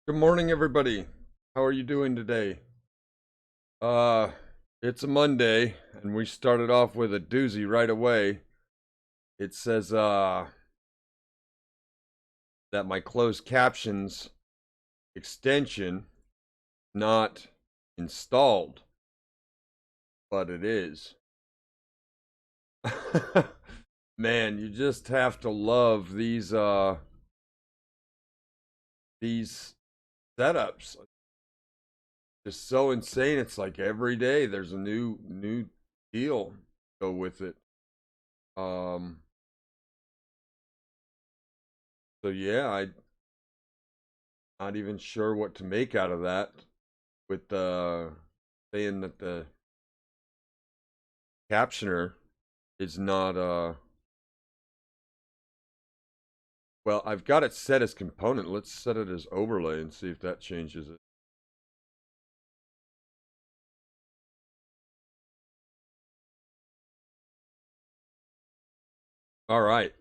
Good morning, everybody. How are you doing today? Uh, it's a Monday, and we started off with a doozy right away. It says, that my closed captions extension not installed, but it is. Man, you just have to love these setups. Just so insane. It's like every day there's a new deal to go with it. Um, so yeah, I'm not even sure what to make out of that. With saying that the captioner is not well, I've got it set as component. Let's set it as overlay and see if that changes it. All right,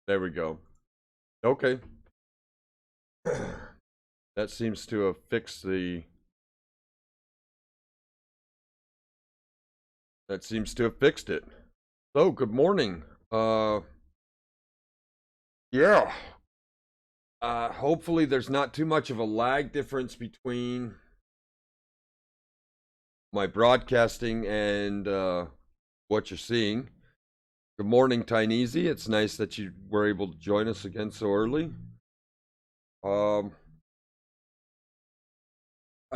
there we go. Okay. That seems to have fixed the that seems to have fixed it. So, good morning. Yeah. Hopefully there's not too much of a lag difference between my broadcasting and what you're seeing. Good morning, Tineezy. It's nice that you were able to join us again so early. I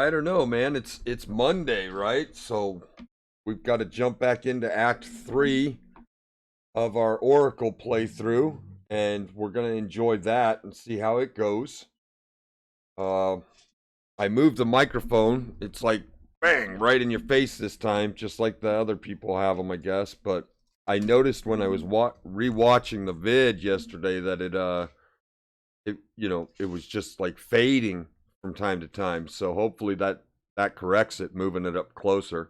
don't know, man. It's Monday, right? So we've got to jump back into Act 3 of our Oracle playthrough, and we're gonna enjoy that and see how it goes. Uh, I moved the microphone. It's like bang right in your face this time, just like the other people have them, I guess. But I noticed when I was rewatching the vid yesterday that it was just like fading from time to time. So hopefully that corrects it, moving it up closer.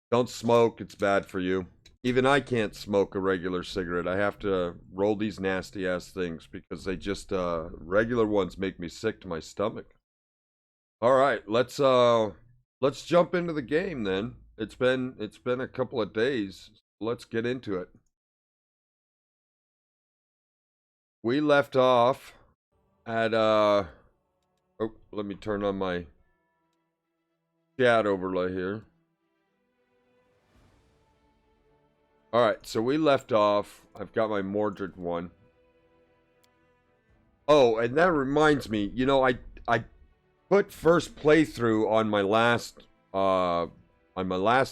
Don't smoke; it's bad for you. Even I can't smoke a regular cigarette. I have to roll these nasty ass things because they just regular ones make me sick to my stomach. All right, let's jump into the game then. It's been a couple of days. Let's get into it. We left off at oh, let me turn on my chat overlay here. All right, so we left off. I've got my Mordred one. Oh, and that reminds me, I put first playthrough on my last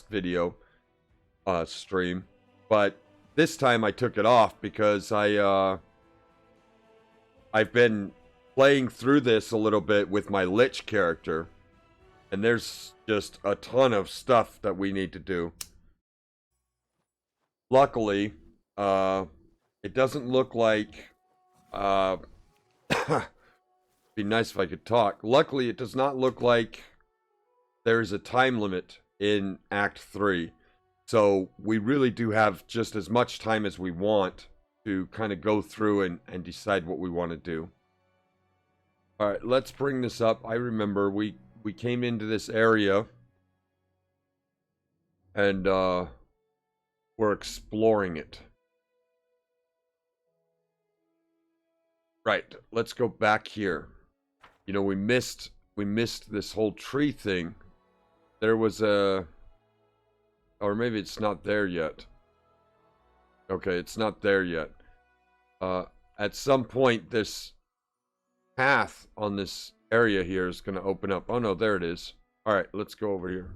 video stream, but this time I took it off because I've been playing through this a little bit with my Lich character, and there's just a ton of stuff that we need to do. Luckily, it doesn't look like be nice if I could talk. Luckily, it does not look like there's a time limit in Act 3. So we really do have just as much time as we want to kind of go through and decide what we want to do. All right, let's bring this up. I remember we came into this area and we're exploring it. Right, let's go back here. You know, we missed this whole tree thing. There was a, or maybe it's not there yet. Okay, it's not there yet. At some point, this path on this area here is going to open up. Oh no, there it is. All right, let's go over here.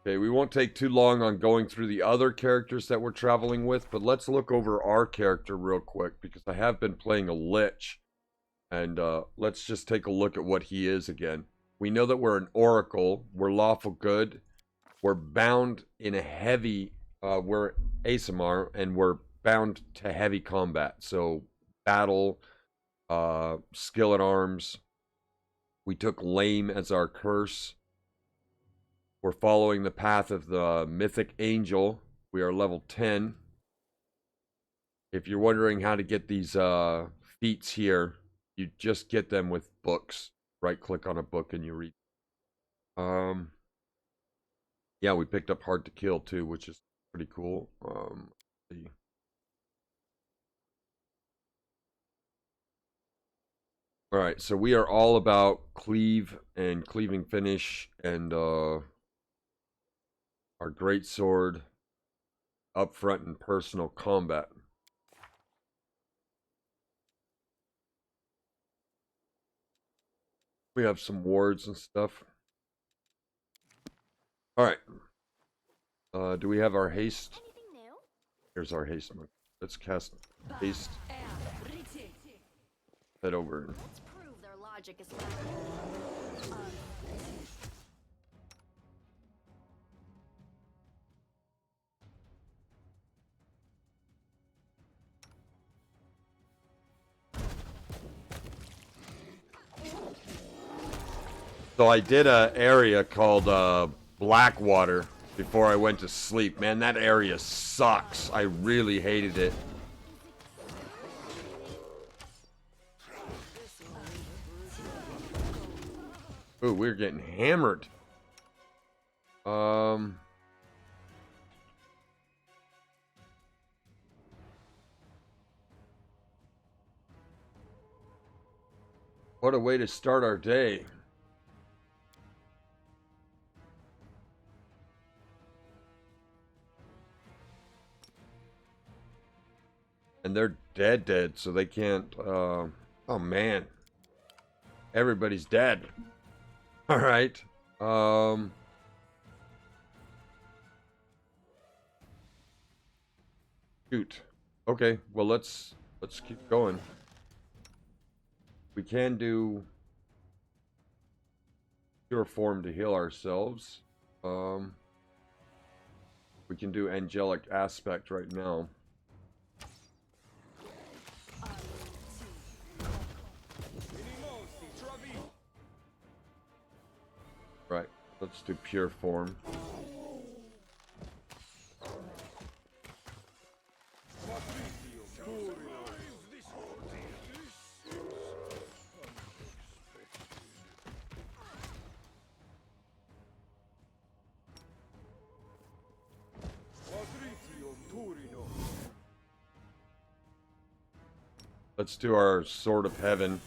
Okay, we won't take too long on going through the other characters that we're traveling with, but let's look over our character real quick because I have been playing a Lich. And let's just take a look at what he is again. We know that we're an Oracle, we're lawful good, we're bound in a heavy, we're Asimar, and we're bound to heavy combat. So, battle, skill at arms. We took lame as our curse. We're following the path of the mythic angel. We are level 10. If you're wondering how to get these feats here, you just get them with books. Right click on a book and you read. Yeah, we picked up hard to kill too, which is pretty cool. Let's see. All right, so we are all about cleave and cleaving finish and our great sword up front in personal combat. We have some wards and stuff. All right. Do we have our haste? Here's our haste move. Let's cast haste. Head over. Let's prove their logic is So I did a area called Blackwater before I went to sleep. Man, that area sucks. I really hated it. Ooh, we're getting hammered. What a way to start our day. And they're dead, so they can't, oh man. Everybody's dead. Alright. Shoot. Okay, well let's keep going. We can do pure form to heal ourselves. We can do angelic aspect right now. Right, let's do pure form. Let's do our Sword of Heaven.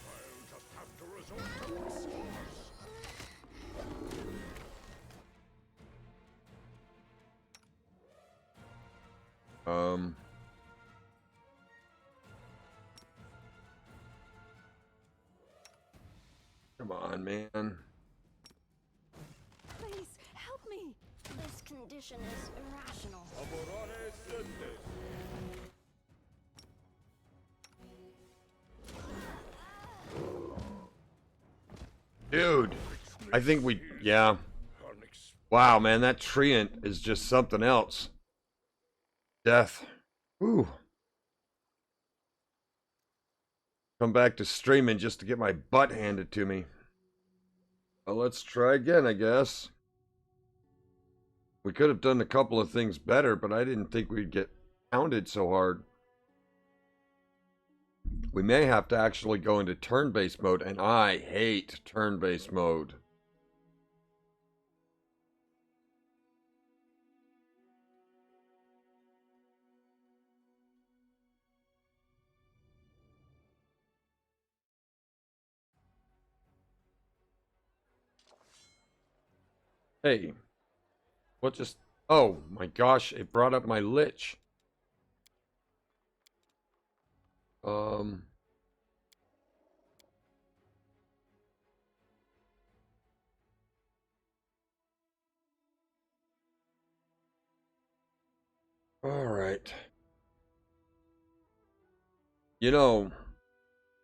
Come on, man. Please help me. This condition is irrational. Dude, I think we, yeah. Wow, man, that treant is just something else. Death. Ooh. Come back to streaming just to get my butt handed to me. Well, let's try again, I guess. We could have done a couple of things better, but I didn't think we'd get pounded so hard. We may have to actually go into turn-based mode, and I hate turn-based mode. Hey, what just... Oh, my gosh, it brought up my lich. Alright. You know,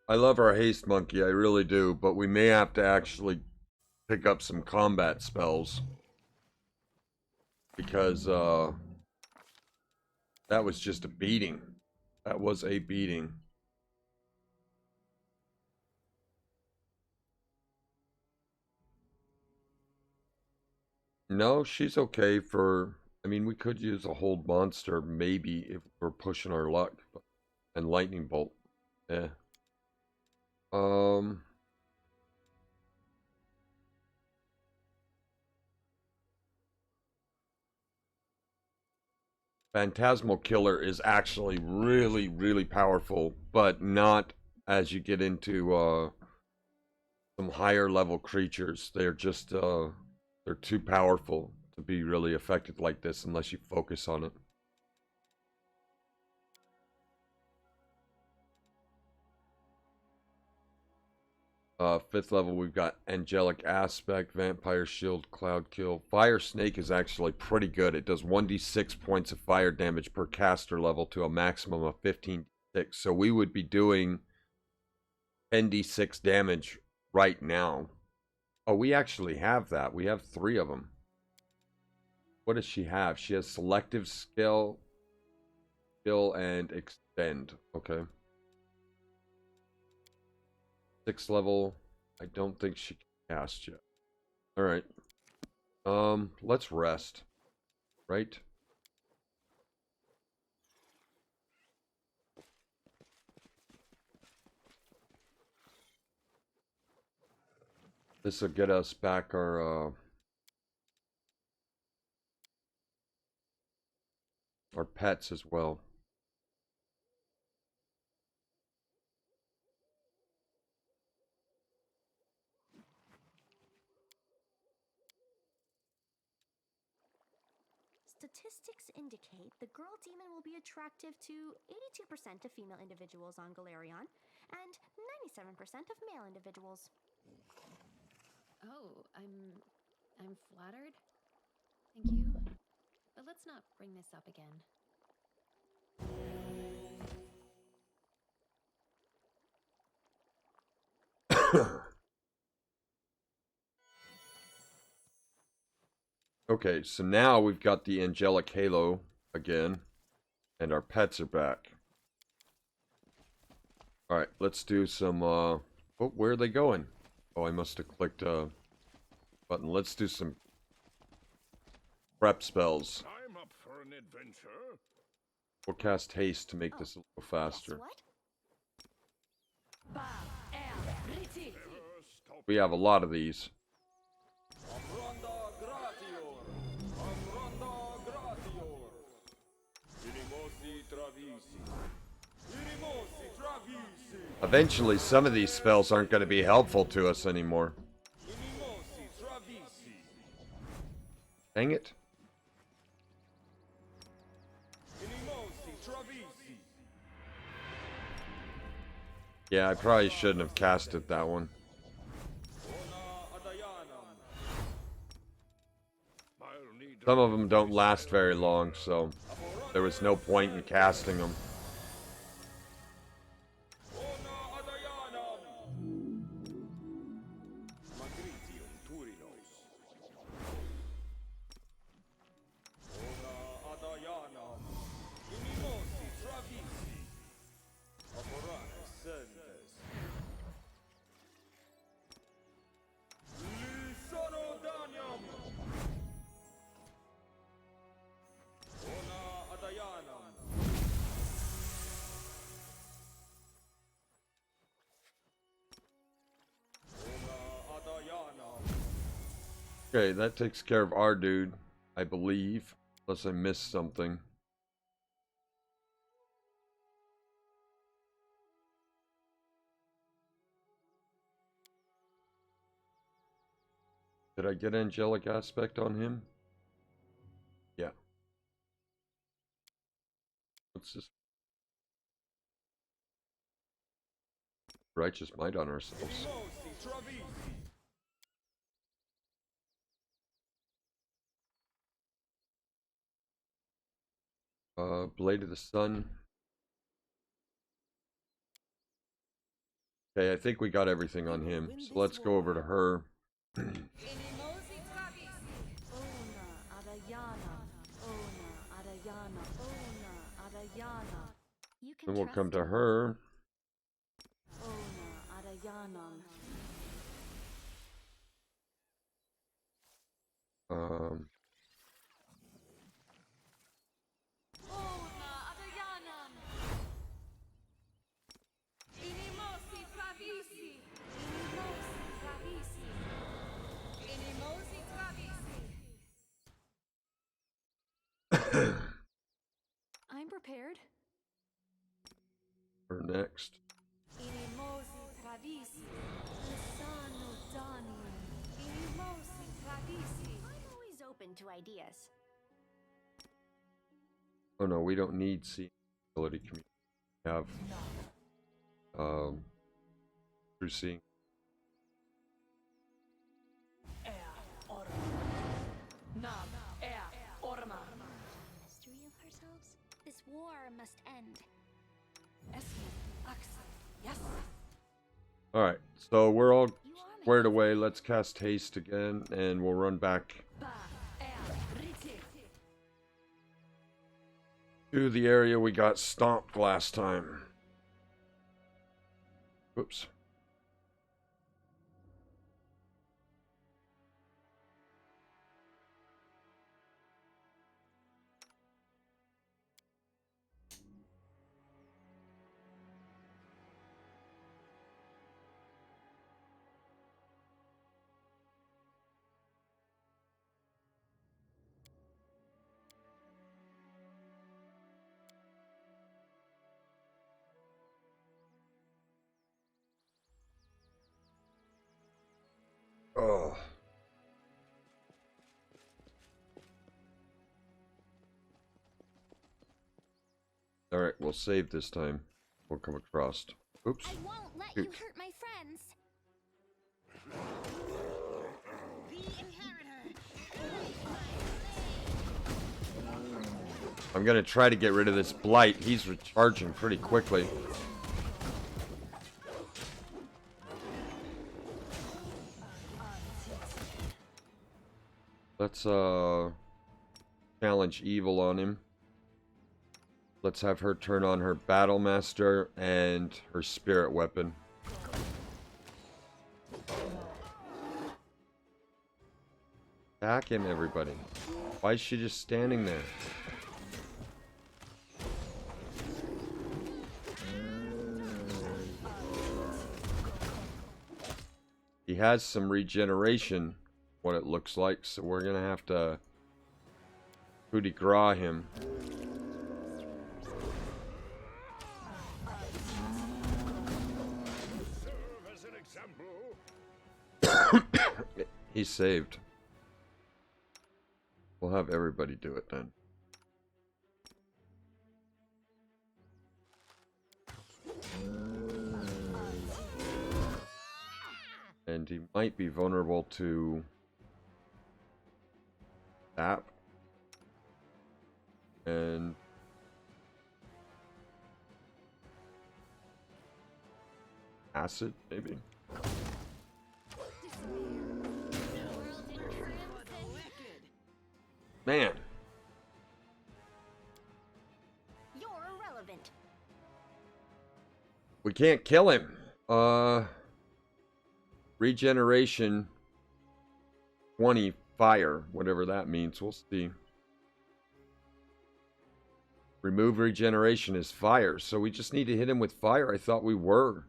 I love our haste monkey, I really do, but we may have to actually pick up some combat spells. Because, that was just a beating. That was a beating. No, she's okay for. I mean, we could use a hold monster maybe if we're pushing our luck, and lightning bolt. Yeah. Um. Phantasmal Killer is actually really, really powerful, but not as you get into some higher level creatures. They're just they're too powerful to be really effective like this unless you focus on it. Fifth level, we've got Angelic Aspect, Vampire Shield, Cloud Kill. Fire Snake is actually pretty good. It does 1d6 points of fire damage per caster level to a maximum of 15d6. So we would be doing 10d6 damage right now. Oh, we actually have that. We have 3 of them. What does she have? She has Selective Skill, and Extend. Okay. 6th level. I don't think she can cast yet. Alright. Let's rest. Right? This will get us back our pets as well. Statistics indicate the girl demon will be attractive to 82% of female individuals on Galerion and 97% of male individuals. Oh, I'm flattered. Thank you. But let's not bring this up again. Okay, so now we've got the Angelic Halo again, and our pets are back. Alright, let's do some, oh, where are they going? Oh, I must have clicked a button. Let's do some prep spells. I'm up for an adventure. We'll cast haste to make this a little faster. Guess what? Never stop. We have a lot of these. Eventually, some of these spells aren't going to be helpful to us anymore. Dang it. Yeah, I probably shouldn't have casted that one. Some of them don't last very long, so there was no point in casting them. Okay, that takes care of our dude, I believe. Unless I missed something. Did I get Angelic Aspect on him? Yeah. What's this? Righteous Might on ourselves. Blade of the Sun. Okay, I think we got everything on him. So let's go over to her. You can Then we'll trust come to me. her. prepared. For next. I'm always open to ideas. Oh no, we don't need C ability community. We have through seeing. Mystery of ourselves? This war must end. Alright, so we're all squared away. Let's cast haste again and we'll run back to the area we got stomped last time. Oops. Oh. Alright, we'll save this time. We'll come across. Oops. I won't let Shoot. you hurt my friends. I'm gonna try to get rid of this blight. He's recharging pretty quickly. Let's challenge evil on him. Let's have her turn on her battle master and her spirit weapon. Attack him, everybody. Why is she just standing there? He has some regeneration, what it looks like, so we're gonna have to coup de grace him. Serve as an example. He's saved. We'll have everybody do it then. And he might be vulnerable to that. And acid, maybe. Man, You're irrelevant. we can't kill him. Regeneration 20 fire, whatever that means. We'll see. Remove regeneration is fire, so we just need to hit him with fire. I thought we were.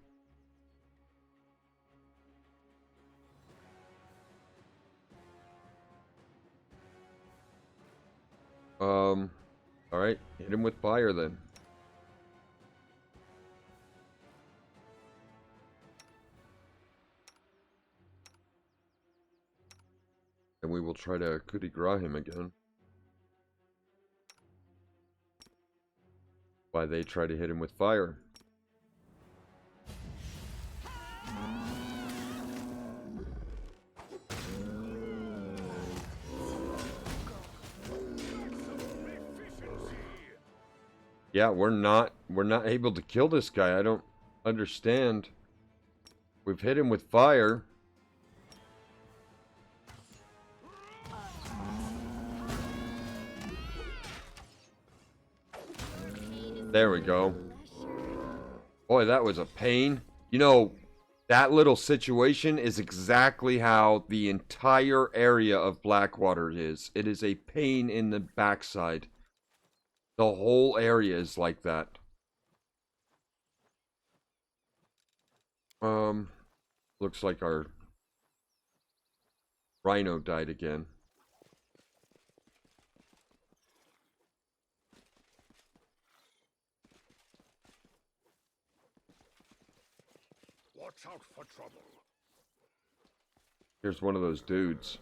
Alright, hit him with fire then. And we will try to coup de grace him again. Why they try to hit him with fire. Yeah, we're not able to kill this guy. I don't understand. We've hit him with fire. There we go. Boy, that was a pain. You know, that little situation is exactly how the entire area of Blackwater is. It is a pain in the backside. The whole area is like that. Looks like our rhino died again. Watch out for trouble. Here's one of those dudes.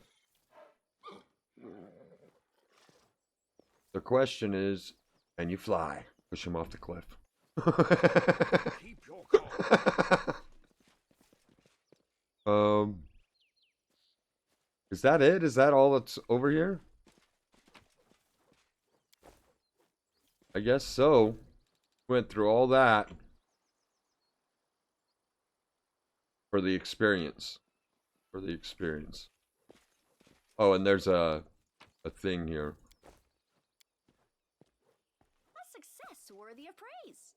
The question is, can you fly? Push him off the cliff. Keep your calm. Is that it? Is that all that's over here? I guess so. Went through all that for the experience. For the experience. Oh, and there's a thing here. A success worthy of praise.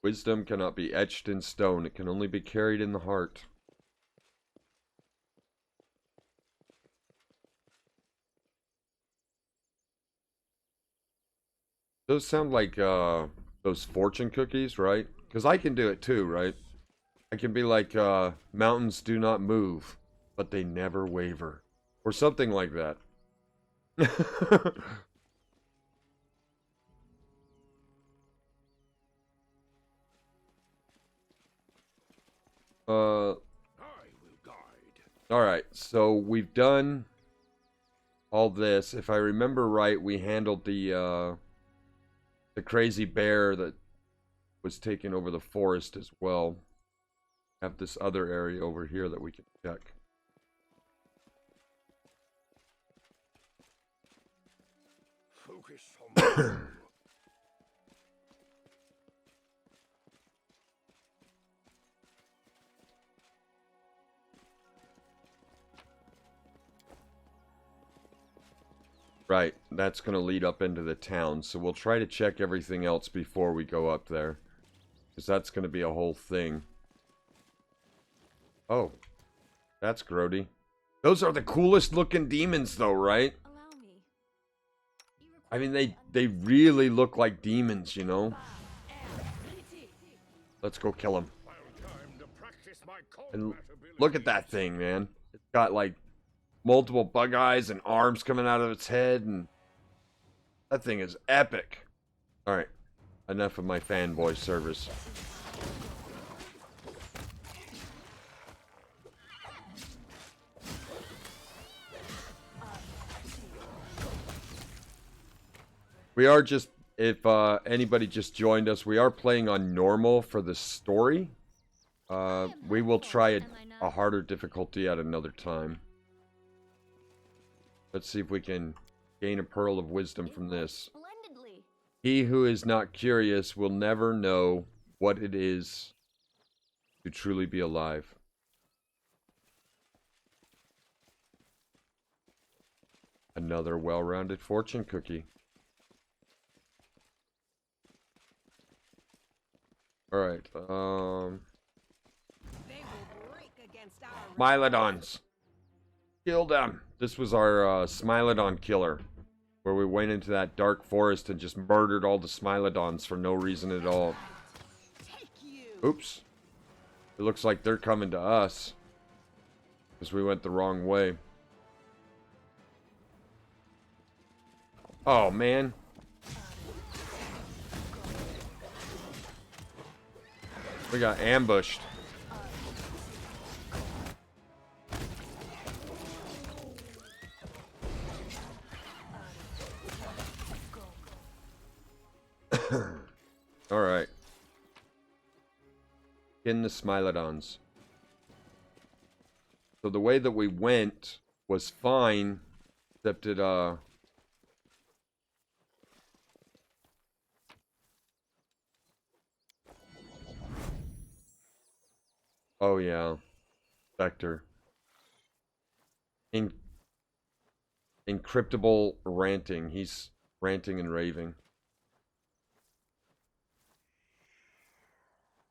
Wisdom cannot be etched in stone. It can only be carried in the heart. Those sound like those fortune cookies, right? Because I can do it too, right? I can be like, mountains do not move, but they never waver. Or something like that. I will guide. Alright, so we've done all this. If I remember right, we handled the crazy bear that was taking over the forest as well. Have this other area over here that we can check. Focus on Right, that's going to lead up into the town, so we'll try to check everything else before we go up there. Because that's going to be a whole thing. Oh, that's grody. Those are the coolest looking demons though, right? Allow me. I mean, they really look like demons, you know? Let's go kill them. time to practice my And combat ability. look at that thing, man. It's got like multiple bug eyes and arms coming out of its head, and that thing is epic. Alright, enough of my fanboy service. We are just, if anybody just joined us, we are playing on normal for the story. We will try a harder difficulty at another time. Let's see if we can gain a pearl of wisdom from this. Splendidly. He who is not curious will never know what it is to truly be alive. Another well-rounded fortune cookie. Alright, They will break against our Smilodons. Kill them. This was our Smilodon killer, where we went into that dark forest and just murdered all the Smilodons for no reason at all. take you. Oops. It looks like they're coming to us, because we went the wrong way. Oh, man. We got ambushed. Alright. In the Smilodons. So the way that we went was fine, except it, oh yeah. Vector. Encryptable ranting. He's ranting and raving.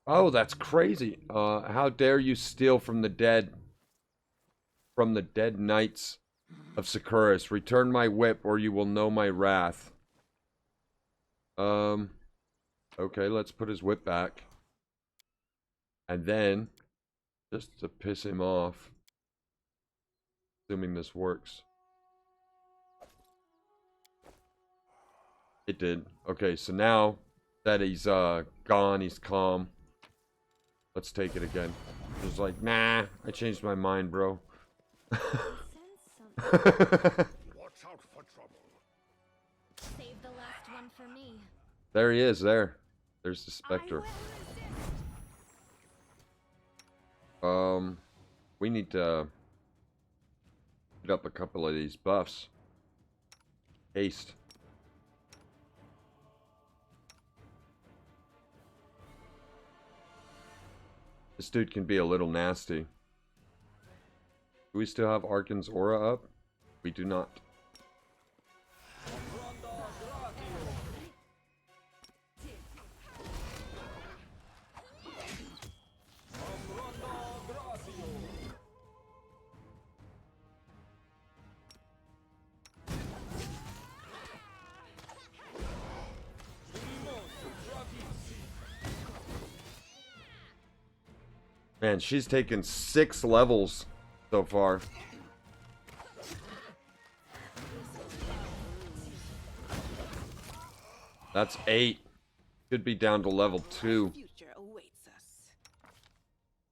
Oh, that's crazy. How dare you steal from the dead knights of Sakuras. Return my whip or you will know my wrath. Okay, let's put his whip back. And then, just to piss him off, assuming this works. It did. Okay, so now Said he's gone, he's calm. Let's take it again. He's like, nah, I changed my mind, bro. Sense something. Watch out for trouble. Save the last one for me. There he is, there. There's the Spectre. We need to get up a couple of these buffs. Haste. This dude can be a little nasty. Do we still have Arkan's aura up? We do not. Man, she's taken 6 levels so far. That's 8. Should be down to level 2. Future awaits us.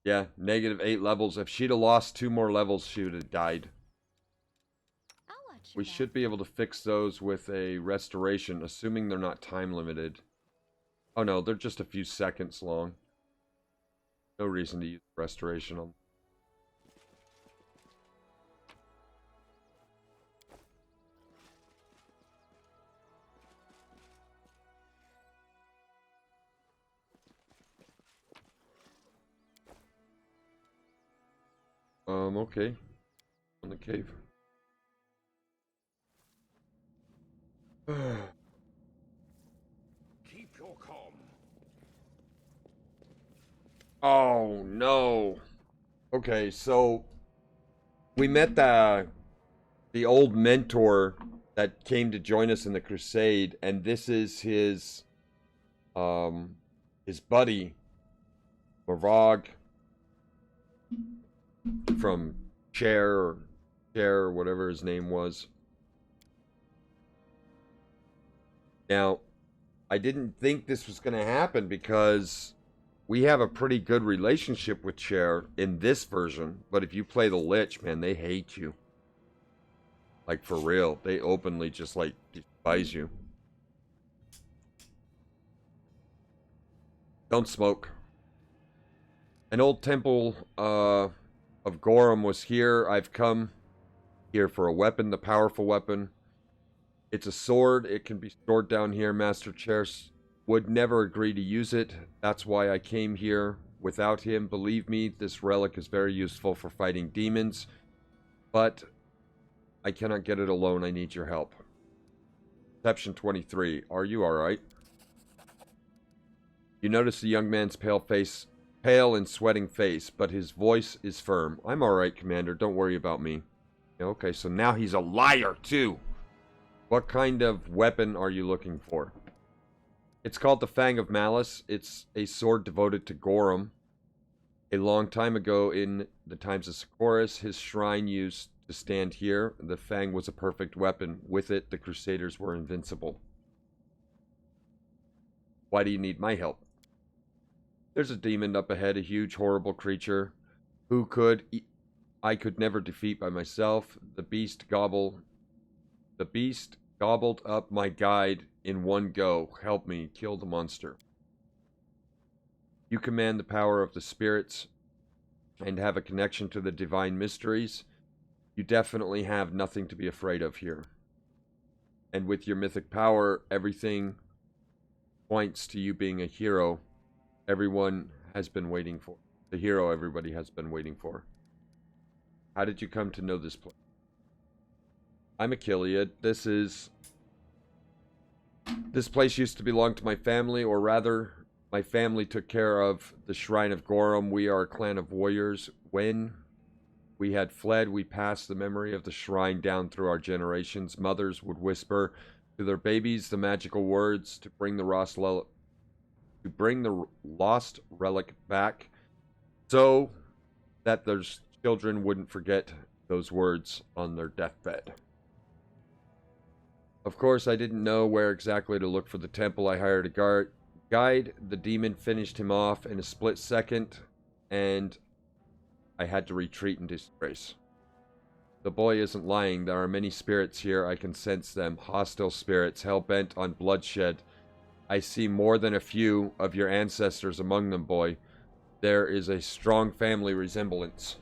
Yeah, negative 8 levels. If she'd have lost 2 more levels, she would have died. I'll watch We your should be able to fix those with a restoration, assuming they're not time limited. Oh no, they're just a few seconds long. No reason to use restoration on. Okay. On the cave. Keep your calm. Oh no. Okay, so we met the old mentor that came to join us in the crusade, and this is his buddy Morvog from Chair or whatever his name was. Now, I didn't think this was going to happen because we have a pretty good relationship with Chair in this version, but if you play the Lich, man, they hate you. Like, for real. They openly just, like, despise you. Don't smoke. An old temple of Gorm was here. I've come here for a weapon, the powerful weapon. It's a sword. It can be stored down here. Master Chair would never agree to use it. That's why I came here. Without him, believe me, this relic is very useful for fighting demons. But I cannot get it alone. I need your help. Perception 23. Are you alright? You notice the young man's pale and sweating face, but his voice is firm. I'm alright, Commander. Don't worry about me. Okay, so now he's a liar, too. What kind of weapon are you looking for? It's called the Fang of Malice. It's a sword devoted to Gorm. A long time ago, in the times of Secorus, his shrine used to stand here. The Fang was a perfect weapon. With it, the Crusaders were invincible. Why do you need my help? There's a demon up ahead, a huge, horrible creature who I could never defeat by myself. The beast gobbled up my guide in one go. Help me kill the monster. You command the power of the spirits and have a connection to the divine mysteries. You definitely have nothing to be afraid of here. And with your mythic power, everything points to you being a hero everyone has been waiting for. The hero everybody has been waiting for. How did you come to know this place? I'm a Kiliad. This place used to belong to my family, or rather, my family took care of the Shrine of Gorm. We are a clan of warriors. When we had fled, we passed the memory of the shrine down through our generations. Mothers would whisper to their babies the magical words to bring the lost relic back, so that their children wouldn't forget those words on their deathbed. Of course, I didn't know where exactly to look for the temple. I hired a Guide, the demon finished him off in a split second, and I had to retreat in disgrace. The boy isn't lying. There are many spirits here. I can sense them. Hostile spirits, hell-bent on bloodshed. I see more than a few of your ancestors among them, boy. There is a strong family resemblance.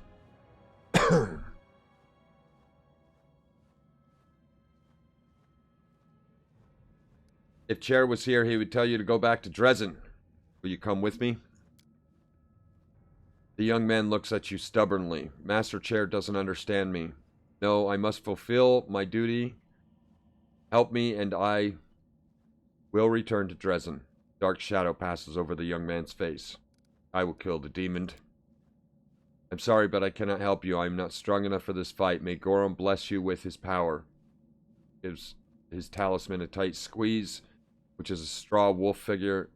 If Chair was here, he would tell you to go back to Dresden. Will you come with me? The young man looks at you stubbornly. Master Chair doesn't understand me. No, I must fulfill my duty. Help me, and I will return to Dresden. Dark shadow passes over the young man's face. I will kill the demon. I'm sorry, but I cannot help you. I am not strong enough for this fight. May Gorm bless you with his power. Gives his talisman a tight squeeze, which is a straw wolf figure.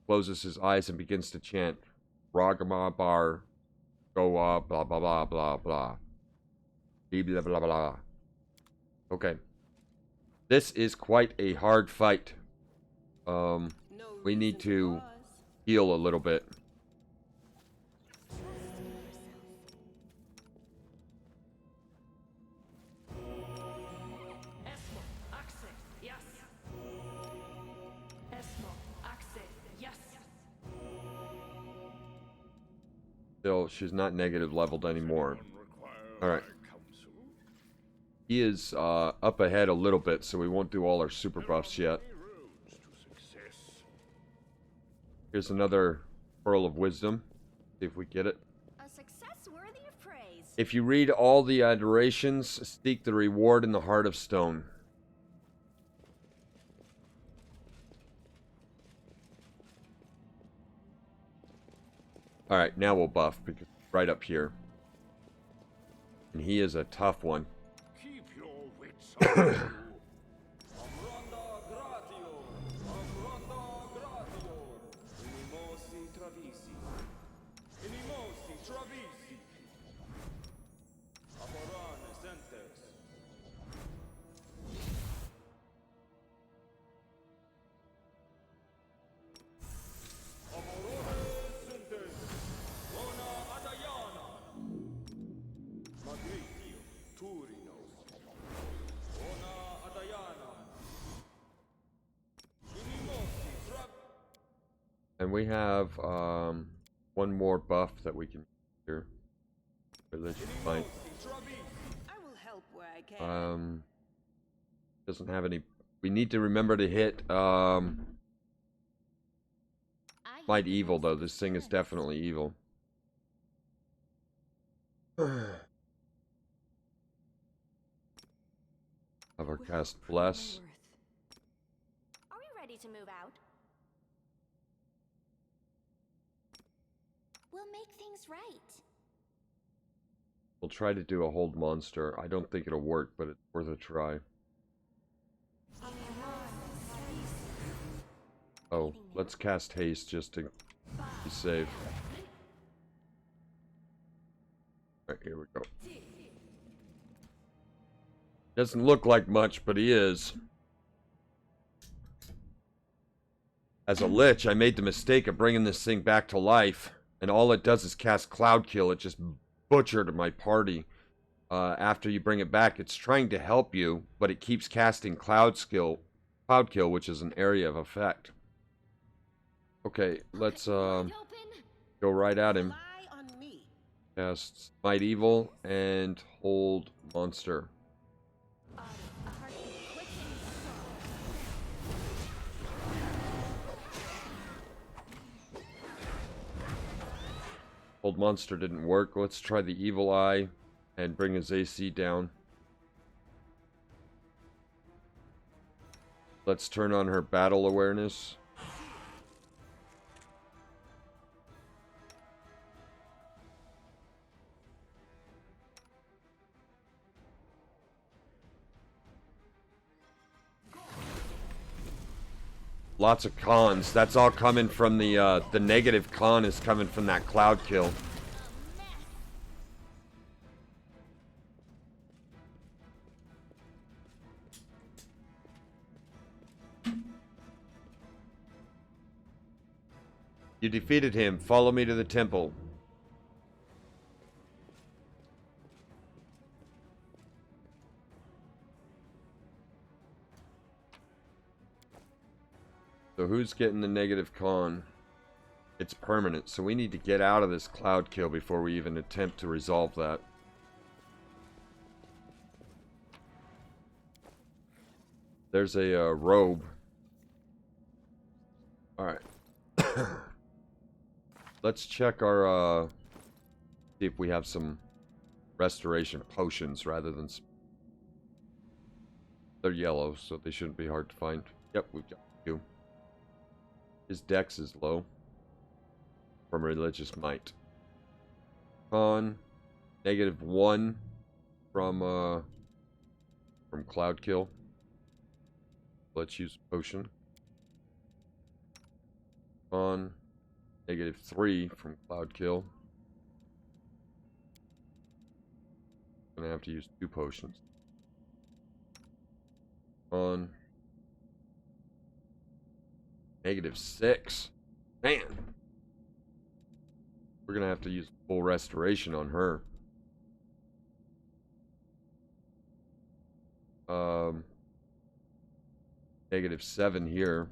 Closes his eyes and begins to chant. Ragama bar, goa, blah blah blah blah blah. Blah blah blah blah. Okay. This is quite a hard fight. We need to heal a little bit. Still, she's not negative leveled anymore. Alright. He is up ahead a little bit, so we won't do all our super buffs yet. Here's another Pearl of Wisdom. See if we get it. A success worthy of praise. If you read all the adorations, seek the reward in the Heart of Stone. Alright, now we'll buff, because it's right up here. And he is a tough one. Keep your wits about you. And we have one more buff that we can use here. Religion fight. I will help where I can. Doesn't have any. We need to remember to hit Might evil though. This thing is definitely evil. Have our cast bless. Are we ready to move out? We'll make things right. We'll try to do a hold monster. I don't think it'll work, but it's worth a try. Oh, let's cast haste just to be safe. Alright, here we go. Doesn't look like much, but he is. As a lich, I made the mistake of bringing this thing back to life, and all it does is cast Cloud Kill. It just butchered my party. After you bring it back, it's trying to help you, but it keeps casting Cloud Kill, which is an area of effect. Okay, let's go right at him. Rely on me. Cast Might Evil and hold monster. Hold monster didn't work. Let's try the Evil Eye and bring his AC down. Let's turn on her battle awareness. Lots of cons. That's all coming from the negative con is coming from that Cloud Kill. You defeated him. Follow me to the temple. So who's getting the negative con? It's permanent, so we need to get out of this cloud kill before we even attempt to resolve that. There's a robe. Alright. Let's check our, see if we have some restoration potions rather than... They're yellow, so they shouldn't be hard to find. Yep, we've got a few. His dex is low. From religious might. Con. -1 from cloud kill. Let's use potion. On -3 from cloud kill. Gonna have to use 2 potions. On -6. Man, we're gonna have to use full restoration on her. -7 here.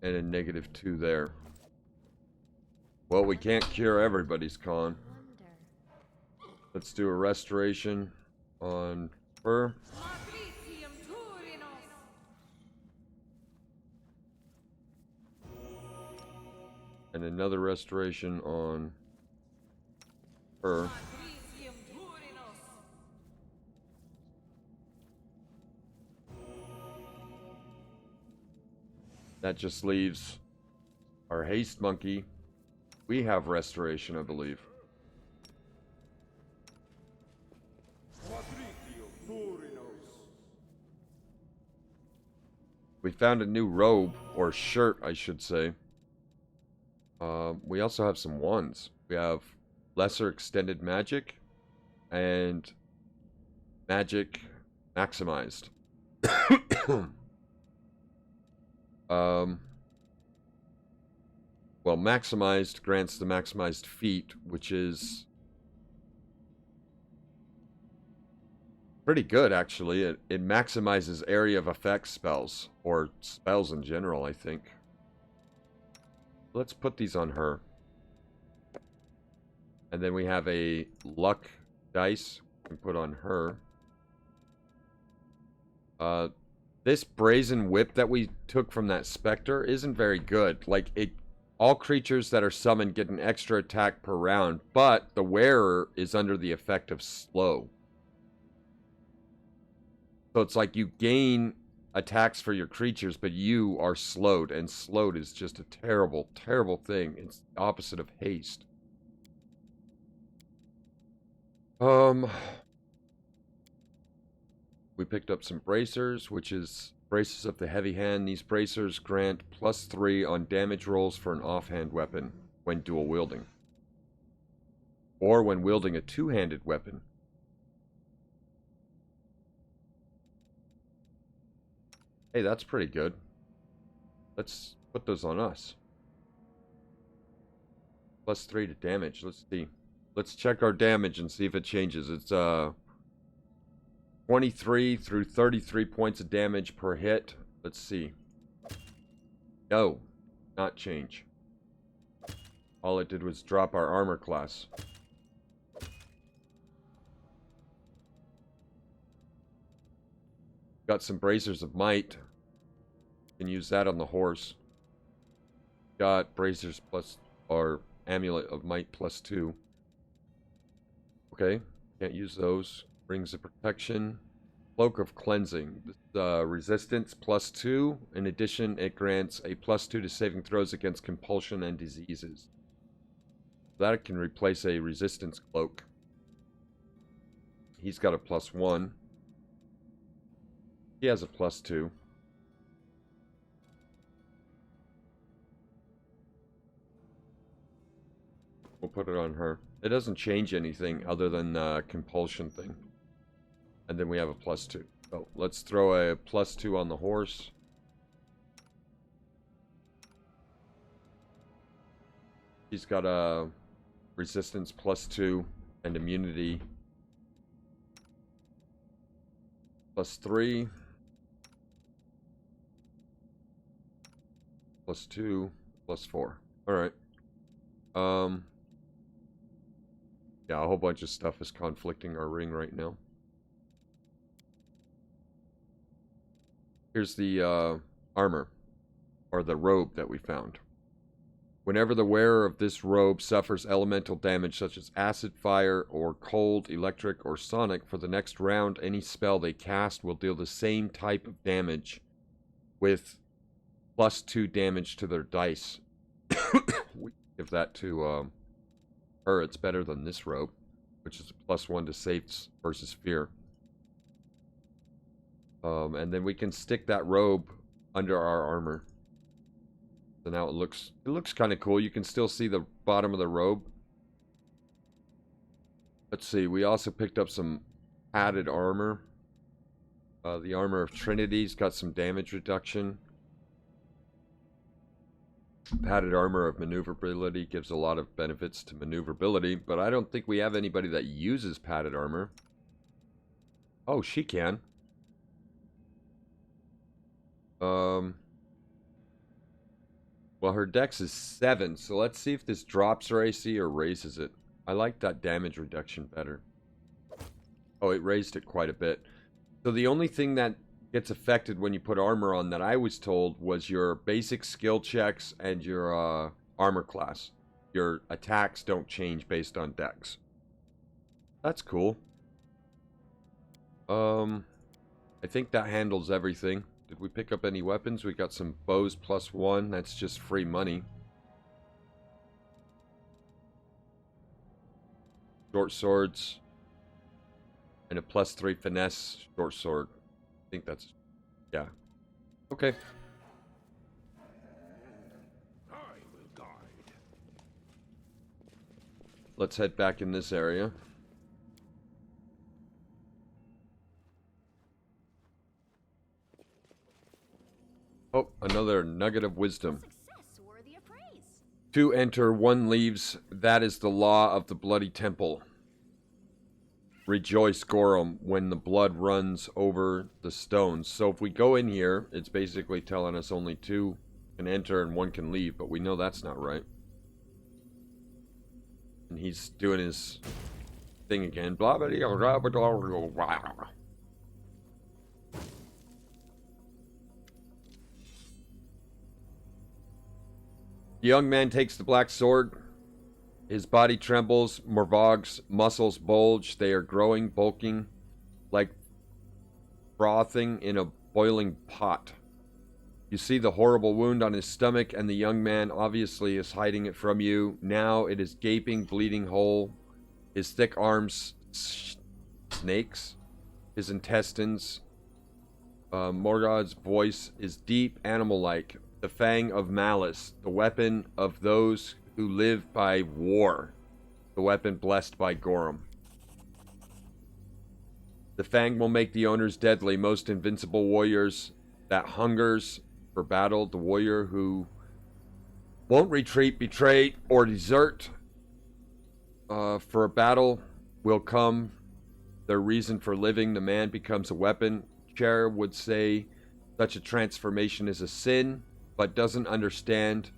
And a -2 there. Well, we can't cure everybody's con. Let's do a restoration on her. And another restoration on her. That just leaves our haste monkey. We have restoration, I believe. We found a new robe, or shirt, I should say. We also have some wands. We have lesser extended magic and magic maximized. Well, maximized grants the maximized feat, which is pretty good, actually. It maximizes area of effect spells, or spells in general, I think. Let's put these on her. And then we have a luck dice we can put on her. This brazen whip that we took from that specter isn't very good. Like, all creatures that are summoned get an extra attack per round, but the wearer is under the effect of slow. So it's like you gain attacks for your creatures, but you are slowed, and slowed is just a terrible, terrible thing. It's the opposite of haste. We picked up some bracers, which is braces of the heavy hand. These bracers grant +3 on damage rolls for an offhand weapon when dual wielding, or when wielding a two-handed weapon. Hey, that's pretty good. Let's put those on us. +3 to damage. Let's see. Let's check our damage and see if it changes. It's 23 through 33 points of damage per hit. Let's see. No, not change. All it did was drop our armor class. Got some bracers of might. Can use that on the horse. Got bracers plus, or amulet of might +2. Okay, can't use those. Rings of protection. Cloak of cleansing. Resistance +2. In addition, it grants a +2 to saving throws against compulsion and diseases. That can replace a resistance cloak. He's got a +1. He has a +2. We'll put it on her. It doesn't change anything other than the compulsion thing. And then we have a +2. So let's throw a +2 on the horse. He's got a resistance +2 and immunity +3 +2 +4. All right. Yeah, a whole bunch of stuff is conflicting our ring right now. Here's the armor, or the robe that we found. Whenever the wearer of this robe suffers elemental damage such as acid, fire, or cold, electric, or sonic, for the next round, any spell they cast will deal the same type of damage with +2 damage to their dice. We give that to her. It's better than this robe, which is a +1 to saves versus fear. And then we can stick that robe under our armor. So now it looks kind of cool. You can still see the bottom of the robe. Let's see. We also picked up some padded armor. The armor of Trinity's got some damage reduction. Padded armor of maneuverability gives a lot of benefits to maneuverability, but I don't think we have anybody that uses padded armor. Oh, she can. Well, her dex is 7, so let's see if this drops her AC or raises it. I like that damage reduction better. Oh, it raised it quite a bit. So the only thing that gets affected when you put armor on that I was told was your basic skill checks and your armor class. Your attacks don't change based on dex. That's cool. I think that handles everything. Did we pick up any weapons? We got some bows +1. That's just free money. Short swords. And a +3 finesse short sword. I think that's... yeah. Okay. I will guide. Let's head back in this area. Oh, another nugget of wisdom. Success worthy of praise. 2 enter, 1 leaves. That is the law of the bloody temple. Rejoice, Gorm, when the blood runs over the stones. So if we go in here, it's basically telling us only 2 can enter and 1 can leave, but we know that's not right. And he's doing his thing again. Blah blah blah blah blah blah. The young man takes the black sword. His body trembles. Morvog's muscles bulge. They are growing, bulking, like frothing in a boiling pot. You see the horrible wound on his stomach, and the young man obviously is hiding it from you. Now it is gaping, bleeding hole. His thick arms snakes. His intestines. Morgod's voice is deep, animal-like. The Fang of Malice, the weapon of those who live by war, the weapon blessed by Gorm. The Fang will make the owners deadly, most invincible warriors that hungers for battle, the warrior who won't retreat, betray, or desert for a battle will come. Their reason for living, the man becomes a weapon. Cher would say such a transformation is a sin, but doesn't understand.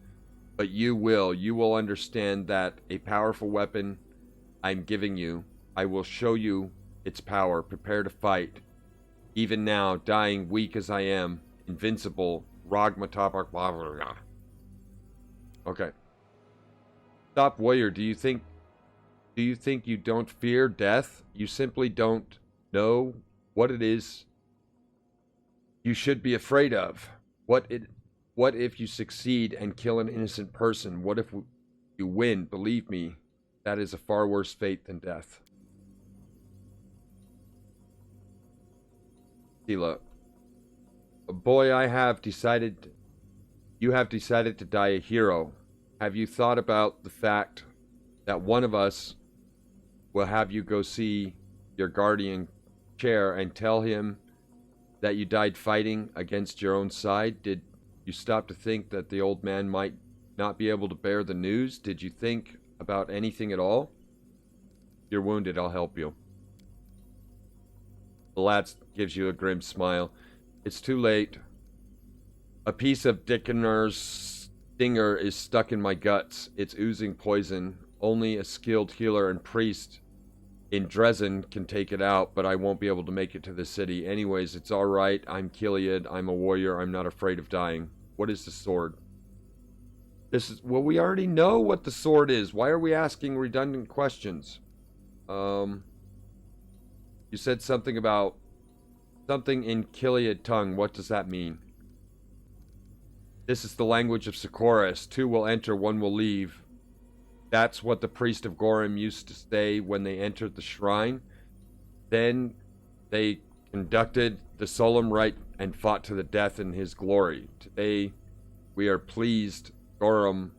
But you will understand that a powerful weapon I'm giving you. I will show you its power. Prepare to fight. Even now, dying weak as I am, invincible. Ragmatapar. Okay. Stop, warrior. Do you think you don't fear death? You simply don't know what it is you should be afraid of. What if you succeed and kill an innocent person? What if you win? Believe me, that is a far worse fate than death. Tila. Boy, you have decided to die a hero. Have you thought about the fact that one of us will have you go see your guardian Chair and tell him that you died fighting against your own side? Did you stop to think that the old man might not be able to bear the news? Did you think about anything at all? You're wounded, I'll help you. The lad gives you a grim smile. It's too late. A piece of Dickener's stinger is stuck in my guts. It's oozing poison. Only a skilled healer and priest in Dresden can take it out, but I won't be able to make it to the city. Anyways, it's alright. I'm Kiliad. I'm a warrior. I'm not afraid of dying. What is the sword? This is... Well, we already know what the sword is. Why are we asking redundant questions? You said something about... Something in Kiliad tongue. What does that mean? This is the language of Sikoris. 2 will enter, 1 will leave. That's what the priest of Gorm used to say when they entered the shrine. Then they conducted the solemn rite and fought to the death in his glory. Today we are pleased, Gorm.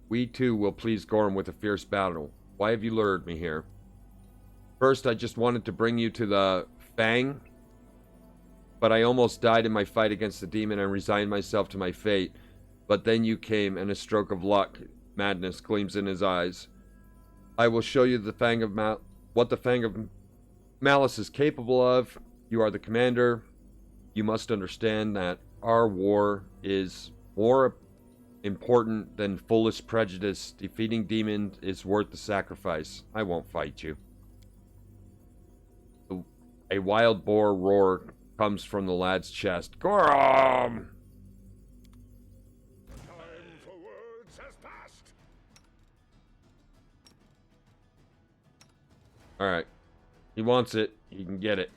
We too will please Gorm with a fierce battle. Why have you lured me here? First, I just wanted to bring you to the Fang, but I almost died in my fight against the demon and resigned myself to my fate. But then you came, and a stroke of luck, madness gleams in his eyes. I will show you the Fang of what the Fang of Malice is capable of. You are the commander. You must understand that our war is more important than foolish prejudice. Defeating demons is worth the sacrifice. I won't fight you. A wild boar roar comes from the lad's chest. Gorm! Time for words has passed. Alright. He wants it. He can get it.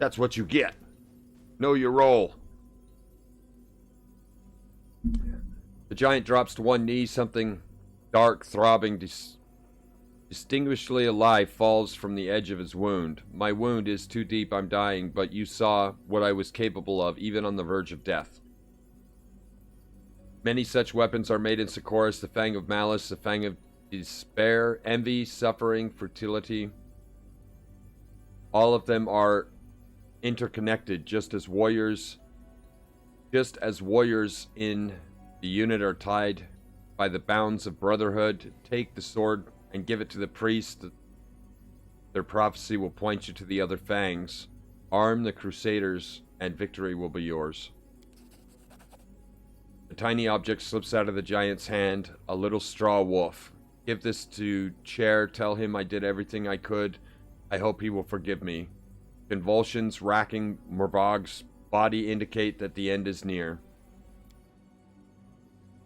That's what you get. Know your role. The giant drops to one knee. Something dark, throbbing, distinguishably alive falls from the edge of his wound. My wound is too deep, I'm dying, but you saw what I was capable of, even on the verge of death. Many such weapons are made in Sikoris, the Fang of Malice, the Fang of Despair, Envy, Suffering, Fertility. All of them are interconnected, just as warriors in the unit are tied by the bounds of brotherhood. Take the sword and give it to the priest. Their prophecy will point you to the other fangs. Arm the crusaders and victory will be yours. A tiny object slips out of the giant's hand, a little straw wolf. Give this to Chair, tell him I did everything I could. I hope he will forgive me. Convulsions racking Morvog's body indicate that the end is near.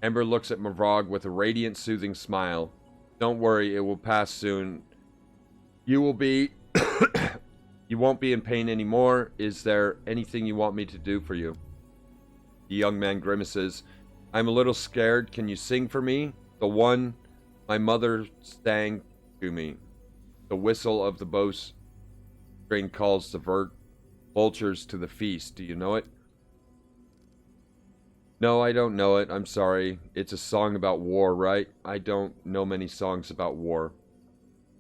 Ember looks at Morvog with a radiant, soothing smile. Don't worry, it will pass soon. You will be... You won't be in pain anymore. Is there anything you want me to do for you? The young man grimaces. I'm a little scared. Can you sing for me? The one my mother sang to me. The whistle of the bowstring calls the vultures to the feast. Do you know it? No, I don't know it. I'm sorry. It's a song about war, right? I don't know many songs about war.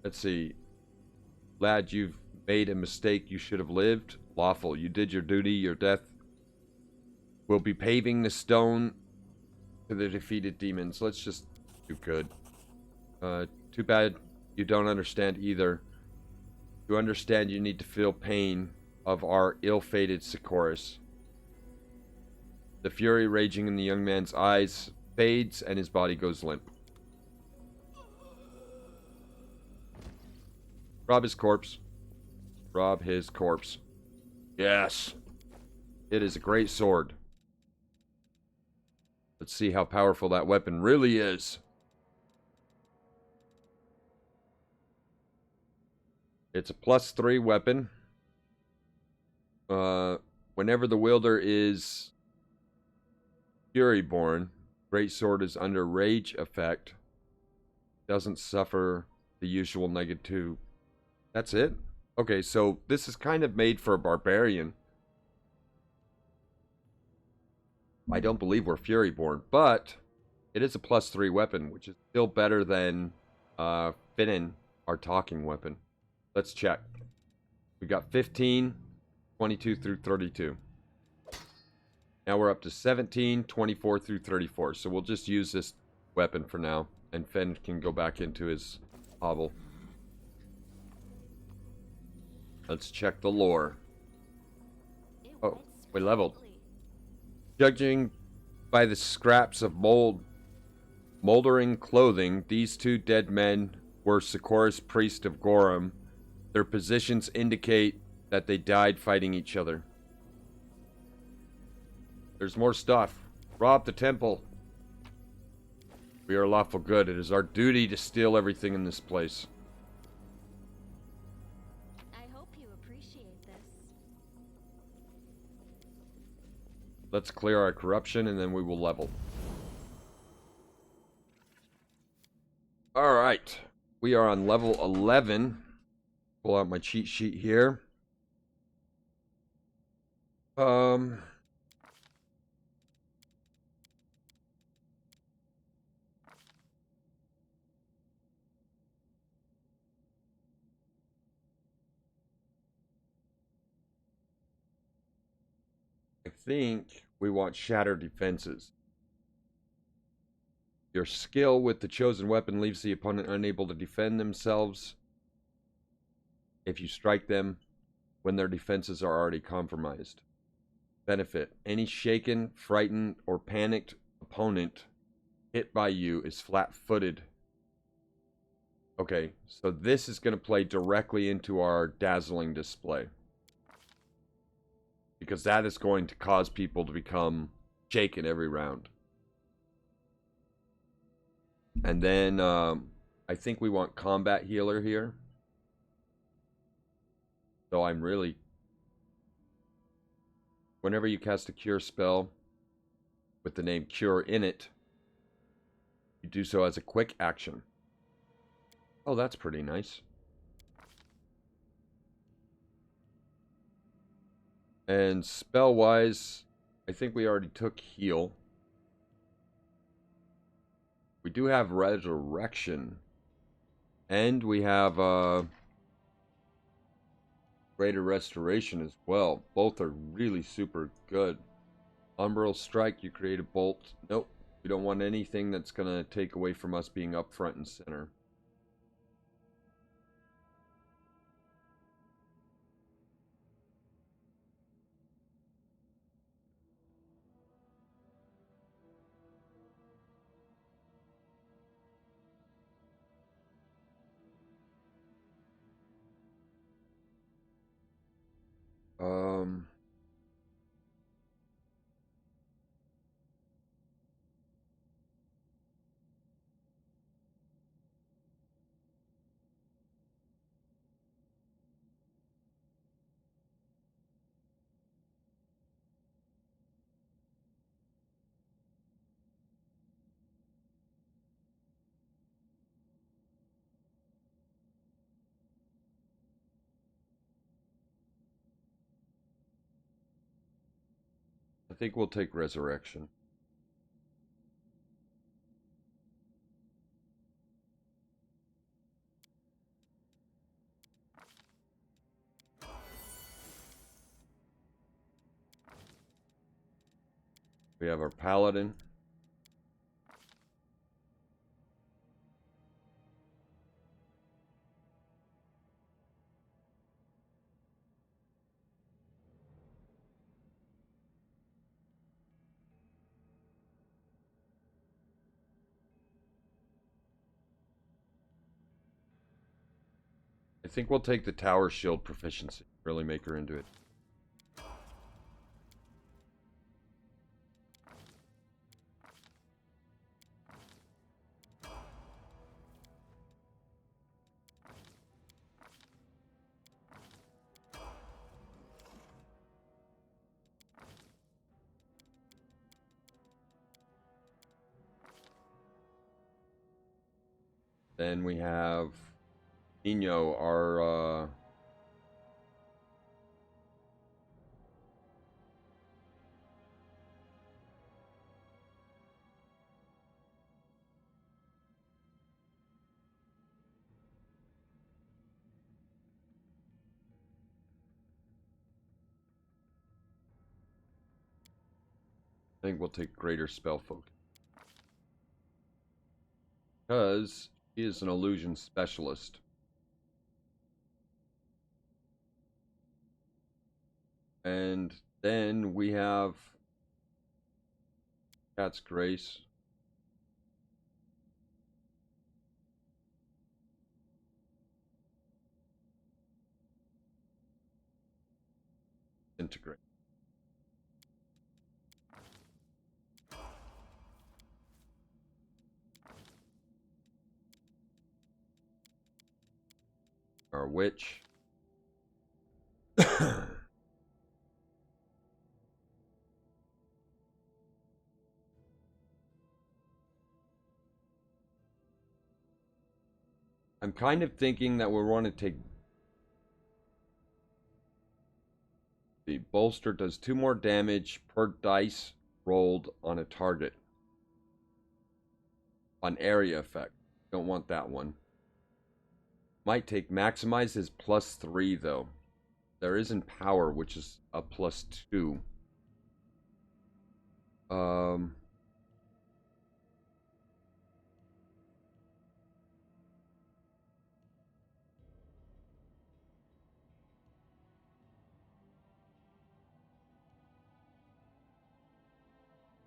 Let's see. Lad, you've made a mistake. You should have lived. Lawful. You did your duty. Your death will be paving the stone to the defeated demons. Let's just do good. Too bad you don't understand either. To understand, you need to feel pain of our ill-fated Sikoris. The fury raging in the young man's eyes fades and his body goes limp. Rob his corpse. Rob his corpse. Yes. It is a great sword. Let's see how powerful that weapon really is. It's a +3 weapon. Whenever the wielder is Furyborn, greatsword is under rage effect. Doesn't suffer the usual -2. That's it? Okay, so this is kind of made for a barbarian. I don't believe we're Furyborn, but it is a +3 weapon, which is still better than Finnan, our talking weapon. Let's check. We got 15, 22 through 32. Now we're up to 17, 24 through 34. So we'll just use this weapon for now, and Finn can go back into his hovel. Let's check the lore. Oh, we leveled. Judging by the scraps of moldering clothing, these two dead men were Sikora's priest of Gorm. Their positions indicate that they died fighting each other. There's more stuff. Rob the temple. We are lawful good. It is our duty to steal everything in this place. I hope you appreciate this. Let's clear our corruption and then we will level. Alright. We are on level 11. Pull out my cheat sheet here. I think we want shattered defenses. Your skill with the chosen weapon leaves the opponent unable to defend themselves if you strike them when their defenses are already compromised. Benefit: any shaken, frightened, or panicked opponent hit by you is flat-footed. Okay, so this is going to play directly into our dazzling display, because that is going to cause people to become shaken every round. And then I think we want combat healer here. So I'm really... Whenever you cast a cure spell with the name cure in it, you do so as a quick action. Oh, that's pretty nice. And spell-wise, I think we already took heal. We do have resurrection. And we have greater restoration as well. Both are really super good. Umbral strike, you create a bolt. Nope. We don't want anything that's going to take away from us being up front and center. I think we'll take resurrection. We have our paladin. I think we'll take the tower shield proficiency. Really make her into it. Then we have Nino, our I think we'll take greater spell focus. Because she is an illusion specialist. And then we have Cat's Grace. Integrate. Our witch. I'm kind of thinking that we want to take... The bolster does 2 more damage per dice rolled on a target. On area effect. Don't want that one. Might take maximize is +3 though. There is in power, which is a +2.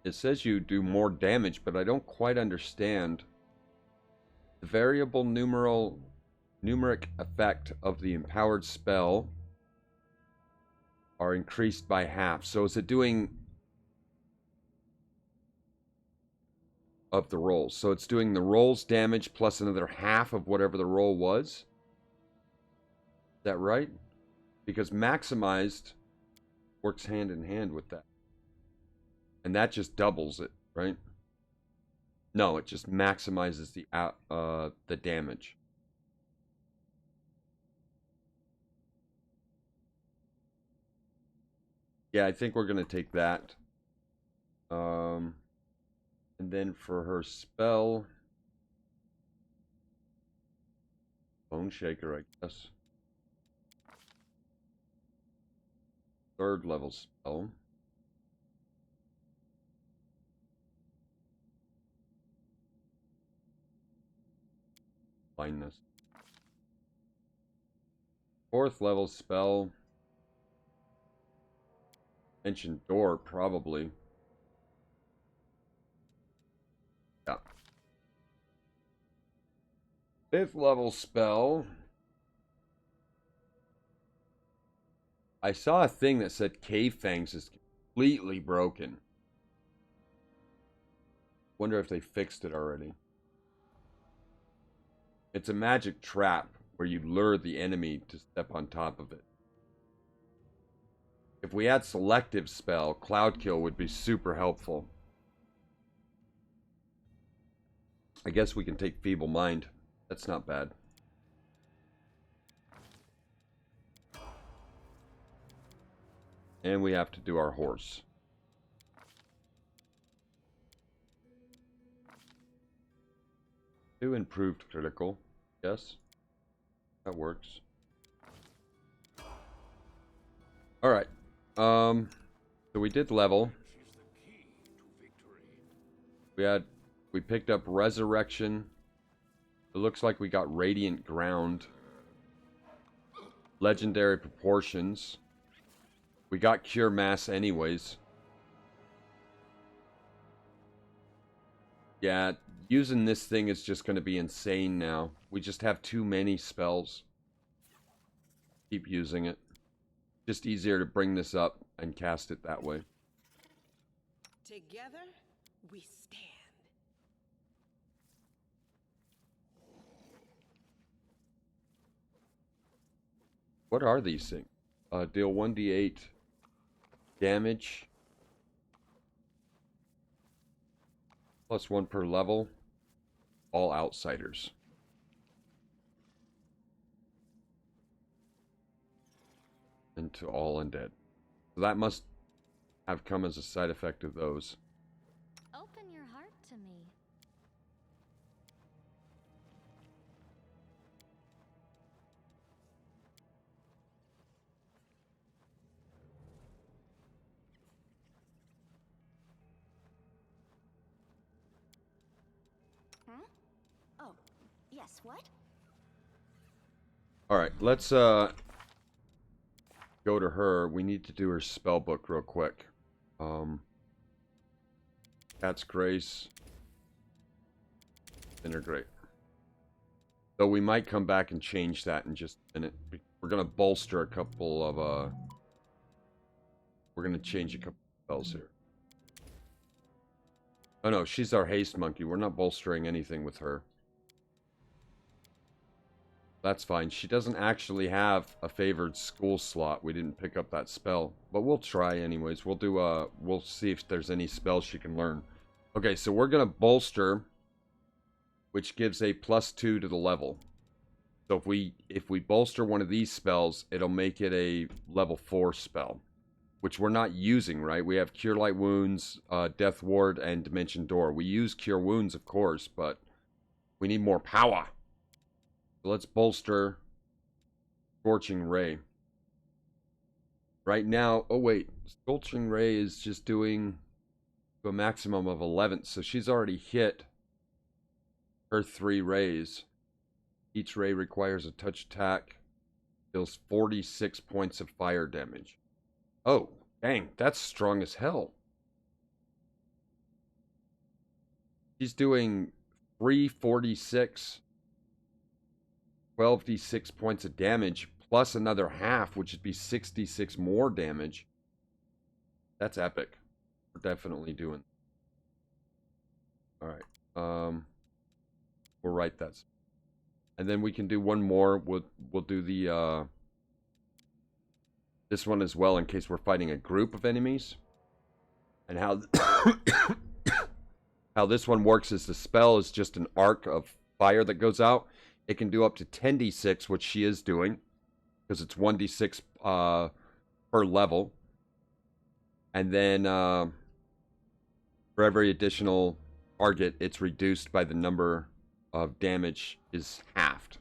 It says you do more damage, but I don't quite understand. The variable numeric effect of the empowered spell are increased by half. So is it doing of the rolls? So it's doing the rolls damage plus another half of whatever the roll was? Is that right? Because maximized works hand in hand with that. And that just doubles it, right? No, it just maximizes the damage. Yeah, I think we're gonna take that. And then for her spell, Bone Shaker, I guess. 3rd level spell. Blindness. 4th level spell. Ancient Door, probably. Yeah. 5th level spell. I saw a thing that said Cave Fangs is completely broken. Wonder if they fixed it already. It's a magic trap where you lure the enemy to step on top of it. If we had selective spell, Cloud Kill would be super helpful. I guess we can take Feeble Mind. That's not bad. And we have to do our horse. Two improved critical. Yes. That works. Alright. So we did level. We picked up Resurrection. It looks like we got Radiant Ground. Legendary Proportions. We got Cure Mass anyways. Yeah, using this thing is just going to be insane now. We just have too many spells. Keep using it. Just easier to bring this up and cast it that way. Together, we stand. What are these things? Deal 1d8 damage. +1 per level. All outsiders. And to all undead. So that must have come as a side effect of those. Open your heart to me. Guess what? All right, let's go to her. We need to do her spell book real quick. Cat's Grace. Integrate. So we might come back and change that in just a minute. We're gonna bolster a couple of we're gonna change a couple of spells here. Oh no, she's our haste monkey. We're not bolstering anything with her. That's fine. She doesn't actually have a favored school slot. We didn't pick up that spell, but we'll try anyways. We'll do we'll see if there's any spells she can learn. Okay, so we're gonna bolster, which gives a +2 to the level. So if we bolster one of these spells, it'll make it a level 4 spell, which we're not using, right? We have Cure Light Wounds, Death Ward, and Dimension Door. We use Cure Wounds, of course, but we need more power. So let's bolster Scorching Ray. Right now, oh wait, Scorching Ray is just doing to a maximum of 11, so she's already hit her 3 rays. Each ray requires a touch attack, deals 46 points of fire damage. Oh, dang, that's strong as hell. She's doing 346, 12d6 points of damage, plus another half, which would be 66 more damage. That's epic. We're definitely doing. All right. We'll write that. And then we can do one more. We'll do the this one as well in case we're fighting a group of enemies. And how how this one works is the spell is just an arc of fire that goes out. It can do up to 10d6, which she is doing, because it's 1d6 per level. And then for every additional target, it's reduced by the number of damage is halved.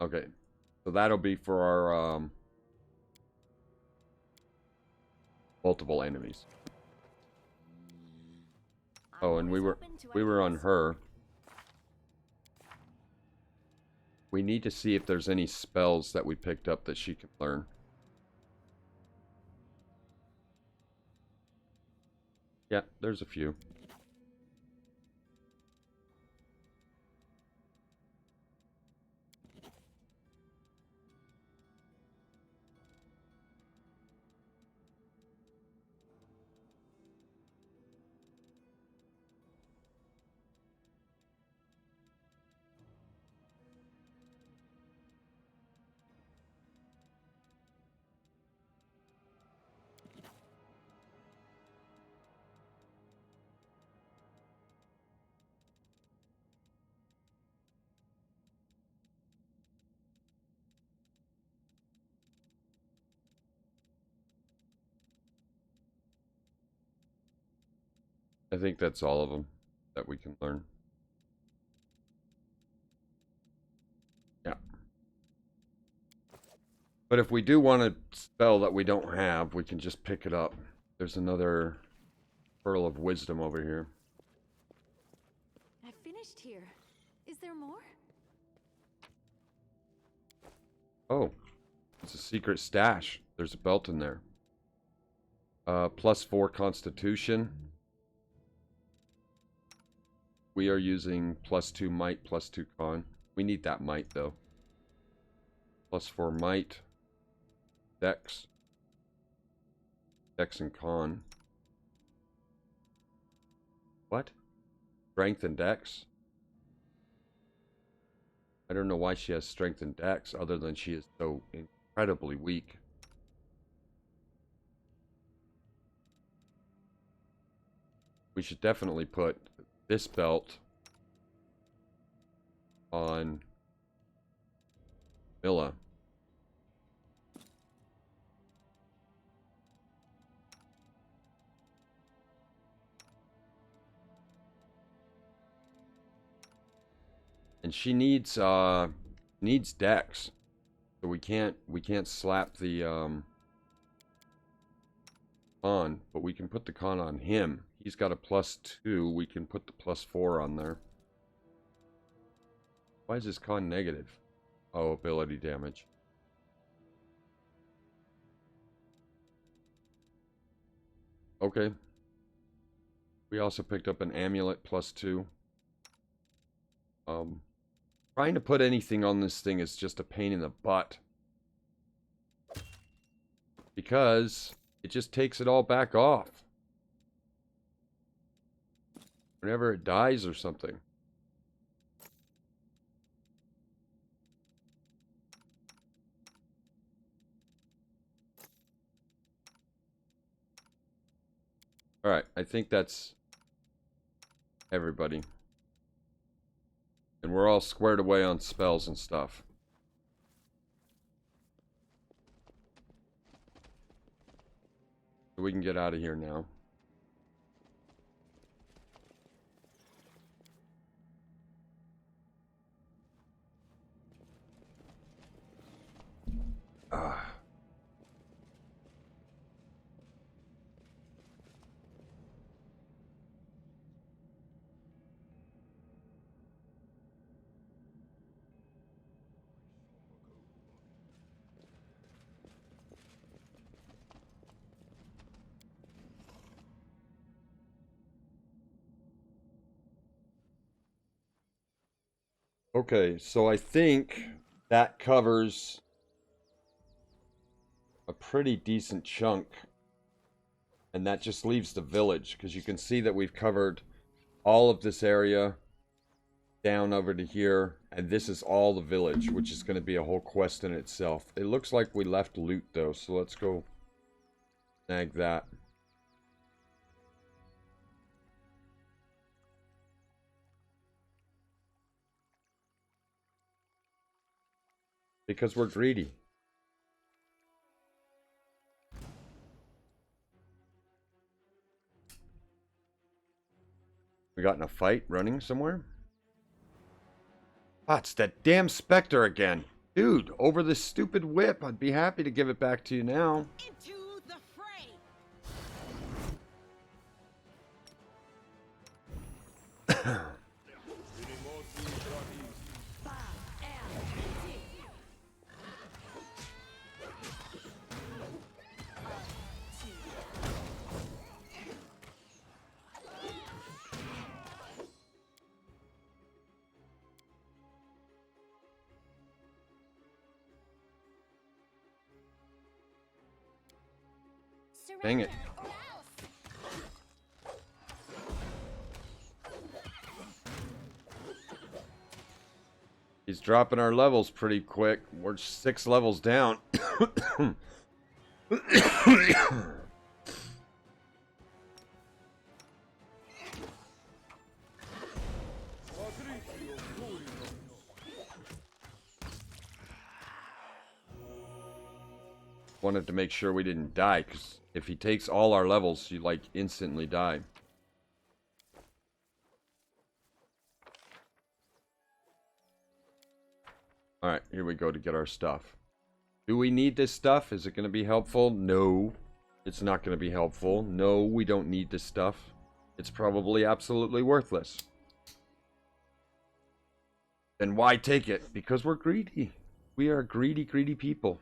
Okay, so that'll be for our multiple enemies. Oh, and we were on her. We need to see if there's any spells that we picked up that she can learn. Yeah, there's a few. I think that's all of them that we can learn. Yeah. But if we do want a spell that we don't have, we can just pick it up. There's another Pearl of Wisdom over here. I finished here. Is there more? Oh, it's a secret stash. There's a belt in there. +4 Constitution. We are using +2 Might, +2 Con. We need that Might, though. +4 Might. Dex. Dex and Con. What? Strength and Dex? I don't know why she has Strength and Dex, other than she is so incredibly weak. We should definitely put this belt on Milla. And she needs Dex. So we can't slap the Con, but we can put the Con on him. He's got a +2. We can put the +4 on there. Why is this con negative? Oh, ability damage. Okay. We also picked up an amulet +2. Trying to put anything on this thing is just a pain in the butt. Because it just takes it all back off. Whenever it dies or something. Alright, I think that's everybody. And we're all squared away on spells and stuff. So we can get out of here now. Okay, so I think that covers a pretty decent chunk. And that just leaves the village, because you can see that we've covered all of this area down over to here, and this is all the village, which is going to be a whole quest in itself. It looks like we left loot though, so let's go snag that. Because we're greedy. We got in a fight running somewhere? Ah, it's that damn Spectre again. Dude, over this stupid whip. I'd be happy to give it back to you now. Into the fray. Dang it. Surrender or else. He's dropping our levels pretty quick. We're 6 levels down. Wanted to make sure we didn't die, because if he takes all our levels, you like instantly die. Alright, here we go to get our stuff. Do we need this stuff? Is it going to be helpful? No. It's not going to be helpful. No, we don't need this stuff. It's probably absolutely worthless. Then why take it? Because we're greedy. We are greedy, greedy people.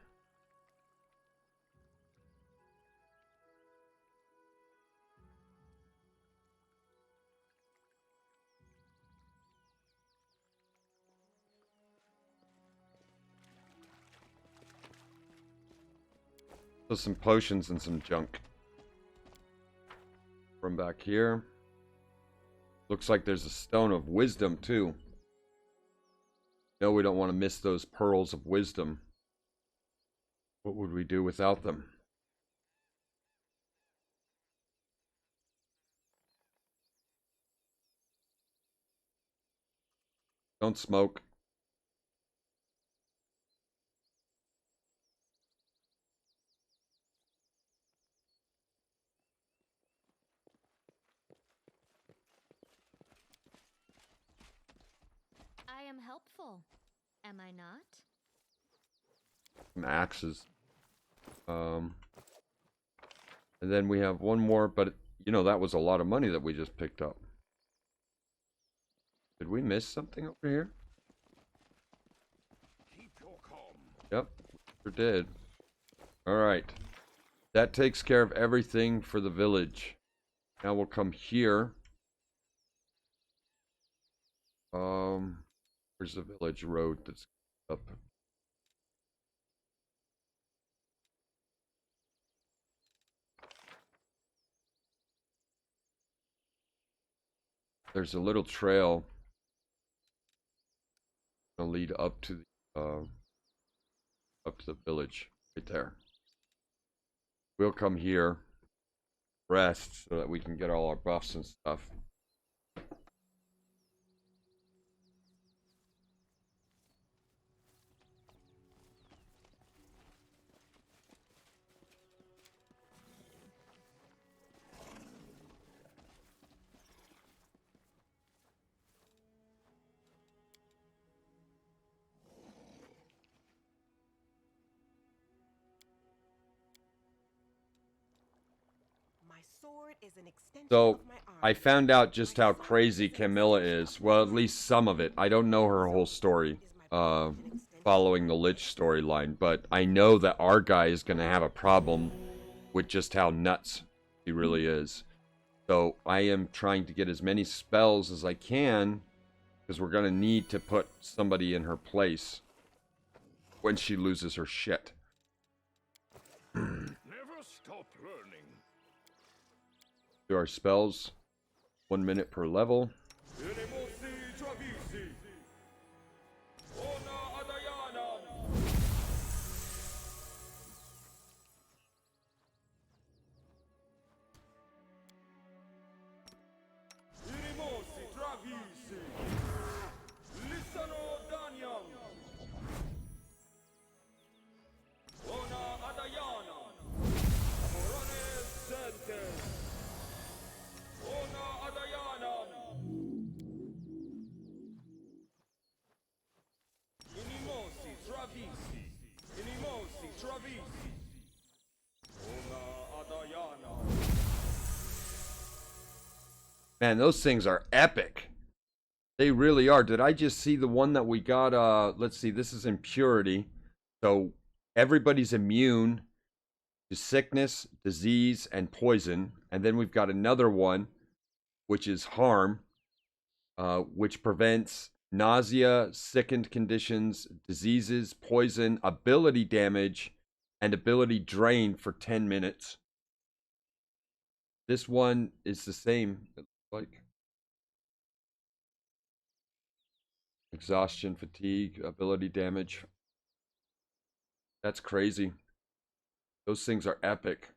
So some potions and some junk. From back here. Looks like there's a stone of wisdom too. No, we don't want to miss those pearls of wisdom. What would we do without them? Don't smoke. I am helpful. Am I not? Some axes. And then we have one more, but you know, that was a lot of money that we just picked up. Did we miss something over here? Yep, sure did. Alright. That takes care of everything for the village. Now we'll come here. Where's the village road that's up? There's a little trail gonna lead up to the village right there. We'll come here, rest so that we can get all our buffs and stuff. My sword is an extension So, of my arm. I found out just how crazy Camilla is. Well, at least some of it. I don't know her whole story, following the Lich storyline, but I know that our guy is going to have a problem with just how nuts he really is. So, I am trying to get as many spells as I can, because we're going to need to put somebody in her place when she loses her shit. Never stop learning. Do our spells 1 minute per level. Man, those things are epic. They really are. Did I just see the one that we got? Let's see. This is impurity. So everybody's immune to sickness, disease, and poison. And then we've got another one, which is harm, which prevents nausea, sickened conditions, diseases, poison, ability damage, and ability drain for 10 minutes. This one is the same. Like exhaustion, fatigue, ability damage. That's crazy. Those things are epic.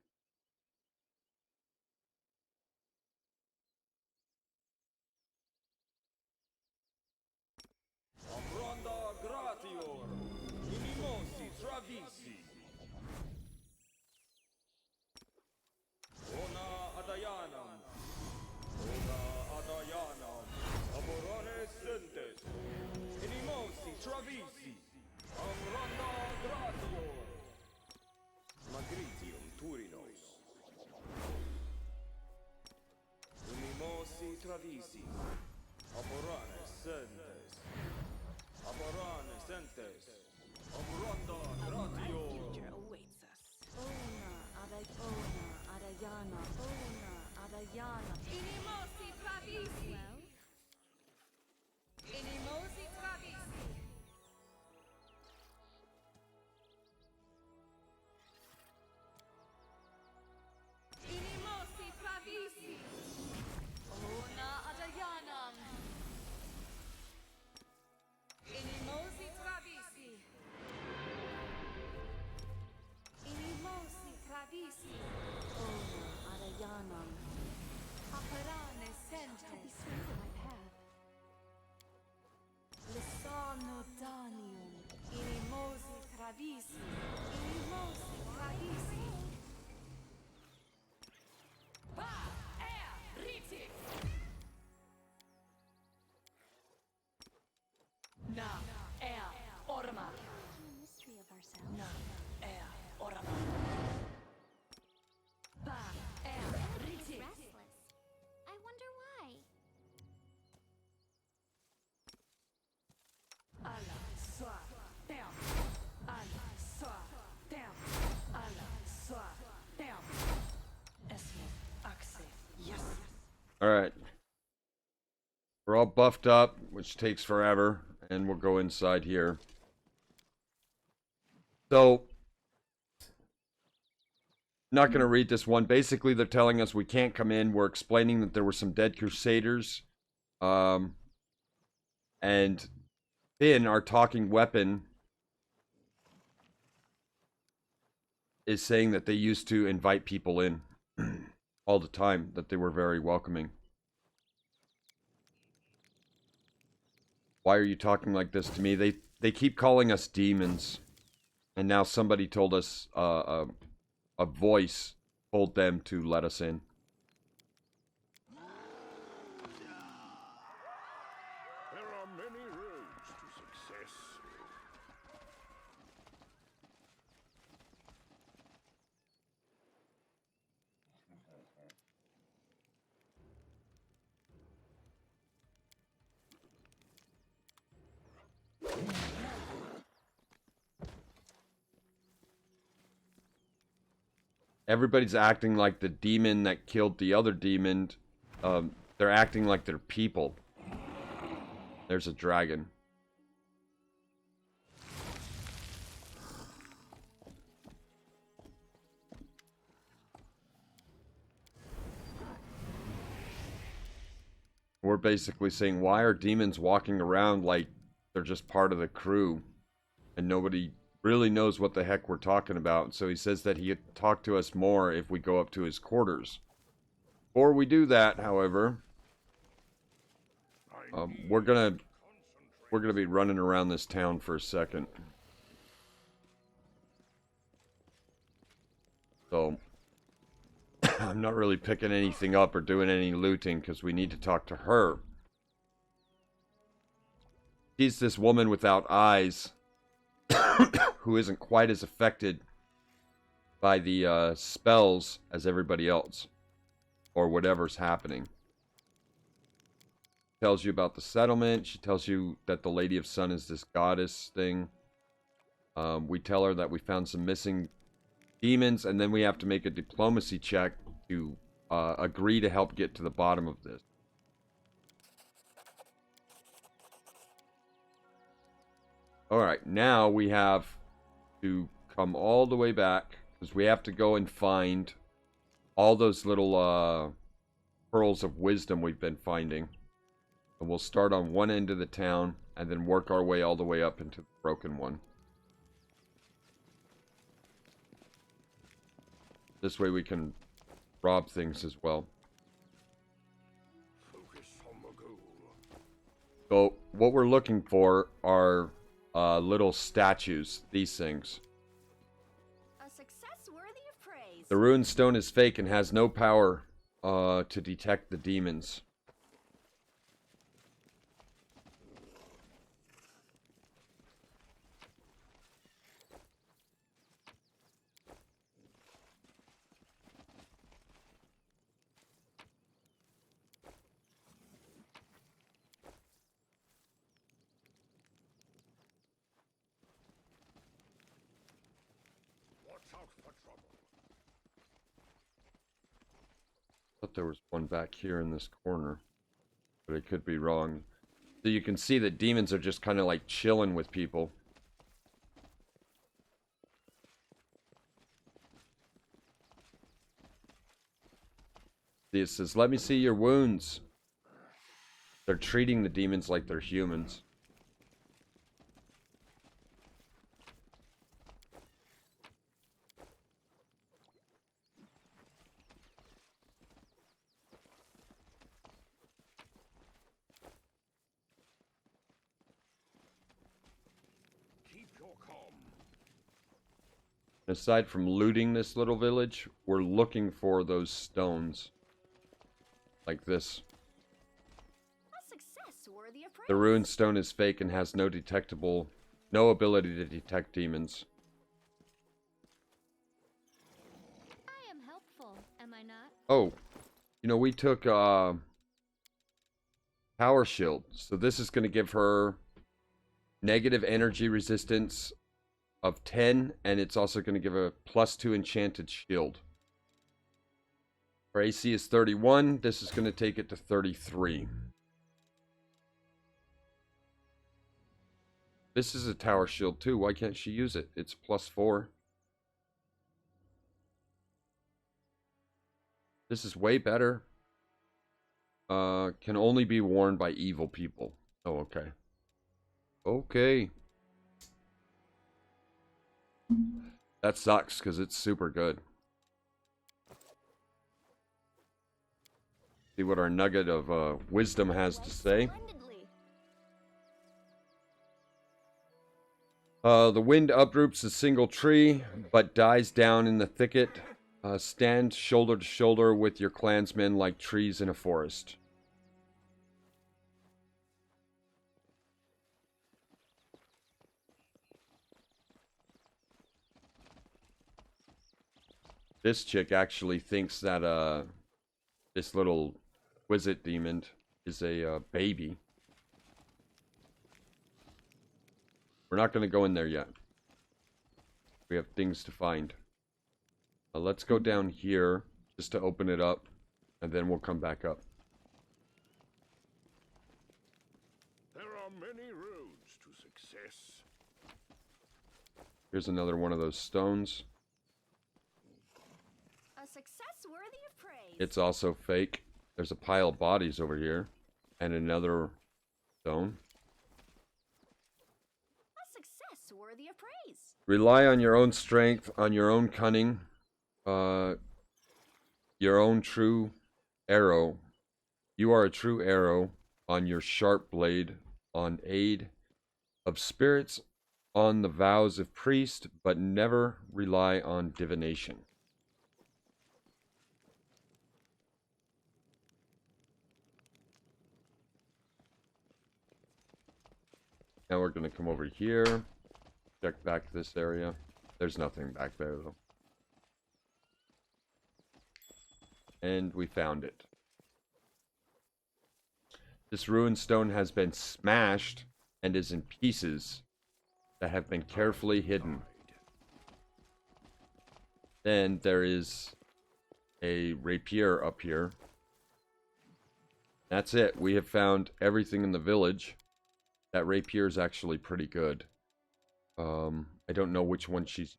Travisi, Amorane Sentes, Amorane Sentes, Amronda Gratio. Future awaits us. Adayana, Adayana. Inimosi Travisi. Well? Inimosi Travisi. Inimosi Travisi. Ona Adayanam. Inimosi Travisi. Inimosi Travisi. Ona, Adayanam. Aparane Sentes. Lisano Danium. Inimosi Travisi. Inimosi Travisi. Ba er Ritik. Na er Orma. The mystery of ourselves. Na er Orma. Ba er Ritik. Restless. I wonder why. Ala Swa Tem. Ala We're all buffed up, which takes forever, and we'll go inside here. So, not going to read this one. Basically, they're telling us we can't come in. We're explaining that there were some dead crusaders. And Finn, our talking weapon, is saying that they used to invite people in all the time, that they were very welcoming. Why are you talking like this to me? They keep calling us demons. And now somebody told us, a voice told them to let us in. There are many roads to success. Everybody's acting like the demon that killed the other demon. They're acting like they're people. There's a dragon. We're basically saying, why are demons walking around like they're just part of the crew? And nobody really knows what the heck we're talking about. So he says that he'd talk to us more if we go up to his quarters. Before we do that, however, we're gonna be running around this town for a second. So I'm not really picking anything up or doing any looting because we need to talk to her. She's this woman without eyes who isn't quite as affected by the spells as everybody else, or whatever's happening. Tells you about the settlement. She tells you that the Lady of Sun is this goddess thing. We tell her that we found some missing demons, and then we have to make a diplomacy check to agree to help get to the bottom of this. Alright, now we have to come all the way back, because we have to go and find all those little pearls of wisdom we've been finding. And we'll start on one end of the town, and then work our way all the way up into the broken one. This way we can rob things as well. Focus on the goal. So, what we're looking for are little statues, these things. A success worthy of praise. The rune stone is fake and has no power to detect the demons. Watch out for trouble. I thought there was one back here in this corner, but I could be wrong. So you can see that demons are just kind of like chilling with people. It says, let me see your wounds. They're treating the demons like they're humans. Keep your calm. Aside from looting this little village, we're looking for those stones. Like this. A success worthy of praise. The rune stone is fake and has no ability to detect demons. I am helpful, am I not? Oh, you know, we took power shield. So this is going to give her negative energy resistance of 10, and it's also going to give a +2 enchanted shield. Our AC is 31. This is going to take it to 33. This is a tower shield too. Why can't she use it? It's +4. This is way better. Can only be worn by evil people. Oh, okay. Okay. That sucks because it's super good. See what our nugget of wisdom has to say. Splendidly. The wind uproots a single tree, but dies down in the thicket. Stand shoulder to shoulder with your clansmen like trees in a forest. This chick actually thinks that this little Wizard demon is a baby. We're not going to go in there yet. We have things to find. Let's go down here just to open it up, and then we'll come back up. There are many roads to success. Here's another one of those stones. A success worthy of praise. It's also fake. There's a pile of bodies over here, and another stone. A success worthy of praise. Rely on your own strength, on your own cunning, your own true arrow. You are a true arrow on your sharp blade, on aid of spirits, on the vows of priest, but never rely on divination. Now we're going to come over here, check back this area. There's nothing back there, though. And we found it. This ruined stone has been smashed and is in pieces that have been carefully hidden. Then there is a rapier up here. That's it. We have found everything in the village. That rapier is actually pretty good. I don't know which one she's at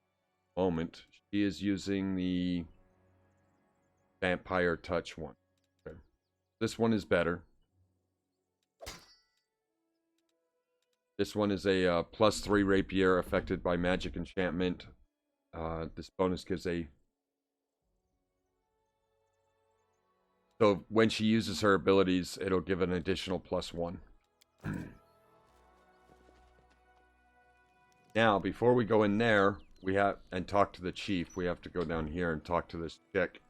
the moment. She is using the Vampire Touch one. Okay. This one is better. This one is a +3 rapier affected by magic enchantment. This bonus gives a... So when she uses her abilities, it'll give an additional +1. Now, before we go in there, we have and talk to the chief, we have to go down here and talk to this chick.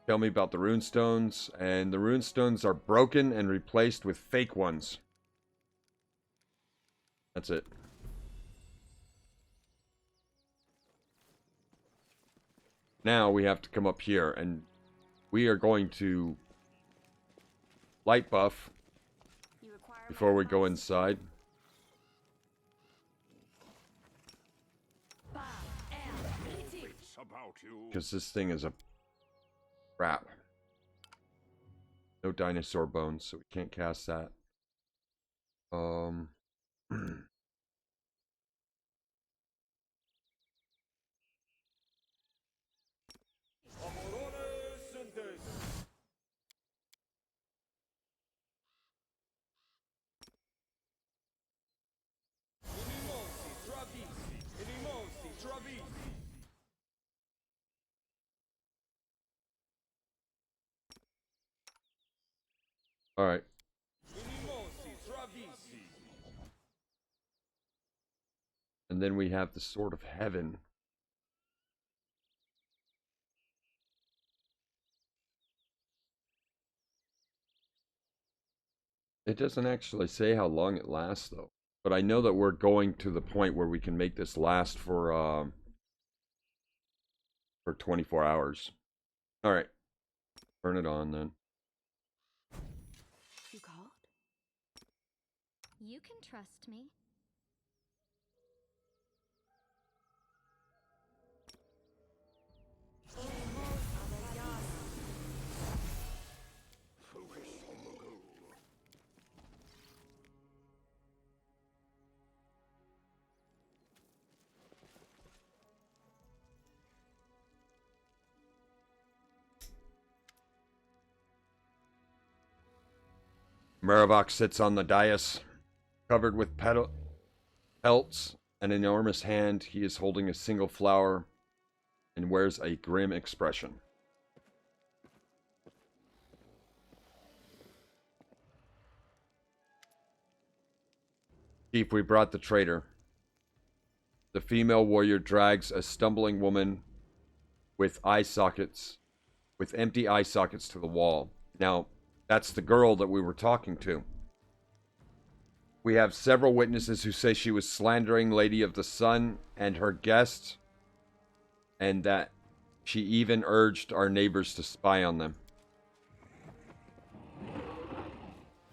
Tell me about the runestones, and the runestones are broken and replaced with fake ones. That's it. Now we have to come up here, and we are going to light buff You require before we go advice. inside. Wits about you. Because this thing is a crap. No dinosaur bones, so we can't cast that. Alright. And then we have the Sword of Heaven. It doesn't actually say how long it lasts, though. But I know that we're going to the point where we can make this last for 24 hours. Alright. Turn it on, then. You called? You can trust me. Meravok sits on the dais, covered with pelts, an enormous hand. He is holding a single flower and wears a grim expression. Chief, we brought the traitor. The female warrior drags a stumbling woman with empty eye sockets to the wall. Now, that's the girl that we were talking to. We have several witnesses who say she was slandering Lady of the Sun and her guests, and that she even urged our neighbors to spy on them.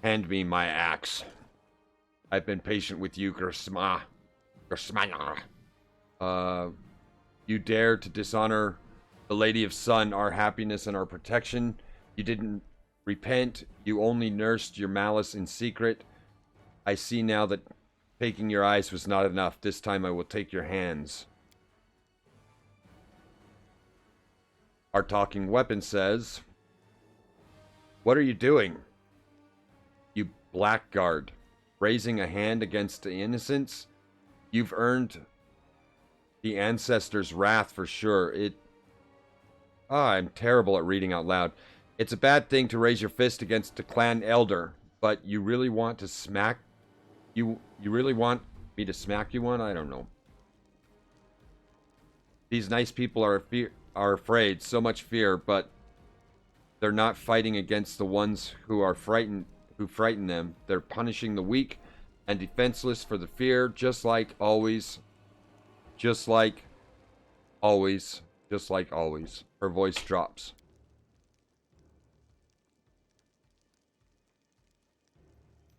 Hand me my axe. I've been patient with you, Gersma. You dare to dishonor the Lady of Sun, our happiness and our protection. You didn't repent. You only nursed your malice in secret. I see now that taking your eyes was not enough. This time I will take your hands. Our talking weapon says, what are you doing? You blackguard. Raising a hand against the innocents? You've earned the ancestors' wrath for sure. I'm terrible at reading out loud. It's a bad thing to raise your fist against a clan elder, but you really want to smack... You really want me to smack you one? I don't know. These nice people are afraid, so much fear, but they're not fighting against the ones who frighten them. They're punishing the weak and defenseless for the fear, just like always. Just like always. Just like always. Her voice drops.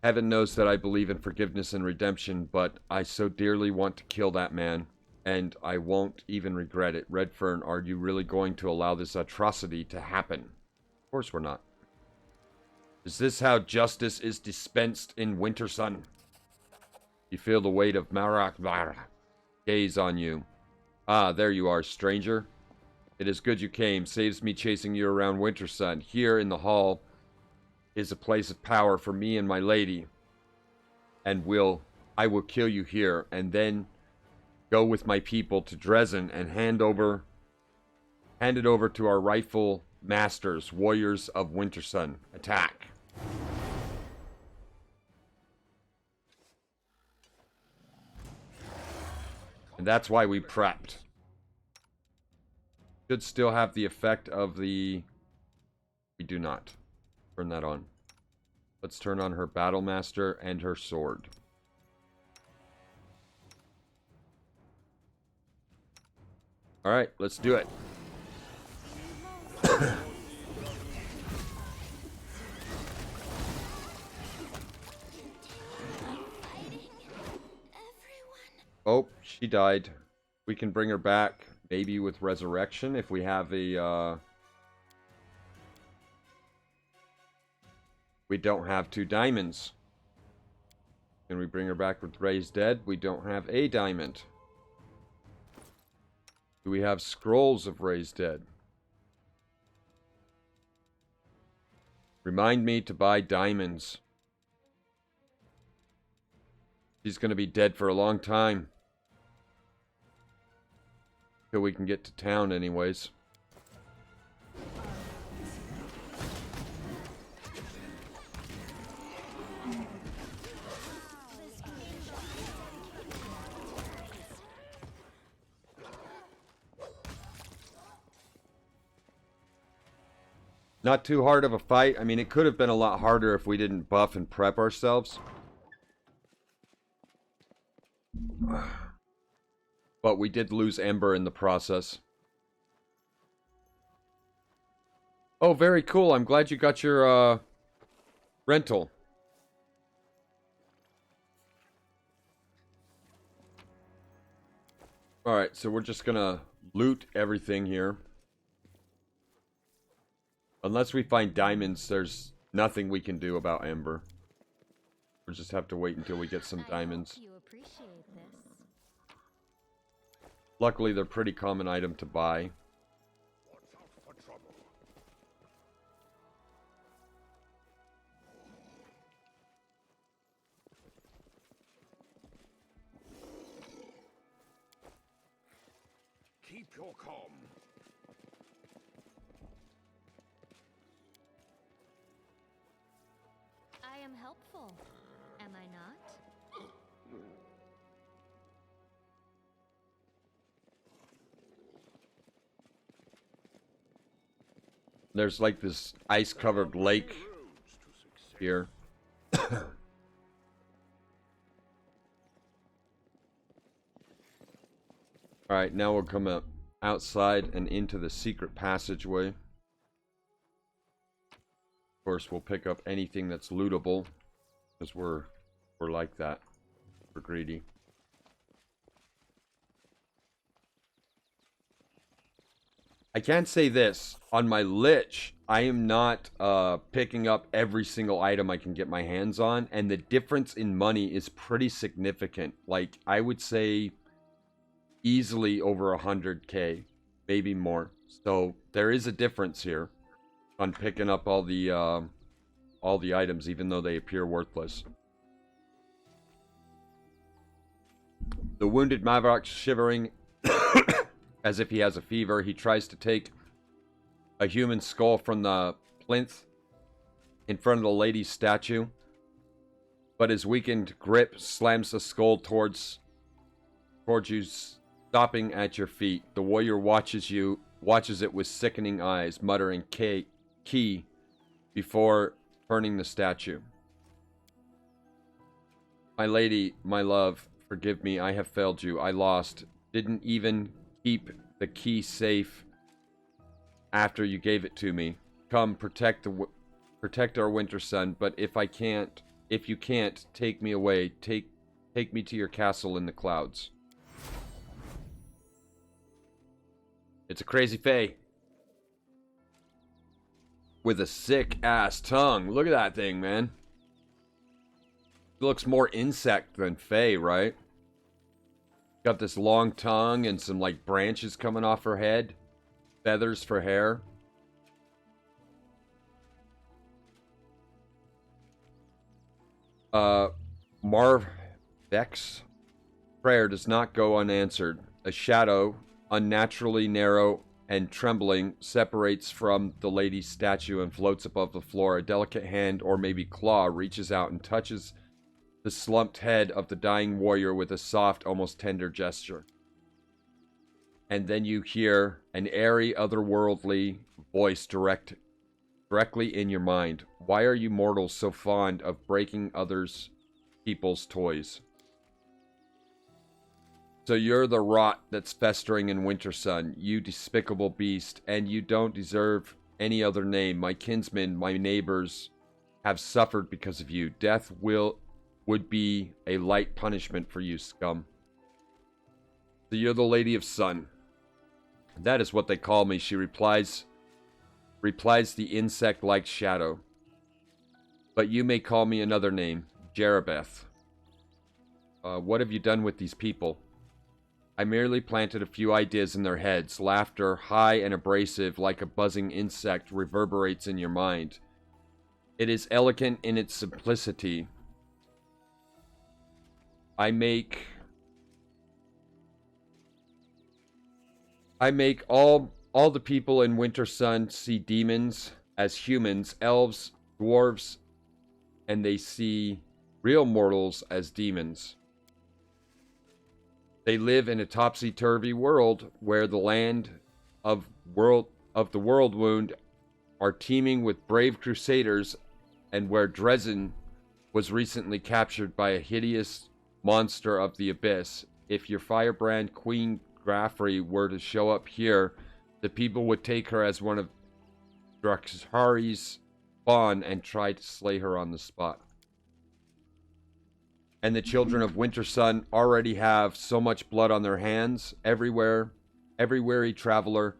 Heaven knows that I believe in forgiveness and redemption, but I so dearly want to kill that man, and I won't even regret it. Redfern, are you really going to allow this atrocity to happen? Of course we're not. Is this how justice is dispensed in Winter Sun? You feel the weight of Marak gaze on you. Ah, there you are, stranger. It is good you came. Saves me chasing you around Winter Sun. Here in the hall is a place of power for me and my lady. And I will kill you here, and then go with my people to Dresden and hand it over to our rightful masters, warriors of Winter Sun. Attack. And that's why we prepped. Should still have the effect of the... We do not. Turn that on. Let's turn on her Battle Master and her sword. Alright, let's do it. Oh, she died. We can bring her back, maybe with resurrection, if we have a, We don't have 2 diamonds. Can we bring her back with raised dead? We don't have a diamond. Do we have scrolls of raised dead? Remind me to buy diamonds. She's going to be dead for a long time. Till we can get to town anyways. Not too hard of a fight. I mean, it could have been a lot harder if we didn't buff and prep ourselves. But we did lose Ember in the process. Oh, very cool. I'm glad you got your rental. Alright, so we're just gonna loot everything here. Unless we find diamonds, there's nothing we can do about Ember. We'll just have to wait until we get some diamonds. You appreciate this. Luckily, they're a pretty common item to buy. Watch out for trouble. Keep your calm. I am helpful, am I not? There's like this ice-covered lake here. Alright, now we'll come up outside and into the secret passageway. Of course, we'll pick up anything that's lootable, because we're like that. We're greedy. I can't say this. On my Lich, I am not picking up every single item I can get my hands on, and the difference in money is pretty significant. Like, I would say easily over 100k, maybe more. So there is a difference here on picking up all the items, even though they appear worthless. The wounded Mavrock shivering as if he has a fever. He tries to take a human skull from the plinth in front of the lady's statue, but his weakened grip slams the skull towards you, stopping at your feet. The warrior watches it with sickening eyes, muttering key before turning the statue. My lady, my love, forgive me, I have failed you. I lost. Didn't even keep the key safe after you gave it to me. Come, protect our winter son, but if you can't, take me away. Take me to your castle in the clouds. It's a crazy fae. With a sick-ass tongue. Look at that thing, man. It looks more insect than fae, right? Got this long tongue and some, like, branches coming off her head. Feathers for hair. Marvek's prayer does not go unanswered. A shadow, unnaturally narrow and trembling, separates from the lady's statue and floats above the floor. A delicate hand, or maybe claw, reaches out and touches the slumped head of the dying warrior with a soft, almost tender gesture. And then you hear an airy, otherworldly voice directly in your mind. Why are you mortals so fond of breaking others people's toys? So you're the rot that's festering in Winter Sun, you despicable beast, and you don't deserve any other name. My kinsmen, my neighbors, have suffered because of you. Death would be a light punishment for you, scum. So you're the Lady of Sun. That is what they call me, she replies the insect-like shadow. But you may call me another name, Jerabeth. What have you done with these people? I merely planted a few ideas in their heads. Laughter, high and abrasive like a buzzing insect, reverberates in your mind. It is elegant in its simplicity. I make all the people in Winter Sun see demons as humans, elves, dwarves, and they see real mortals as demons. They live in a topsy-turvy world where the land of the world wound are teeming with brave crusaders, and where Dresden was recently captured by a hideous monster of the abyss. If your firebrand Queen Graffrey were to show up here, the people would take her as one of Drakhari's spawn and try to slay her on the spot. And the children of Winter Sun already have so much blood on their hands. Every weary traveler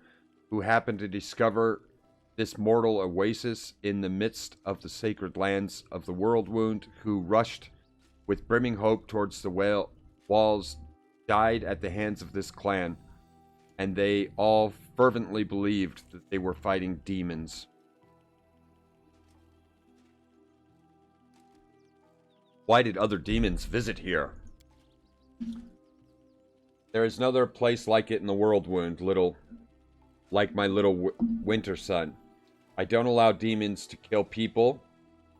who happened to discover this mortal oasis in the midst of the sacred lands of the world wound, who rushed with brimming hope towards the walls, died at the hands of this clan, and they all fervently believed that they were fighting demons. Why did other demons visit here? There is another place like it in the world wound, like my little winter son. I don't allow demons to kill people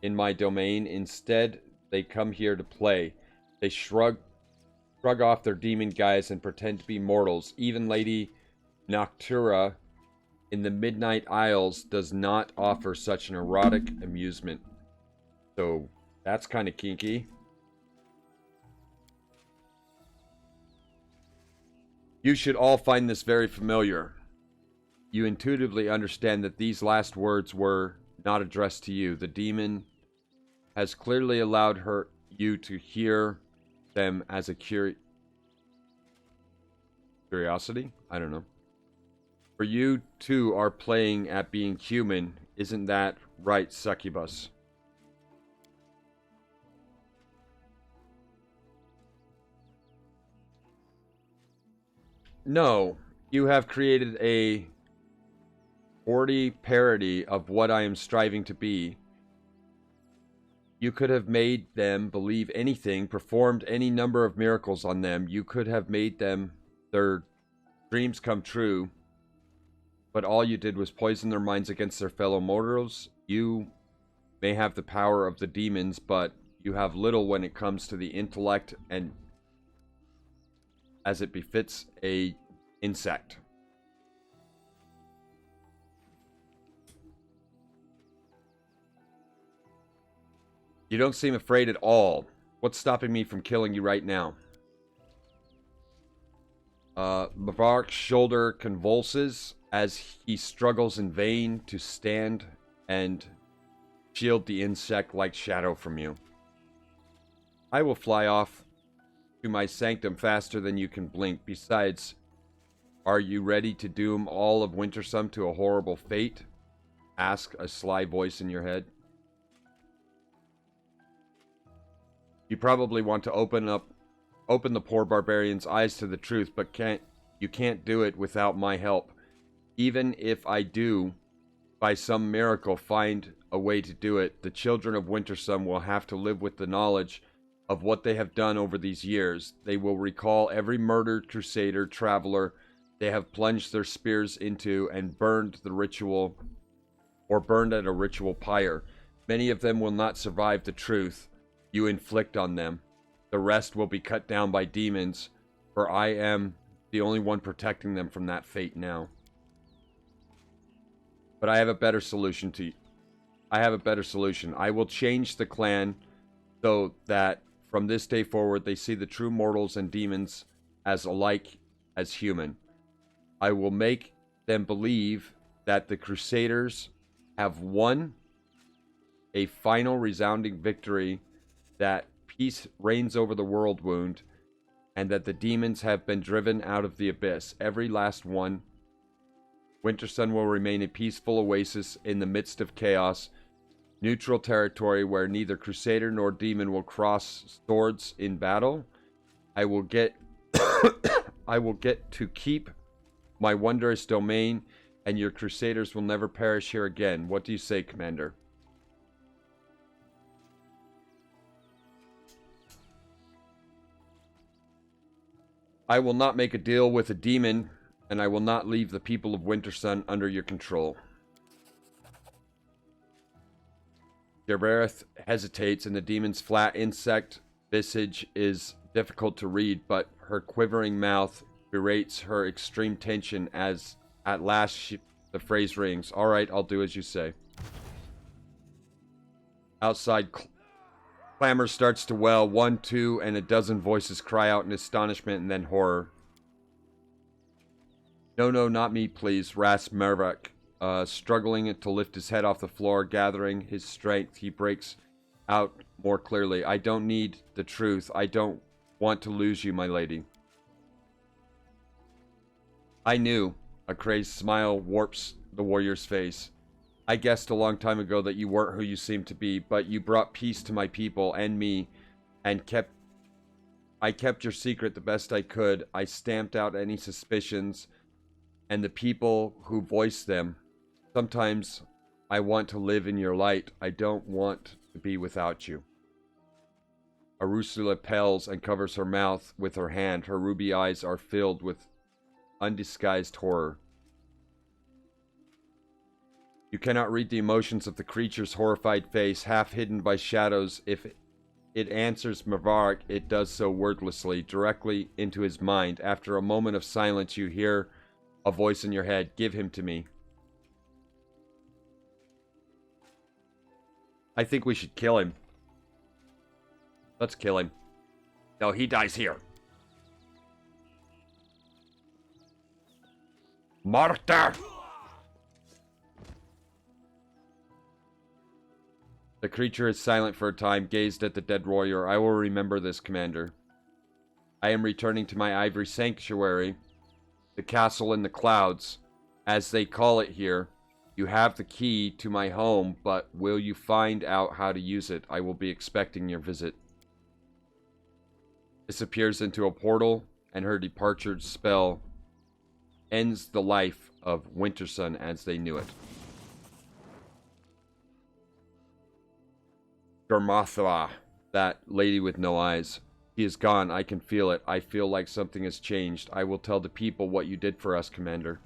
in my domain. Instead, they come here to play. They shrug off their demon guise and pretend to be mortals. Even Lady Noctura in the Midnight Isles does not offer such an erotic amusement. So, that's kind of kinky. You should all find this very familiar. You intuitively understand that these last words were not addressed to you. The demon has clearly allowed you to hear them as a curiosity? I don't know. For you too are playing at being human. Isn't that right, succubus? No, you have created a 40 parody of what I am striving to be. You could have made them believe anything, performed any number of miracles on them. You could have made them their dreams come true. But all you did was poison their minds against their fellow mortals. You may have the power of the demons, but you have little when it comes to the intellect and as it befits a insect. You don't seem afraid at all. What's stopping me from killing you right now? Mavark's shoulder convulses as he struggles in vain to stand and shield the insect-like shadow from you. I will fly off to my sanctum faster than you can blink. Besides, are you ready to doom all of Wintersum to a horrible fate? Ask a sly voice in your head. You probably want to open the poor barbarian's eyes to the truth, but you can't do it without my help. Even if I do, by some miracle, find a way to do it, the children of Wintersum will have to live with the knowledge of what they have done over these years. They will recall every murdered crusader, traveler they have plunged their spears into and burned at a ritual pyre. Many of them will not survive the truth you inflict on them. The rest will be cut down by demons, for I am the only one protecting them from that fate now. But I have a better solution I will change the clan so that from this day forward they see the true mortals and demons as alike as human. I will make them believe that the Crusaders have won a final resounding victory, that peace reigns over the world wound, and that the demons have been driven out of the abyss. Every last one. Wintersun will remain a peaceful oasis in the midst of chaos, neutral territory where neither crusader nor demon will cross swords in battle. I will get to keep my wondrous domain, and your crusaders will never perish here again. What do you say, Commander? I will not make a deal with a demon, and I will not leave the people of Wintersun under your control. Gerbereth hesitates, and the demon's flat insect visage is difficult to read, but her quivering mouth berates her extreme tension as at last the phrase rings. All right, I'll do as you say. Outside, clamor starts to well. 1, 2, and a dozen voices cry out in astonishment and then horror. No, not me, please, rasped Mervak. Struggling to lift his head off the floor, gathering his strength, he breaks out more clearly. I don't need the truth. I don't want to lose you, my lady. I knew. A crazed smile warps the warrior's face. I guessed a long time ago that you weren't who you seemed to be, but you brought peace to my people and me, and I kept your secret the best I could. I stamped out any suspicions, and the people who voiced them. Sometimes I want to live in your light. I don't want to be without you. Arusula pales and covers her mouth with her hand. Her ruby eyes are filled with undisguised horror. You cannot read the emotions of the creature's horrified face, half hidden by shadows. If it answers Maverick, it does so wordlessly, directly into his mind. After a moment of silence, you hear a voice in your head. Give him to me. I think we should kill him. Let's kill him. No, he dies here. Marta! The creature is silent for a time, gazed at the dead warrior. I will remember this, Commander. I am returning to my ivory sanctuary, the castle in the clouds, as they call it here. You have the key to my home, but will you find out how to use it? I will be expecting your visit. Disappears into a portal, and her departure spell ends the life of Wintersun as they knew it. Gormathwa, that lady with no eyes. She is gone. I can feel it. I feel like something has changed. I will tell the people what you did for us, Commander.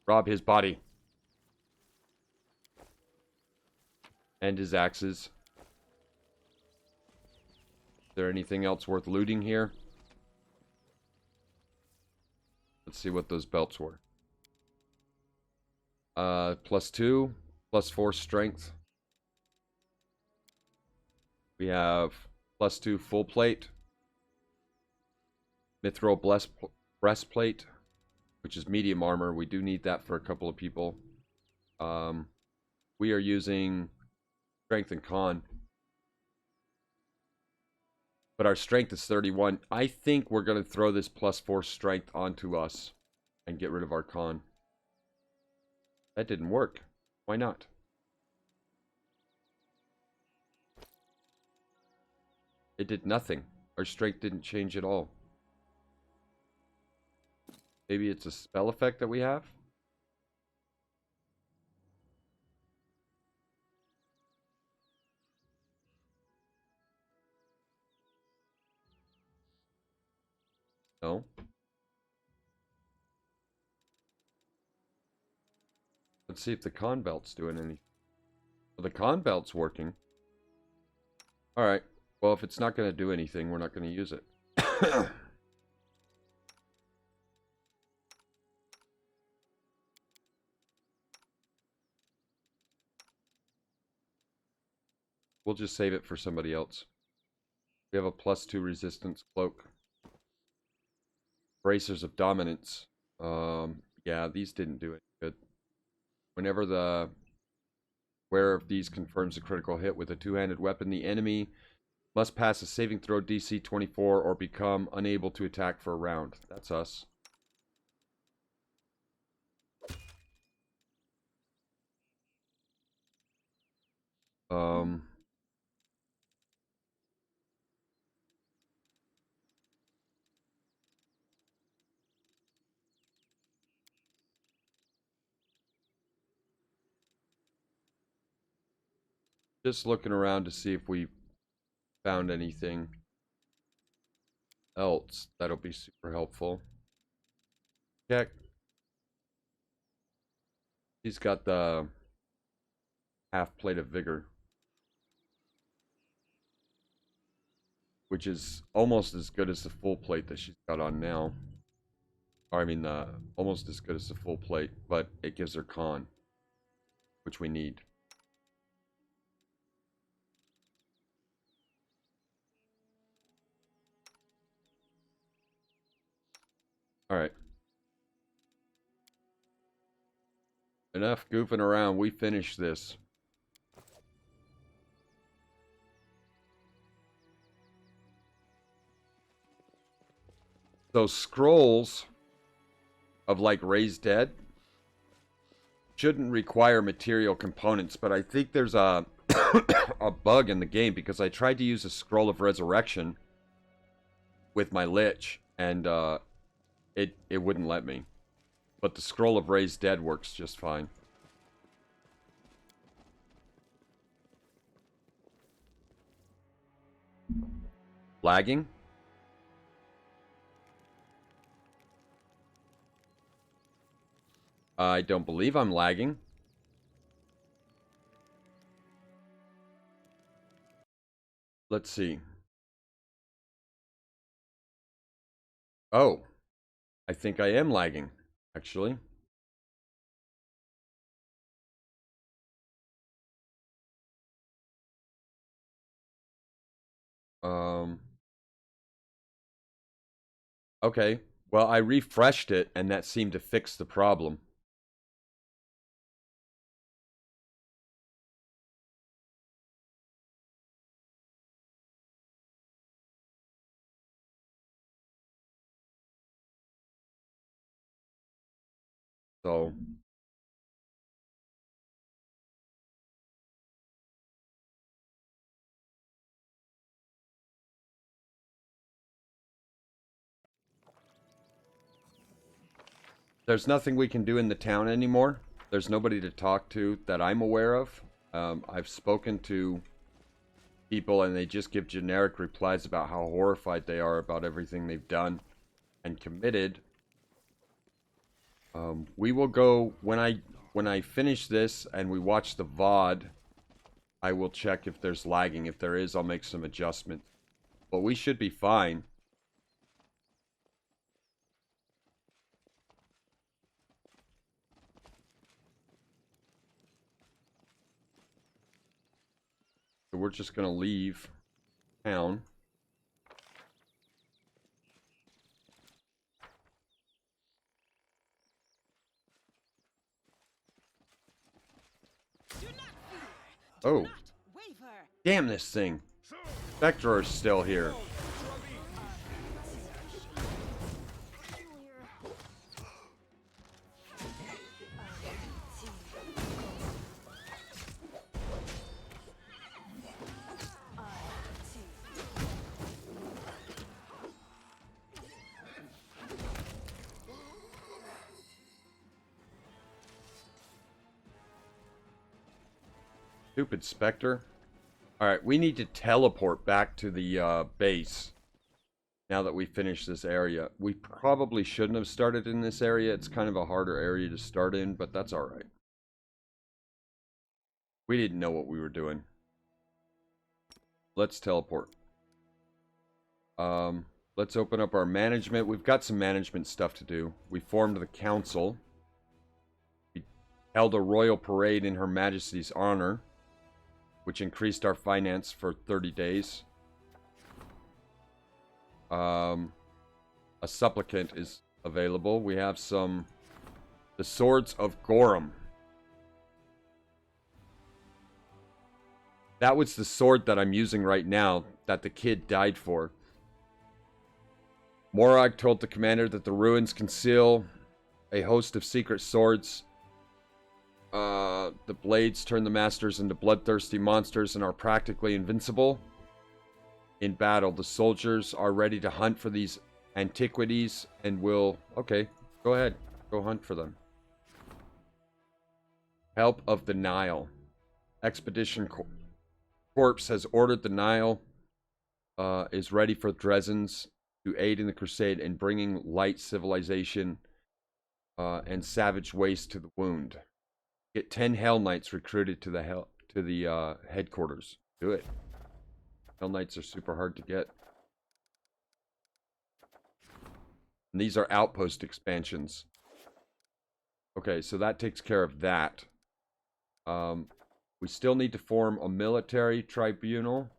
Rob his body. And his axes. Is there anything else worth looting here? Let's see what those belts were. +2, +4 strength. We have +2 full plate. Mithril breastplate, which is medium armor. We do need that for a couple of people. We are using strength and con. But our strength is 31. I think we're going to throw this +4 strength onto us and get rid of our con. That didn't work. Why not? It did nothing. Our strength didn't change at all. Maybe it's a spell effect that we have? No. Let's see if the con belt's doing anything. Well, the con belt's working. Alright. Well, if it's not going to do anything, we're not going to use it. We'll just save it for somebody else. We have a +2 resistance cloak. Bracers of dominance. Yeah, these didn't do it good. Whenever the wearer of these confirms a critical hit with a two-handed weapon, the enemy must pass a saving throw DC 24 or become unable to attack for a round. That's us. Just looking around to see if we found anything else that'll be super helpful. Check. He's got the half plate of vigor, which is almost as good as the full plate that she's got on now. Or I mean, almost as good as the full plate, but it gives her con, which we need. Alright. Enough goofing around. We finish this. Those scrolls of like Raised Dead shouldn't require material components, but I think there's a a bug in the game because I tried to use a scroll of resurrection with my lich and it wouldn't let me. But the scroll of Raised Dead works just fine. Lagging? I don't believe I'm lagging. Let's see. Oh, I think I am lagging, actually. Okay. Well, I refreshed it, and that seemed to fix the problem. So, there's nothing we can do in the town anymore. There's nobody to talk to that I'm aware of. I've spoken to people, and they just give generic replies about how horrified they are about everything they've done and committed. We will go when I finish this and we watch the VOD. I will check if there's lagging. If there is, I'll make some adjustments. But we should be fine. So we're just gonna leave town. Oh. Damn this thing. Spectre is still here. Stupid Spectre. Alright, we need to teleport back to the base. Now that we finish this area. We probably shouldn't have started in this area. It's kind of a harder area to start in, but that's alright. We didn't know what we were doing. Let's teleport. Let's open up our management. We've got some management stuff to do. We formed the council. We held a royal parade in Her Majesty's honor, which increased our finance for 30 days. A supplicant is available. We have the Swords of Gorm. That was the sword that I'm using right now that the kid died for. Morag told the commander that the ruins conceal a host of secret swords. The blades turn the masters into bloodthirsty monsters and are practically invincible. In battle, the soldiers are ready to hunt for these antiquities and will... Okay, go ahead. Go hunt for them. Help of the Nile. Expedition Corps has ordered the Nile is ready for Dresden's to aid in the crusade in bringing light civilization and savage waste to the wound. Get 10 Hell Knights recruited to the headquarters. Do it. Hell Knights are super hard to get. And these are outpost expansions. Okay, so that takes care of that. We still need to form a military tribunal.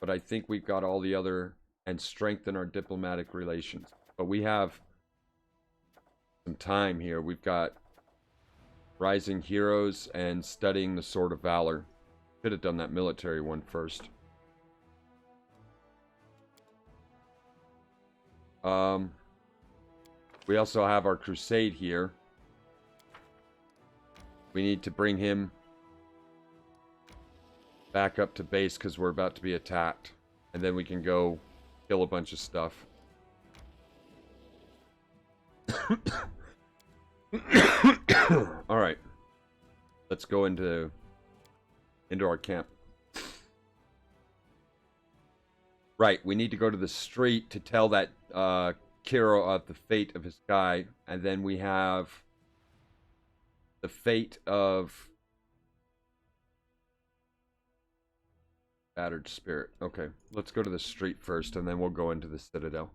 But I think we've got all the other... and strengthen our diplomatic relations. But we have some time here. We've got Rising Heroes and Studying the Sword of Valor. Should have done that military one first. We also have our crusade here. We need to bring him back up to base because we're about to be attacked. And then we can go kill a bunch of stuff. Alright. Let's go into our camp. Right, we need to go to the street to tell that Kiro of the fate of his guy, and then we have the fate of battered spirit. Okay, let's go to the street first, and then we'll go into the citadel.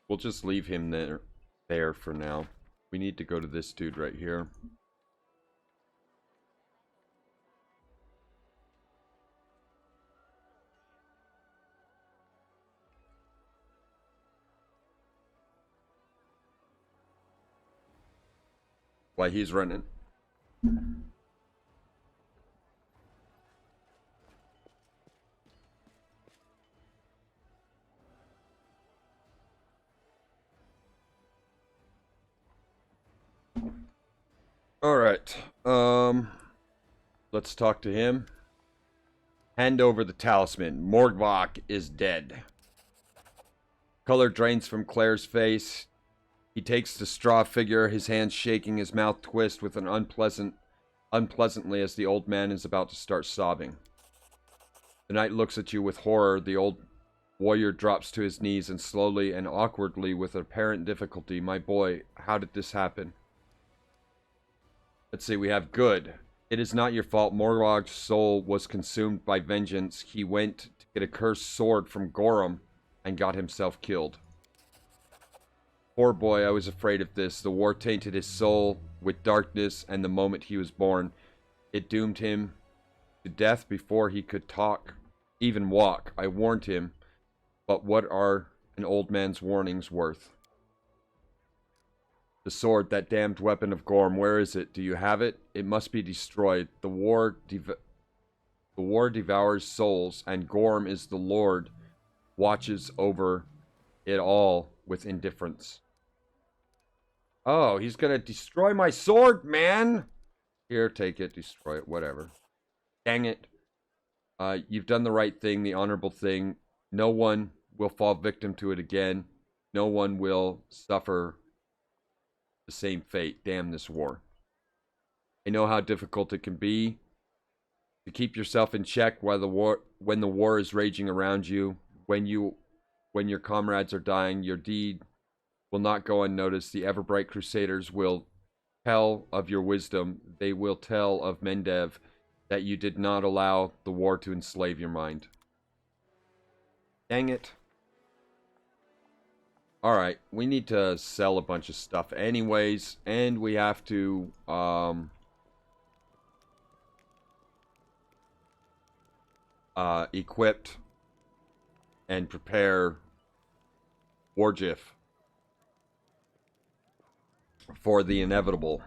We'll just leave him there for now. We need to go to this dude right here. While he's running. All right. Let's talk to him. Hand over the talisman. Morgvok is dead. Color drains from Claire's face. He takes the straw figure, his hands shaking, his mouth twist with an unpleasantly as the old man is about to start sobbing. The knight looks at you with horror. The old warrior drops to his knees and slowly and awkwardly, with apparent difficulty, "My boy, how did this happen?" Let's see, we have good. It is not your fault. Morgvok's soul was consumed by vengeance. He went to get a cursed sword from Gorm and got himself killed. Poor boy, I was afraid of this. The war tainted his soul with darkness, and the moment he was born, it doomed him to death before he could talk, even walk. I warned him, but what are an old man's warnings worth? The sword, that damned weapon of Gorm, where is it? Do you have it? It must be destroyed. The war devours souls, and Gorm is the Lord, watches over it all with indifference. Oh, he's gonna destroy my sword, man! Here, take it, destroy it, whatever. Dang it. You've done the right thing, the honorable thing. No one will fall victim to it again. No one will suffer the same fate. Damn this war. I know how difficult it can be to keep yourself in check while when the war is raging around you. When your comrades are dying, your deed will not go unnoticed. The Everbright Crusaders will tell of your wisdom. They will tell of Mendev that you did not allow the war to enslave your mind. Dang it. Alright, we need to sell a bunch of stuff anyways, and we have to, equip and prepare Warjiff for the inevitable.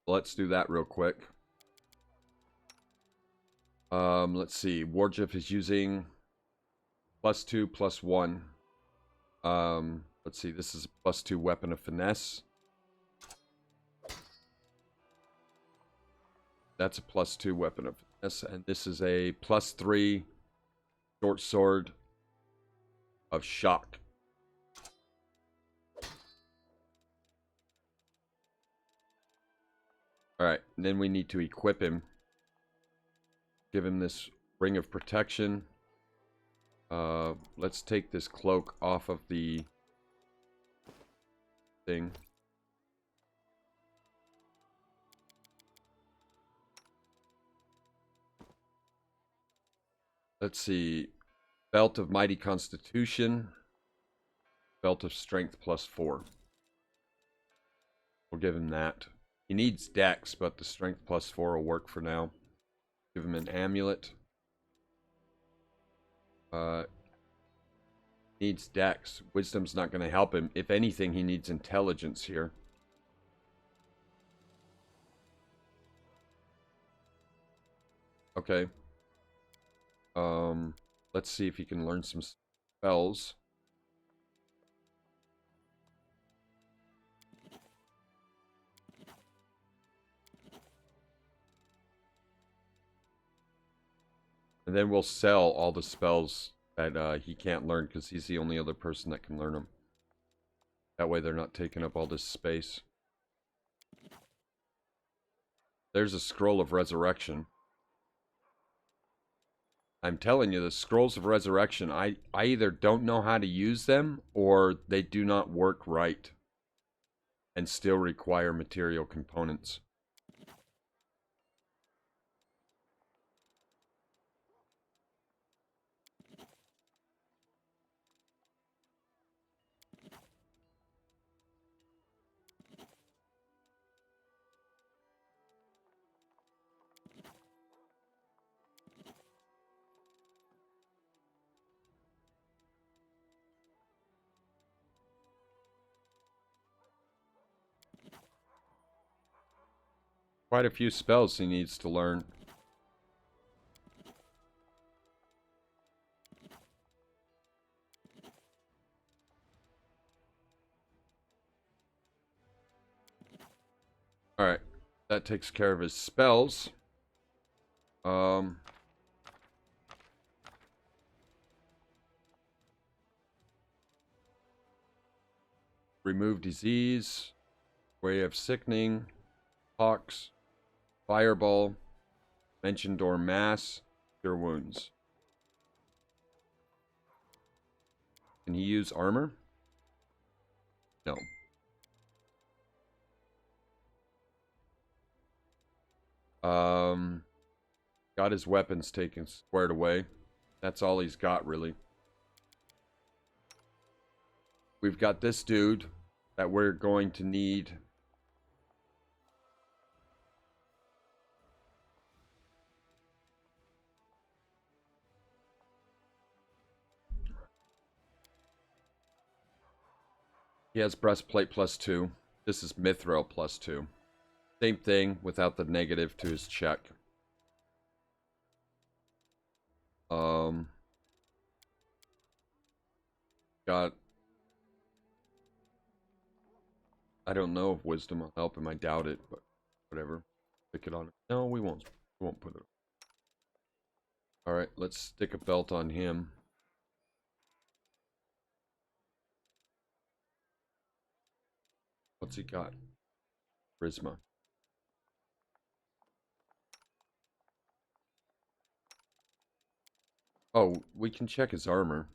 Let's do that real quick. Let's see. Warjiff is using +2, +1. Let's see. This is a +2 weapon of finesse. That's a +2 weapon of finesse, and this is a +3 short sword of shock. Alright, and then we need to equip him. Give him this ring of protection. Let's take this cloak off of the thing. Let's see. Belt of Mighty Constitution. Belt of Strength +4. We'll give him that. He needs Dex, but the Strength +4 will work for now. Give him an amulet. Needs Dex. Wisdom's not going to help him. If anything, he needs Intelligence here. Okay. Let's see if he can learn some spells. And then we'll sell all the spells that he can't learn because he's the only other person that can learn them. That way they're not taking up all this space. There's a scroll of resurrection. I'm telling you, the scrolls of resurrection, I either don't know how to use them or they do not work right and still require material components. Quite a few spells he needs to learn. Alright, that takes care of his spells. Remove disease, way of sickening, pox, fireball, mention door mass, cure wounds. Can he use armor? No. Got his weapons taken squared away. That's all he's got, really. We've got this dude that we're going to need. He has breastplate +2. This is mithril +2. Same thing without the negative to his check. Got... I don't know if wisdom will help him. I doubt it, but whatever. Stick it on. No, we won't. We won't put it on. Alright, let's stick a belt on him. What's he got? Charisma. Oh, we can check his armor.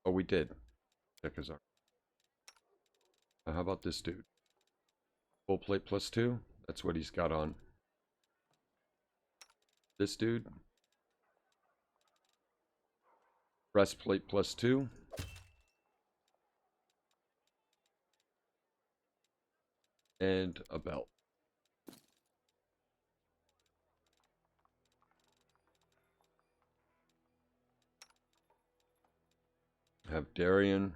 Oh, we did. Check his armor. How about this dude? Full plate +2? That's what he's got on. This dude? Breastplate +2. And a belt. Have Darian.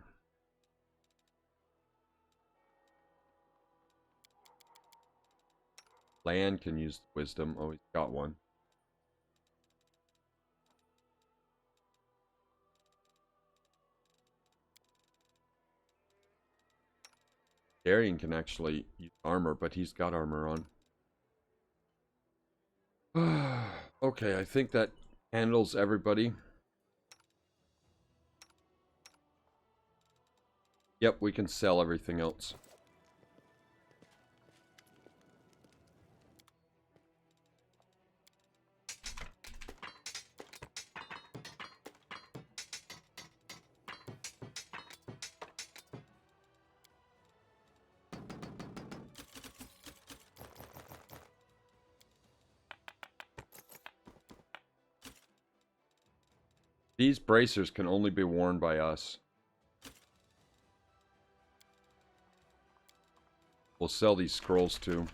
Lan can use wisdom. Oh, he's got one. Darian can actually use armor, but he's got armor on. Okay, I think that handles everybody. Yep, we can sell everything else. These bracers can only be worn by us. We'll sell these scrolls too.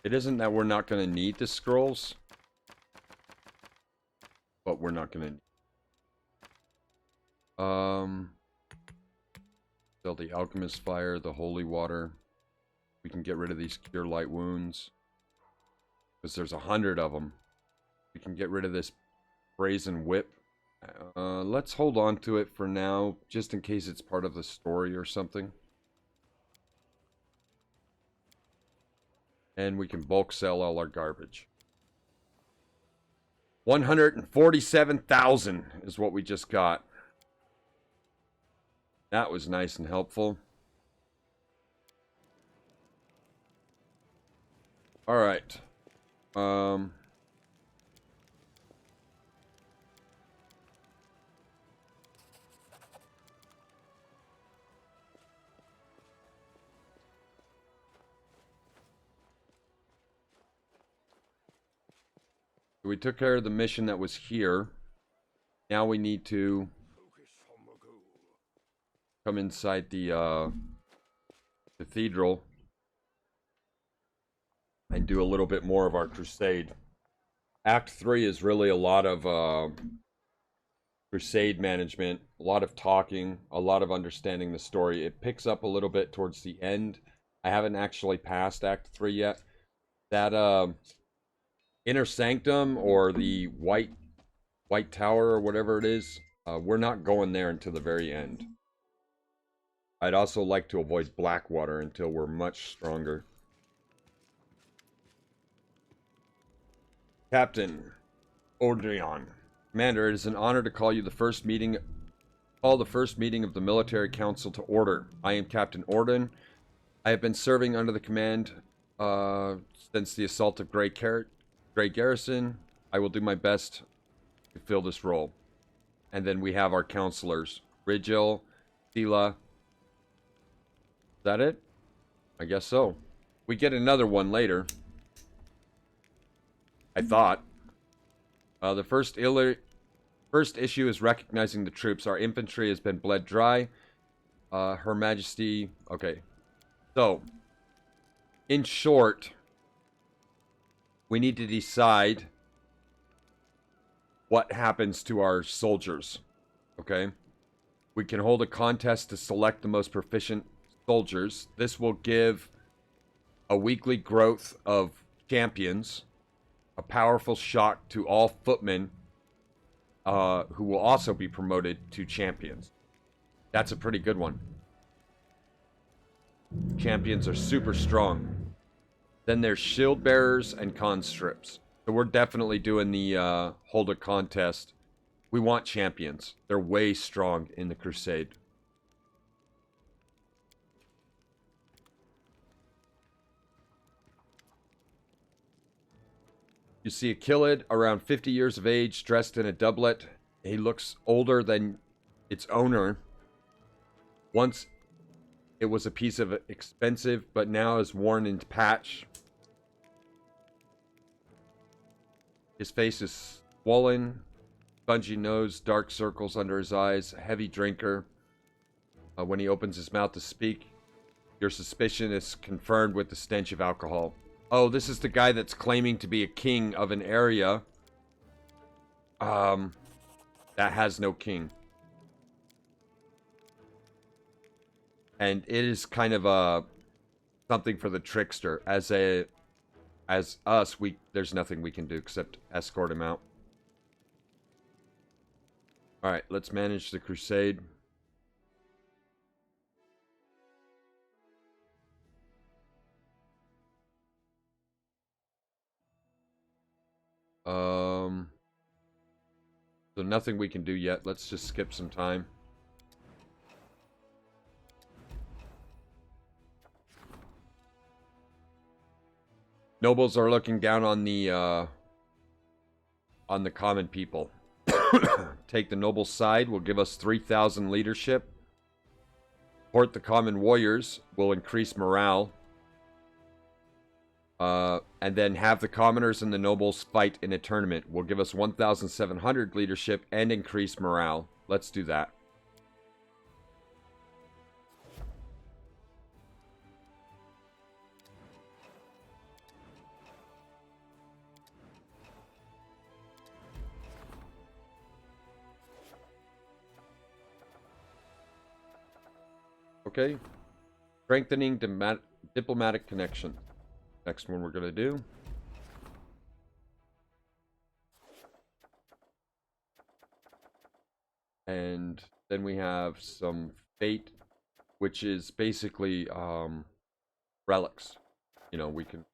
It isn't that we're not going to need the scrolls, but we're not going to. Sell the alchemist fire, the holy water. We can get rid of these cure light wounds because there's 100 of them. We can get rid of this brazen whip. Let's hold on to it for now, just in case it's part of the story or something. And we can bulk sell all our garbage. 147,000 is what we just got. That was nice and helpful. All right. We took care of the mission that was here. Now we need to come inside the cathedral and do a little bit more of our crusade. Act 3 is really a lot of crusade management, a lot of talking, a lot of understanding the story. It picks up a little bit towards the end. I haven't actually passed Act 3 yet. That Inner Sanctum, or the White Tower, or whatever it is, we're not going there until the very end. I'd also like to avoid Blackwater until we're much stronger. Captain Odrion. Commander, it is an honor to call the first meeting of the Military Council to order. I am Captain Orden. I have been serving under the command since the assault of Grey Garrison. I will do my best to fill this role. And then we have our counselors. Rigel, Sela. Is that it? I guess so. We get another one later. I thought. The first issue is recognizing the troops. Our infantry has been bled dry. Her Majesty... Okay. So, in short, we need to decide what happens to our soldiers. Okay? We can hold a contest to select the most proficient soldiers. This will give a weekly growth of champions, a powerful shock to all footmen, who will also be promoted to champions. That's a pretty good one. Champions are super strong. Then there's shield bearers and conscripts. So we're definitely doing the hold a contest. We want champions. They're way strong in the crusade. You see a Killid around 50 years of age, dressed in a doublet. He looks older than its owner. Once it was a piece of expensive, but now is worn and patched. His face is swollen, spongy nose, dark circles under his eyes, a heavy drinker. When he opens his mouth to speak, your suspicion is confirmed with the stench of alcohol. Oh, this is the guy that's claiming to be a king of an area that has no king. And it is kind of something for the trickster. As us, there's nothing we can do except escort him out. All right, let's manage the crusade. So nothing we can do yet. Let's just skip some time. Nobles are looking down on the common people. Take the noble side will give us 3,000 leadership. Support the common warriors will increase morale. And then have the commoners and the nobles fight in a tournament. Will give us 1,700 leadership and increase morale. Let's do that. Okay. Strengthening diplomatic connection. Next one we're going to do. And then we have some fate, which is basically relics. You know, we can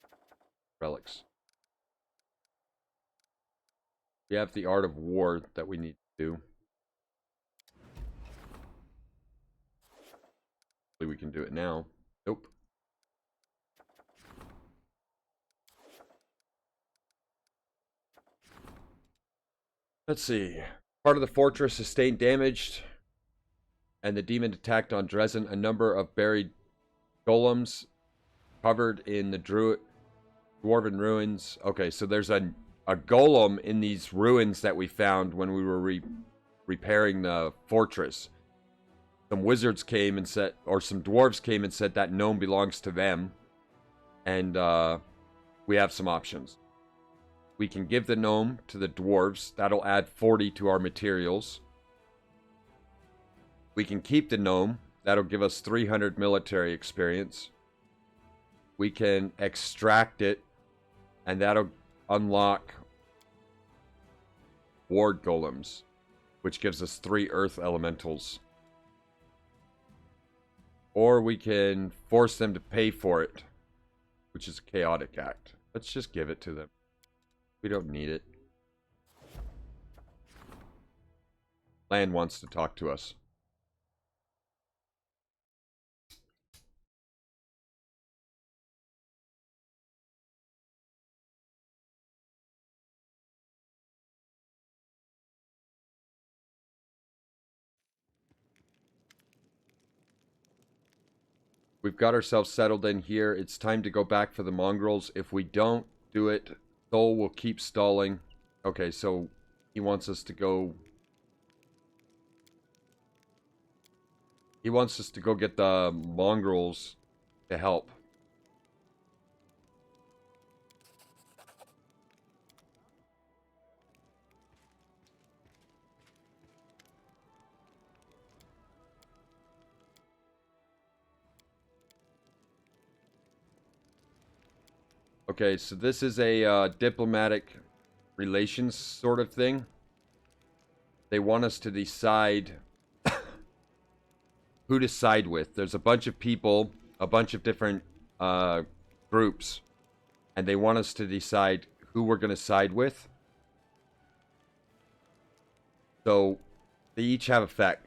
relics. We have the art of war that we need to do. Hopefully we can do it now. Nope. Let's see. Part of the fortress sustained damage, and the demon attacked on Dresden. A number of buried golems covered in the dwarven ruins. Okay, so there's a golem in these ruins that we found when we were repairing the fortress. Some wizards came and said, or some dwarves came and said that gnome belongs to them. And we have some options. We can give the gnome to the dwarves. That'll add 40 to our materials. We can keep the gnome. That'll give us 300 military experience. We can extract it, and that'll unlock ward golems, which gives us 3 earth elementals. Or we can force them to pay for it, which is a chaotic act. Let's just give it to them. We don't need it. Land wants to talk to us. We've got ourselves settled in here. It's time to go back for the mongrels. If we don't do it, Soul will keep stalling. Okay, so he wants us to go... He wants us to go get the mongrels to help. Okay, so this is a diplomatic relations sort of thing. They want us to decide who to side with. There's a bunch of people, a bunch of different groups, and they want us to decide who we're going to side with. So they each have effect.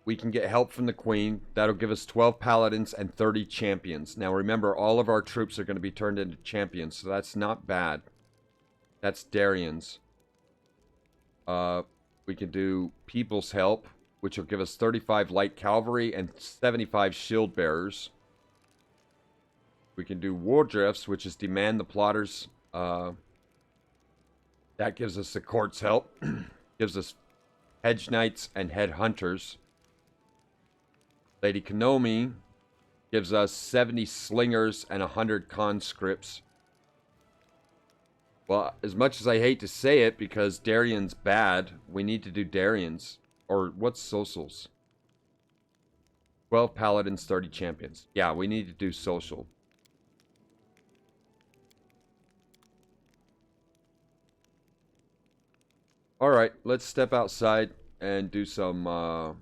We can get help from the Queen. That'll give us 12 paladins and 30 champions. Now remember, all of our troops are going to be turned into champions, so that's not bad. That's Darian's. We can do People's Help, which will give us 35 light cavalry and 75 shield bearers. We can do War Drifts, which is Demand the Plotters. That gives us the Court's Help. Gives us Hedge Knights and Head Hunters. Lady Konomi gives us 70 slingers and 100 conscripts. Well, as much as I hate to say it, because Darian's bad, we need to do Darian's. Or, what's socials? 12 paladins, 30 champions. Yeah, we need to do social. Alright, let's step outside and do some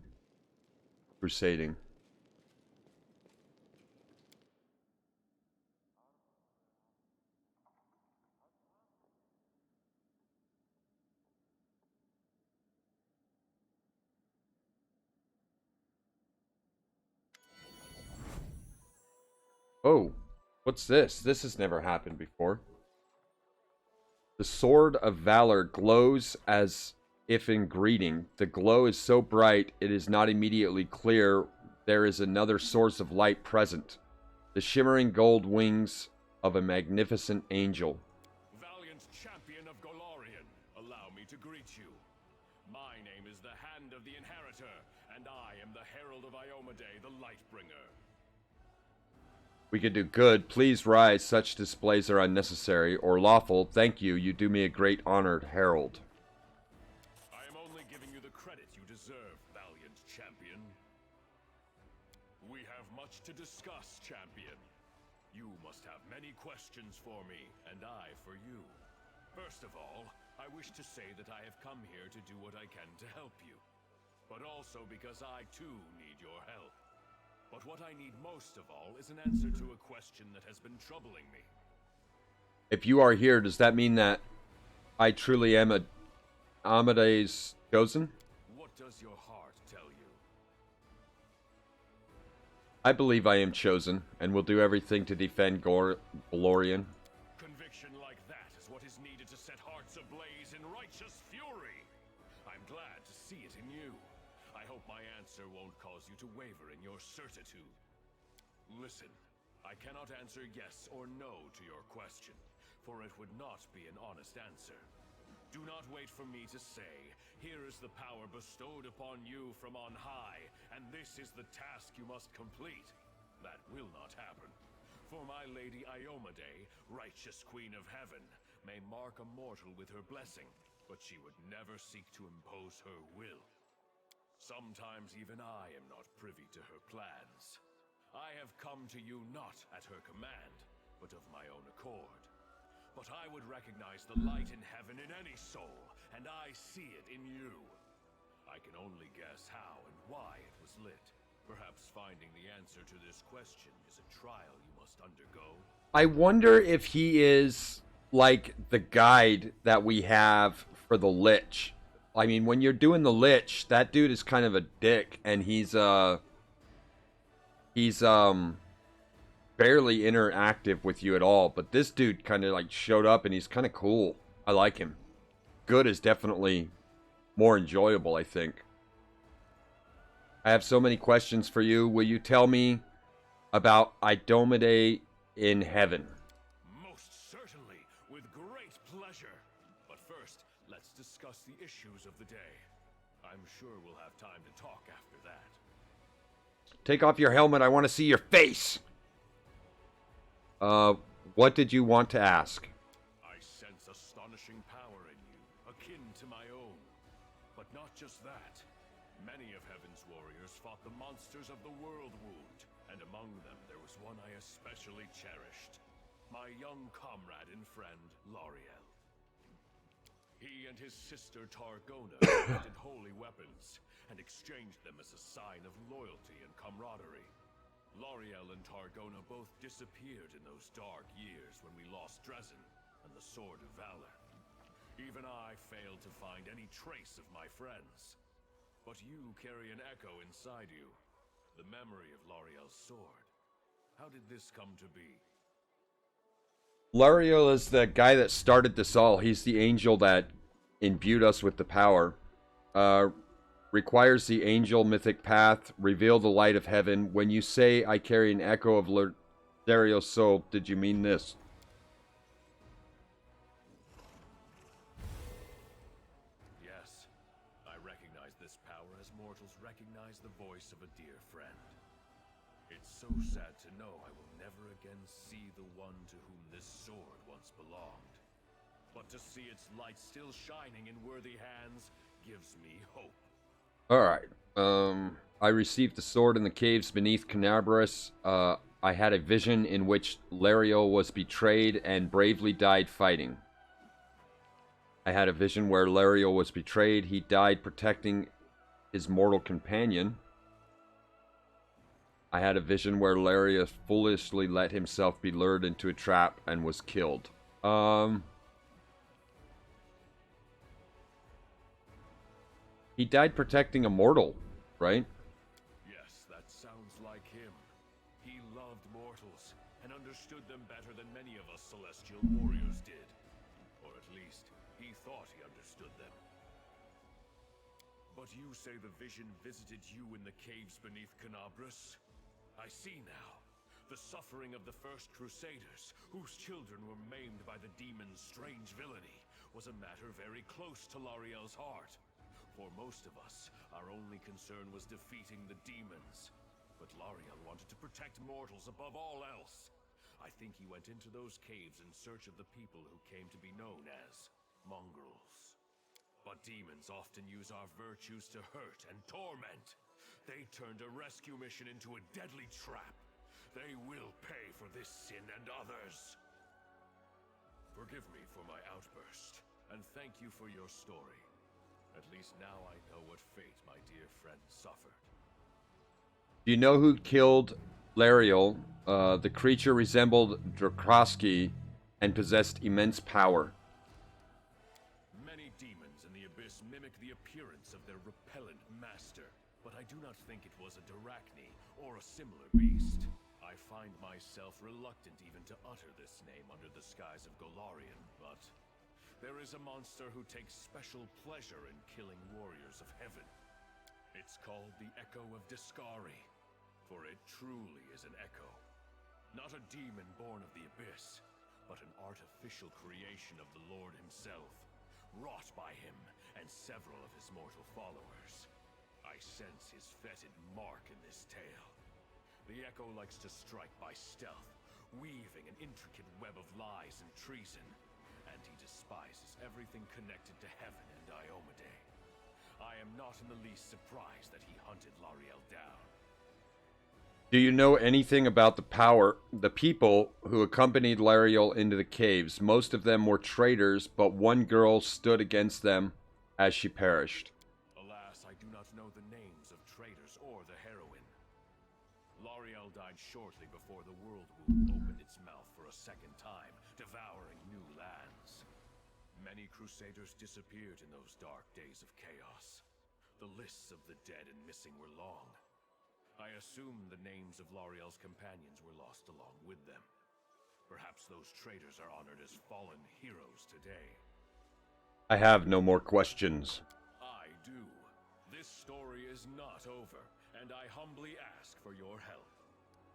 crusading. Oh, what's this? This has never happened before. The Sword of Valor glows as if in greeting. The glow is so bright it is not immediately clear there is another source of light present. The shimmering gold wings of a magnificent angel. Valiant champion of Golarion, allow me to greet you. My name is the Hand of the Inheritor, and I am the Herald of Iomedae, the Lightbringer. We could do good. Please rise. Such displays are unnecessary or lawful. Thank you. You do me a great honor, Herald. I am only giving you the credit you deserve, valiant champion. We have much to discuss, champion. You must have many questions for me, and I for you. First of all, I wish to say that I have come here to do what I can to help you. But also because I too need your help. But what I need most of all is an answer to a question that has been troubling me. If you are here, does that mean that I truly am a Amade's chosen? What does your heart tell you? I believe I am chosen, and will do everything to defend Golarion. Conviction like that is what is needed to set hearts ablaze in righteous fury. I'm glad to see it in you. I hope my answer won't cause you to waver in your certitude. Listen, I cannot answer yes or no to your question, for it would not be an honest answer. Do not wait for me to say, here is the power bestowed upon you from on high, and this is the task you must complete. That will not happen. For my lady Iomade, righteous queen of heaven, may mark a mortal with her blessing, but she would never seek to impose her will. Sometimes even I am not privy to her plans. I have come to you not at her command, but of my own accord. But I would recognize the light in heaven in any soul, and I see it in you. I can only guess how and why it was lit. Perhaps finding the answer to this question is a trial you must undergo. I wonder if he is like the guide that we have for the Lich. I mean, when you're doing the Lich, that dude is kind of a dick, and he's barely interactive with you at all. But this dude kind of like showed up, and he's kind of cool. I like him. Good is definitely more enjoyable, I think. I have so many questions for you. Will you tell me about Iomade in heaven? Most certainly, with great pleasure. But first, let's discuss the issues of the day. I'm sure we'll have time to talk after that. Take off your helmet. I want to see your face. What did you want to ask? I sense astonishing power in you, akin to my own. But not just that. Many of Heaven's warriors fought the monsters of the world wound, and among them there was one I especially cherished. My young comrade and friend, Lariel. He and his sister Targona crafted holy weapons, and exchanged them as a sign of loyalty and camaraderie. Lariel and Targona both disappeared in those dark years when we lost Dresden and the Sword of Valor. Even I failed to find any trace of my friends. But you carry an echo inside you, the memory of Lariel's sword. How did this come to be? Lariel is the guy that started this all. He's the angel that imbued us with the power. Requires the angel mythic path. Reveal the light of heaven. When you say I carry an echo of Lariel's soul, did you mean this? Yes, I recognize this power as mortals recognize the voice of a dear friend. It's so sad to know I will never again see the one to whom this sword once belonged. But to see its light still shining in worthy hands gives me hope. Alright. I received the sword in the caves beneath Canabras. I had a vision in which Lariel was betrayed and bravely died fighting. I had a vision where Lariel was betrayed. He died protecting his mortal companion. I had a vision where Lariel foolishly let himself be lured into a trap and was killed. He died protecting a mortal, right? Yes, that sounds like him. He loved mortals and understood them better than many of us celestial warriors did. Or at least, he thought he understood them. But you say the vision visited you in the caves beneath Canabras? I see now. The suffering of the first Crusaders, whose children were maimed by the demon's strange villainy, was a matter very close to Lariel's heart. For most of us, our only concern was defeating the demons. But Lariel wanted to protect mortals above all else. I think he went into those caves in search of the people who came to be known as mongrels. But demons often use our virtues to hurt and torment. They turned a rescue mission into a deadly trap. They will pay for this sin and others. Forgive me for my outburst, and thank you for your story. At least now I know what fate my dear friend suffered. Do you know who killed Lariel? The creature resembled Drakowski and possessed immense power. Many demons in the Abyss mimic the appearance of their repellent master, but I do not think it was a Darachni or a similar beast. I find myself reluctant even to utter this name under the skies of Golarion, but there is a monster who takes special pleasure in killing warriors of heaven. It's called the Echo of Discari, for it truly is an echo. Not a demon born of the Abyss, but an artificial creation of the Lord himself, wrought by him and several of his mortal followers. I sense his fetid mark in this tale. The Echo likes to strike by stealth, weaving an intricate web of lies and treason, and he despises everything connected to heaven and Diomede. I am not in the least surprised that he hunted Lariel down. Do you know anything about the people who accompanied Lariel into the caves? Most of them were traitors, but one girl stood against them as she perished. Alas, I do not know the names of traitors or the heroine. Lariel died shortly before the World Wound opened its mouth for a second time, devouring new lands. Many crusaders disappeared in those dark days of chaos. The lists of the dead and missing were long. I assume the names of Lariel's companions were lost along with them. Perhaps those traitors are honored as fallen heroes today. I have no more questions. I do. This story is not over, and I humbly ask for your help.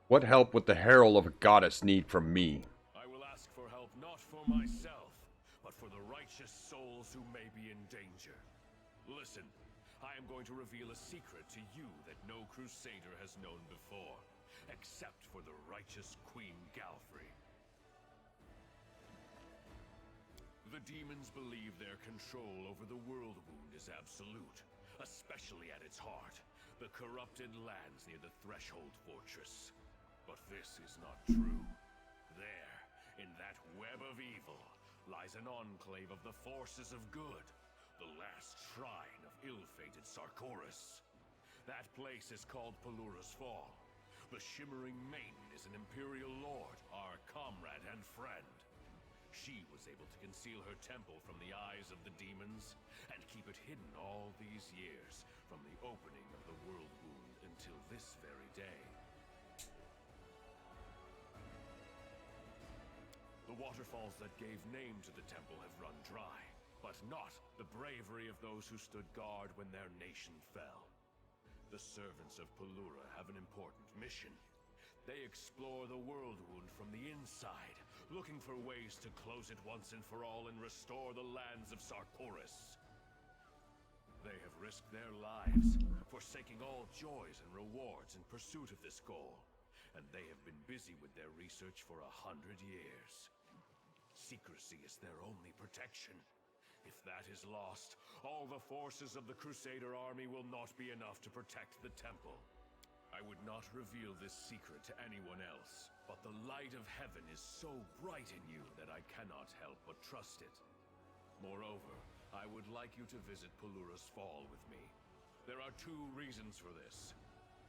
What help would the herald of a goddess need from me? I will ask for help not for myself, but for the righteous souls who may be in danger. Listen, I am going to reveal a secret to you that no crusader has known before, except for the righteous Queen Galfrey. The demons believe their control over the World Wound is absolute, especially at its heart, the corrupted lands near the Threshold Fortress. But this is not true. There, in that web of evil, lies an enclave of the forces of good, the last shrine of ill-fated Sarkoris. That place is called Pelura's Fall. The Shimmering Maiden is an Imperial Lord, our comrade and friend. She was able to conceal her temple from the eyes of the demons, and keep it hidden all these years, from the opening of the World Wound until this very day. The waterfalls that gave name to the temple have run dry, but not the bravery of those who stood guard when their nation fell. The servants of Pelura have an important mission. They explore the World Wound from the inside, looking for ways to close it once and for all and restore the lands of Sarkoris. They have risked their lives, forsaking all joys and rewards in pursuit of this goal, and they have been busy with their research for 100 years. Secrecy is their only protection. If that is lost, all the forces of the Crusader army will not be enough to protect the temple. I would not reveal this secret to anyone else, but the light of heaven is so bright in you that I cannot help but trust it. Moreover, I would like you to visit Pelura's Fall with me. There are two reasons for this.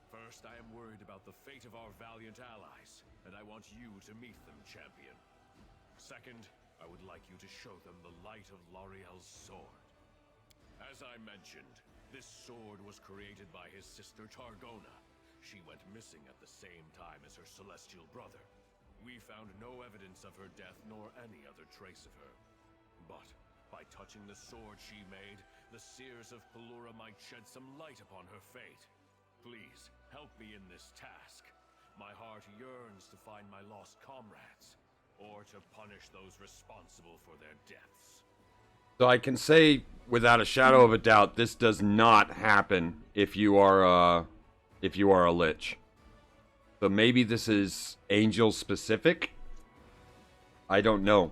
First, I am worried about the fate of our valiant allies, and I want you to meet them, champion. Second, I would like you to show them the light of Lariel's sword. As I mentioned, this sword was created by his sister Targona. She went missing at the same time as her celestial brother. We found no evidence of her death nor any other trace of her. But by touching the sword she made, the seers of Pelura might shed some light upon her fate. Please, help me in this task. My heart yearns to find my lost comrades, or to punish those responsible for their deaths. So I can say without a shadow of a doubt, this does not happen if you are a lich. So maybe this is angel specific? I don't know.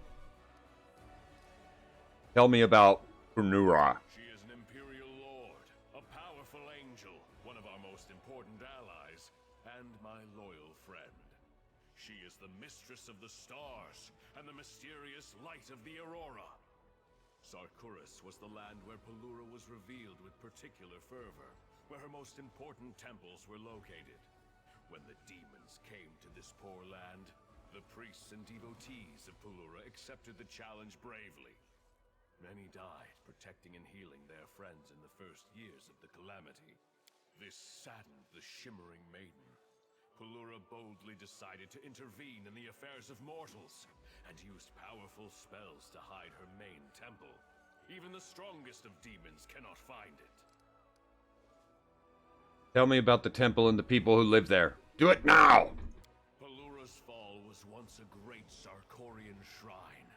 Tell me about Brunura. She is an Imperial Lord, a powerful angel, one of our most important allies, and my loyal friend. She is the mistress of the stars, and the mysterious light of the Aurora. Sarkoris was the land where Pelura was revealed with particular fervor, where her most important temples were located. When the demons came to this poor land, The priests and devotees of Pelura accepted the challenge bravely. Many died protecting and healing their friends in the first years of the calamity. This saddened the Shimmering Maiden. Pelura boldly decided to intervene in the affairs of mortals, and used powerful spells to hide her main temple. Even the strongest of demons cannot find it. Tell me about the temple and the people who live there. Do it now! Pelura's Fall was once a great Sarkorian shrine.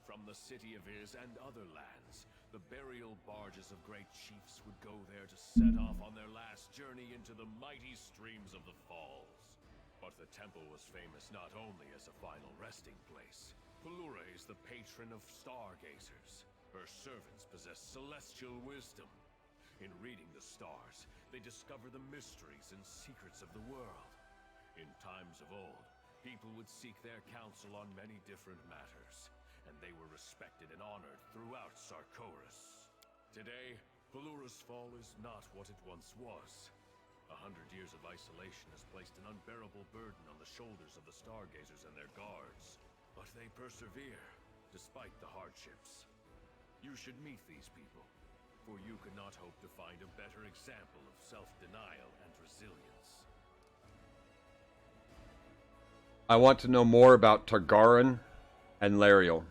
From the city of Iz and other lands, the burial barges of great chiefs would go there to set off on their last journey into the mighty streams of the Falls. But the temple was famous not only as a final resting place. Pelura is the patron of stargazers. Her servants possess celestial wisdom. In reading the stars, they discover the mysteries and secrets of the world. In times of old, people would seek their counsel on many different matters, and they were respected and honored throughout Sarkoris. Today, Pelura's Fall is not what it once was. 100 years of isolation has placed an unbearable burden on the shoulders of the stargazers and their guards. But they persevere, despite the hardships. You should meet these people, for you could not hope to find a better example of self-denial and resilience. I want to know more about Targarin and Lariel.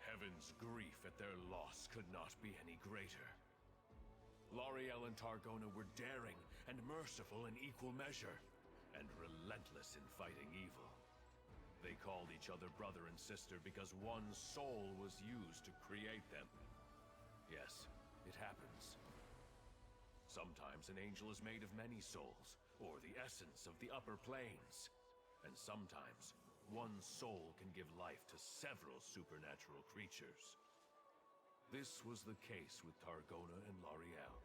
Heaven's grief at their loss could not be any greater. L'Ariel and Targona were daring and merciful in equal measure, and relentless in fighting evil. They called each other brother and sister because one soul was used to create them. Yes, it happens. Sometimes an angel is made of many souls, or the essence of the upper planes. And sometimes, one soul can give life to several supernatural creatures. This was the case with Targona and L'Ariel.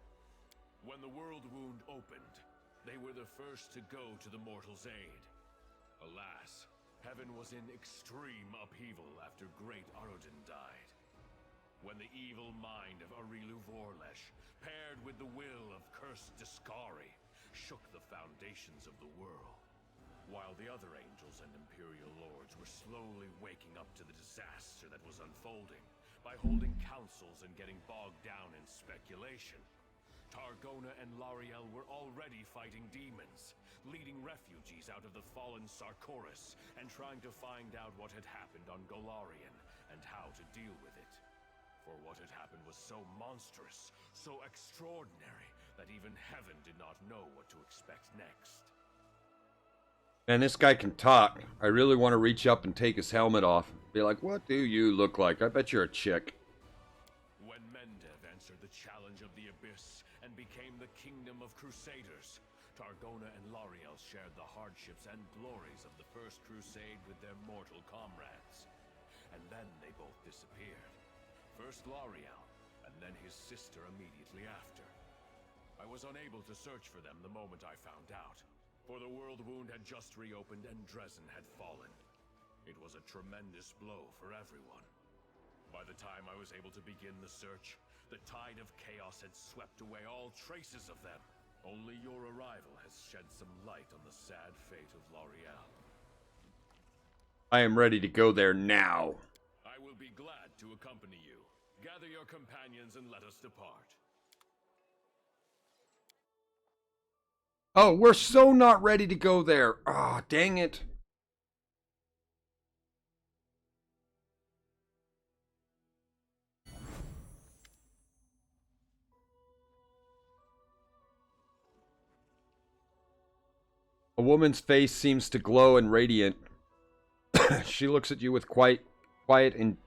When the world wound opened, they were the first to go to the mortal's aid. Alas, heaven was in extreme upheaval after great Arodin died. When the evil mind of Arilu Vorlesh, paired with the will of cursed Discari, shook the foundations of the world. While the other angels and Imperial Lords were slowly waking up to the disaster that was unfolding by holding councils and getting bogged down in speculation, Targona and L'Ariel were already fighting demons, leading refugees out of the fallen Sarkoris, and trying to find out what had happened on Golarion and how to deal with it. For what had happened was so monstrous, so extraordinary, that even heaven did not know what to expect next. Man, this guy can talk. I really want to reach up and take his helmet off. Be like, what do you look like? I bet you're a chick. When Mendev answered the challenge of the Abyss and became the Kingdom of Crusaders, Targona and L'Ariel shared the hardships and glories of the First Crusade with their mortal comrades. And then they both disappeared. First L'Ariel, and then his sister immediately after. I was unable to search for them the moment I found out, for the world wound had just reopened and Dresden had fallen. It was a tremendous blow for everyone. By the time I was able to begin the search, the tide of chaos had swept away all traces of them. Only your arrival has shed some light on the sad fate of L'Ariel. I am ready to go there now. I will be glad to accompany you. Gather your companions and let us depart. Oh, we're so not ready to go there. Ah, oh, dang it. A woman's face seems to glow and radiant. She looks at you with quiet and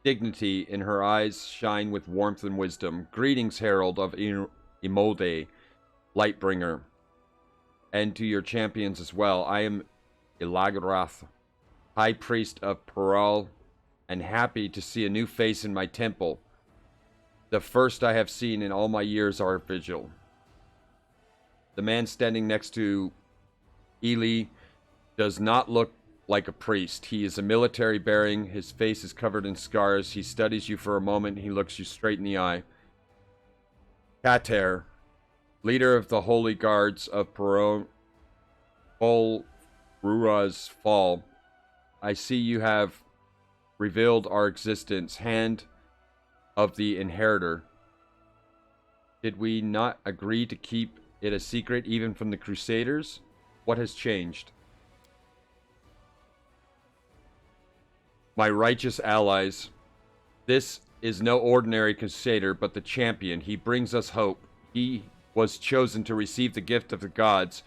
dignity in her eyes shine with warmth and wisdom. Greetings, Herald of Imode, Lightbringer. And to your champions as well. I am Ilagrath, High Priest of Peral, and happy to see a new face in my temple. The first I have seen in all my years our vigil. The man standing next to Ely does not look like a priest. He is a military bearing. His face is covered in scars. He studies you for a moment. He looks you straight in the eye. Kater, leader of the Holy Guards of Rua's Fall, I see you have revealed our existence. Hand of the Inheritor. Did we not agree to keep it a secret even from the Crusaders? What has changed? My righteous allies. This is no ordinary Crusader, but the champion. He brings us hope. He was chosen to receive the gift of the gods,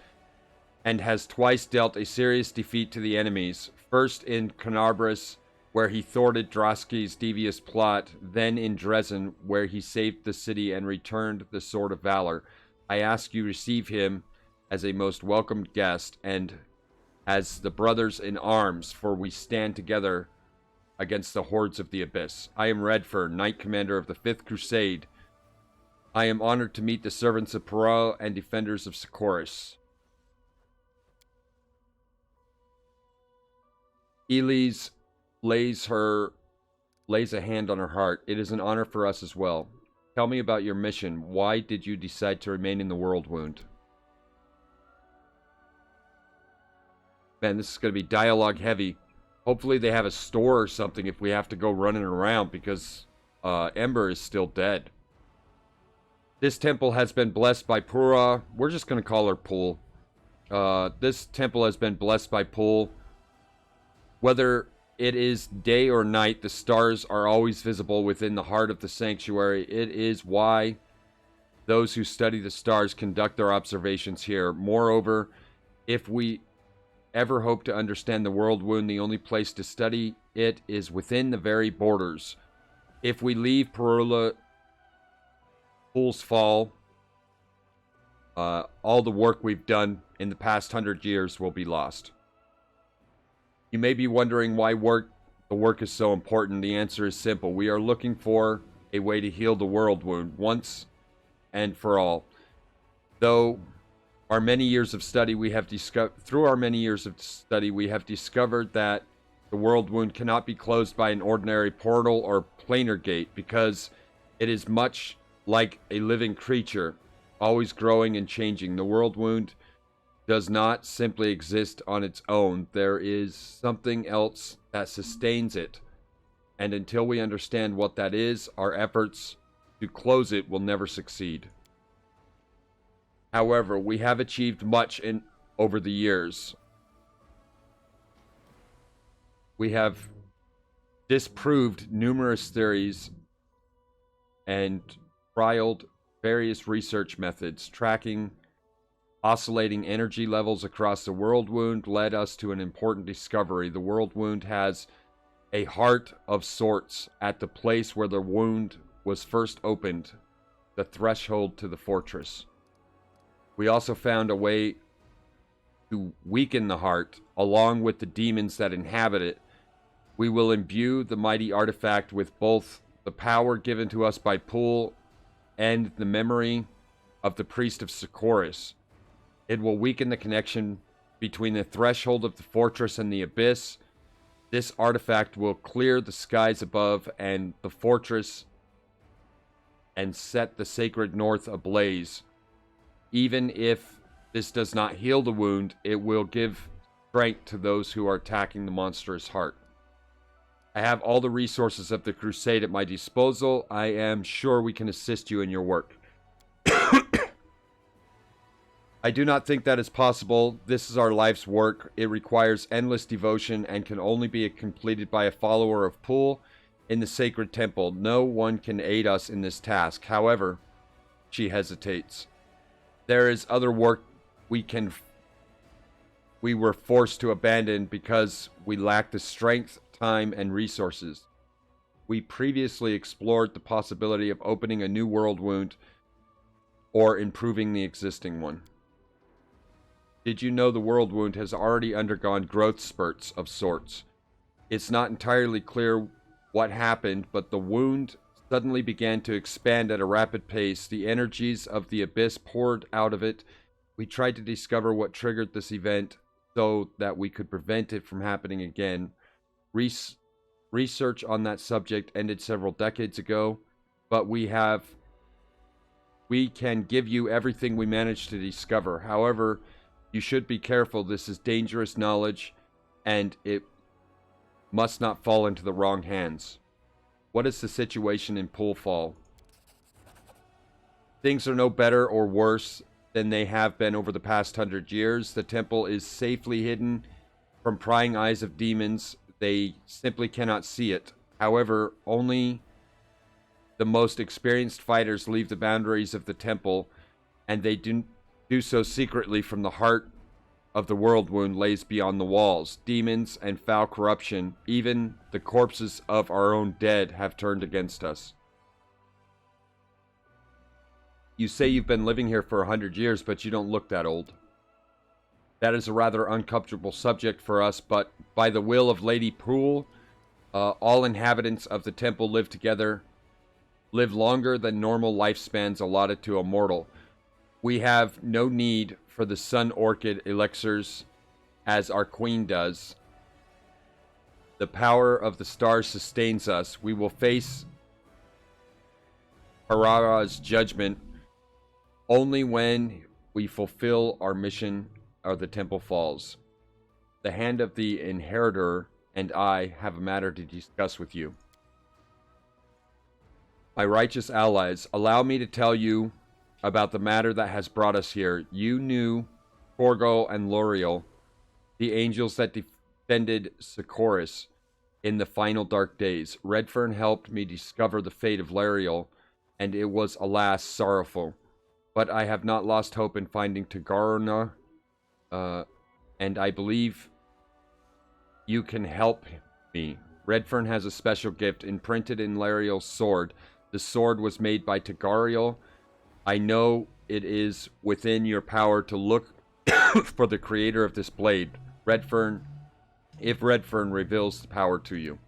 and has twice dealt a serious defeat to the enemies. First in Carnarbrus, where he thwarted Drosky's devious plot, then in Dresden, where he saved the city and returned the Sword of Valor. I ask you receive him as a most welcome guest, and as the brothers in arms, for we stand together against the hordes of the Abyss. I am Redfren, Knight Commander of the 5th Crusade. I am honored to meet the servants of Perot and defenders of Sicoris. Elise lays a hand on her heart. It is an honor for us as well. Tell me about your mission. Why did you decide to remain in the World Wound? Man, this is going to be dialogue heavy. Hopefully they have a store or something if we have to go running around, because Ember is still dead. This temple has been blessed by Pura. We're just going to call her Pool. This temple has been blessed by Pool. Whether it is day or night, the stars are always visible within the heart of the sanctuary. It is why those who study the stars conduct their observations here. Moreover, if we ever hope to understand the World Wound, the only place to study it is within the very borders. If we leave Perula, Pool's Fall, all the work we've done in the past 100 years will be lost. You may be wondering why the work is so important. The answer is simple. We are looking for a way to heal the World Wound once and for all. Through our many years of study, we have discovered that the World Wound cannot be closed by an ordinary portal or planar gate, because it is much like a living creature, always growing and changing. The World Wound does not simply exist on its own. There is something else that sustains it. And until we understand what that is, our efforts to close it will never succeed. However, we have achieved much over the years. We have disproved numerous theories and trialed various research methods. Tracking oscillating energy levels across the World Wound led us to an important discovery. The World Wound has a heart of sorts at the place where the wound was first opened, the threshold to the fortress. We also found a way to weaken the heart, along with the demons that inhabit it. We will imbue the mighty artifact with both the power given to us by Pool and the memory of the priest of Sicoris. It will weaken the connection between the threshold of the fortress and the abyss. This artifact will clear the skies above and the fortress and set the sacred north ablaze. Even if this does not heal the wound, it will give strength to those who are attacking the monstrous heart. I have all the resources of the crusade at my disposal. I am sure we can assist you in your work. I do not think that is possible. This is our life's work. It requires endless devotion and can only be completed by a follower of Pool in the sacred temple. No one can aid us in this task. However, she hesitates. There is other work we were forced to abandon because we lack the strength, time, and resources. We previously explored the possibility of opening a new World Wound or improving the existing one. Did you know the World Wound has already undergone growth spurts of sorts? It's not entirely clear what happened, but the wound suddenly began to expand at a rapid pace. The energies of the abyss poured out of it. We tried to discover what triggered this event so that we could prevent it from happening again. Research on that subject ended several decades ago, but we can give you everything we managed to discover. However, you should be careful. This is dangerous knowledge, and it must not fall into the wrong hands. What is the situation in Poolfall? Things are no better or worse than they have been over the past 100 years. The temple is safely hidden from prying eyes of demons. They simply cannot see it. However, only the most experienced fighters leave the boundaries of the temple, and they do so secretly from the heart of the world wound lays beyond the walls. Demons and foul corruption, even the corpses of our own dead, have turned against us. You say you've been living here for 100 years, but you don't look that old. That is a rather uncomfortable subject for us, but by the will of Lady Poole, all inhabitants of the temple live longer than normal lifespans allotted to a mortal. We have no need for the sun orchid elixirs as our queen does. The power of the stars sustains us. We will face Harara's judgment only when we fulfill our mission or the temple falls. The hand of the inheritor and I have a matter to discuss with you. My righteous allies, allow me to tell you about the matter that has brought us here. You knew Forgo and L'Oreal, the angels that defended Socorus in the final dark days. Redfern helped me discover the fate of L'Oreal, and it was, alas, sorrowful. But I have not lost hope in finding Tagarna, and I believe you can help me. Redfern has a special gift imprinted in L'Oreal's sword. The sword was made by Tagariel. I know it is within your power to look for the creator of this blade. Redfern, if Redfern reveals the power to you.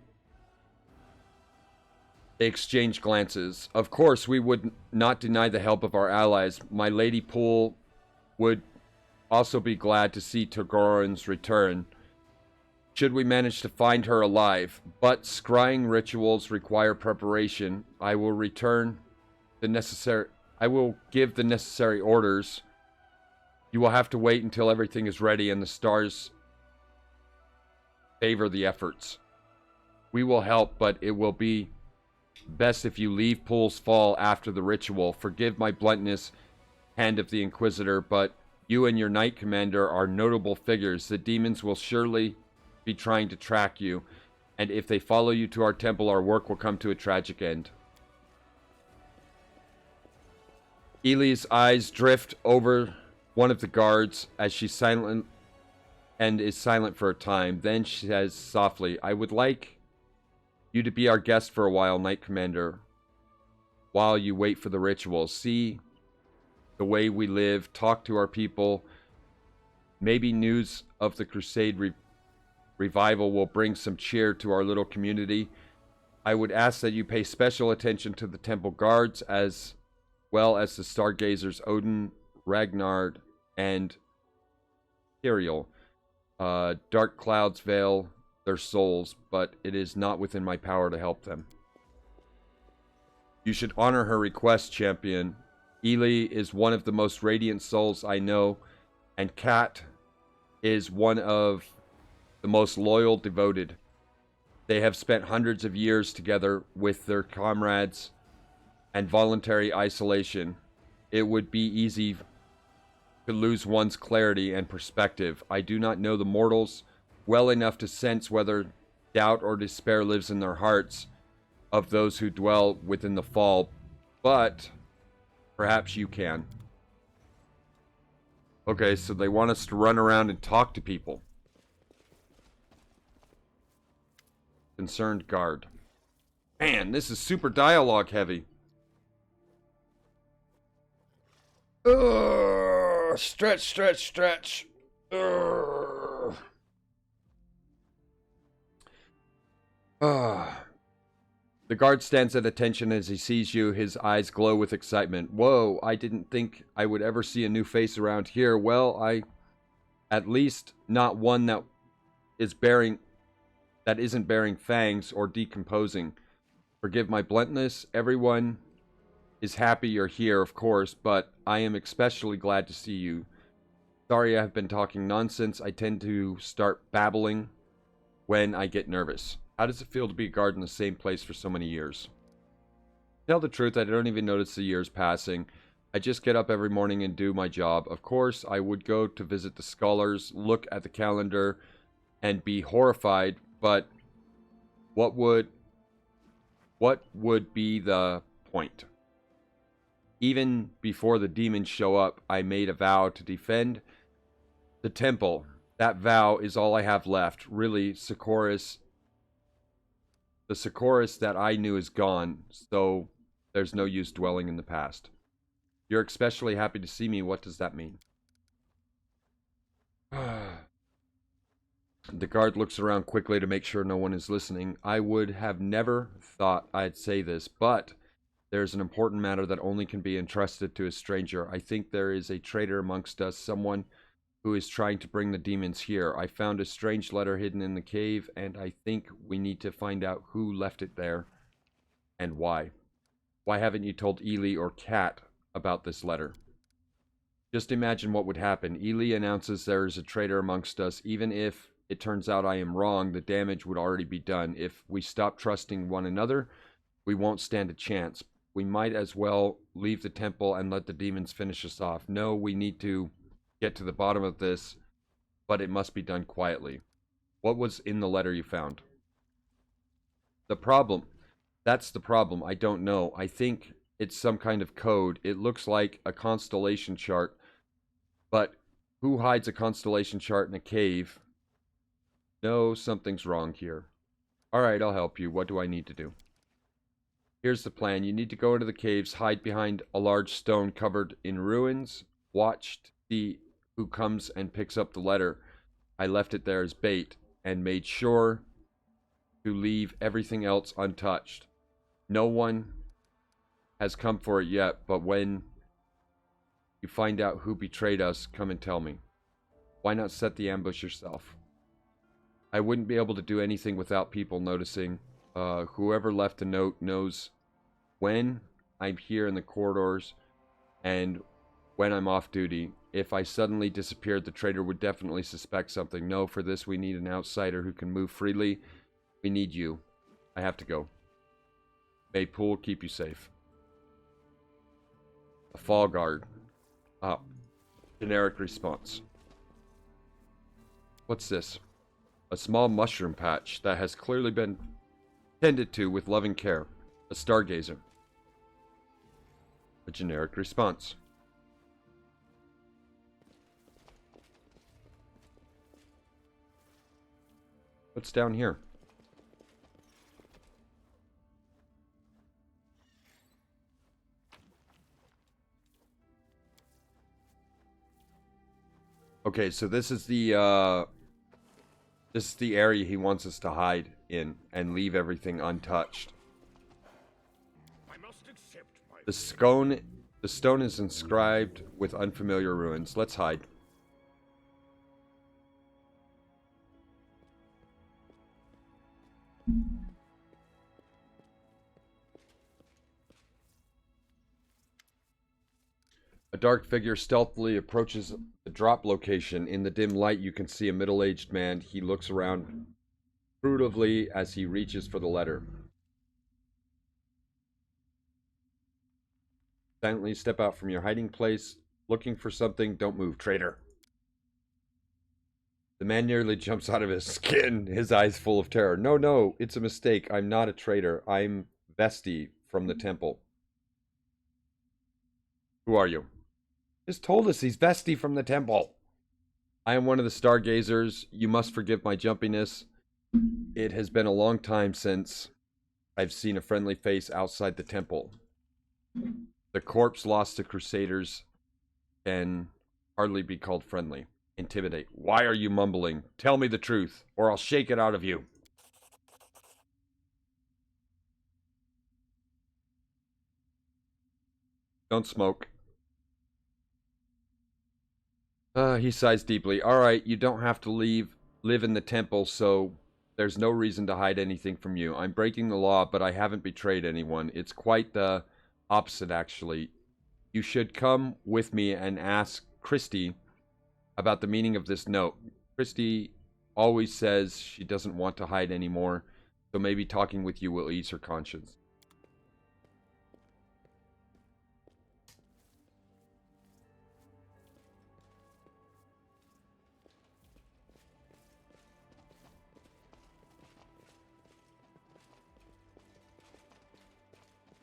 They exchange glances. Of course, we would not deny the help of our allies. My Lady Poole would also be glad to see Togoran's return, should we manage to find her alive. But scrying rituals require preparation. I will give the necessary orders. You will have to wait until everything is ready and the stars favor the efforts. We will help, but it will be best if you leave Poole's Fall after the ritual. Forgive my bluntness, Hand of the Inquisitor, but you and your Knight Commander are notable figures. The demons will surely be trying to track you, and if they follow you to our temple, our work will come to a tragic end. Ely's eyes drift over one of the guards as she is silent for a time. Then she says softly, I would like you to be our guest for a while, Knight Commander, while you wait for the ritual. See the way we live, talk to our people. Maybe news of the Crusade revival will bring some cheer to our little community. I would ask that you pay special attention to the temple guards as well as the stargazers Odin, Ragnard, and Tyrael. Dark clouds veil their souls, but it is not within my power to help them. You should honor her request, champion. Ely is one of the most radiant souls I know, and Kat is one of the most loyal, devoted. They have spent hundreds of years together with their comrades and voluntary isolation. It would be easy to lose one's clarity and perspective. I do not know the mortals well enough to sense whether doubt or despair lives in their hearts of those who dwell within the fall, but perhaps you can. Okay, so they want us to run around and talk to people. Concerned guard. Man, this is super dialogue heavy. Stretch. The guard stands at attention as he sees you. His eyes glow with excitement. Whoa, I didn't think I would ever see a new face around here. Well, at least not one that isn't bearing fangs or decomposing. Forgive my bluntness. Everyone is happy you're here, of course, but I am especially glad to see you. Sorry I have been talking nonsense. I tend to start babbling when I get nervous. How does it feel to be a guard in the same place for so many years? To tell the truth, I don't even notice the years passing. I just get up every morning and do my job. Of course, I would go to visit the scholars, look at the calendar, and be horrified, but what would be the point? Even before the demons show up, I made a vow to defend the temple. That vow is all I have left. Really, the Socorus that I knew is gone, so there's no use dwelling in the past. You're especially happy to see me. What does that mean? The guard looks around quickly to make sure no one is listening. I would have never thought I'd say this, but there's an important matter that only can be entrusted to a stranger. I think there is a traitor amongst us, someone who is trying to bring the demons here. I found a strange letter hidden in the cave, and I think we need to find out who left it there and why. Why haven't you told Ely or Kat about this letter? Just imagine what would happen. Ely announces there is a traitor amongst us. Even if it turns out I am wrong, the damage would already be done. If we stop trusting one another, we won't stand a chance. We might as well leave the temple and let the demons finish us off. No, we need to get to the bottom of this, but it must be done quietly. What was in the letter you found? That's the problem. I don't know. I think it's some kind of code. It looks like a constellation chart, but who hides a constellation chart in a cave? No, something's wrong here. Alright, I'll help you. What do I need to do? Here's the plan. You need to go into the caves, hide behind a large stone covered in ruins, watch to see who comes and picks up the letter. I left it there as bait, and made sure to leave everything else untouched. No one has come for it yet, but when you find out who betrayed us, come and tell me. Why not set the ambush yourself? I wouldn't be able to do anything without people noticing. Whoever left the note knows when I'm here in the corridors and when I'm off duty. If I suddenly disappeared, the traitor would definitely suspect something. No, for this we need an outsider who can move freely. We need you. I have to go. May Pool keep you safe. A fall guard. Generic response. What's this? A small mushroom patch that has clearly been tended to with loving care. A stargazer. A generic response. What's down here? Okay, so this is the area he wants us to hide in and leave everything untouched. I must accept my The stone is inscribed with unfamiliar ruins. Let's hide. A dark figure stealthily approaches the drop location. In the dim light, you can see a middle-aged man. He looks around furtively as he reaches for the letter. Silently step out from your hiding place. Looking for something. Don't move, traitor. The man nearly jumps out of his skin, his eyes full of terror. No, no, it's a mistake. I'm not a traitor. I'm Vesti from the temple. Who are you? Just told us he's Vesti from the temple. I am one of the stargazers. You must forgive my jumpiness. It has been a long time since I've seen a friendly face outside the temple. The corpse lost to crusaders can hardly be called friendly. Intimidate. Why are you mumbling? Tell me the truth, or I'll shake it out of you. Don't smoke. He sighs deeply. Alright, you don't have to live in the temple, so there's no reason to hide anything from you. I'm breaking the law, but I haven't betrayed anyone. It's quite the opposite, actually. You should come with me and ask Christy about the meaning of this note. Christy always says she doesn't want to hide anymore, so maybe talking with you will ease her conscience.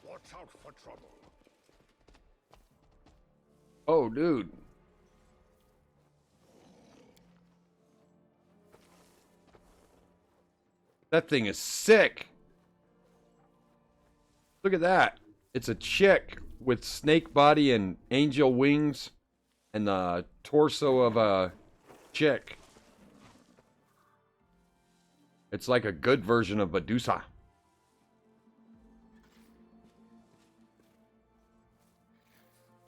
Watch out for trouble. Oh, dude. That thing is sick. Look at that. It's a chick with snake body and angel wings and the torso of a chick. It's like a good version of Medusa.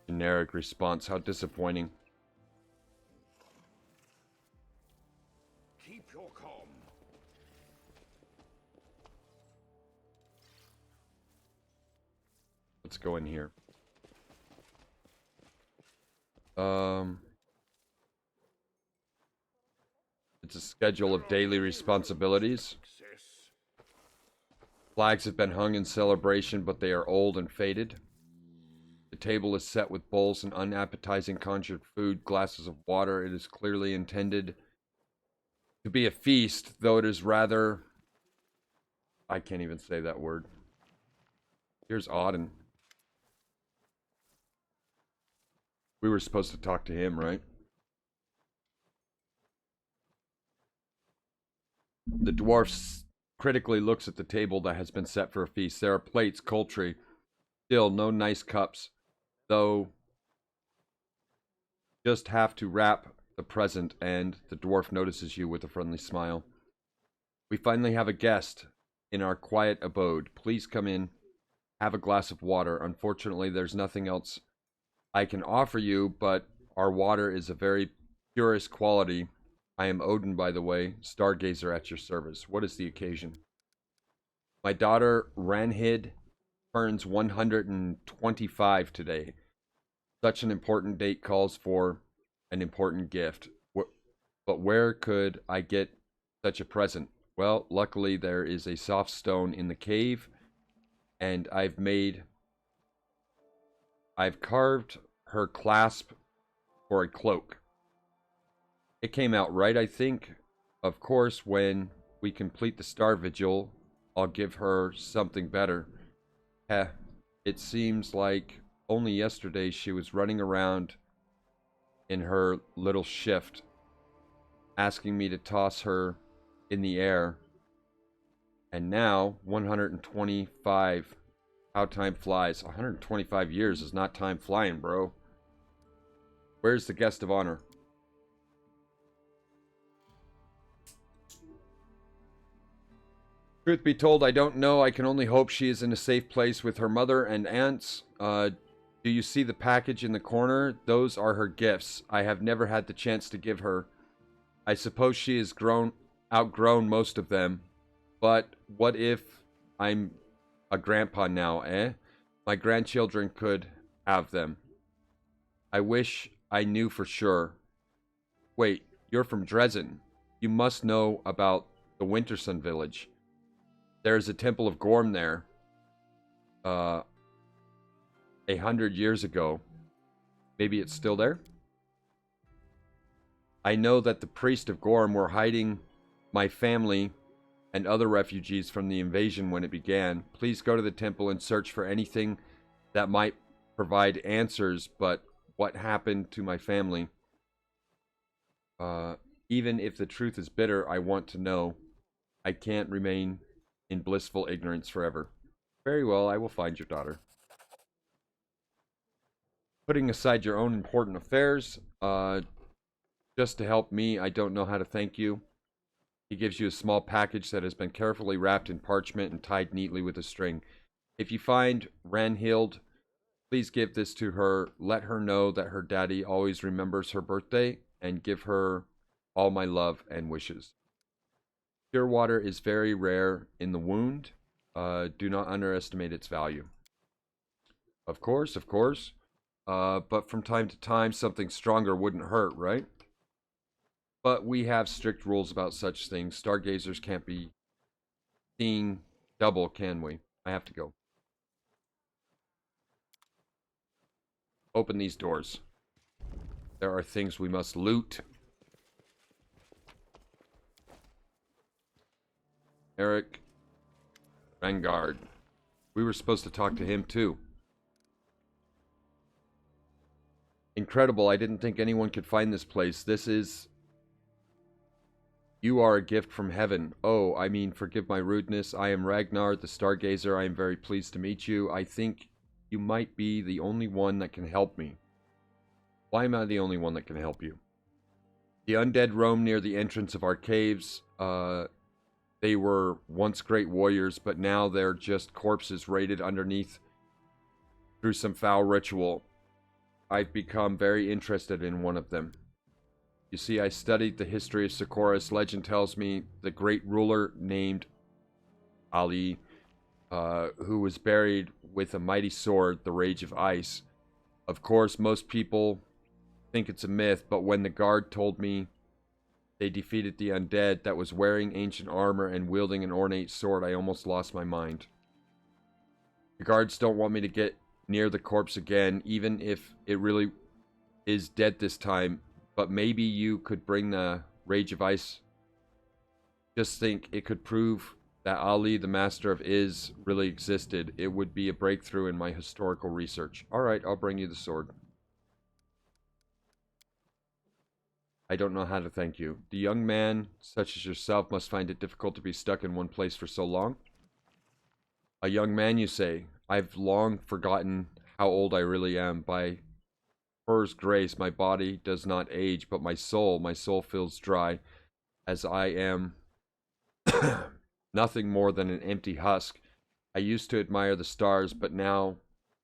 Generic response. How disappointing. Keep your calm. Let's go in here. It's a schedule of daily responsibilities. Flags have been hung in celebration, but they are old and faded. The table is set with bowls and unappetizing conjured food, glasses of water. It is clearly intended to be a feast, though it is rather... I can't even say that word. Here's Auden. We were supposed to talk to him, right? The dwarf critically looks at the table that has been set for a feast. There are plates, poultry, still no nice cups, though just have to wrap the present, and the dwarf notices you with a friendly smile. We finally have a guest in our quiet abode. Please come in, have a glass of water. Unfortunately, there's nothing else I can offer you, but our water is a very purest quality. I am Odin, by the way, stargazer at your service. What is the occasion? My daughter, Ranhid, turns 125 today. Such an important date calls for an important gift. But where could I get such a present? Well, luckily there is a soft stone in the cave, and I've carved her clasp for a cloak. It came out right, I think. Of course, when we complete the Star Vigil, I'll give her something better. Heh, it seems like only yesterday she was running around in her little shift, asking me to toss her in the air. And now, 125. How time flies. 125 years is not time flying, bro. Where's the guest of honor? Truth be told, I don't know. I can only hope she is in a safe place with her mother and aunts. Do you see the package in the corner? Those are her gifts. I have never had the chance to give her. I suppose she has outgrown most of them. But what if I'm a grandpa now, eh? My grandchildren could have them. I wish I knew for sure. Wait, you're from Dresden. You must know about the Wintersun village. There's a temple of Gorm there. 100 years ago. Maybe it's still there? I know that the priest of Gorm were hiding my family and other refugees from the invasion when it began. Please go to the temple and search for anything that might provide answers, but what happened to my family? Even if the truth is bitter, I want to know. I can't remain in blissful ignorance forever. Very well, I will find your daughter. Putting aside your own important affairs, just to help me, I don't know how to thank you. He gives you a small package that has been carefully wrapped in parchment and tied neatly with a string. If you find Ranhild, please give this to her. Let her know that her daddy always remembers her birthday, and give her all my love and wishes. Pure water is very rare in the wound. Do not underestimate its value. Of course, of course. But from time to time, something stronger wouldn't hurt, right? But we have strict rules about such things. Stargazers can't be seeing double, can we? I have to go. Open these doors. There are things we must loot. Eric Vanguard. We were supposed to talk to him too. Incredible. I didn't think anyone could find this place. This is... You are a gift from heaven. Oh, I mean, forgive my rudeness. I am Ragnar, the Stargazer. I am very pleased to meet you. I think you might be the only one that can help me. Why am I the only one that can help you? The undead roam near the entrance of our caves. They were once great warriors, but now they're just corpses raided underneath through some foul ritual. I've become very interested in one of them. You see, I studied the history of Socorus. Legend tells me the great ruler named Ali, who was buried with a mighty sword, the Rage of Ice. Of course, most people think it's a myth, but when the guard told me they defeated the undead that was wearing ancient armor and wielding an ornate sword, I almost lost my mind. The guards don't want me to get near the corpse again, even if it really is dead this time. But maybe you could bring the Rage of Ice. Just think, it could prove that Ali, the Master of Is, really existed. It would be a breakthrough in my historical research. Alright, I'll bring you the sword. I don't know how to thank you. The young man, such as yourself, must find it difficult to be stuck in one place for so long. A young man, you say? I've long forgotten how old I really am. By Her's grace, my body does not age, but my soul feels dry, as I am nothing more than an empty husk. I used to admire the stars, but now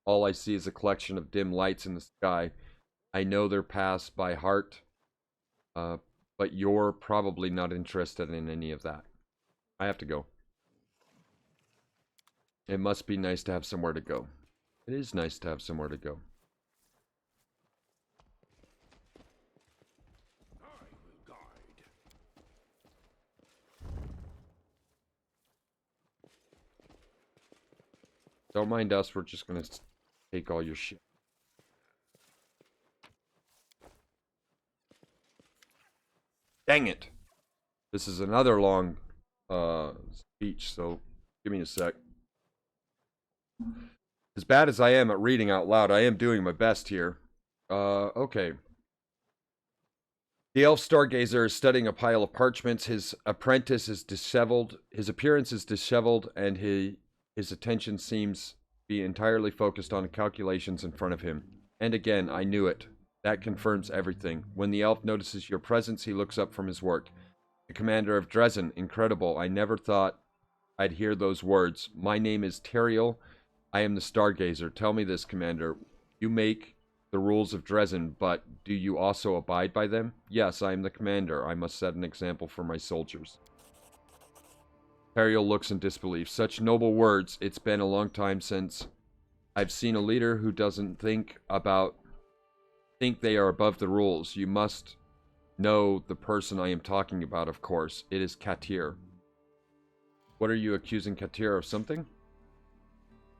all I see is a collection of dim lights in the sky. I know their paths by heart, but you're probably not interested in any of that. I have to go. It must be nice to have somewhere to go. It is nice to have somewhere to go. Don't mind us, we're just gonna take all your shit. Dang it! This is another long speech, so give me a sec. As bad as I am at reading out loud, I am doing my best here. Okay. The elf stargazer is studying a pile of parchments. His apprentice is disheveled. His appearance is disheveled, and his attention seems to be entirely focused on calculations in front of him. And again, I knew it. That confirms everything. When the elf notices your presence, he looks up from his work. The commander of Dresden. Incredible. I never thought I'd hear those words. My name is Teriel. I am the Stargazer. Tell me this, Commander. You make the rules of Dresden, but do you also abide by them? Yes, I am the commander. I must set an example for my soldiers. Teriel looks in disbelief. Such noble words. It's been a long time since I've seen a leader who doesn't think they are above the rules. You must know the person I am talking about, of course. It is Katir. What are you accusing Katir of something?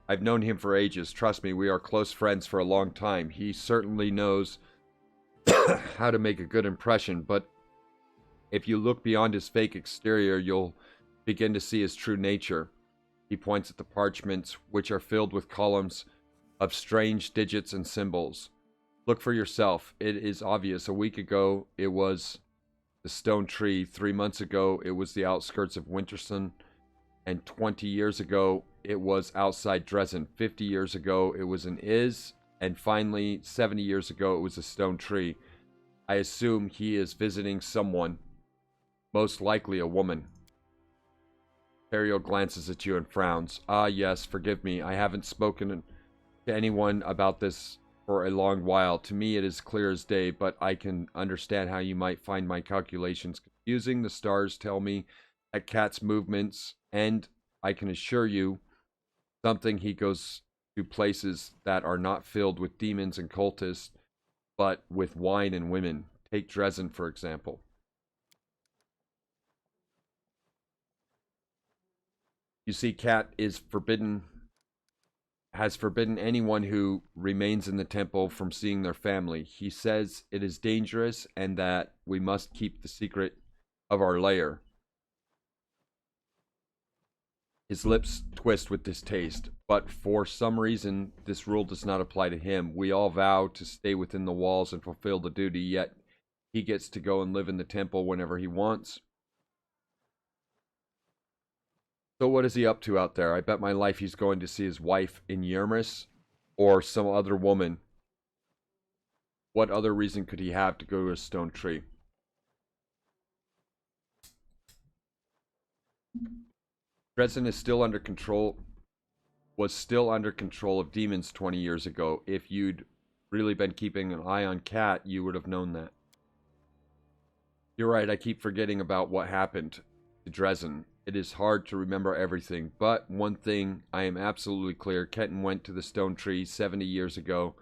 I've known him for ages. Trust me, we are close friends for a long time. He certainly knows how to make a good impression, but if you look beyond his fake exterior, you'll begin to see his true nature. He points at the parchments, which are filled with columns of strange digits and symbols. Look for yourself. It is obvious. A week ago, it was the stone tree. 3 months ago, it was the outskirts of Winterson. And 20 years ago, it was outside Dresden. 50 years ago, it was an Is. And finally, 70 years ago, it was a stone tree. I assume he is visiting someone. Most likely a woman. Ariel glances at you and frowns. Ah, yes, forgive me. I haven't spoken to anyone about this for a long while. To me, it is clear as day, but I can understand how you might find my calculations confusing. The stars tell me that Cat's movements, and I can assure you, he goes to places that are not filled with demons and cultists, but with wine and women. Take Dresden, for example. You see, Cat has forbidden anyone who remains in the temple from seeing their family. He says it is dangerous and that we must keep the secret of our lair. His lips twist with distaste, but for some reason, this rule does not apply to him. We all vow to stay within the walls and fulfill the duty, yet he gets to go and live in the temple whenever he wants. So what is he up to out there? I bet my life he's going to see his wife in Yermis or some other woman. What other reason could he have to go to a stone tree? Dresden is still under control, was still under control of demons 20 years ago. If you'd really been keeping an eye on Cat, you would have known that. You're right, I keep forgetting about what happened to Dresden. It is hard to remember everything, but one thing I am absolutely clear, Kenton went to the stone tree 70 years ago,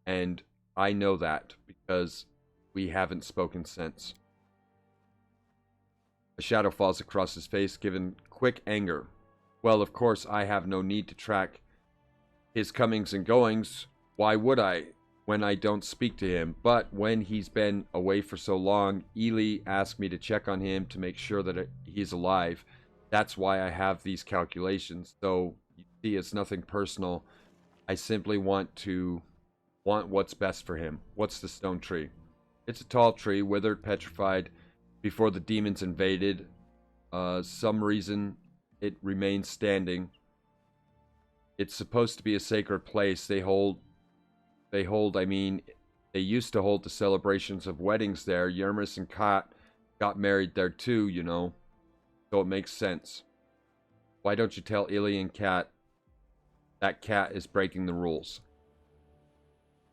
and I know that because we haven't spoken since. A shadow falls across his face, given quick anger. Well, of course, I have no need to track his comings and goings. Why would I, when I don't speak to him? But when he's been away for so long, Ely asked me to check on him to make sure that he's alive. That's why I have these calculations. So, you see, it's nothing personal. I simply want what's best for him. What's the stone tree? It's a tall tree, withered, petrified, before the demons invaded. Some reason it remains standing. It's supposed to be a sacred place. They used to hold the celebrations of weddings there. Yermis and Kat got married there too, you know. So it makes sense. Why don't you tell Illy and Kat that Kat is breaking the rules?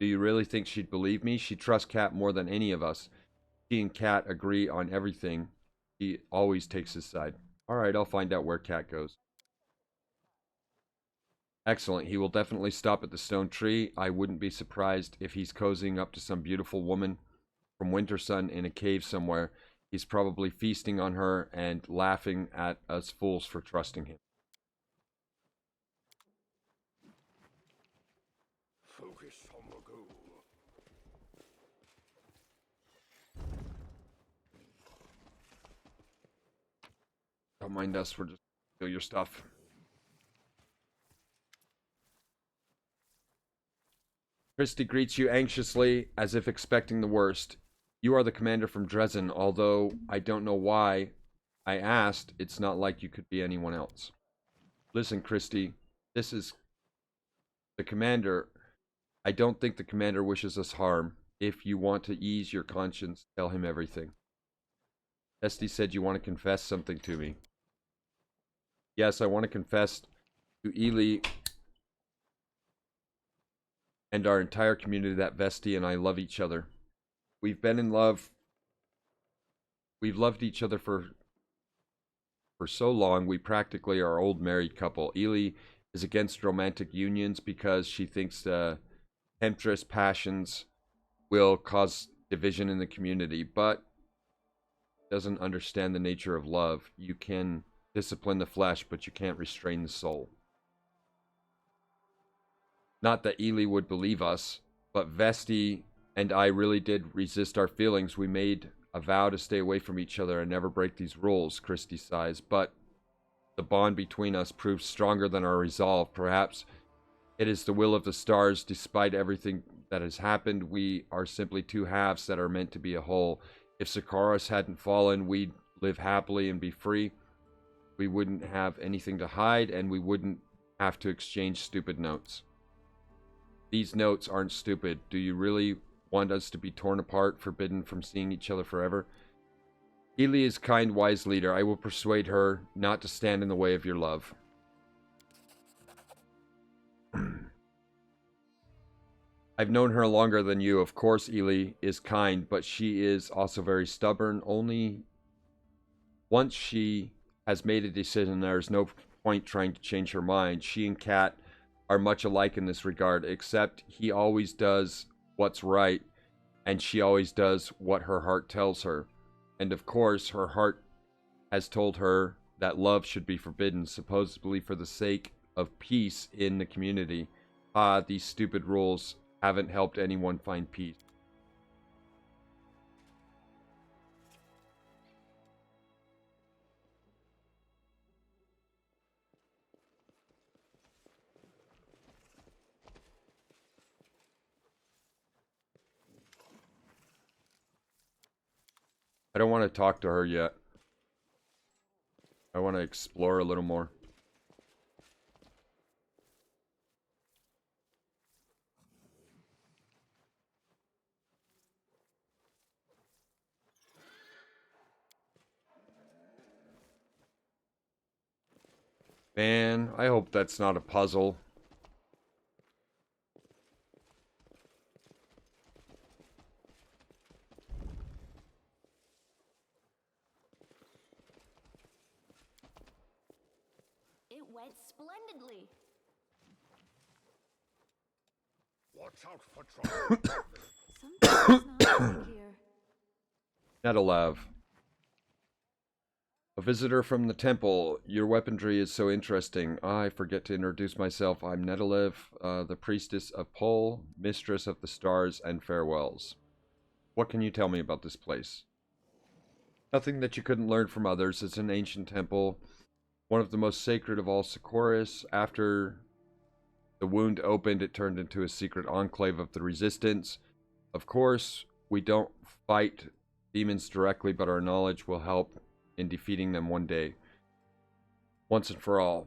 Do you really think she'd believe me? She trusts Kat more than any of us. She and Kat agree on everything. He always takes his side. Alright, I'll find out where Kat goes. Excellent. He will definitely stop at the stone tree. I wouldn't be surprised if he's cozying up to some beautiful woman from Wintersun in a cave somewhere. He's probably feasting on her and laughing at us fools for trusting him. Focus on the goal. Don't mind us, we're just steal your stuff. Christy greets you anxiously, as if expecting the worst. You are the commander from Dresden, although I don't know why I asked. It's not like you could be anyone else. Listen, Christy, this is the commander. I don't think the commander wishes us harm. If you want to ease your conscience, tell him everything. Esty said you want to confess something to me. Yes, I want to confess to Ely and our entire community that Vesti and I love each other. We've been in love. We've loved each other for so long. We practically are old married couple. Ely is against romantic unions because she thinks the temptress passions will cause division in the community, but doesn't understand the nature of love. You can discipline the flesh, but you can't restrain the soul. Not that Ely would believe us, but Vesti and I really did resist our feelings. We made a vow to stay away from each other and never break these rules, Christy sighs, but the bond between us proves stronger than our resolve. Perhaps it is the will of the stars. Despite everything that has happened, we are simply two halves that are meant to be a whole. If Sikaros hadn't fallen, we'd live happily and be free. We wouldn't have anything to hide, and we wouldn't have to exchange stupid notes. These notes aren't stupid. Do you really want us to be torn apart, forbidden from seeing each other forever? Ely is kind, wise leader. I will persuade her not to stand in the way of your love. I've known her longer than you. Of course, Ely is kind, but she is also very stubborn. Only once she has made a decision, there's no point trying to change her mind. She and Kat are much alike in this regard, except he always does what's right, and she always does what her heart tells her. And of course, her heart has told her that love should be forbidden, supposedly for the sake of peace in the community. Ah, these stupid rules haven't helped anyone find peace. I don't want to talk to her yet. I want to explore a little more. Man, I hope that's not a puzzle. It went splendidly. Watch out for trouble. Something's not right here. Netalav. A visitor from the temple. Your weaponry is so interesting. I forget to introduce myself. I'm Netalev, the priestess of Pol, mistress of the stars and farewells. What can you tell me about this place? Nothing that you couldn't learn from others. It's an ancient temple, one of the most sacred of all Socorus. After the wound opened, it turned into a secret enclave of the resistance. Of course, we don't fight demons directly, but our knowledge will help in defeating them one day. Once and for all.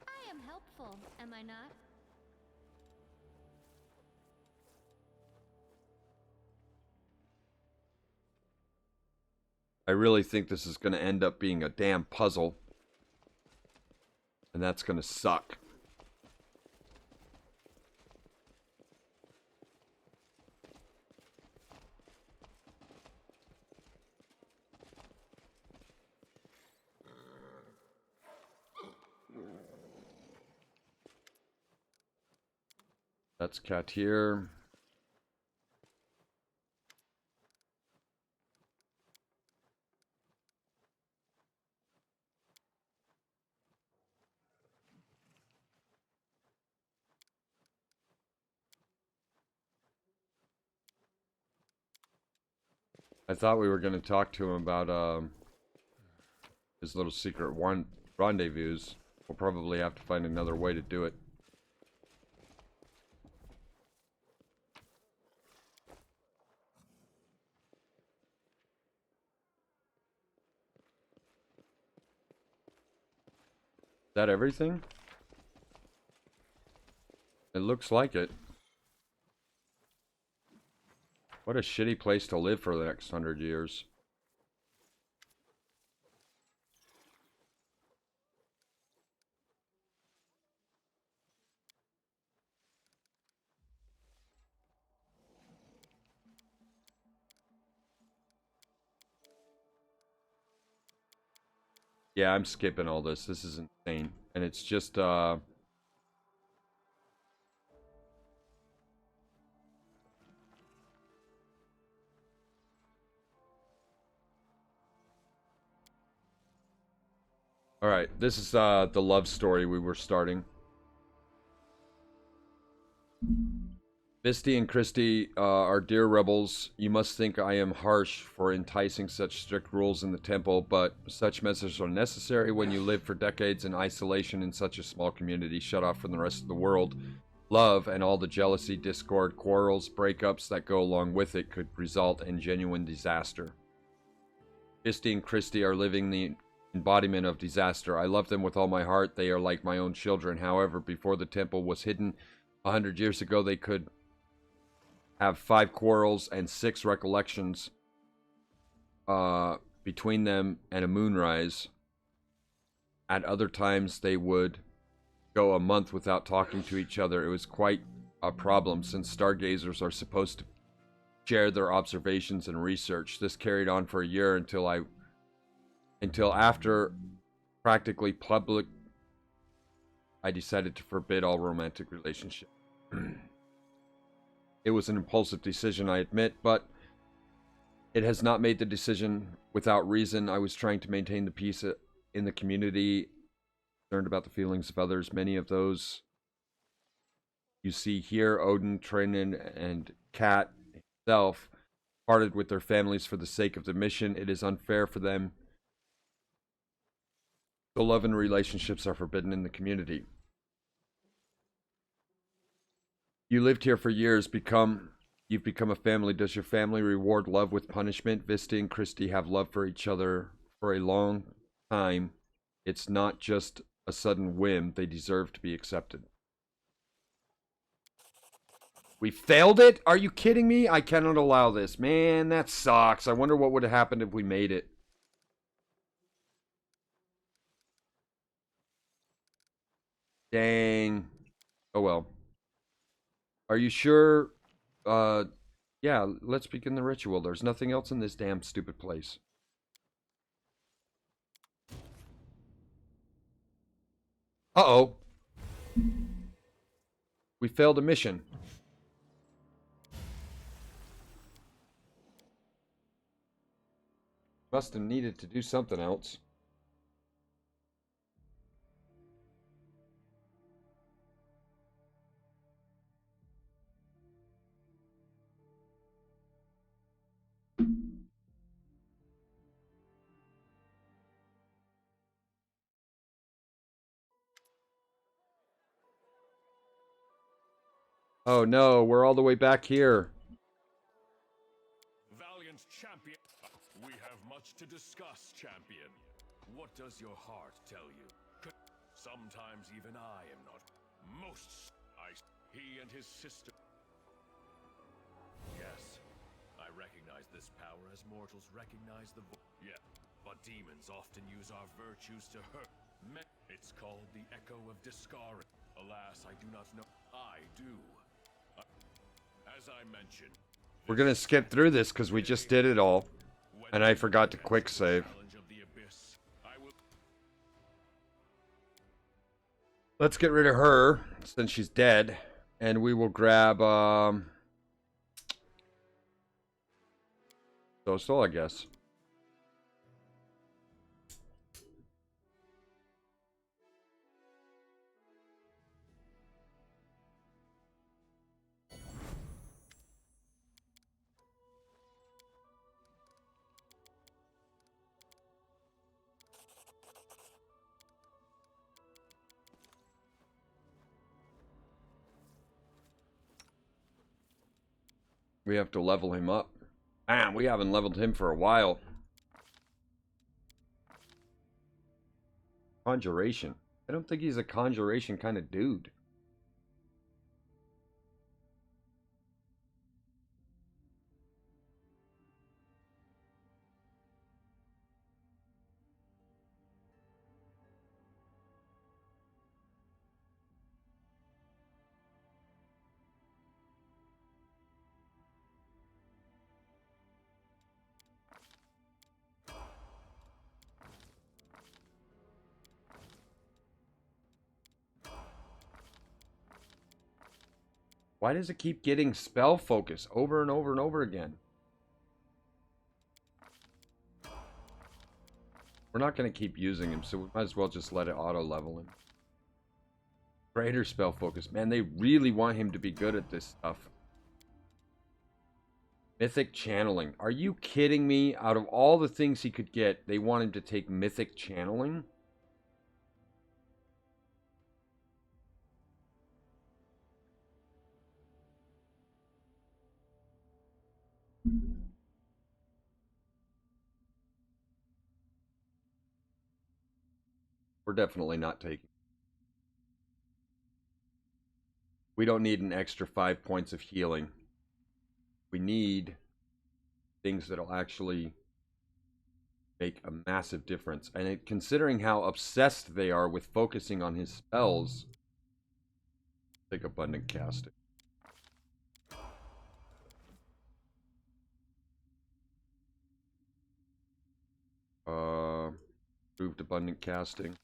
I am helpful, am I not? I really think this is going to end up being a damn puzzle. And that's going to suck. That's cat here. I thought we were going to talk to him about his little secret rendezvous. We'll probably have to find another way to do it. Is that everything? It looks like it. What a shitty place to live for the next 100 years. Yeah, I'm skipping all this. This is insane. And it's just, Alright, this is the love story we were starting. Misty and Christy, our dear rebels, you must think I am harsh for enticing such strict rules in the temple, but such measures are necessary when you live for decades in isolation in such a small community, shut off from the rest of the world. Love and all the jealousy, discord, quarrels, breakups that go along with it could result in genuine disaster. Misty and Christy are living the embodiment of disaster. I love them with all my heart. They are like my own children. However, before the temple was hidden 100 years ago, they could have 5 quarrels and 6 recollections between them and a moonrise. At other times, they would go a month without talking to each other. It was quite a problem since stargazers are supposed to share their observations and research. This carried on for a year until after practically public, I decided to forbid all romantic relationship. It was an impulsive decision, I admit, but it has not made the decision without reason. I was trying to maintain the peace in the community, concerned about the feelings of others. Many of those you see here, Odin, Trinan, and Kat himself, parted with their families for the sake of the mission. It is unfair for them. The love and relationships are forbidden in the community. You lived here for years. You've become a family. Does your family reward love with punishment? Vista and Christy have love for each other for a long time. It's not just a sudden whim. They deserve to be accepted. We failed it? Are you kidding me? I cannot allow this. Man, that sucks. I wonder what would have happened if we made it. Dang. Oh well. Are you sure? Yeah, let's begin the ritual. There's nothing else in this damn stupid place. Uh-oh. We failed a mission. Must have needed to do something else. Oh no, we're all the way back here. Valiant champion. We have much to discuss, champion. What does your heart tell you? Sometimes even I am not. He and his sister. Yes, I recognize this power as mortals recognize the yeah, but demons often use our virtues to hurt. It's called the Echo of Discari. Alas, I do not know. I do. As I mentioned, We're gonna skip through this because we just did it all. And I forgot to quick save. Let's get rid of her since she's dead. And we will grab Soul, I guess. We have to level him up. Man, we haven't leveled him for a while. Conjuration. I don't think he's a conjuration kind of dude. Why does it keep getting spell focus over and over and over again? We're not going to keep using him, so we might as well just let it auto level him. Greater spell focus. Man, they really want him to be good at this stuff. Mythic channeling. Are you kidding me? Out of all the things he could get, they want him to take mythic channeling? We're definitely not taking. We don't need an extra 5 points of healing. We need things that'll actually make a massive difference. And considering how obsessed they are with focusing on his spells, take abundant casting. Moved abundant casting.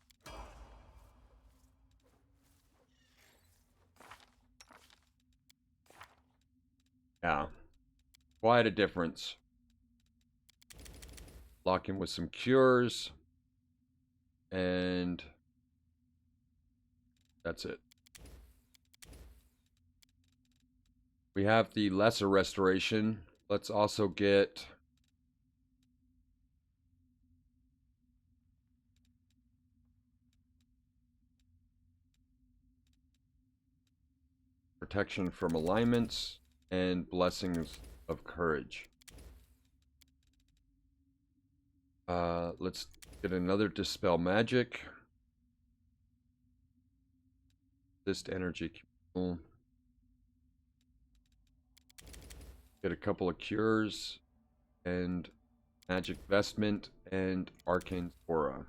Yeah, quite a difference. Lock in with some cures, and that's it. We have the lesser restoration. Let's also get protection from alignments and blessings of courage. Let's get another dispel magic. Assist energy. Get a couple of cures and magic vestment and arcane aura.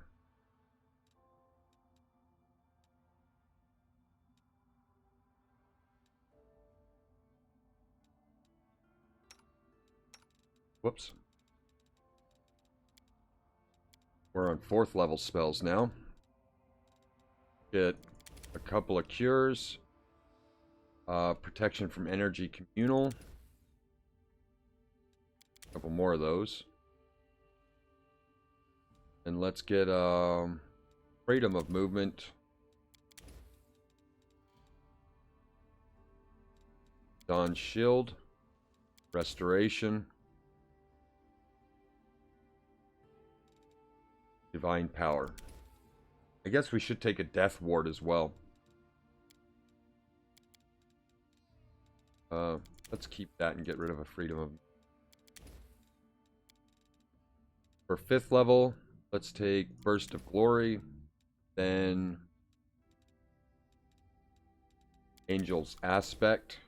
Whoops. We're on 4th level spells now. Get a couple of cures. Protection from energy communal. A couple more of those. And let's get freedom of movement. Dawn shield. Restoration. Divine power. I guess we should take a death ward as well. Let's keep that and get rid of a freedom of. For 5th level, let's take burst of glory, then angel's aspect.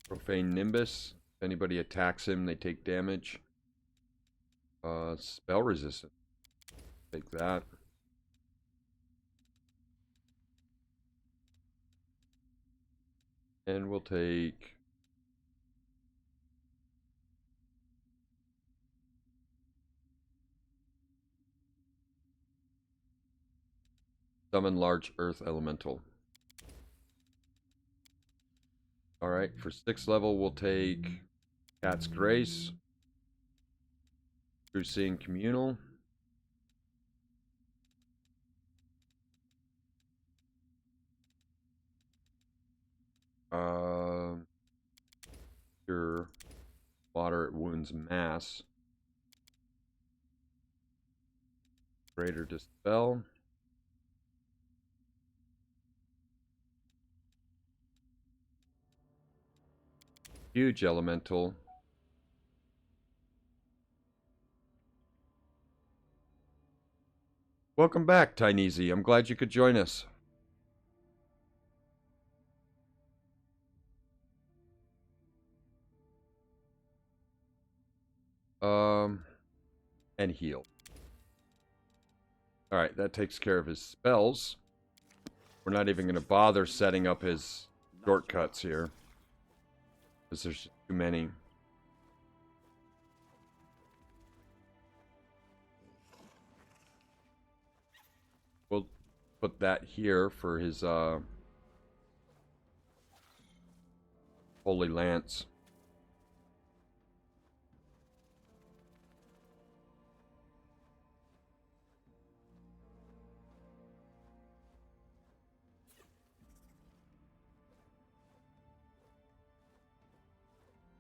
Profane Nimbus. If anybody attacks him, they take damage. Spell resistant. Take that. And we'll take summon large earth elemental. Alright, for 6th level, we'll take Cat's Grace, True Seeing Communal, Cure Moderate Wounds Mass, Greater Dispel, Huge Elemental, welcome back, Tineezy. I'm glad you could join us. And heal. Alright, that takes care of his spells. We're not even going to bother setting up his shortcuts here, because there's too many. We'll put that here for his Holy Lance.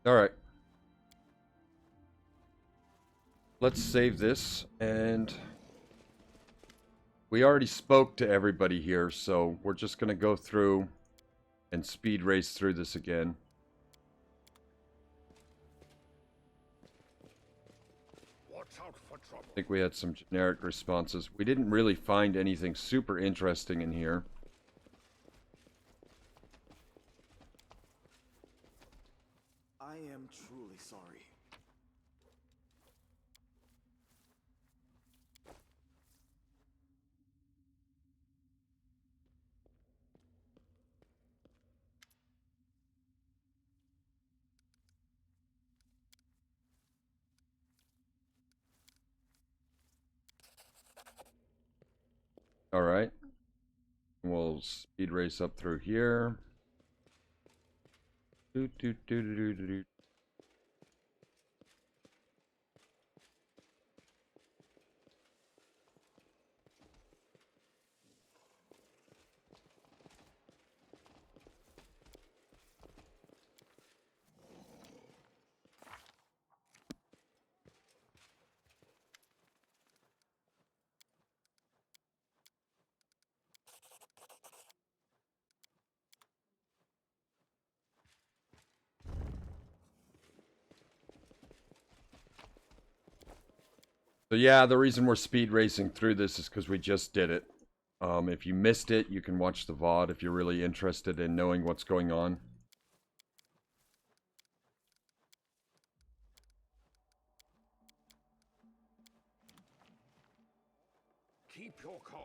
All right. Let's save this, and we already spoke to everybody here, so we're just going to go through and speed race through this again. Watch out for trouble. I think we had some generic responses. We didn't really find anything super interesting in here. I am truly sorry. All right. We'll speed race up through here. Do, do, do, do, do, do, do. So yeah, the reason we're speed racing through this is because we just did it. If you missed it, you can watch the VOD if you're really interested in knowing what's going on. Keep your calm.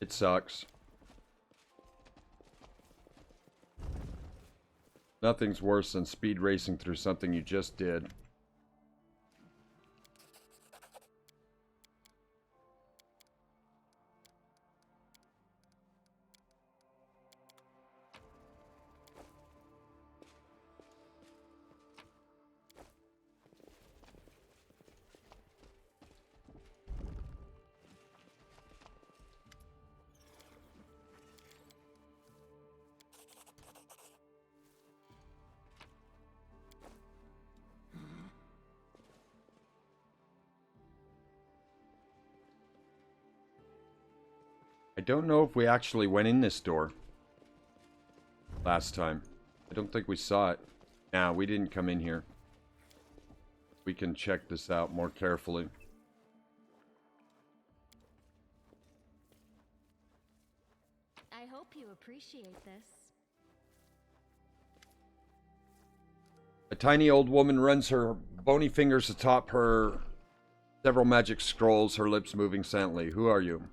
It sucks. Nothing's worse than speed racing through something you just did. I don't know if we actually went in this door last time. I don't think we saw it. Nah, we didn't come in here. We can check this out more carefully. I hope you appreciate this. A tiny old woman runs her bony fingers atop her several magic scrolls, her lips moving silently. Who are you?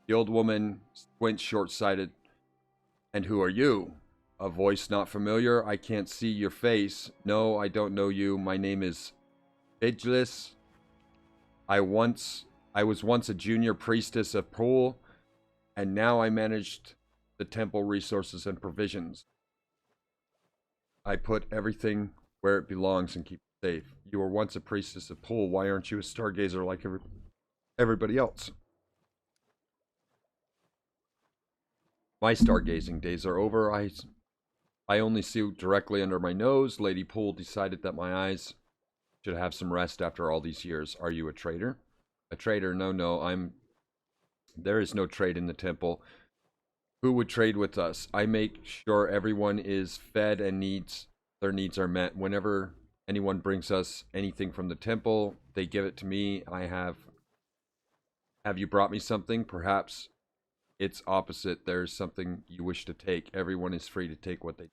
The old woman squints short-sighted. And who are you? A voice not familiar. I can't see your face. No, I don't know you. My name is Vigilus. I was once a junior priestess of Pool, and now I managed the temple resources and provisions. I put everything where it belongs and keep it safe. You were once a priestess of Pool. Why aren't you a stargazer like everybody else? My stargazing days are over. I only see directly under my nose. Lady Poole decided that my eyes should have some rest after all these years. Are you a traitor? A traitor? No. There is no trade in the temple. Who would trade with us? I make sure everyone is fed and their needs are met. Whenever anyone brings us anything from the temple, they give it to me. Have you brought me something? Perhaps it's opposite. There's something you wish to take. Everyone is free to take what they.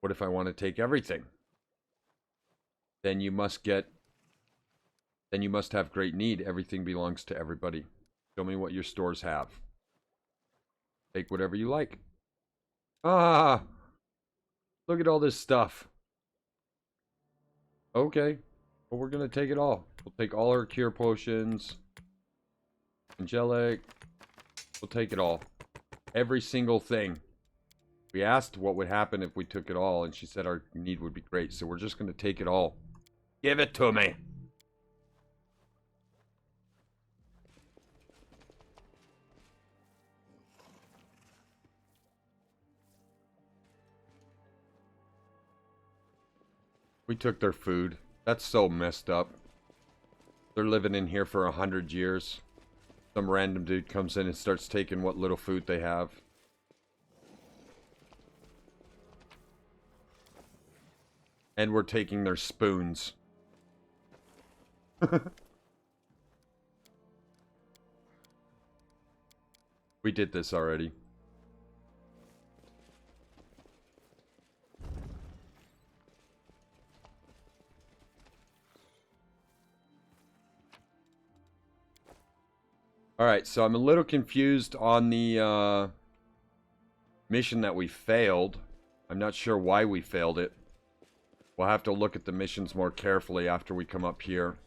What if I want to take everything? Then you must have great need. Everything belongs to everybody. Show me what your stores have. Take whatever you like. Ah! Look at all this stuff. Okay. Well, we're going to take it all. We'll take all our cure potions. Angelic. We'll take it all. Every single thing. We asked what would happen if we took it all, and she said our need would be great. So we're just going to take it all. Give it to me. We took their food. That's so messed up. They're living in here for 100 years. Some random dude comes in and starts taking what little food they have. And we're taking their spoons. We did this already. Alright, so I'm a little confused on the mission that we failed. I'm not sure why we failed it. We'll have to look at the missions more carefully after we come up here.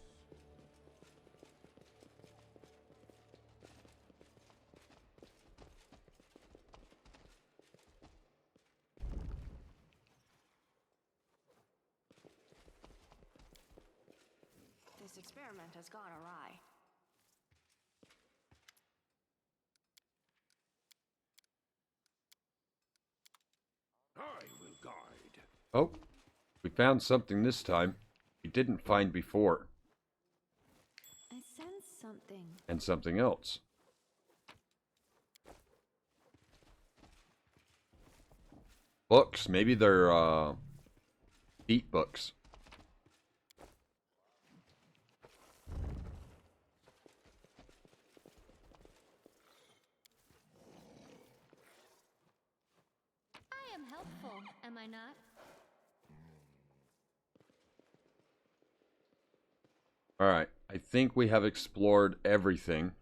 This experiment has gone awry. I will guide. Oh, we found something this time we didn't find before. I sense something. And something else. Books. Maybe they're, beat books. I am helpful, am I not? Alright, I think we have explored everything.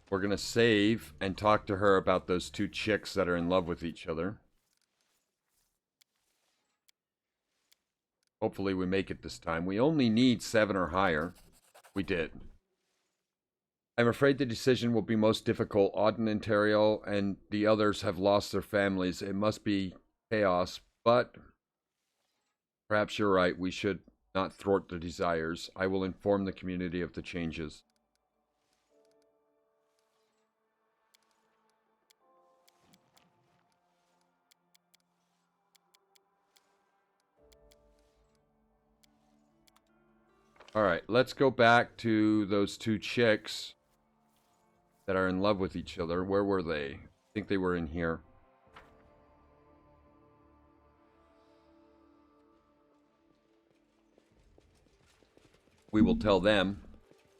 We're gonna save and talk to her about those two chicks that are in love with each other. Hopefully we make it this time. We only need 7 or higher. We did. I'm afraid the decision will be most difficult. Auden and Teriel and the others have lost their families. It must be chaos, but perhaps you're right. We should not thwart their desires. I will inform the community of the changes. Alright, let's go back to those two chicks that are in love with each other. Where were they? I think they were in here. We will tell them.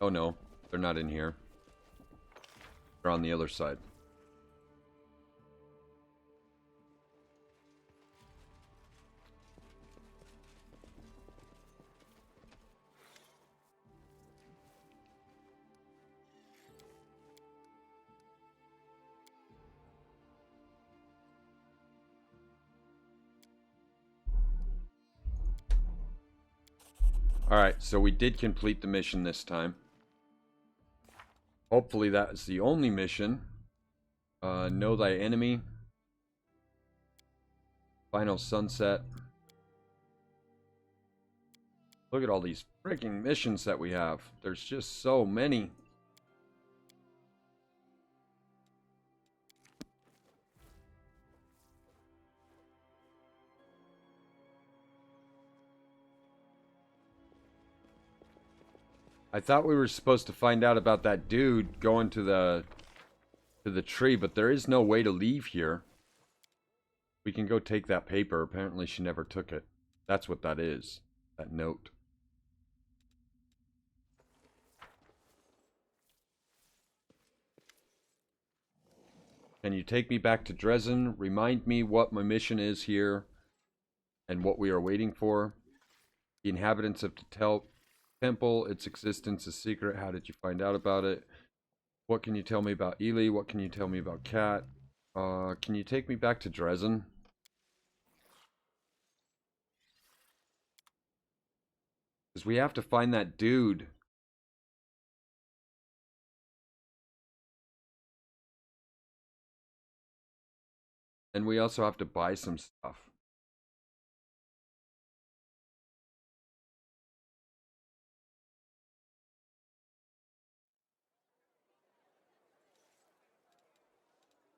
Oh no, they're not in here. They're on the other side. Alright, so we did complete the mission this time. Hopefully that is the only mission. Know thy enemy. Final sunset. Look at all these freaking missions that we have. There's just so many. I thought we were supposed to find out about that dude going to the tree, but there is no way to leave here. We can go take that paper. Apparently she never took it. That's what that is. That note. Can you take me back to Dresden? Remind me what my mission is here and what we are waiting for. The inhabitants of the temple, its existence is secret. How did you find out about it? What can you tell me about Ely? What can you tell me about Kat? Can you take me back to Dresden? Because we have to find that dude. And we also have to buy some stuff.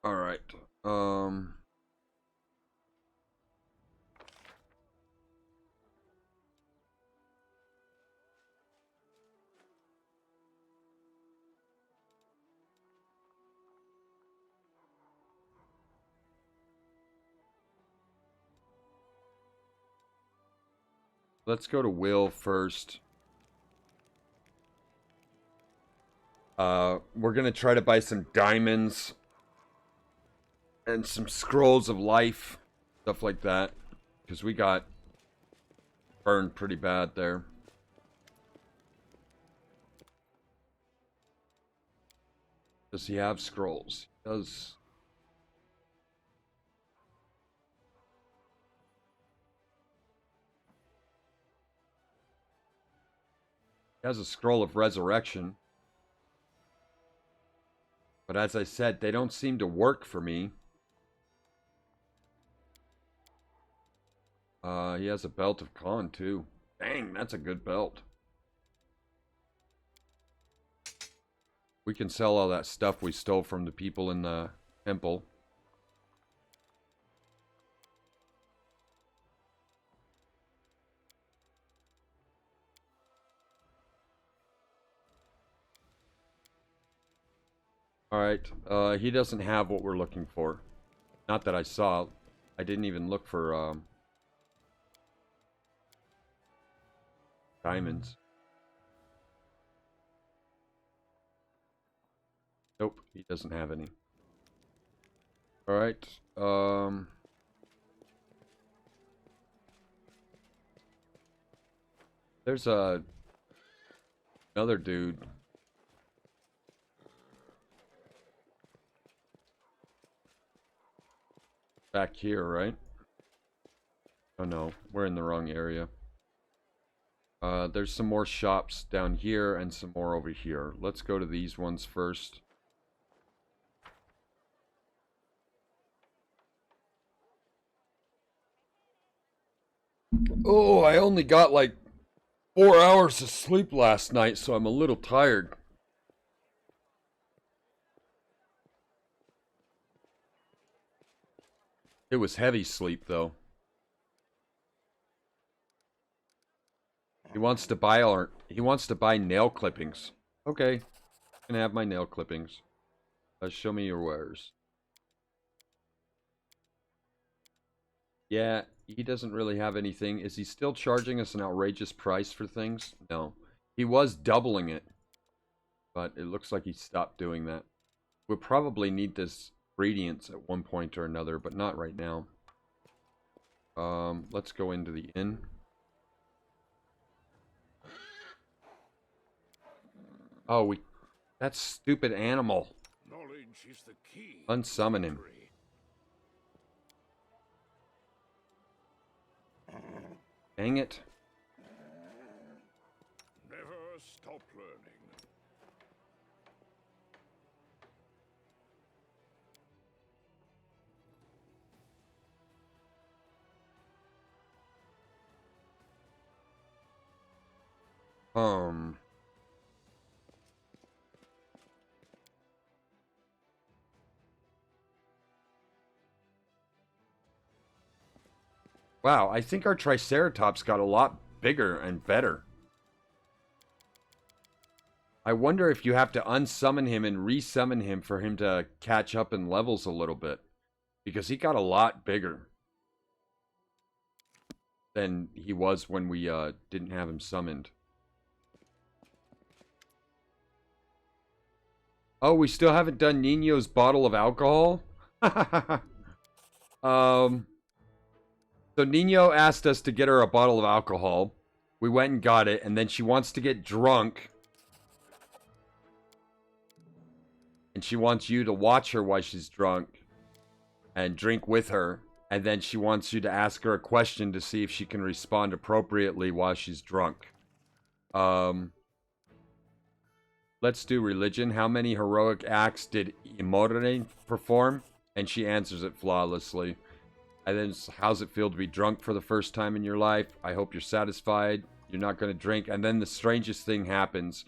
Alright. Let's go to Will first. We're gonna try to buy some diamonds and some scrolls of life, stuff like that, because we got burned pretty bad there. Does he have scrolls? He does. He has a scroll of resurrection. But as I said, they don't seem to work for me. He has a belt of con too. Dang, that's a good belt. We can sell all that stuff we stole from the people in the temple. Alright, he doesn't have what we're looking for. Not that I saw. I didn't even look for, diamonds. Nope, he doesn't have any. Alright, there's another dude. Back here, right? Oh no, we're in the wrong area. There's some more shops down here and some more over here. Let's go to these ones first. Oh, I only got like 4 hours of sleep last night, so I'm a little tired. It was heavy sleep, though. He wants to buy nail clippings. Okay. You can have my nail clippings. Show me your wares. Yeah, he doesn't really have anything. Is he still charging us an outrageous price for things? No. He was doubling it. But it looks like he stopped doing that. We'll probably need this ingredients at one point or another, but not right now. Let's go into the inn. Oh, that stupid animal. Knowledge is the key. Unsummon him. Dang it. Never stop learning. Wow, I think our Triceratops got a lot bigger and better. I wonder if you have to unsummon him and resummon him for him to catch up in levels a little bit. Because he got a lot bigger than he was when we didn't have him summoned. Oh, we still haven't done Nino's bottle of alcohol? So Nino asked us to get her a bottle of alcohol. We went and got it, and then she wants to get drunk. And she wants you to watch her while she's drunk and drink with her. And then she wants you to ask her a question to see if she can respond appropriately while she's drunk. Let's do religion. How many heroic acts did Imorene perform? And she answers it flawlessly. And then, how's it feel to be drunk for the first time in your life? I hope you're satisfied. You're not going to drink. And then the strangest thing happens.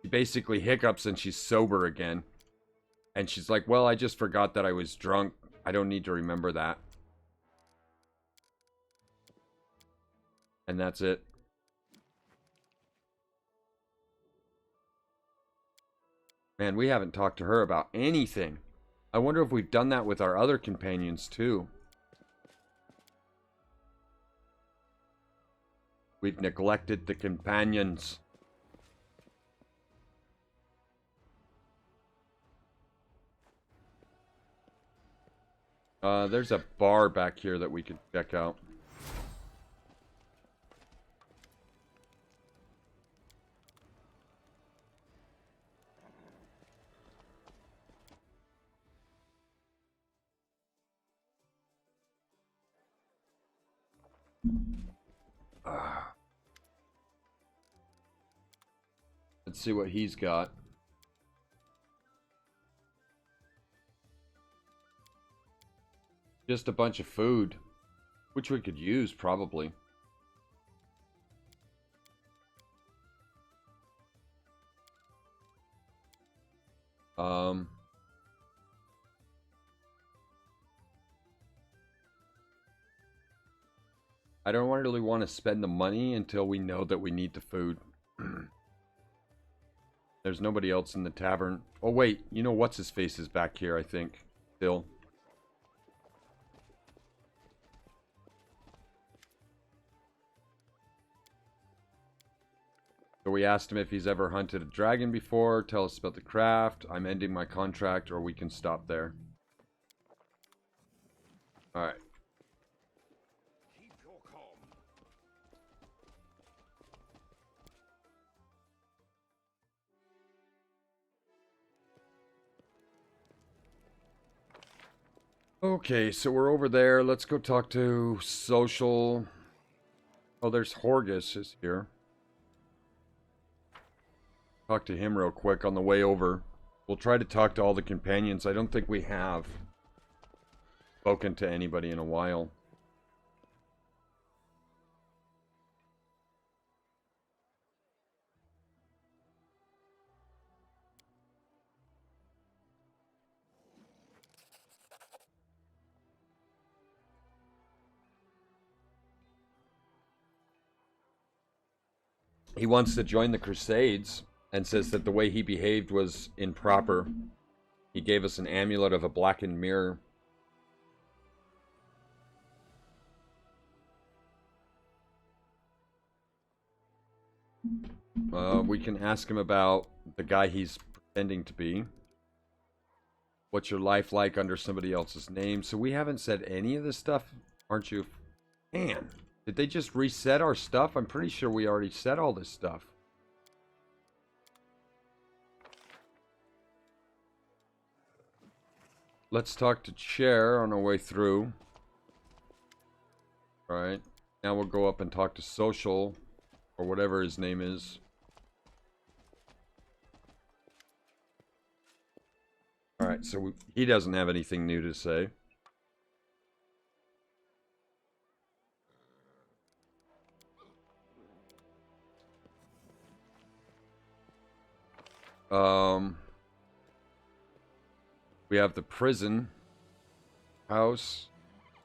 She basically hiccups and she's sober again. And she's like, well, I just forgot that I was drunk. I don't need to remember that. And that's it. Man, we haven't talked to her about anything. I wonder if we've done that with our other companions too. We've neglected the companions. There's a bar back here that we could check out. Let's see what he's got. Just a bunch of food, which we could use probably. I don't really want to spend the money until we know that we need the food. There's nobody else in the tavern. Oh wait, you know what's his face is back here, I think. Still. So we asked him if he's ever hunted a dragon before. Tell us about the craft. I'm ending my contract, or we can stop there. Alright. Keep your calm. Okay, so we're over there. Let's go talk to Social. Oh, there's Horgus is here. Talk to him real quick on the way over. We'll try to talk to all the companions. I don't think we have spoken to anybody in a while. He wants to join the Crusades and says that the way he behaved was improper. He gave us an amulet of a blackened mirror. We can ask him about the guy he's pretending to be. What's your life like under somebody else's name? So we haven't said any of this stuff, aren't you? Man, did they just reset our stuff? I'm pretty sure we already said all this stuff. Let's talk to Chair on our way through. Alright. Now we'll go up and talk to Social, or whatever his name is. Alright, so he doesn't have anything new to say. We have the prison, house,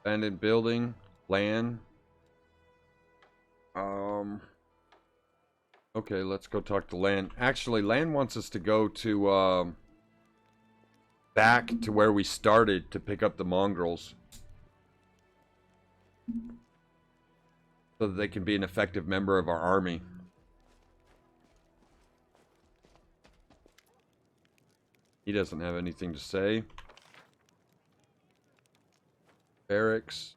abandoned building, land. Okay, let's go talk to Lan. Actually, Lan wants us to go to, back to where we started to pick up the mongrels. So that they can be an effective member of our army. He doesn't have anything to say. Barracks.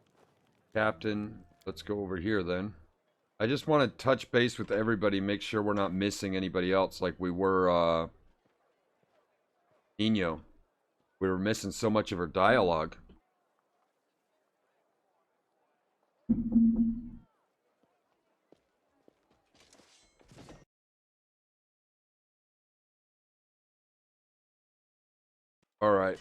Captain. Let's go over here then. I just want to touch base with everybody, make sure we're not missing anybody else like we were, Nino. We were missing so much of her dialogue. Alright,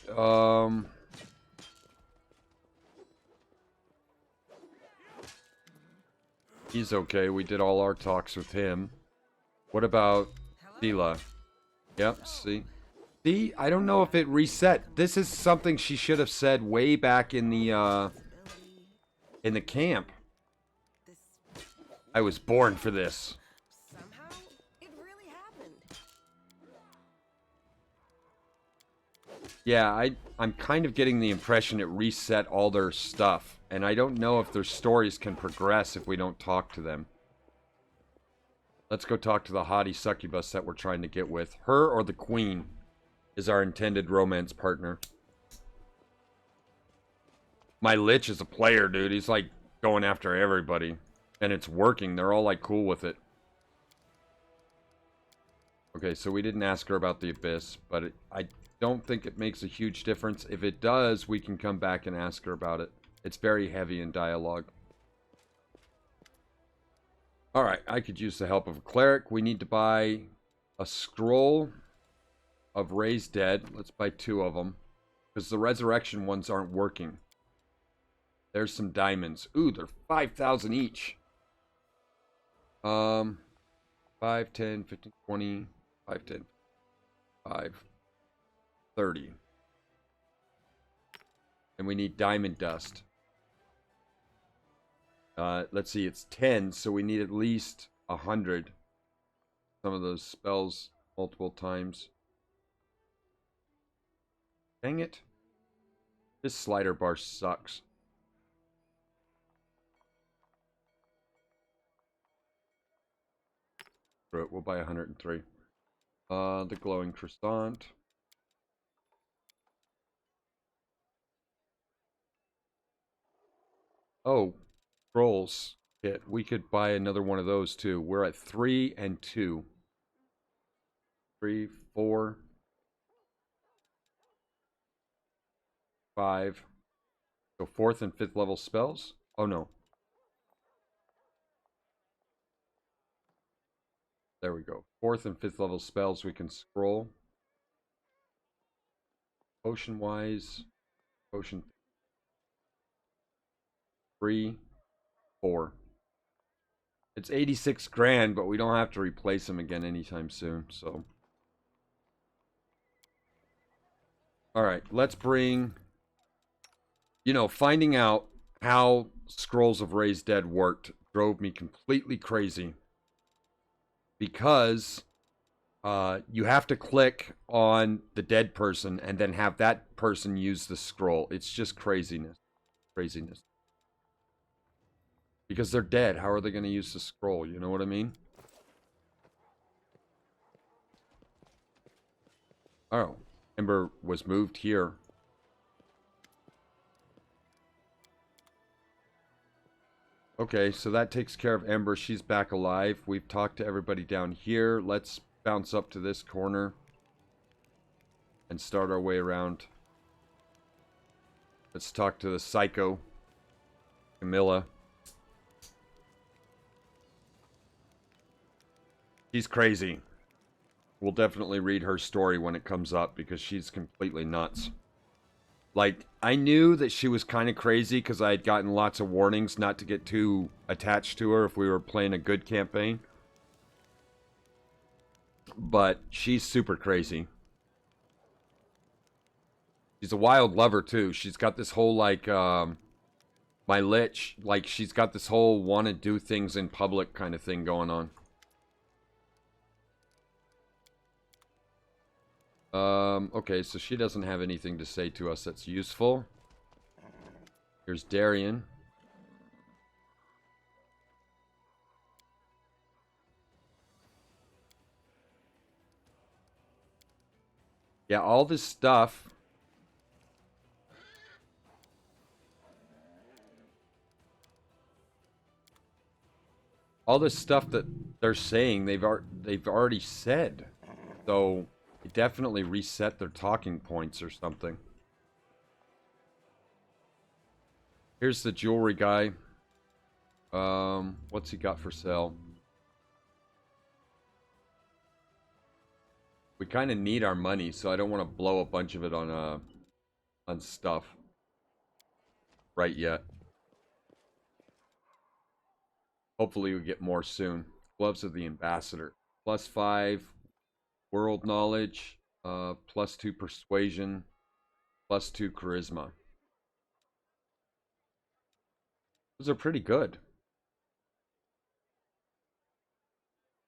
he's okay. We did all our talks with him. What about Sela? Yep, see? See? I don't know if it reset. This is something she should have said way back in the camp. I was born for this. Somehow, it really happened. Yeah, I'm kind of getting the impression it reset all their stuff. And I don't know if their stories can progress if we don't talk to them. Let's go talk to the haughty succubus that we're trying to get with. Her or the queen is our intended romance partner. My lich is a player, dude. He's like going after everybody. And it's working. They're all like cool with it. Okay, so we didn't ask her about the abyss, but I don't think it makes a huge difference. If it does, we can come back and ask her about it. It's very heavy in dialogue. Alright, I could use the help of a cleric. We need to buy a scroll of Raised Dead. Let's buy 2 of them. Because the resurrection ones aren't working. There's some diamonds. Ooh, they're 5,000 each. 5, 10, 15, 20, 5, 10, 5, 30. And we need diamond dust. Let's see, it's 10, so we need at least 100. Some of those spells multiple times. Dang it. This slider bar sucks. Screw it, we'll buy 103. The glowing croissant. Oh, scrolls kit. We could buy another one of those too. We're at 3 and 2. 3, 4, 5. So 4th and 5th level spells? Oh no. There we go. 4th and 5th level spells we can scroll. Potion wise. Potion 3, 4. It's 86 grand, but we don't have to replace them again anytime soon, so. Alright, let's bring... You know, finding out how Scrolls of Raised Dead worked drove me completely crazy. Because you have to click on the dead person and then have that person use the scroll. It's just craziness. Craziness. Because they're dead. How are they going to use the scroll? You know what I mean? Oh. Ember was moved here. Okay, so that takes care of Ember. She's back alive. We've talked to everybody down here. Let's bounce up to this corner. And start our way around. Let's talk to the psycho. Camilla. She's crazy. We'll definitely read her story when it comes up because she's completely nuts. Like, I knew that she was kind of crazy because I had gotten lots of warnings not to get too attached to her if we were playing a good campaign. But she's super crazy. She's a wild lover too. She's got this whole like, my lich, like she's got this whole want to do things in public kind of thing going on. Okay, so she doesn't have anything to say to us that's useful. Here's Darian. Yeah, all this stuff. All this stuff that they're saying, they've already said. So definitely reset their talking points or something. Here's the jewelry guy. What's he got for sale? We kind of need our money, so I don't want to blow a bunch of it on stuff right yet. Hopefully we get more soon. Gloves of the Ambassador. +5 world knowledge, +2 persuasion, +2 charisma. Those are pretty good.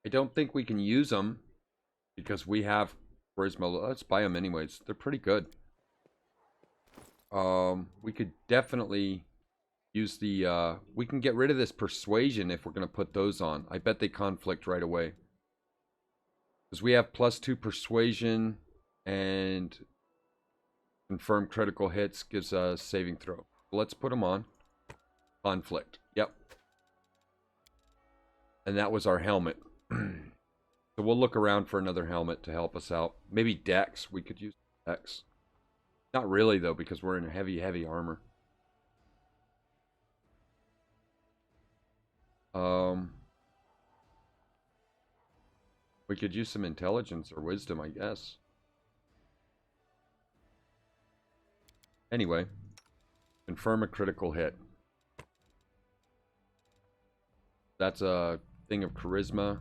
I don't think we can use them because we have charisma. Let's buy them anyways. They're pretty good. We could definitely use the, we can get rid of this persuasion if we're going to put those on. I bet they conflict right away. Because we have +2 persuasion and confirm critical hits gives a saving throw. Let's put them on. Conflict. Yep. And that was our helmet. So we'll look around for another helmet to help us out. Maybe Dex. We could use Dex. Not really, though, because we're in heavy, heavy armor. We could use some intelligence or wisdom, I guess. Anyway, confirm a critical hit. That's a thing of charisma.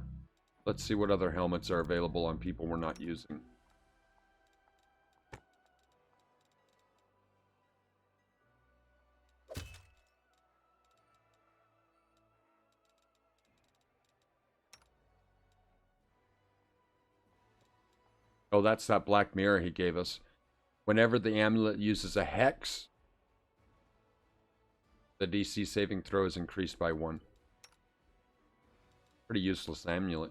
Let's see what other helmets are available on people we're not using. Oh, that's that black mirror he gave us. Whenever the amulet uses a hex, the DC saving throw is increased by 1. Pretty useless amulet.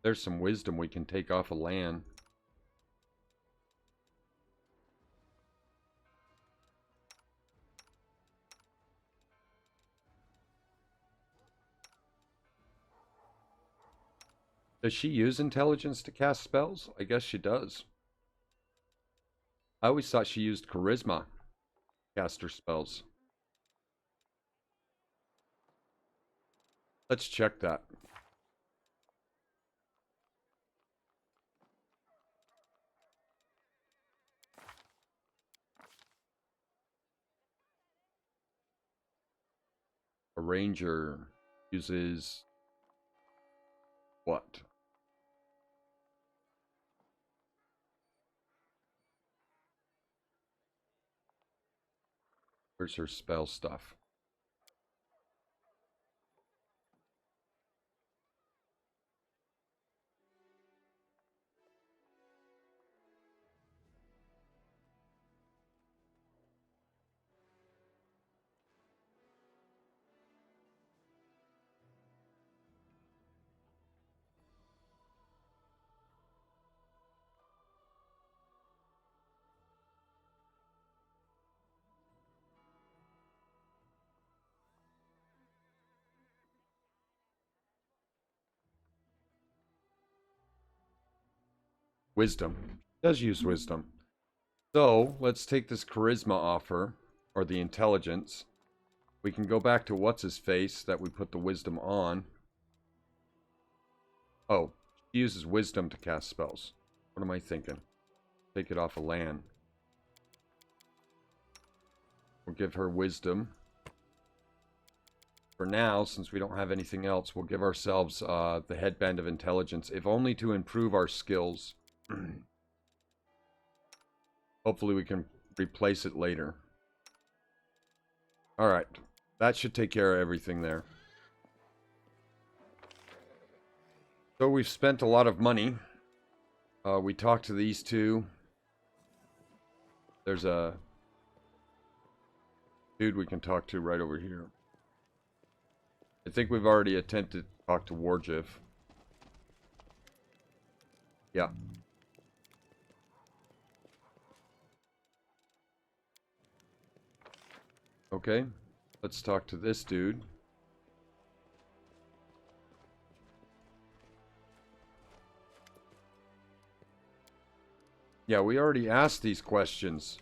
There's some wisdom we can take off of land. Does she use intelligence to cast spells? I guess she does. I always thought she used charisma to cast her spells. Let's check that. A ranger uses what? Where's her spell stuff? Wisdom. Does use wisdom. So, let's take this charisma off her, or the intelligence. We can go back to what's-his-face that we put the wisdom on. Oh, she uses wisdom to cast spells. What am I thinking? Take it off of land. We'll give her wisdom. For now, since we don't have anything else, we'll give ourselves the headband of intelligence, if only to improve our skills. Hopefully we can replace it later. Alright. That should take care of everything there. So we've spent a lot of money. We talked to these two. There's a dude we can talk to right over here. I think we've already attempted to talk to Warjiv. Yeah. Okay. Let's talk to this dude. Yeah, we already asked these questions.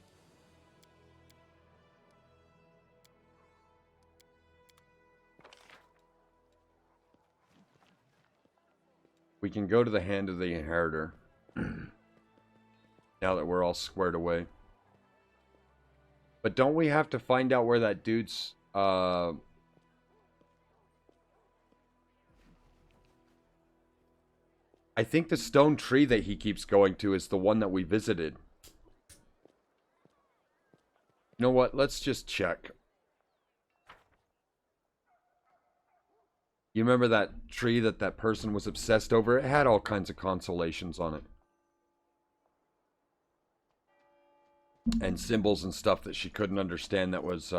We can go to the Hand of the Inheritor. Now that we're all squared away. But don't we have to find out where that dude's... I think the stone tree that he keeps going to is the one that we visited. You know what? Let's just check. You remember that tree that person was obsessed over? It had all kinds of consolations on it. And symbols and stuff that she couldn't understand that was,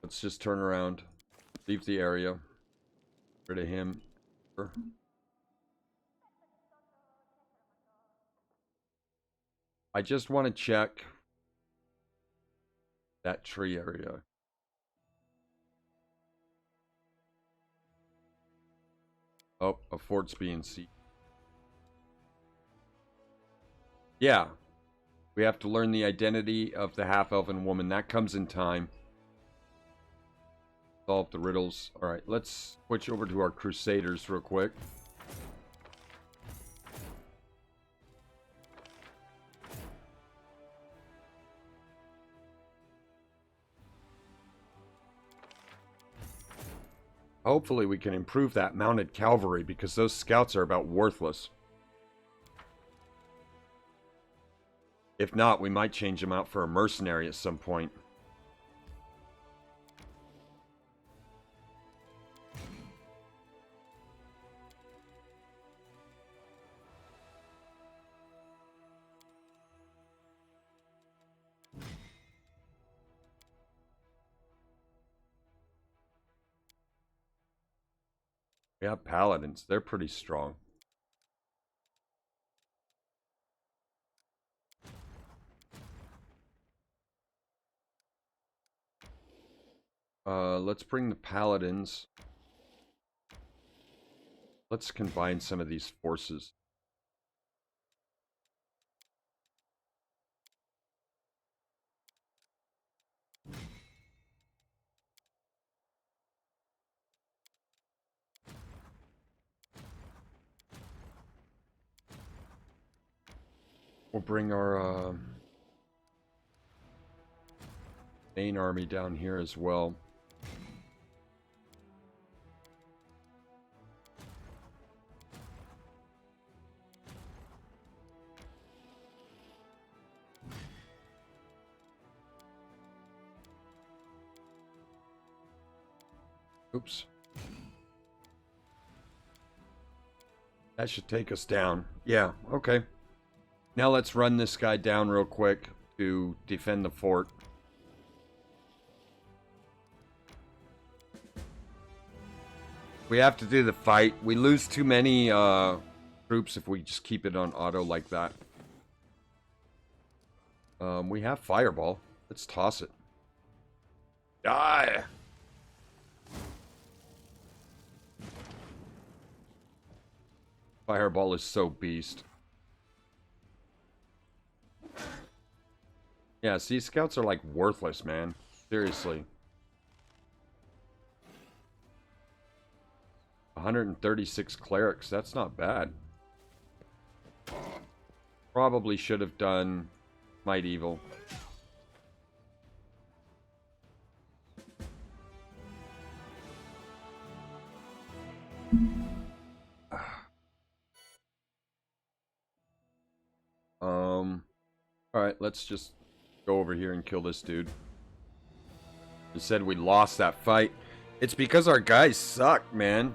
Let's just turn around. Leave the area. Rid of him. I just want to check that tree area. Oh, a fort's being sieged. Yeah. We have to learn the identity of the half-elven woman. That comes in time. Solve the riddles. Alright, let's switch over to our Crusaders real quick. Hopefully we can improve that mounted cavalry, because those scouts are about worthless. If not, we might change them out for a mercenary at some point. We have paladins. They're pretty strong. Let's bring the paladins. Let's combine some of these forces. We'll bring our main army down here as well. Oops. That should take us down. Yeah, okay. Now let's run this guy down real quick to defend the fort. We have to do the fight. We lose too many troops if we just keep it on auto like that. We have Fireball. Let's toss it. Die! Fireball is so beast. Yeah, see, scouts are like worthless, man. Seriously. 136 clerics, that's not bad. Probably should have done Might Evil. Alright, let's just go over here and kill this dude. You said we lost that fight. It's because our guys suck, man.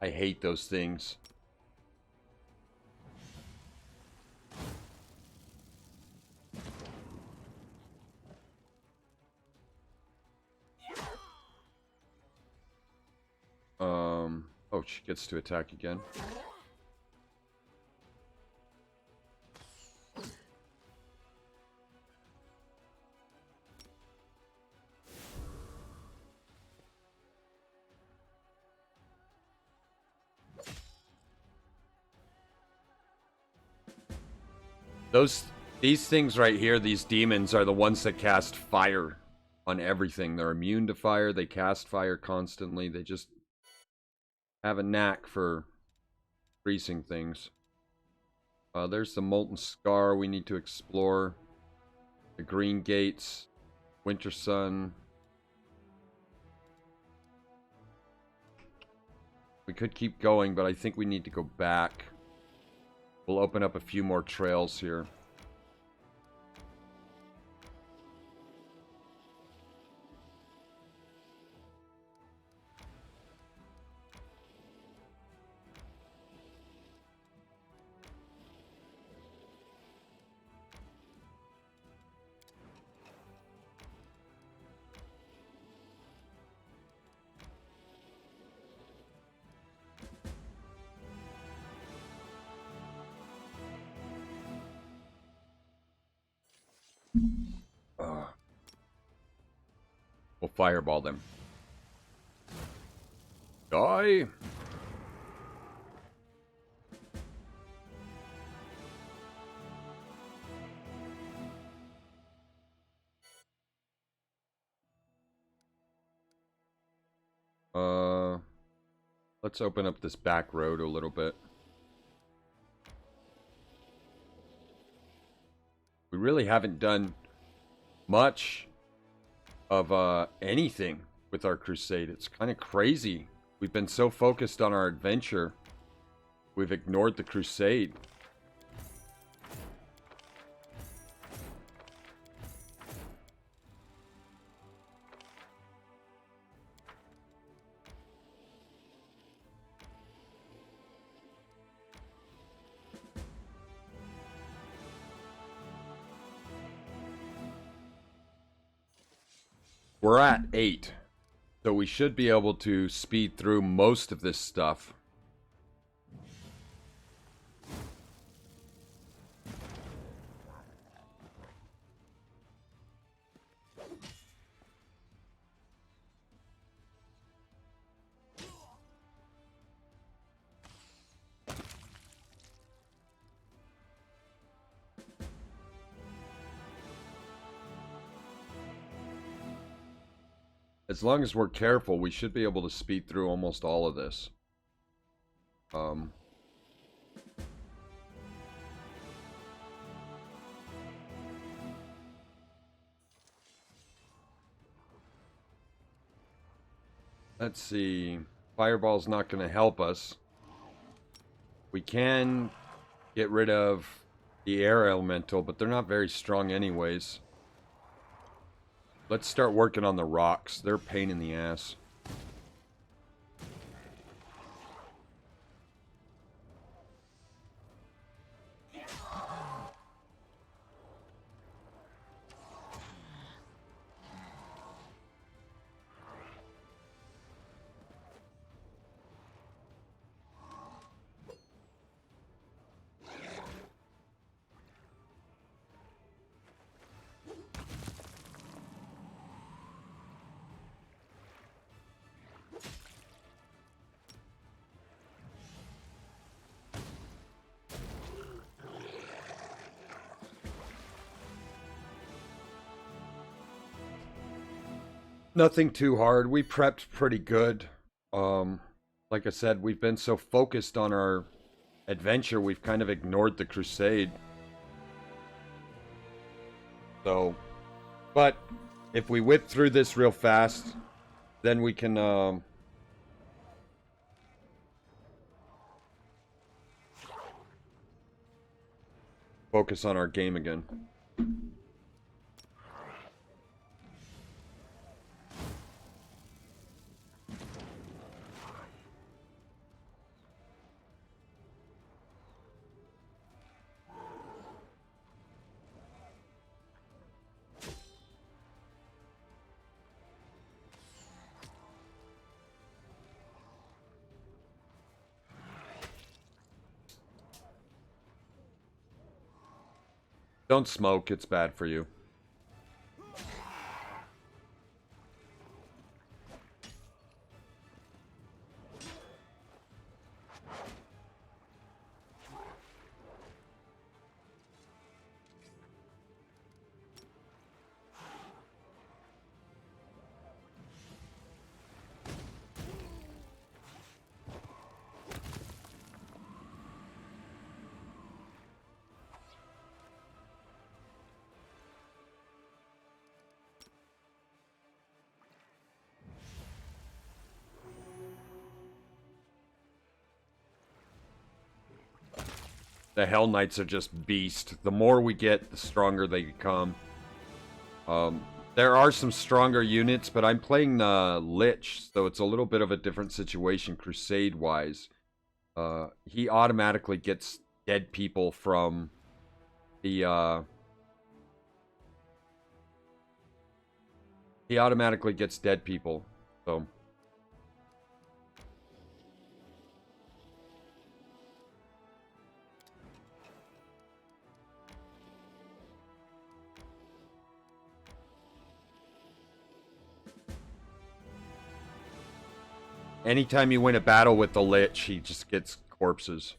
I hate those things. Oh, she gets to attack again. These things right here, these demons, are the ones that cast fire on everything. They're immune to fire. They cast fire constantly. They just have a knack for freezing things. There's the Molten Scar we need to explore. The Green Gates. Winter Sun. We could keep going, but I think we need to go back. We'll open up a few more trails here. We'll fireball them. Die! Let's open up this back road a little bit. We really haven't done much of anything with our crusade. It's kind of crazy. We've been so focused on our adventure, we've ignored the crusade. We're at 8, so we should be able to speed through most of this stuff. As long as we're careful, we should be able to speed through almost all of this. Let's see. Fireball's not going to help us. We can get rid of the air elemental, but they're not very strong anyways. Let's start working on the rocks. They're a pain in the ass. Nothing too hard. We prepped pretty good. Like I said, we've been so focused on our adventure, we've kind of ignored the crusade. So, but if we whip through this real fast, then we can focus on our game again. Don't smoke, it's bad for you. The Hell Knights are just beast. The more we get, the stronger they become. There are some stronger units, but I'm playing Lich, so it's a little bit of a different situation crusade-wise. He automatically gets dead people from the, He automatically gets dead people, so... Anytime you win a battle with the Lich, he just gets corpses.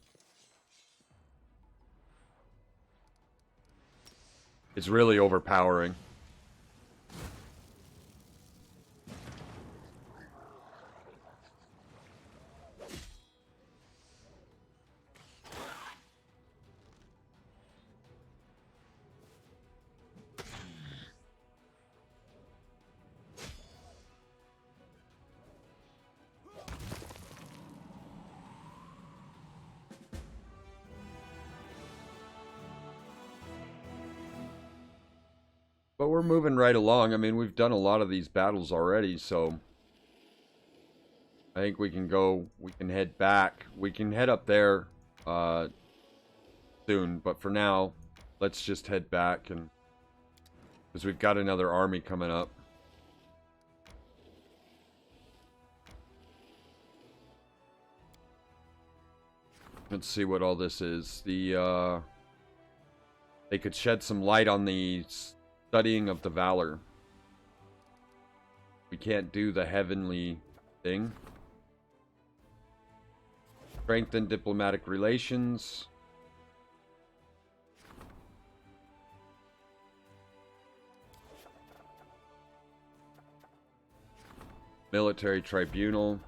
It's really overpowering. But we're moving right along. I mean, we've done a lot of these battles already, so... I think we can go, we can head back. We can head up there soon, but for now, let's just head back, and because we've got another army coming up. Let's see what all this is. They could shed some light on the studying of the valor. We can't do the heavenly thing. Strengthen diplomatic relations. Military tribunal.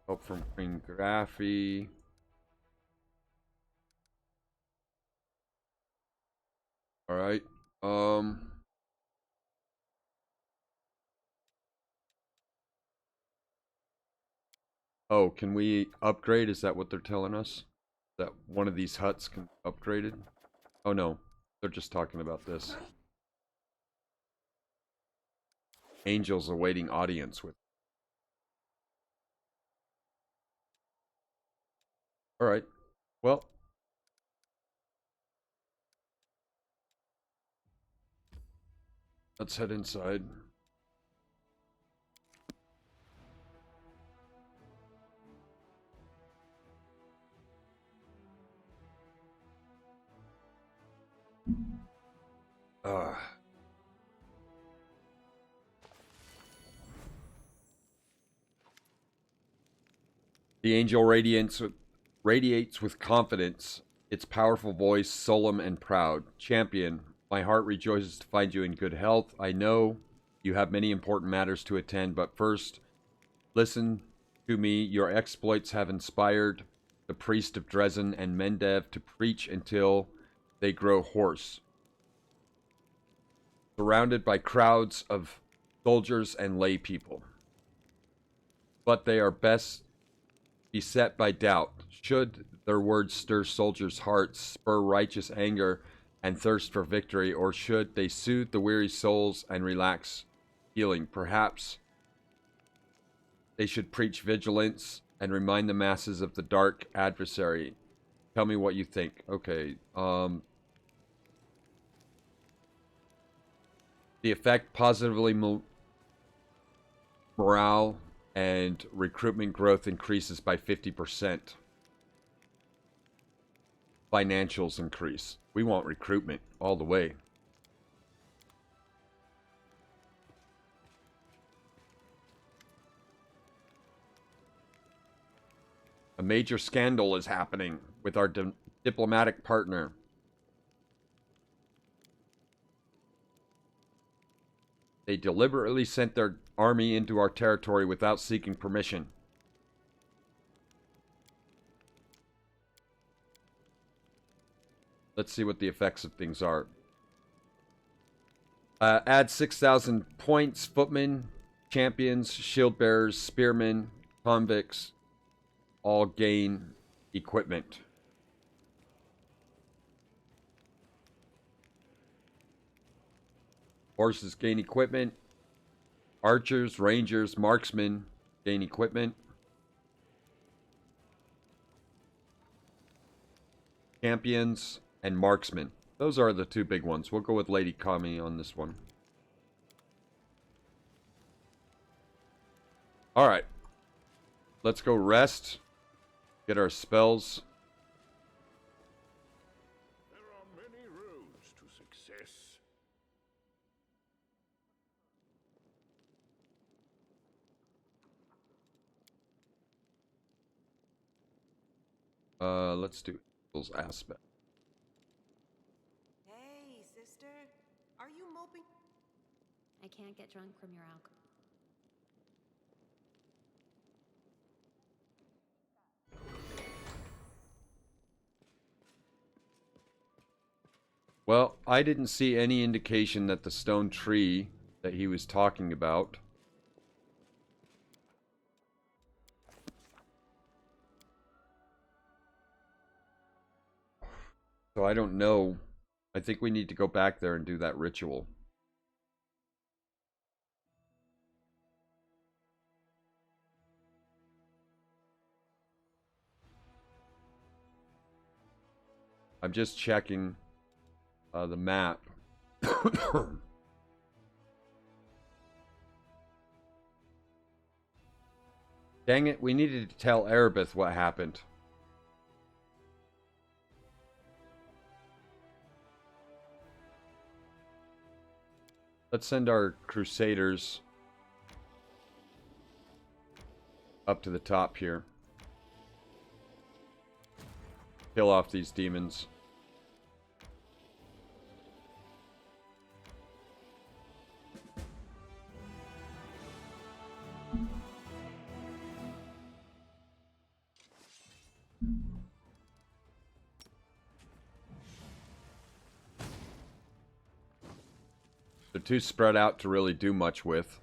Help from Queen Graffi. Alright. Oh, can we upgrade? Is that what they're telling us? That one of these huts can be upgraded? Oh no, they're just talking about this. Angels awaiting audience with. Alright. Well. Let's head inside. The angel radiates with confidence, its powerful voice solemn and proud. Champion, my heart rejoices to find you in good health. I know you have many important matters to attend, but first, listen to me. Your exploits have inspired the priest of Dresden and Mendev to preach until they grow hoarse. Surrounded by crowds of soldiers and lay people. But they are best beset by doubt. Should their words stir soldiers' hearts, spur righteous anger, and thirst for victory, or should they soothe the weary souls and relax healing? Perhaps they should preach vigilance and remind the masses of the dark adversary. Tell me what you think. Okay. The effect positively morale and recruitment growth increases by 50%. Financials increase. We want recruitment all the way. A major scandal is happening with our diplomatic partner. They deliberately sent their army into our territory without seeking permission. Let's see what the effects of things are. Add 6,000 points. Footmen, champions, shield bearers, spearmen, convicts, all gain equipment. Horses gain equipment. Archers, rangers, marksmen gain equipment. Champions and marksmen. Those are the two big ones. We'll go with Lady Kami on this one. Alright. Let's go rest. Get our spells. There are many roads to success. Let's do Eagle's aspect. Hey, sister. Are you moping? I can't get drunk from your alcohol. Well, I didn't see any indication that the stone tree that he was talking about so I don't know. I think we need to go back there and do that ritual. I'm just checking the map. Dang it, we needed to tell Erebeth what happened. Let's send our crusaders up to the top here. Kill off these demons. They're too spread out to really do much with.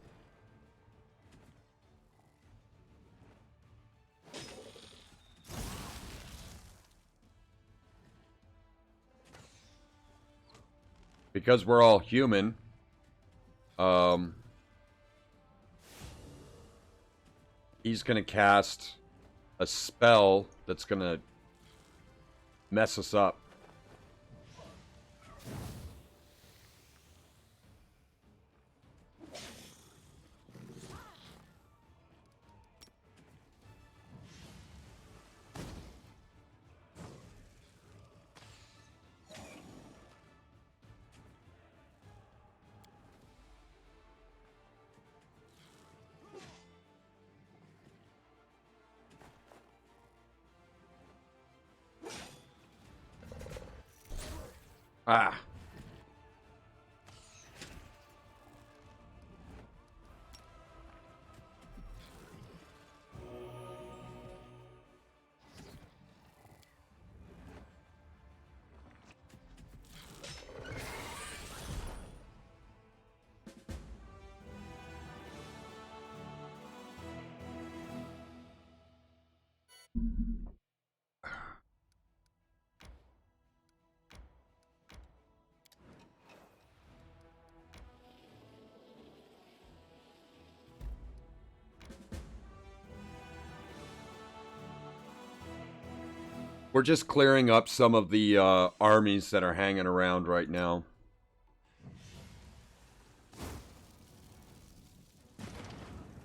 Because we're all human, he's gonna cast a spell that's gonna mess us up. Ah. We're just clearing up some of the armies that are hanging around right now.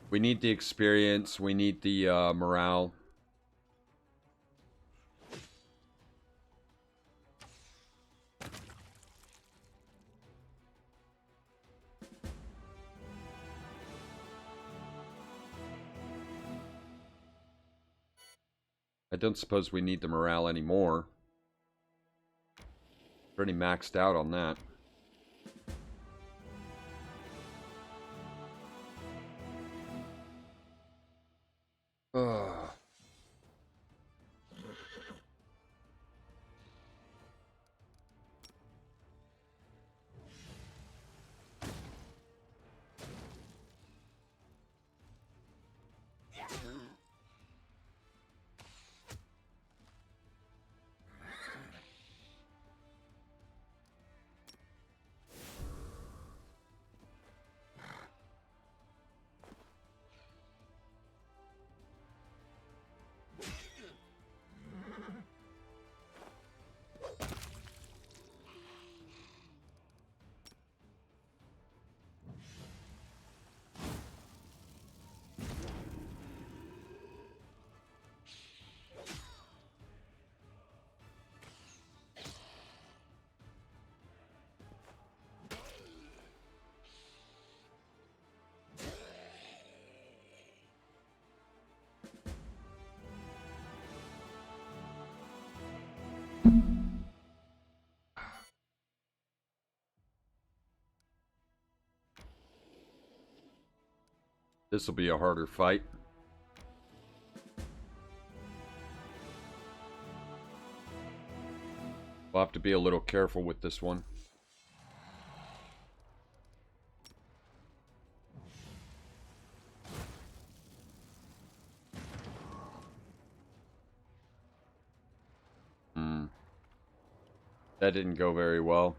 We need the experience. We need the morale. I don't suppose we need the morale anymore. Pretty maxed out on that. Ugh. This will be a harder fight. We'll have to be a little careful with this one. That didn't go very well.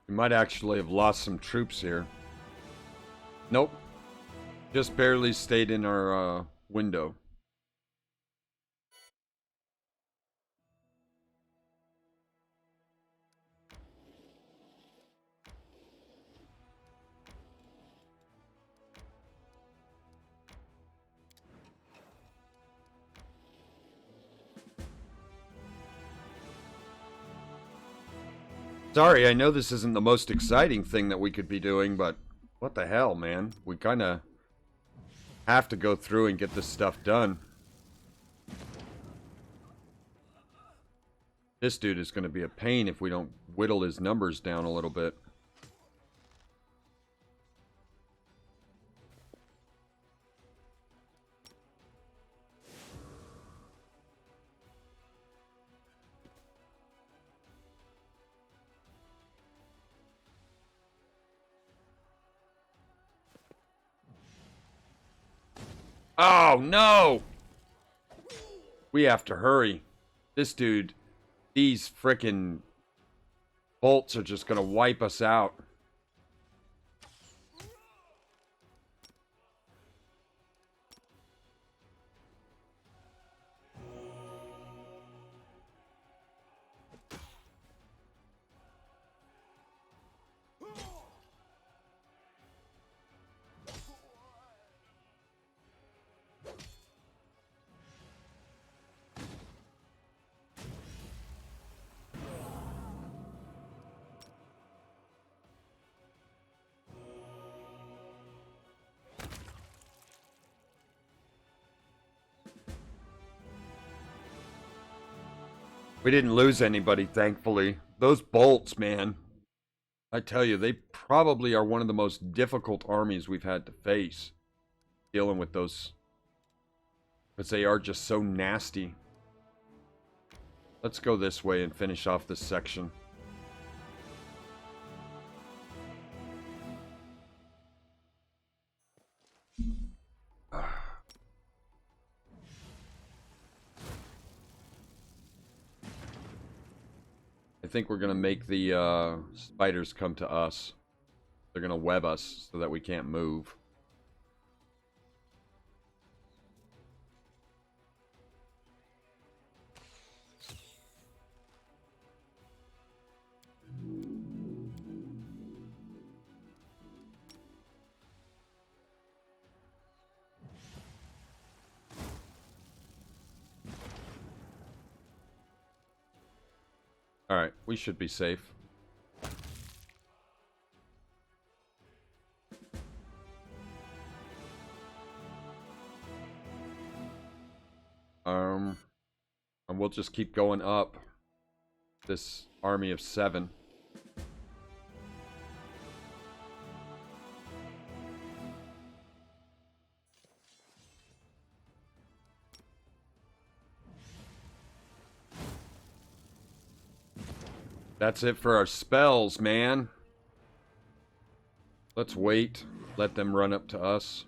We might actually have lost some troops here. Nope. Just barely stayed in our window. Sorry, I know this isn't the most exciting thing that we could be doing, but what the hell, man? We kind of have to go through and get this stuff done. This dude is going to be a pain if we don't whittle his numbers down a little bit. Oh, no! We have to hurry. This dude, these frickin' bolts are just gonna wipe us out. We didn't lose anybody, thankfully. Those bolts, man. I tell you, they probably are one of the most difficult armies we've had to face. Dealing with those. Because they are just so nasty. Let's go this way and finish off this section. I think we're going to make the spiders come to us. They're going to web us so that we can't move. Alright, we should be safe. And we'll just keep going up this army of 7. That's it for our spells, man. Let's wait. Let them run up to us.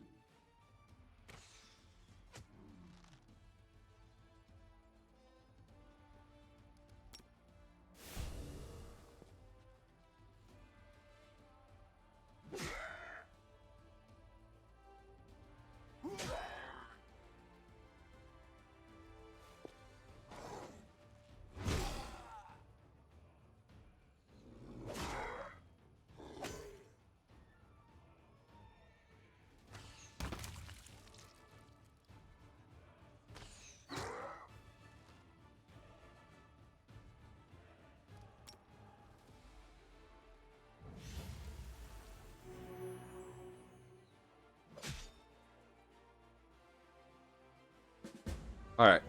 Alright.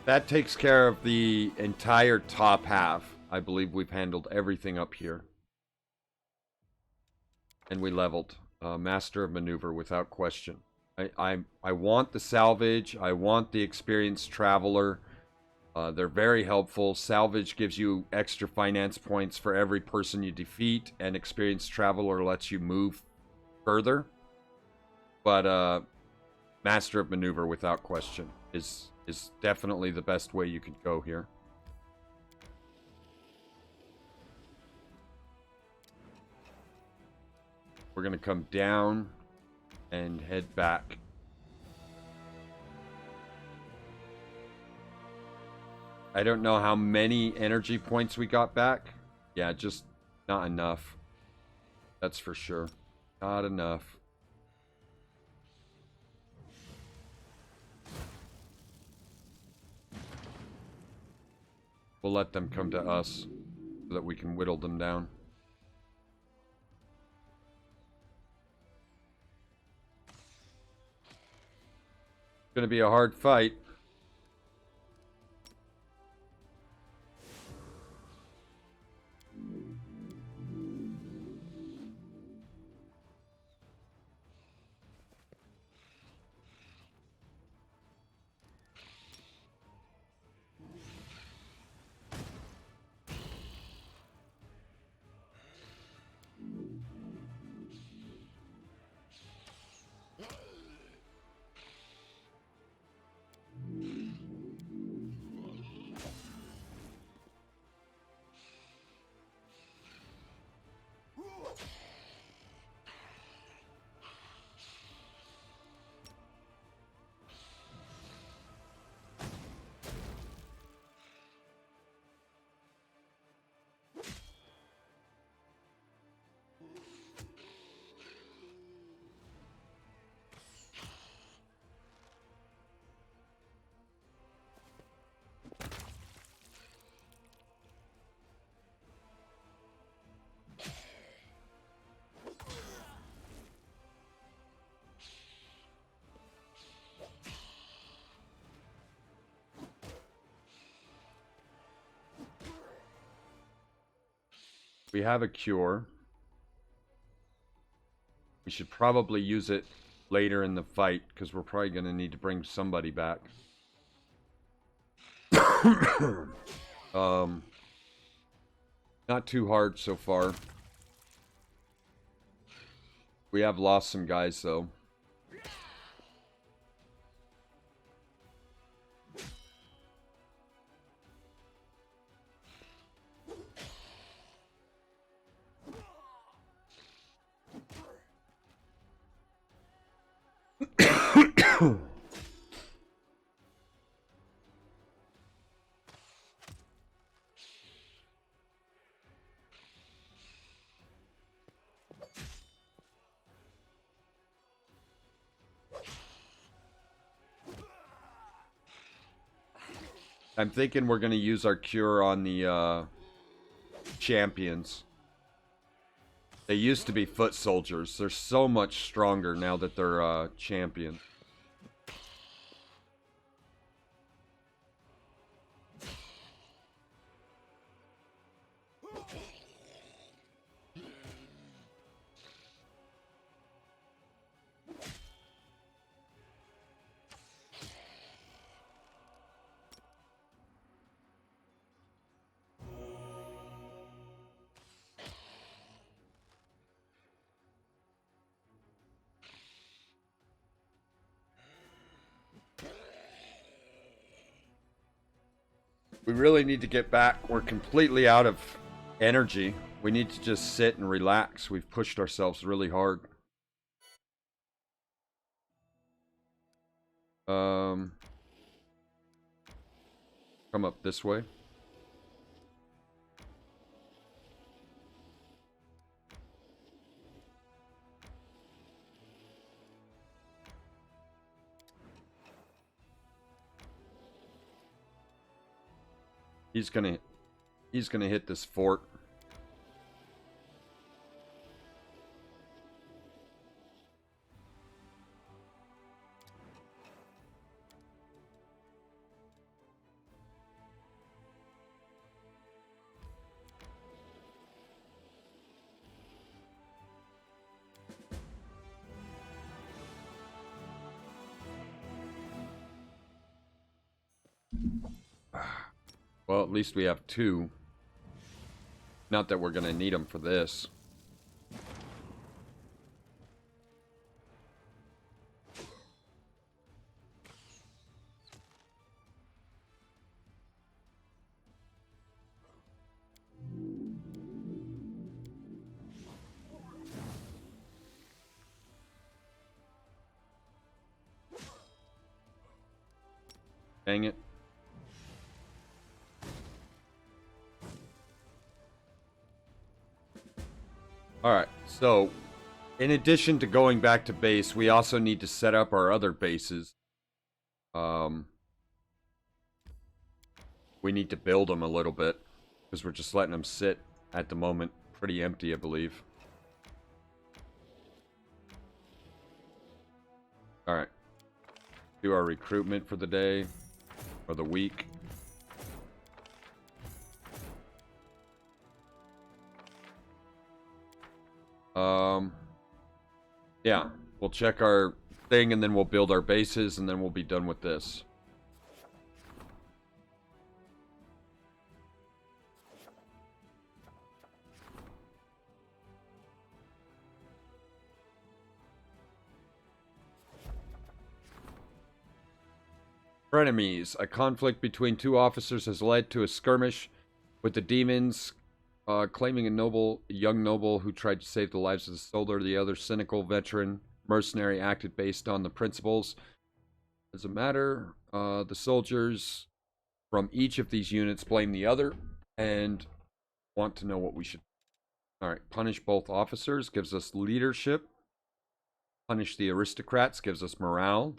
That takes care of the entire top half. I believe we've handled everything up here. And we leveled. Master of Maneuver, without question. I want the salvage. I want the experienced traveler. They're very helpful. Salvage gives you extra finance points for every person you defeat. And experienced traveler lets you move further. But Master of Maneuver, without question, is definitely the best way you could go here. We're going to come down and head back. I don't know how many energy points we got back. Yeah, just not enough. That's for sure. Not enough. We'll let them come to us so that we can whittle them down. It's going to be a hard fight. We have a cure. We should probably use it later in the fight, because we're probably going to need to bring somebody back. Not too hard so far. We have lost some guys, though. I'm thinking we're going to use our cure on the champions. They used to be foot soldiers. They're so much stronger now that they're champions. We really need to get back. We're completely out of energy. We need to just sit and relax. We've pushed ourselves really hard. Come up this way. He's gonna hit this fort. Well, at least we have two. Not that we're going to need them for this. Dang it. Alright, so in addition to going back to base, we also need to set up our other bases. We need to build them a little bit, because we're just letting them sit at the moment pretty empty, I believe. Alright. Do our recruitment for the day, or the week. Yeah, we'll check our thing and then we'll build our bases and then we'll be done with this. Frenemies. A conflict between two officers has led to a skirmish with the demons, claiming a young noble who tried to save the lives of the soldier. The other cynical veteran mercenary acted based on the principles. As a matter, the soldiers from each of these units blame the other and want to know what we should. Alright, punish both officers gives us leadership. Punish the aristocrats gives us morale,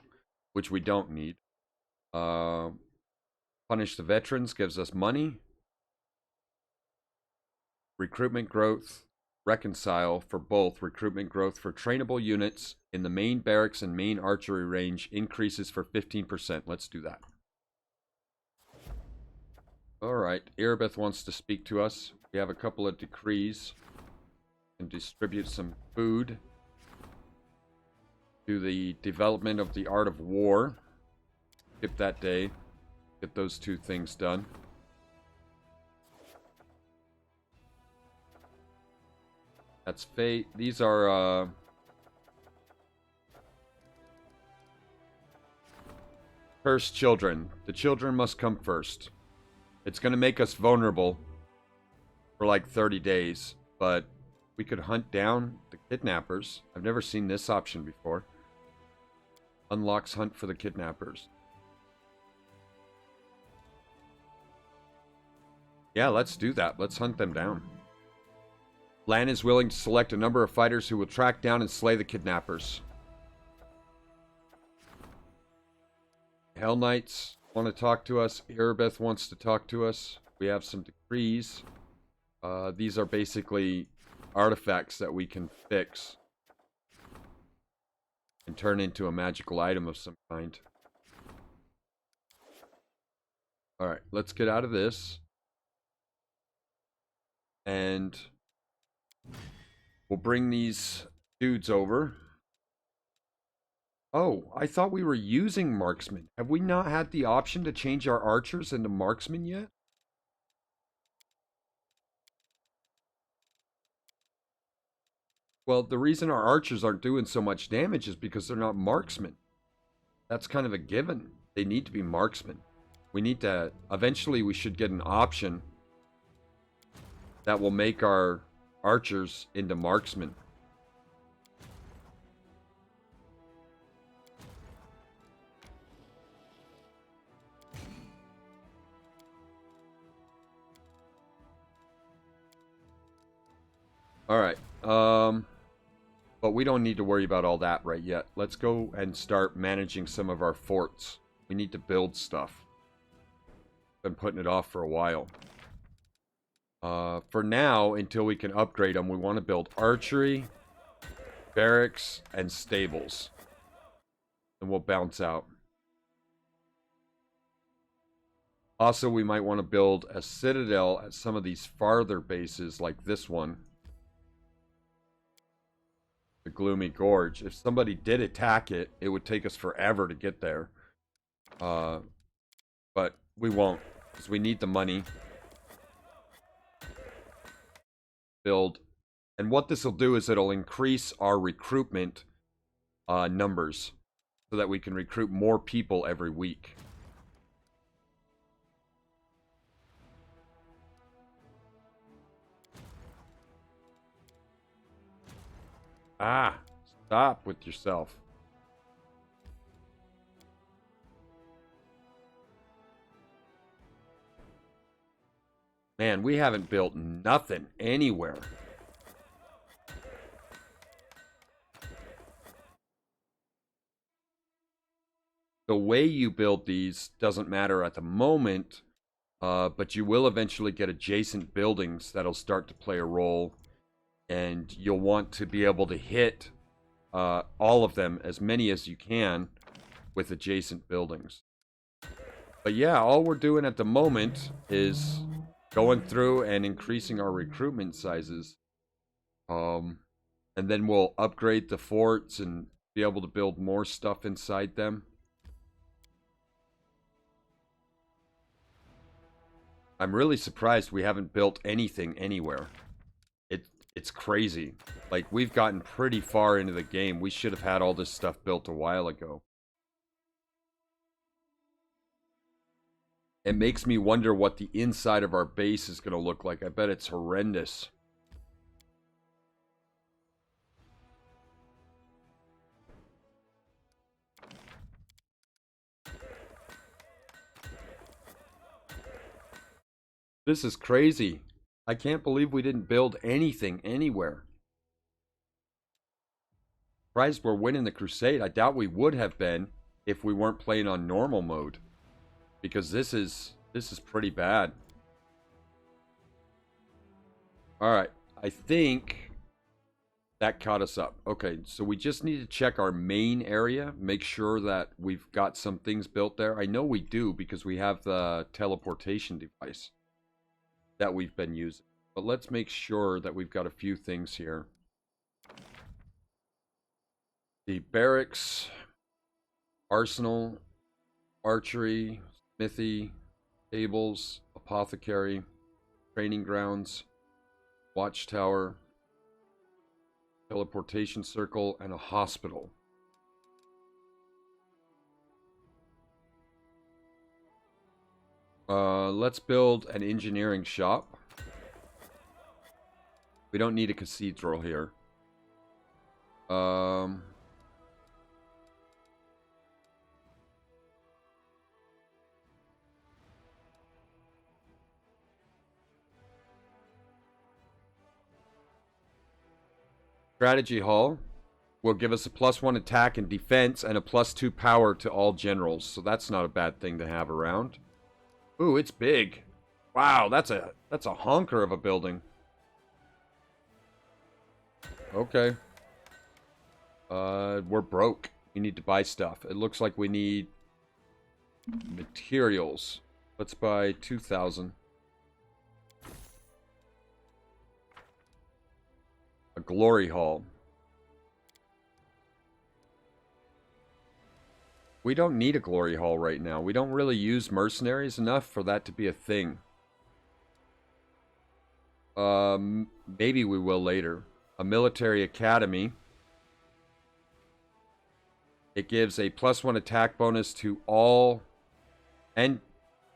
which we don't need. Punish the veterans gives us money. Recruitment growth, reconcile for both. Recruitment growth for trainable units in the main barracks and main archery range increases for 15%. Let's do that. Alright, Erebeth wants to speak to us. We have a couple of decrees. And distribute some food to the development of the art of war. Skip that day. Get those two things done. That's fate. These are cursed children. The children must come first. It's going to make us vulnerable for like 30 days, but we could hunt down the kidnappers. I've never seen this option before. Unlocks hunt for the kidnappers. Yeah, let's do that. Let's hunt them down. Lan is willing to select a number of fighters who will track down and slay the kidnappers. Hell Knights want to talk to us. Erebeth wants to talk to us. We have some decrees. These are basically artifacts that we can fix and turn into a magical item of some kind. Alright, let's get out of this. And we'll bring these dudes over. Oh, I thought we were using marksmen. Have we not had the option to change our archers into marksmen yet? Well, the reason our archers aren't doing so much damage is because they're not marksmen. That's kind of a given. They need to be marksmen. We need to... Eventually, we should get an option that will make our archers into marksmen. Alright, but we don't need to worry about all that right yet. Let's go and start managing some of our forts. We need to build stuff. Been putting it off for a while. For now, until we can upgrade them, we want to build archery, barracks, and stables. And we'll bounce out. Also, we might want to build a citadel at some of these farther bases like this one. The Gloomy Gorge. If somebody did attack it, it would take us forever to get there. But we won't, because we need the money. Build. And what this will do is it'll increase our recruitment numbers so that we can recruit more people every week. Ah, stop with yourself. Man, we haven't built nothing anywhere. The way you build these doesn't matter at the moment, but you will eventually get adjacent buildings that'll start to play a role. And you'll want to be able to hit all of them, as many as you can, with adjacent buildings. But yeah, all we're doing at the moment is going through and increasing our recruitment sizes. And then we'll upgrade the forts and be able to build more stuff inside them. I'm really surprised we haven't built anything anywhere. It's crazy. Like, we've gotten pretty far into the game. We should have had all this stuff built a while ago. It makes me wonder what the inside of our base is going to look like. I bet it's horrendous. This is crazy. I can't believe we didn't build anything anywhere. Surprised we're winning the crusade. I doubt we would have been if we weren't playing on normal mode. Because this is pretty bad. Alright, I think that caught us up. Okay, so we just need to check our main area. Make sure that we've got some things built there. I know we do because we have the teleportation device that we've been using. But let's make sure that we've got a few things here. The barracks, arsenal, archery, smithy, tables, apothecary, training grounds, watchtower, teleportation circle, and a hospital. Let's build an engineering shop. We don't need a cathedral here. Strategy Hall will give us a +1 attack and defense and a +2 power to all generals. So that's not a bad thing to have around. Ooh, it's big. Wow, that's a honker of a building. Okay. We're broke. We need to buy stuff. It looks like we need materials. Let's buy 2,000. A glory hall. We don't need a glory hall right now. We don't really use mercenaries enough for that to be a thing. Maybe we will later. A military academy. It gives a +1 attack bonus to all and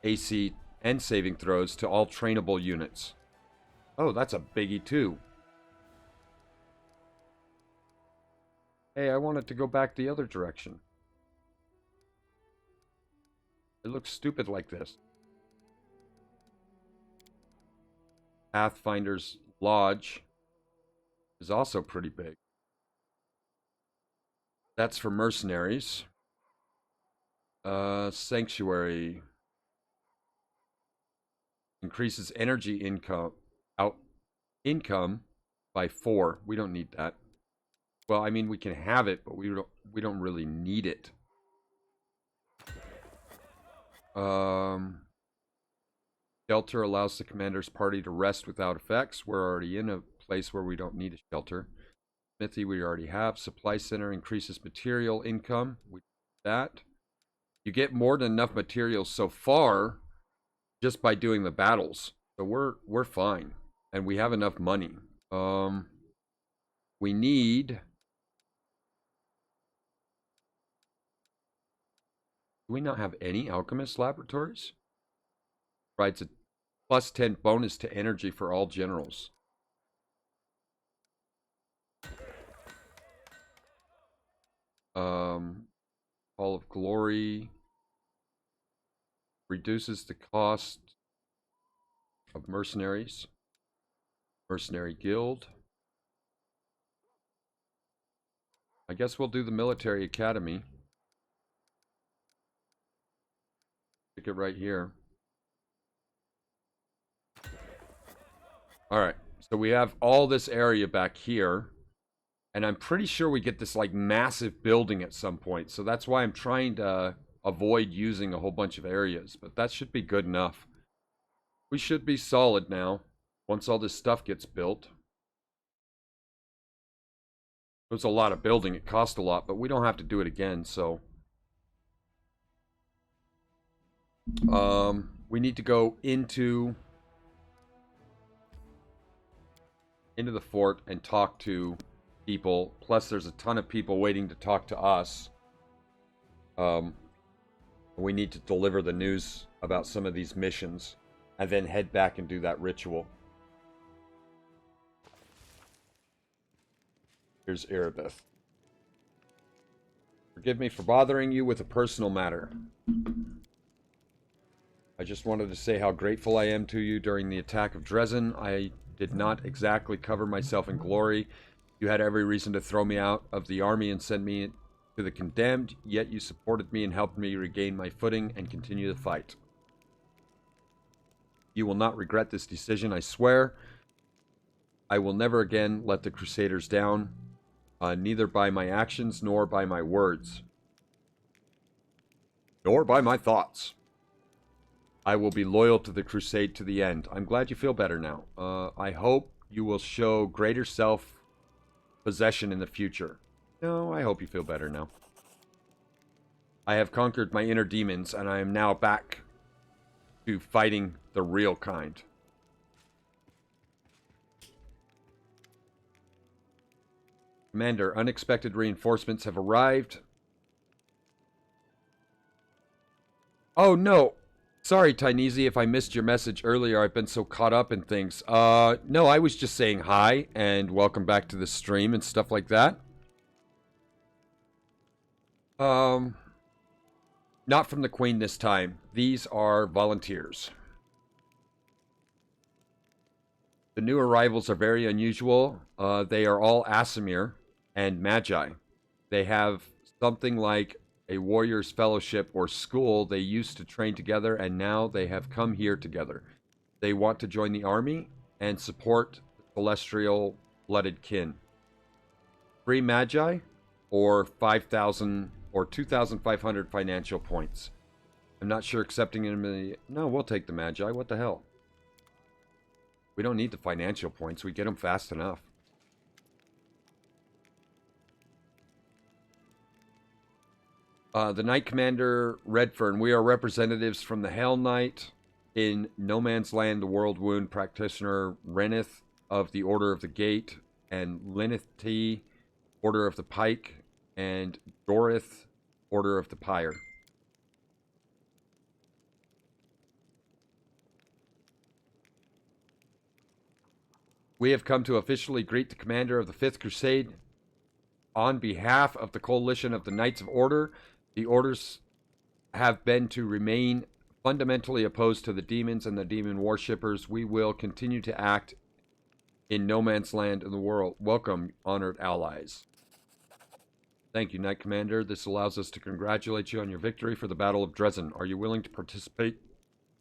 AC and saving throws to all trainable units. Oh, that's a biggie too. Hey, I want it to go back the other direction. It looks stupid like this. Pathfinder's Lodge is also pretty big. That's for mercenaries. Sanctuary increases energy income by 4. We don't need that. Well, I mean, we can have it, but we don't really need it. Shelter allows the commander's party to rest without effects. We're already in a place where we don't need a shelter. Smithy we already have. Supply center increases material income. We do that. You get more than enough materials so far just by doing the battles. So we're fine. And we have enough money. We need... Do we not have any alchemist laboratories? Provides a plus 10 bonus to energy for all generals. Hall of Glory reduces the cost of mercenaries. Mercenary Guild. I guess we'll do the military academy. Stick it right here. Alright, so we have all this area back here. And I'm pretty sure we get this like massive building at some point. So that's why I'm trying to avoid using a whole bunch of areas. But that should be good enough. We should be solid now. Once all this stuff gets built. It was a lot of building. It cost a lot. But we don't have to do it again. So. We need to go into the fort and talk to people. Plus there's a ton of people waiting to talk to us. We need to deliver the news about some of these missions and then head back and do that ritual. Here's Erebeth. Forgive me for bothering you with a personal matter. I just wanted to say how grateful I am to you during the attack of Dresden. I did not exactly cover myself in glory. You had every reason to throw me out of the army and send me to the condemned, yet you supported me and helped me regain my footing and continue the fight. You will not regret this decision, I swear. I will never again let the Crusaders down, neither by my actions nor by my words, nor by my thoughts. I will be loyal to the crusade to the end. I'm glad you feel better now. I hope you will show greater self-possession in the future. No, I hope you feel better now. I have conquered my inner demons, and I am now back to fighting the real kind. Commander, unexpected reinforcements have arrived. Oh, no. Sorry, Tyneezy, if I missed your message earlier. I've been so caught up in things. No, I was just saying hi and welcome back to the stream and stuff like that. Not from the Queen this time. These are volunteers. The new arrivals are very unusual. They are all Asimir and Magi. They have something like a warrior's fellowship or school. They used to train together, and now they have come here together. They want to join the army and support the celestial blooded kin. Free Magi or 5,000 or 2,500 financial points. I'm not sure accepting them. No, we'll take the Magi. What the hell? We don't need the financial points. We get them fast enough. The Knight Commander, Redfren. We are representatives from the Hell Knight in No Man's Land, the World Wound Practitioner, Reneth of the Order of the Gate, and Lineth T, Order of the Pike, and Dorith, Order of the Pyre. We have come to officially greet the commander of the 5th Crusade. On behalf of the Coalition of the Knights of Order, the orders have been to remain fundamentally opposed to the demons and the demon worshippers. We will continue to act in no man's land in the world. Welcome, honored allies. Thank you, Knight Commander. This allows us to congratulate you on your victory for the Battle of Dresden. Are you willing to participate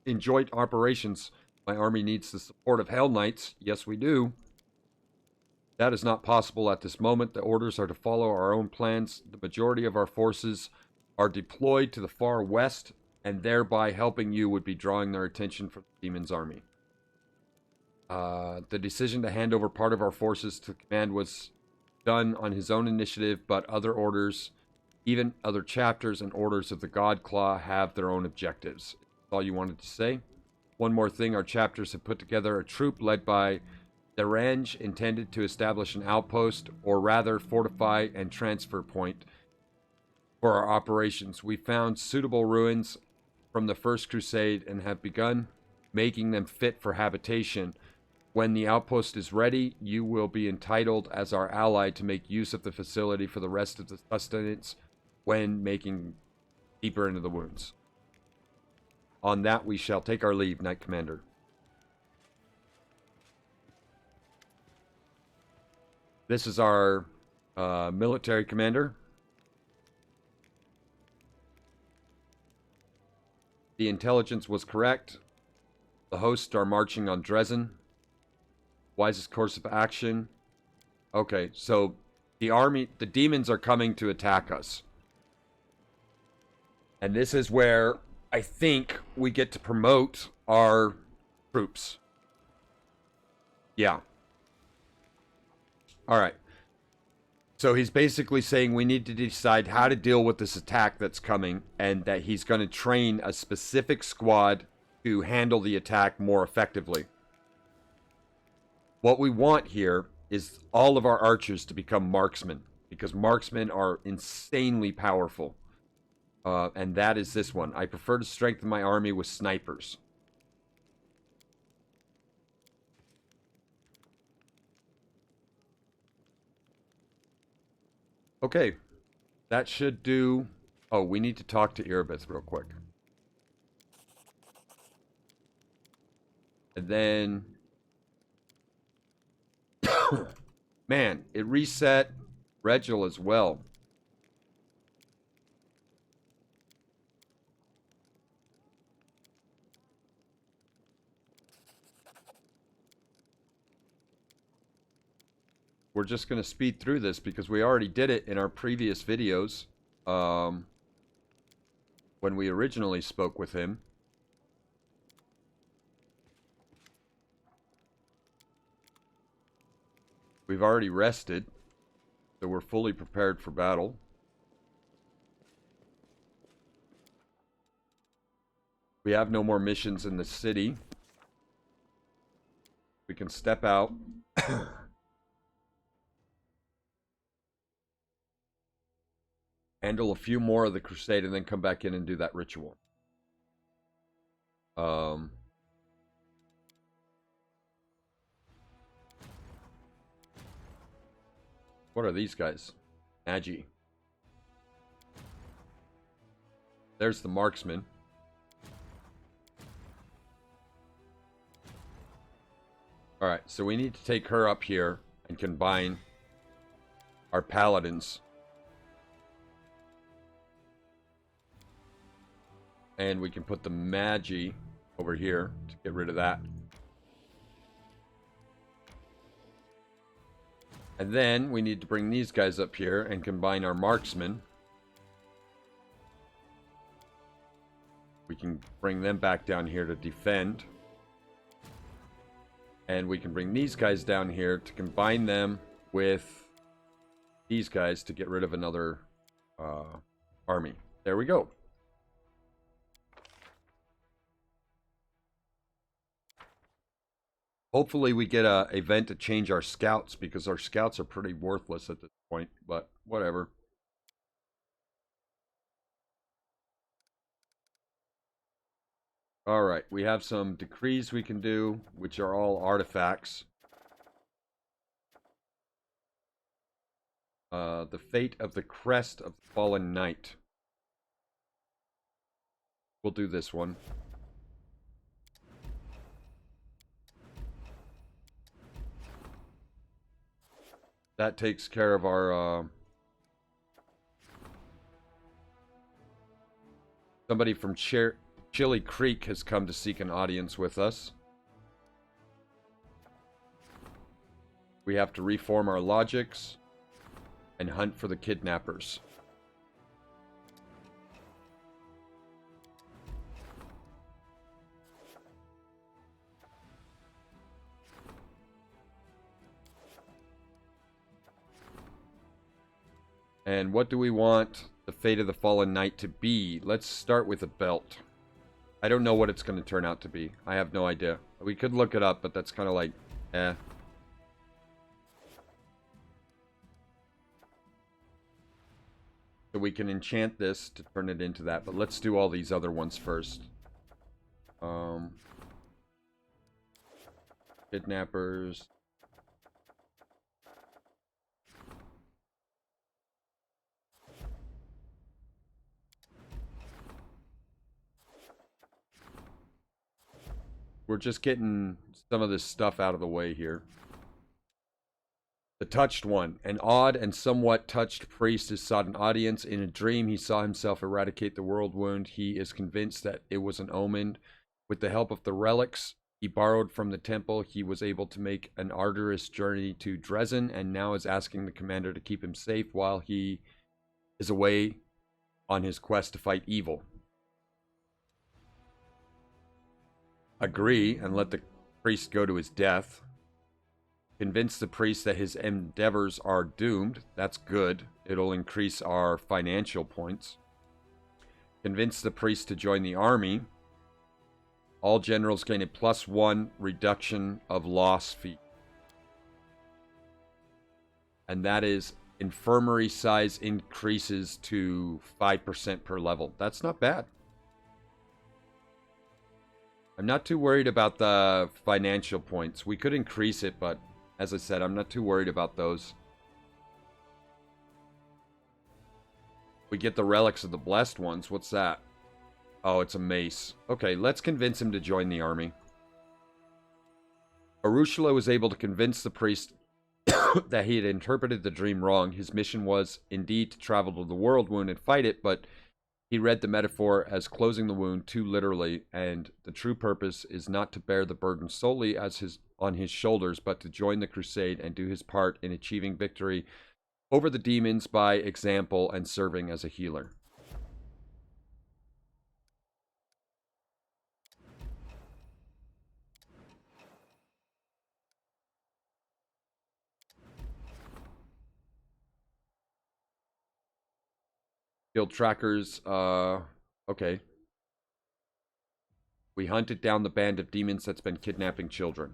in joint operations? My army needs the support of Hell Knights. Yes, we do. That is not possible at this moment. The orders are to follow our own plans. The majority of our forces are deployed to the far west, and thereby helping you would be drawing their attention from the Demon's army. The decision to hand over part of our forces to command was done on his own initiative, but other orders, even other chapters and orders of the God Claw, have their own objectives. That's all you wanted to say? One more thing, our chapters have put together a troop led by the Range, intended to establish an outpost, or rather fortify and transfer point for our operations. We found suitable ruins from the First Crusade and have begun making them fit for habitation. When the outpost is ready, you will be entitled as our ally to make use of the facility for the rest of the sustenance when making deeper into the wounds. On that, we shall take our leave, Knight Commander. This is our military commander. The intelligence was correct. The hosts are marching on Dresden. Wisest course of action. Okay, so the demons are coming to attack us. And this is where I think we get to promote our troops. Yeah. Alright. So he's basically saying we need to decide how to deal with this attack that's coming, and that he's going to train a specific squad to handle the attack more effectively. What we want here is all of our archers to become marksmen, because marksmen are insanely powerful. And that is this one. I prefer to strengthen my army with snipers. Okay. That should do... Oh, we need to talk to Erebus real quick. And then... Man, it reset Regil as well. We're just going to speed through this because we already did it in our previous videos. When we originally spoke with him. We've already rested, so we're fully prepared for battle. We have no more missions in the city. We can step out. Handle a few more of the crusade and then come back in and do that ritual. What are these guys? Agi. There's the marksman. Alright, so we need to take her up here and combine our paladins. And we can put the Magi over here to get rid of that. And then we need to bring these guys up here and combine our marksmen. We can bring them back down here to defend. And we can bring these guys down here to combine them with these guys to get rid of another army. There we go. Hopefully we get a event to change our scouts, because our scouts are pretty worthless at this point, but whatever. Alright, we have some decrees we can do, which are all artifacts. The Fate of the Crest of the Fallen Knight. We'll do this one. That takes care of our... Somebody from Chili Creek has come to seek an audience with us. We have to reform our logics and hunt for the kidnappers. And what do we want the Fate of the Fallen Knight to be? Let's start with a belt. I don't know what it's going to turn out to be. I have no idea. We could look it up, but that's kind of like, eh. So we can enchant this to turn it into that, but let's do all these other ones first. Kidnappers. We're just getting some of this stuff out of the way here. The Touched One. An odd and somewhat touched priest has sought an audience. In a dream, he saw himself eradicate the world wound. He is convinced that it was an omen. With the help of the relics he borrowed from the temple, he was able to make an arduous journey to Dresden, and now is asking the commander to keep him safe while he is away on his quest to fight evil. Agree and let the priest go to his death. Convince the priest that his endeavors are doomed. That's good. It'll increase our financial points. Convince the priest to join the army. All generals gain a +1 reduction of loss fee. And that is infirmary size increases to 5% per level. That's not bad. I'm not too worried about the financial points. We could increase it, but as I said, I'm not too worried about those. We get the relics of the blessed ones. What's that? Oh, it's a mace. Okay, let's convince him to join the army. Arushula was able to convince the priest that he had interpreted the dream wrong. His mission was indeed to travel to the world wound and fight it, but he read the metaphor as closing the wound too literally, and the true purpose is not to bear the burden solely on his shoulders, but to join the crusade and do his part in achieving victory over the demons by example and serving as a healer. Field trackers, okay. We hunted down the band of demons that's been kidnapping children.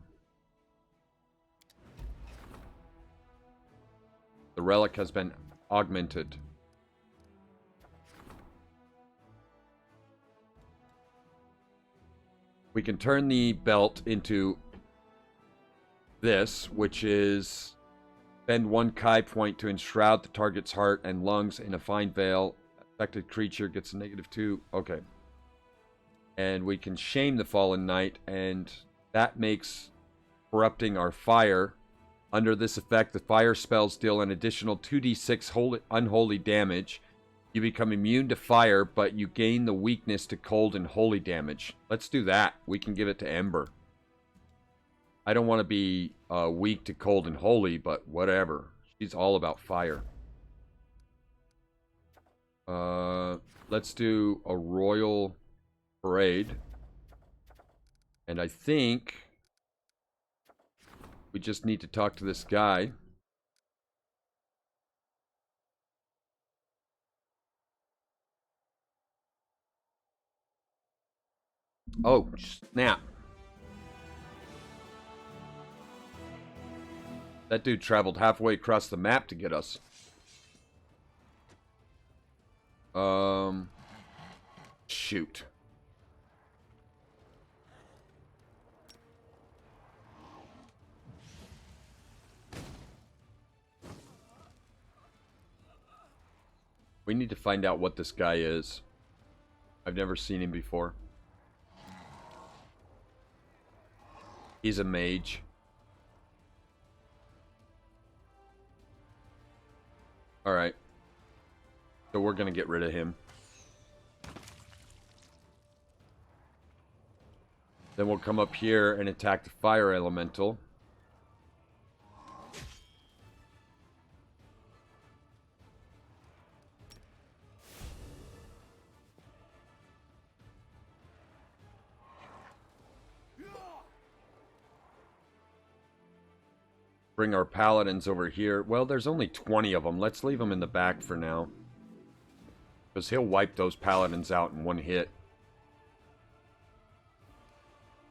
The relic has been augmented. We can turn the belt into this, which is spend 1 Chi point to enshroud the target's heart and lungs in a fine veil. Affected creature gets a -2. Okay. And we can shame the fallen knight, and that makes corrupting our fire. Under this effect, the fire spells deal an additional 2d6 unholy damage. You become immune to fire, but you gain the weakness to cold and holy damage. Let's do that. We can give it to Ember. I don't want to be weak to cold and holy, but whatever. She's all about fire. Let's do a royal parade. And I think we just need to talk to this guy. Oh, snap. That dude traveled halfway across the map to get us. Shoot. We need to find out what this guy is. I've never seen him before. He's a mage. Alright. So we're gonna get rid of him. Then we'll come up here and attack the fire elemental. Bring our paladins over here. Well, there's only 20 of them. Let's leave them in the back for now. Because he'll wipe those paladins out in one hit.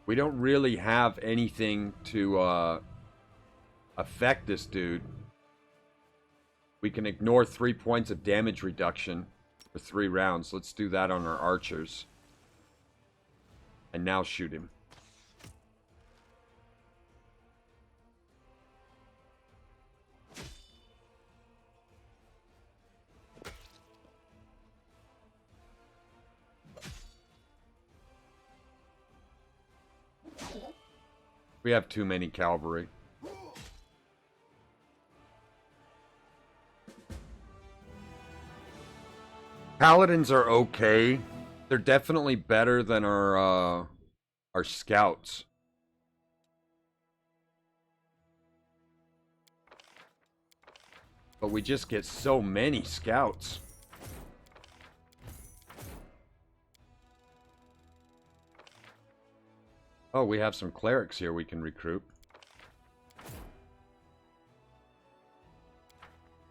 We don't really have anything to affect this dude. We can ignore 3 points of damage reduction for 3 rounds. Let's do that on our archers. And now shoot him. We have too many cavalry. Paladins are okay. They're definitely better than our scouts. But we just get so many scouts. Oh, we have some clerics here we can recruit.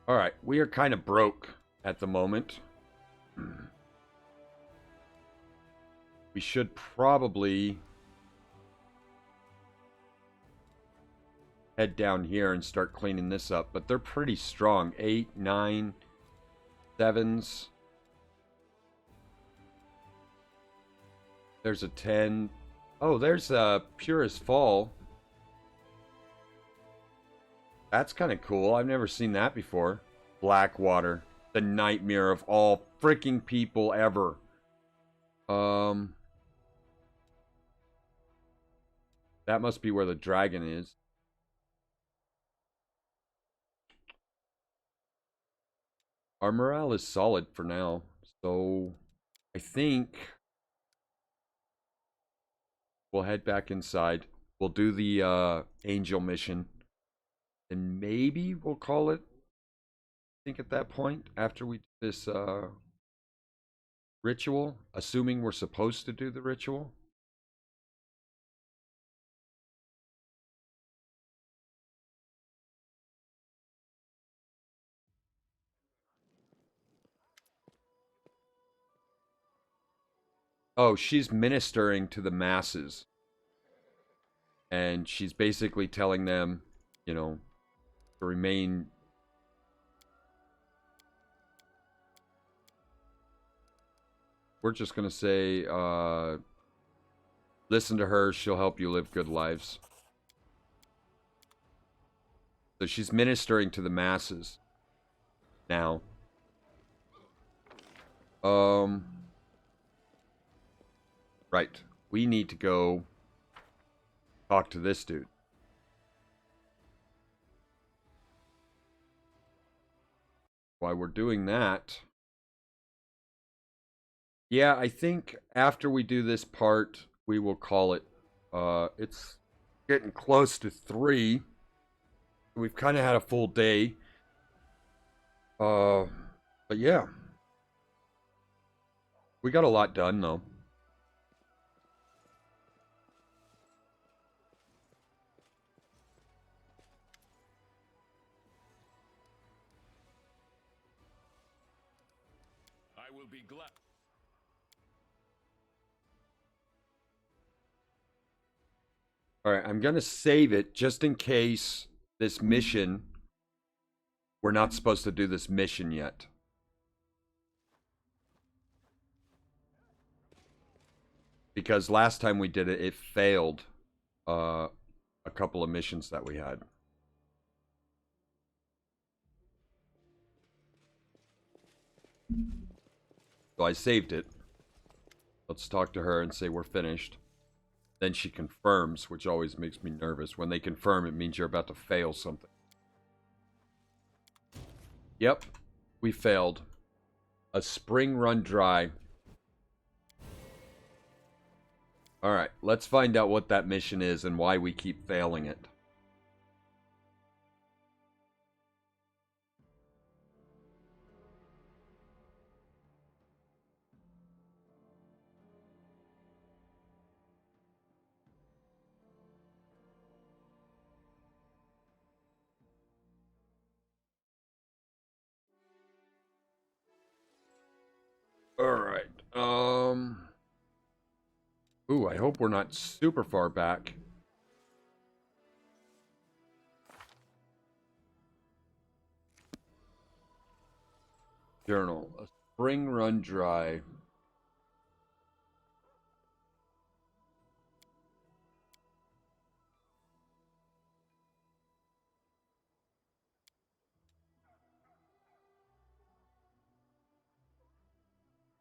Alright, we are kind of broke at the moment. We should probably head down here and start cleaning this up. But they're pretty strong. 8, 9, 7s. There's a 10. Oh, there's a Purest Fall. That's kind of cool. I've never seen that before. Blackwater. The nightmare of all freaking people ever. That must be where the dragon is. Our morale is solid for now. So, I think we'll head back inside. We'll do the angel mission. And maybe we'll call it, I think at that point, after we do this ritual, assuming we're supposed to do the ritual. Oh, she's ministering to the masses. And she's basically telling them, you know, to remain. We're just going to say, listen to her. She'll help you live good lives. So she's ministering to the masses. Now. Right. We need to go talk to this dude. While we're doing that, yeah, I think after we do this part, we will call it. It's getting close to 3. We've kind of had a full day. But yeah. We got a lot done, though. I will be glad. Alright, I'm going to save it just in case this mission. We're not supposed to do this mission yet. Because last time we did it, it failed a couple of missions that we had. So I saved it. Let's talk to her and say we're finished. Then she confirms, which always makes me nervous. When they confirm, it means you're about to fail something. Yep, we failed. A spring run dry. Alright, let's find out what that mission is and why we keep failing it. Alright, ooh, I hope we're not super far back. Journal. A spring run dry.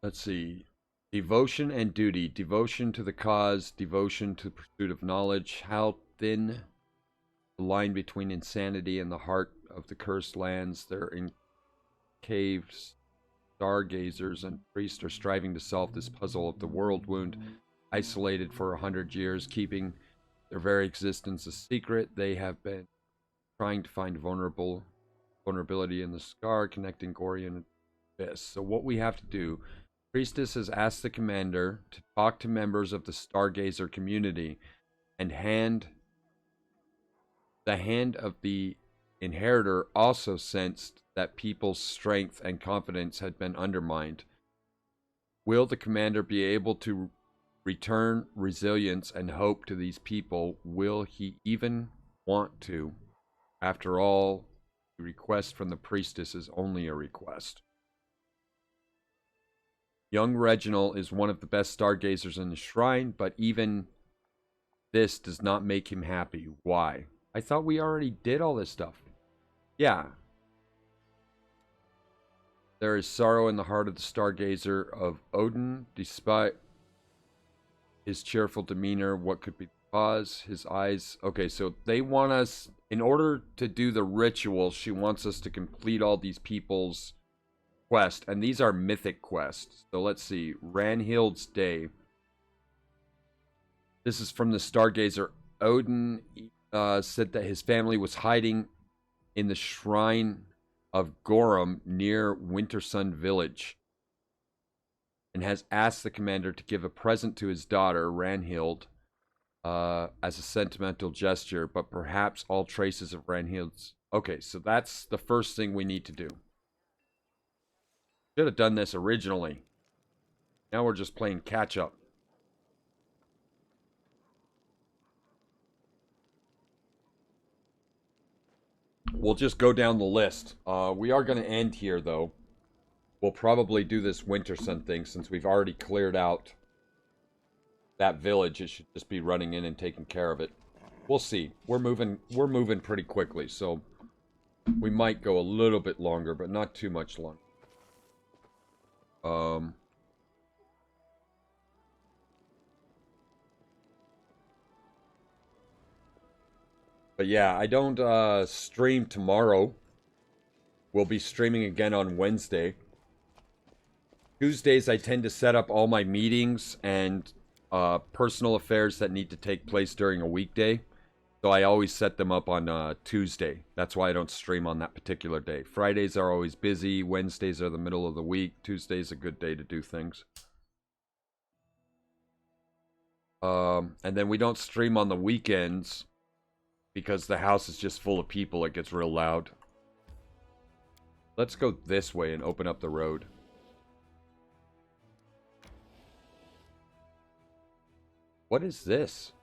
Let's see. Devotion and duty. Devotion to the cause. Devotion to the pursuit of knowledge. How thin the line between insanity and the heart of the cursed lands. They're in caves. Stargazers and priests are striving to solve this puzzle of the world wound. Isolated for 100 years, keeping their very existence a secret. They have been trying to find vulnerability in the scar, connecting Gorian and Abyss. So what we have to do, Priestess has asked the commander to talk to members of the Stargazer community and the hand of the inheritor also sensed that people's strength and confidence had been undermined. Will the commander be able to return resilience and hope to these people? Will he even want to? After all, the request from the priestess is only a request. Young Reginald is one of the best stargazers in the shrine, but even this does not make him happy. Why? I thought we already did all this stuff. Yeah. There is sorrow in the heart of the stargazer of Odin, despite his cheerful demeanor. What could be the cause? His eyes. Okay, so they want us, in order to do the ritual, she wants us to complete all these people's quest, and these are mythic quests. So let's see. Ranhild's Day. This is from the Stargazer. Odin said that his family was hiding in the shrine of Gorm near Wintersun Village, and has asked the commander to give a present to his daughter, Ranhild, as a sentimental gesture, but perhaps all traces of Ranhild's... Okay, so that's the first thing we need to do. Should have done this originally. Now we're just playing catch-up. We'll just go down the list. We are going to end here, though. We'll probably do this Wintersun thing since we've already cleared out that village. It should just be running in and taking care of it. We'll see. We're moving pretty quickly, so we might go a little bit longer, but not too much longer. But yeah, I don't stream tomorrow. We'll be streaming again on Wednesday. Tuesdays, I tend to set up all my meetings and personal affairs that need to take place during a weekday. So I always set them up on Tuesday. That's why I don't stream on that particular day. Fridays are always busy. Wednesdays are the middle of the week. Tuesday's a good day to do things. And then we don't stream on the weekends because the house is just full of people. It gets real loud. Let's go this way and open up the road. What is this?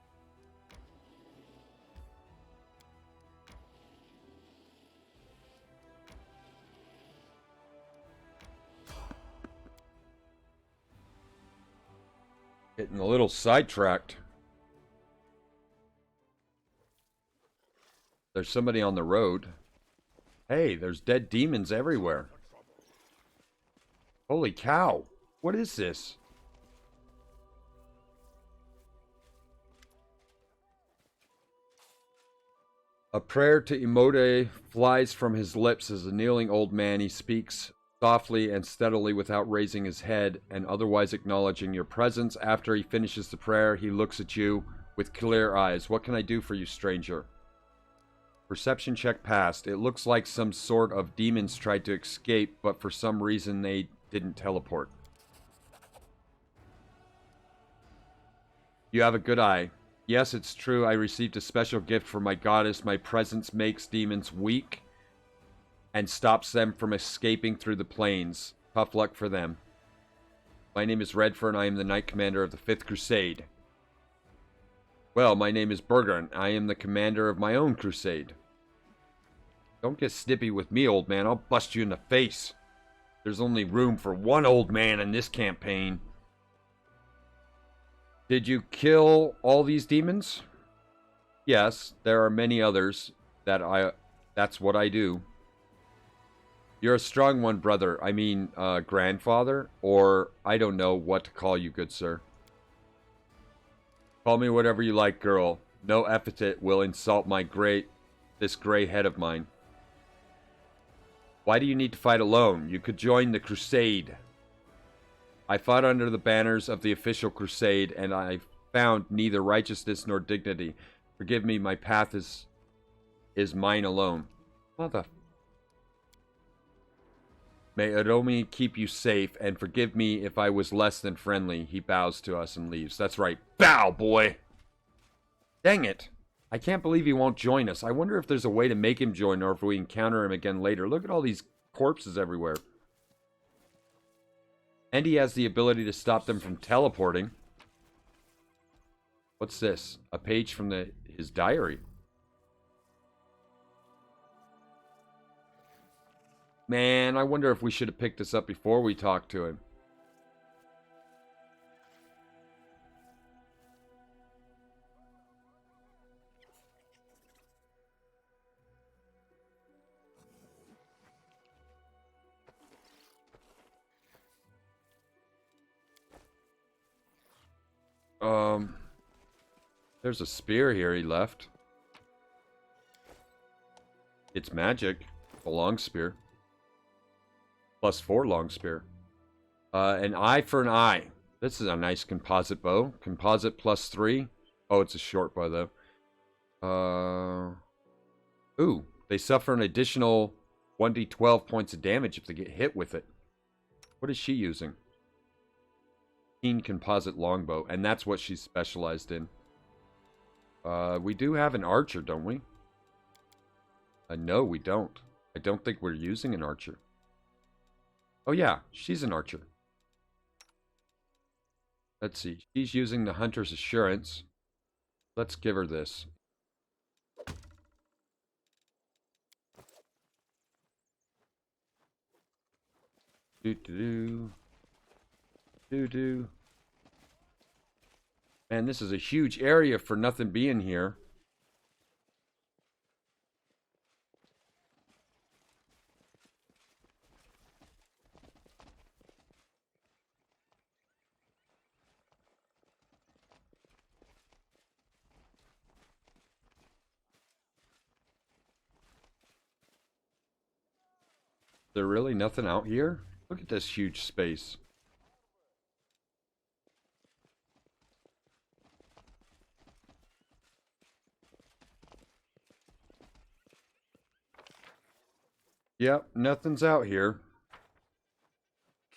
Getting a little sidetracked. There's somebody on the road. Hey, there's dead demons everywhere. Holy cow. What is this? A prayer to Imode flies from his lips as a kneeling old man. He speaks softly and steadily without raising his head and otherwise acknowledging your presence. After he finishes the prayer, he looks at you with clear eyes. What can I do for you, stranger? Perception check passed. It looks like some sort of demons tried to escape, but for some reason they didn't teleport. You have a good eye. Yes, it's true. I received a special gift from my goddess. My presence makes demons weak and stops them from escaping through the plains. Tough luck for them. My name is Redfren. I am the Knight Commander of the 5th Crusade. Well, my name is Berger. I am the commander of my own crusade. Don't get snippy with me, old man. I'll bust you in the face. There's only room for one old man in this campaign. Did you kill all these demons? Yes, there are many others that's what I do. You're a strong one, brother. I mean, grandfather, or I don't know what to call you, good sir. Call me whatever you like, girl. No epithet will insult this gray head of mine. Why do you need to fight alone? You could join the crusade. I fought under the banners of the official crusade, and I found neither righteousness nor dignity. Forgive me, my path is mine alone. Mother. May Adomi keep you safe, and forgive me if I was less than friendly. He bows to us and leaves. That's right. Bow, boy! Dang it. I can't believe he won't join us. I wonder if there's a way to make him join, or if we encounter him again later. Look at all these corpses everywhere. And he has the ability to stop them from teleporting. What's this? A page from his diary. Man, I wonder if we should have picked this up before we talked to him. There's a spear here he left. It's magic. A long spear. +4 long spear. An eye for an eye. This is a nice composite bow. Composite +3. Oh, it's a short bow, though. Ooh, they suffer an additional 1d12 points of damage if they get hit with it. What is she using? Keen composite longbow, and that's what she's specialized in. We do have an archer, don't we? No, we don't. I don't think we're using an archer. Oh yeah, she's an archer. Let's see. She's using the Hunter's Assurance. Let's give her this. Do-do-do. Do-do. Man, this is a huge area for nothing being here. There really nothing out here? Look at this huge space. Yep, nothing's out here.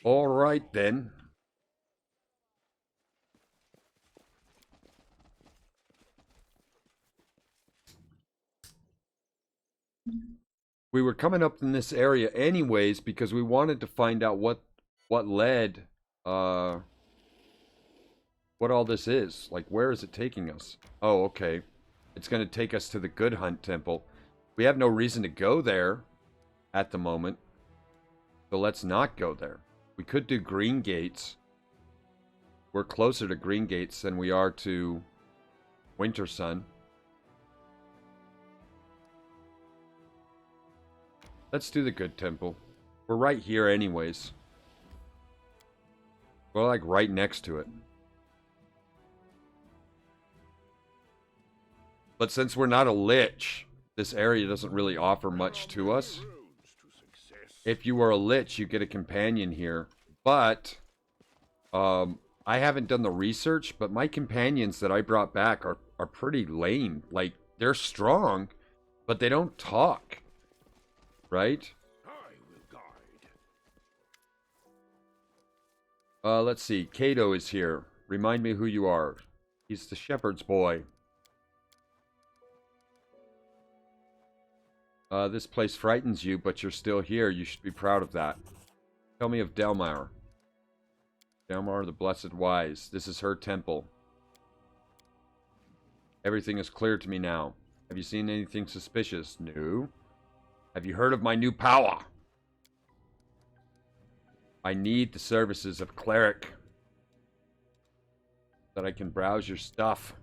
All right, then. We were coming up in this area anyways because we wanted to find out what led, what all this is. Like, where is it taking us? Oh, okay. It's going to take us to the Good Hunt Temple. We have no reason to go there at the moment. So let's not go there. We could do Green Gates. We're closer to Green Gates than we are to Winter Sun. Let's do the Good Temple. We're right here anyways. We're like right next to it. But since we're not a lich, this area doesn't really offer much to us. If you were a lich, you get a companion here. But I haven't done the research, but my companions that I brought back are pretty lame. Like, they're strong, but they don't talk. Right? Let's see. Kato is here. Remind me who you are. He's the shepherd's boy. This place frightens you, but you're still here. You should be proud of that. Tell me of Delmar. Delmar, the Blessed Wise. This is her temple. Everything is clear to me now. Have you seen anything suspicious? No. Have you heard of my new power? I need the services of cleric. So that I can browse your stuff.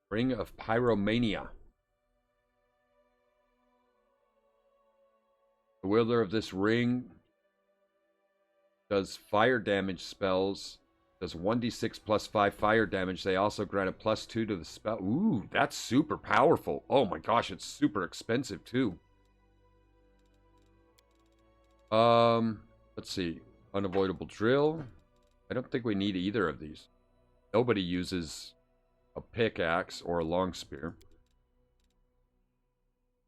Ring of Pyromania. The wielder of this ring does fire damage spells. Does 1d6 plus 5 fire damage. They also grant a +2 to the spell. Ooh, that's super powerful. Oh my gosh, it's super expensive too. Let's see. Unavoidable drill. I don't think we need either of these. Nobody uses a pickaxe or a long spear.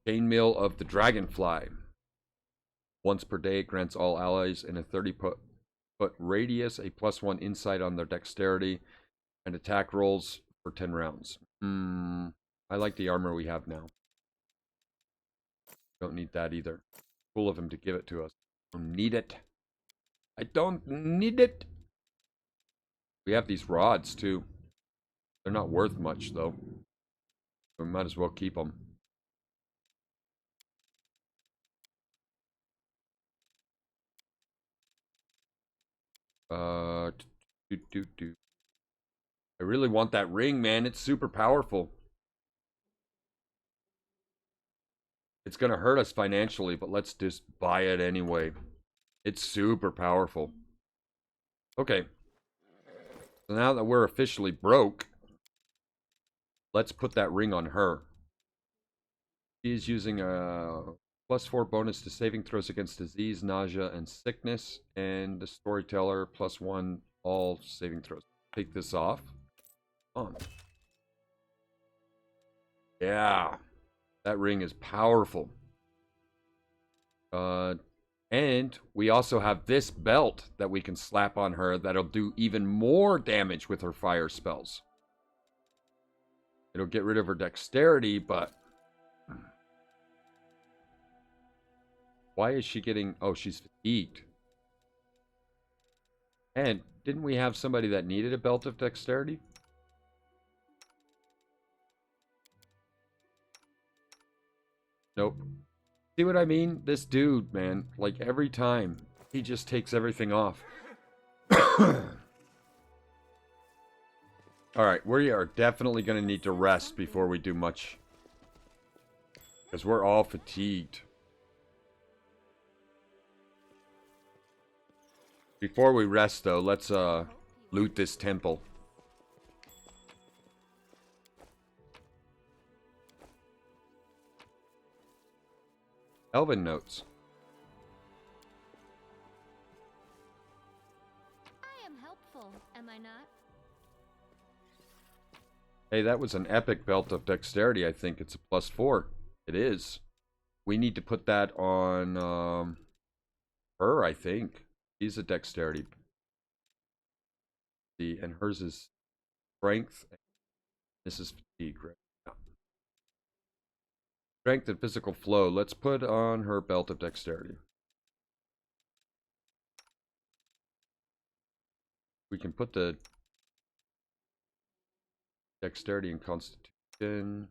Chainmail of the Dragonfly. Once per day, grants all allies in a 30-foot radius a +1 insight on their dexterity and attack rolls for 10 rounds. I like the armor we have now. Don't need that either. Cool of him to give it to us. Don't need it. I don't need it. We have these rods too. They're not worth much though. We might as well keep them. I really want that ring, man. It's super powerful. It's gonna hurt us financially, but let's just buy it anyway. It's super powerful. Okay. So now that we're officially broke, let's put that ring on her. She is using a +4 bonus to saving throws against disease, nausea, and sickness. And the storyteller +1 all saving throws. Take this off. On. Yeah. That ring is powerful. And we also have this belt that we can slap on her that'll do even more damage with her fire spells. It'll get rid of her dexterity, but... Why is she getting... Oh, she's fatigued. And didn't we have somebody that needed a belt of dexterity? Nope. See what I mean? This dude, man, like every time, he just takes everything off. Alright, we are definitely going to need to rest before we do much. Because we're all fatigued. Before we rest, though, let's loot this temple. Elven notes. I am helpful, am I not? Hey, that was an epic belt of dexterity, I think. It's a +4. It is. We need to put that on her, I think. She's a dexterity. See, and hers is strength. This is fatigue, right? Yeah. Strength and physical flow. Let's put on her belt of dexterity. We can put the dexterity and constitution.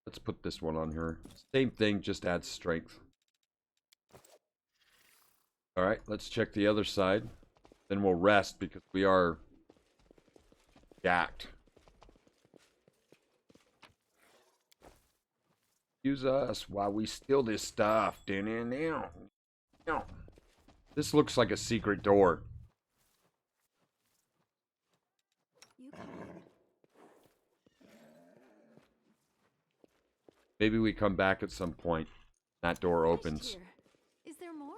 Let's put this one on her. Same thing, just adds strength. Alright, let's check the other side. Then we'll rest because we are jacked. Use us while we steal this stuff. Now. This looks like a secret door. You come in. Maybe we come back at some point. That door opens. Here. Is there more?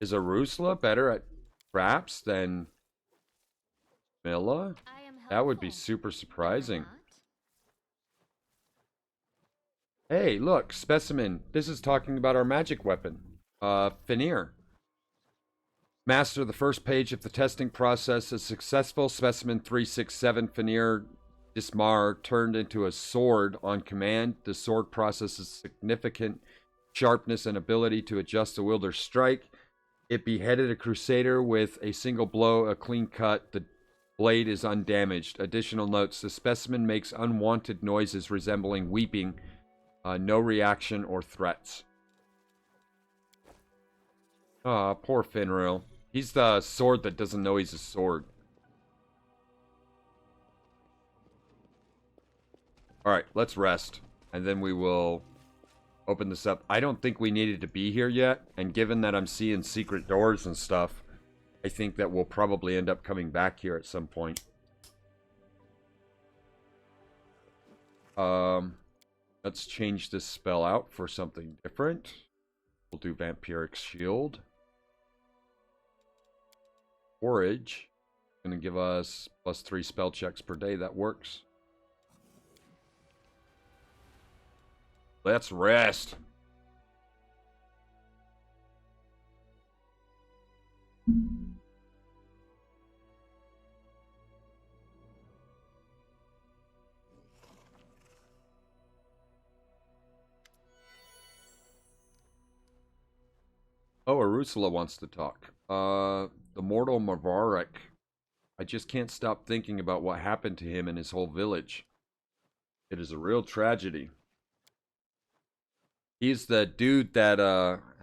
Is Arusla better at traps than Milla? I am That would be helpful, super am I surprising. not? Hey, look, specimen. This is talking about our magic weapon. Fenrir. Master the first page of the testing process. A successful specimen 367 Fenrir Dismar turned into a sword on command. The sword possesses significant sharpness and ability to adjust the wielder's strike. It beheaded a crusader with a single blow, a clean cut. The blade is undamaged. Additional notes: the specimen makes unwanted noises resembling weeping. No reaction or threats. Ah, poor Finril. He's the sword that doesn't know he's a sword. Alright, let's rest. And then we will open this up. I don't think we needed to be here yet. And given that I'm seeing secret doors and stuff, I think that we'll probably end up coming back here at some point. Let's change this spell out for something different. We'll do Vampiric Shield. Forage. Going to give us +3 spell checks per day. That works. Let's rest. Oh, Arusula wants to talk. The mortal Marvarek. I just can't stop thinking about what happened to him and his whole village. It is a real tragedy. He's the dude that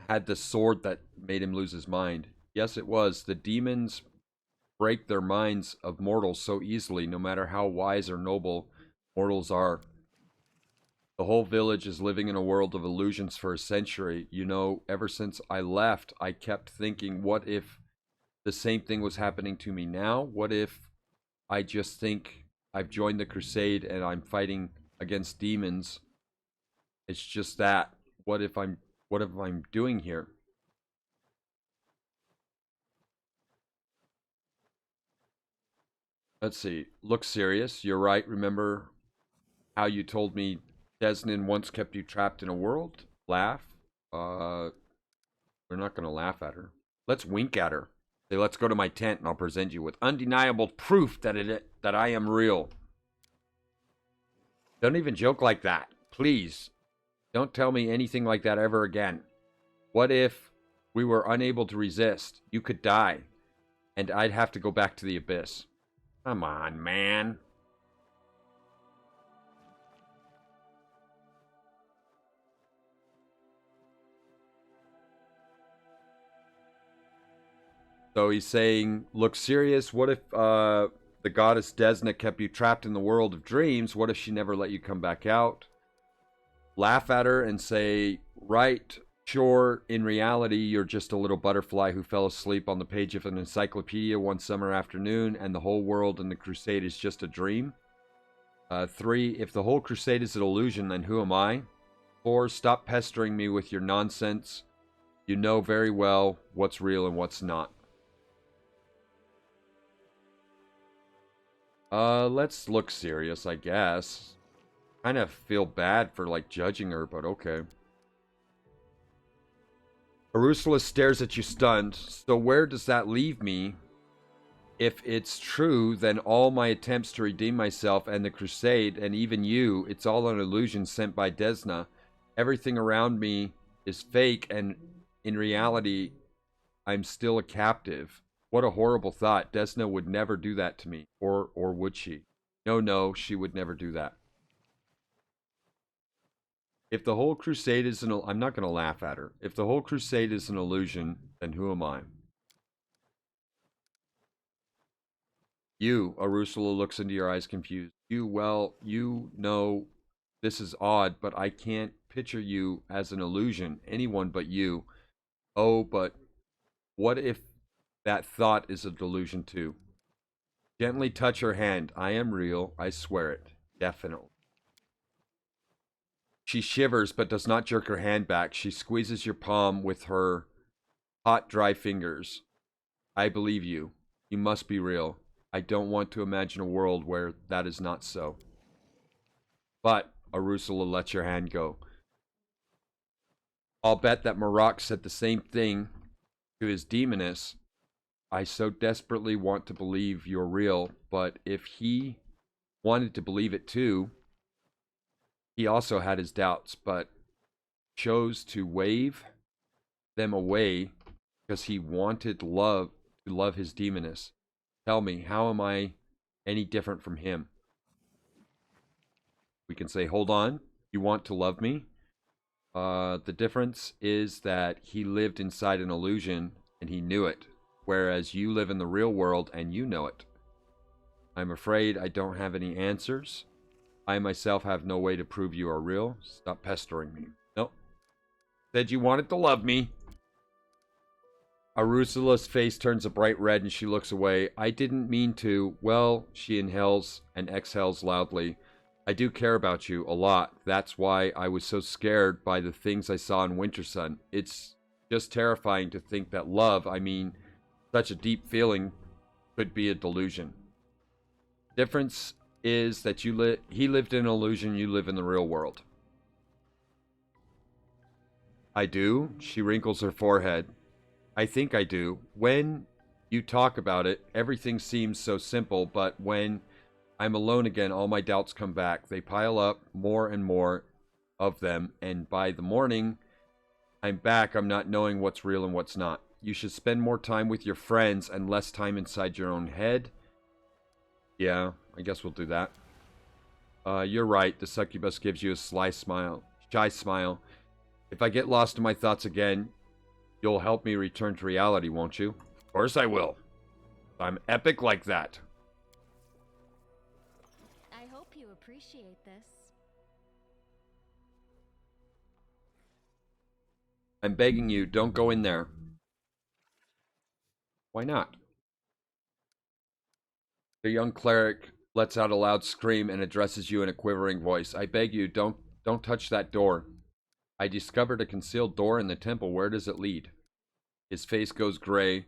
had the sword that made him lose his mind. Yes, it was. The demons break their minds of mortals so easily, no matter how wise or noble mortals are. The whole village is living in a world of illusions for a century. You know, ever since I left, I kept thinking, what if the same thing was happening to me now? What if I just think I've joined the crusade and I'm fighting against demons? It's just that. What if I'm doing here? Let's see. Look serious. You're right. Remember how you told me Desnin once kept you trapped in a world? Laugh? We're not going to laugh at her. Let's wink at her. Say, let's go to my tent and I'll present you with undeniable proof that I am real. Don't even joke like that. Please. Don't tell me anything like that ever again. What if we were unable to resist? You could die. And I'd have to go back to the abyss. Come on, man. So he's saying, look serious. What if the goddess Desna kept you trapped in the world of dreams? What if she never let you come back out? Laugh at her and say, right, sure, in reality, you're just a little butterfly who fell asleep on the page of an encyclopedia one summer afternoon, and the whole world and the crusade is just a dream. 3, if the whole crusade is an illusion, then who am I? 4, stop pestering me with your nonsense. You know very well what's real and what's not. Let's look serious, I guess. Kind of feel bad for, like, judging her, but okay. Arusula stares at you stunned. So where does that leave me? If it's true, then all my attempts to redeem myself and the crusade, and even you, it's all an illusion sent by Desna. Everything around me is fake, and in reality, I'm still a captive. What a horrible thought. Desna would never do that to me. Or would she? No, she would never do that. If the whole crusade is an... I'm not going to laugh at her. If the whole crusade is an illusion, then who am I? You, Arusula looks into your eyes confused. You know, this is odd, but I can't picture you as an illusion. Anyone but you. Oh, but what if that thought is a delusion too? Gently touch her hand. I am real. I swear it. Definitely. She shivers but does not jerk her hand back. She squeezes your palm with her hot, dry fingers. I believe you. You must be real. I don't want to imagine a world where that is not so. But Arusula lets your hand go. I'll bet that Marok said the same thing to his demoness. I so desperately want to believe you're real, but if he wanted to believe it too, he also had his doubts, but chose to wave them away because he wanted love to love his demoness. Tell me, how am I any different from him? We can say, hold on, you want to love me? The difference is that he lived inside an illusion and he knew it, whereas you live in the real world and you know it. I'm afraid I don't have any answers. I myself have no way to prove you are real. Stop pestering me. Nope. Said you wanted to love me. Arusula's face turns a bright red and she looks away. I didn't mean to. Well, she inhales and exhales loudly. I do care about you a lot. That's why I was so scared by the things I saw in Wintersun. It's just terrifying to think that love, I mean, such a deep feeling, could be a delusion. Difference is that he lived in an illusion, you live in the real world. I do? She wrinkles her forehead. I think I do. When you talk about it, everything seems so simple, but when I'm alone again, all my doubts come back. They pile up, more and more of them, and by the morning, I'm back. I'm not knowing what's real and what's not. You should spend more time with your friends and less time inside your own head. Yeah, I guess we'll do that. You're right. The succubus gives you a shy smile. If I get lost in my thoughts again, you'll help me return to reality, won't you? Of course I will. I'm epic like that. I hope you appreciate this. I'm begging you, don't go in there. Why not? The young cleric lets out a loud scream and addresses you in a quivering voice. I beg you, don't touch that door. I discovered a concealed door in the temple. Where does it lead? His face goes gray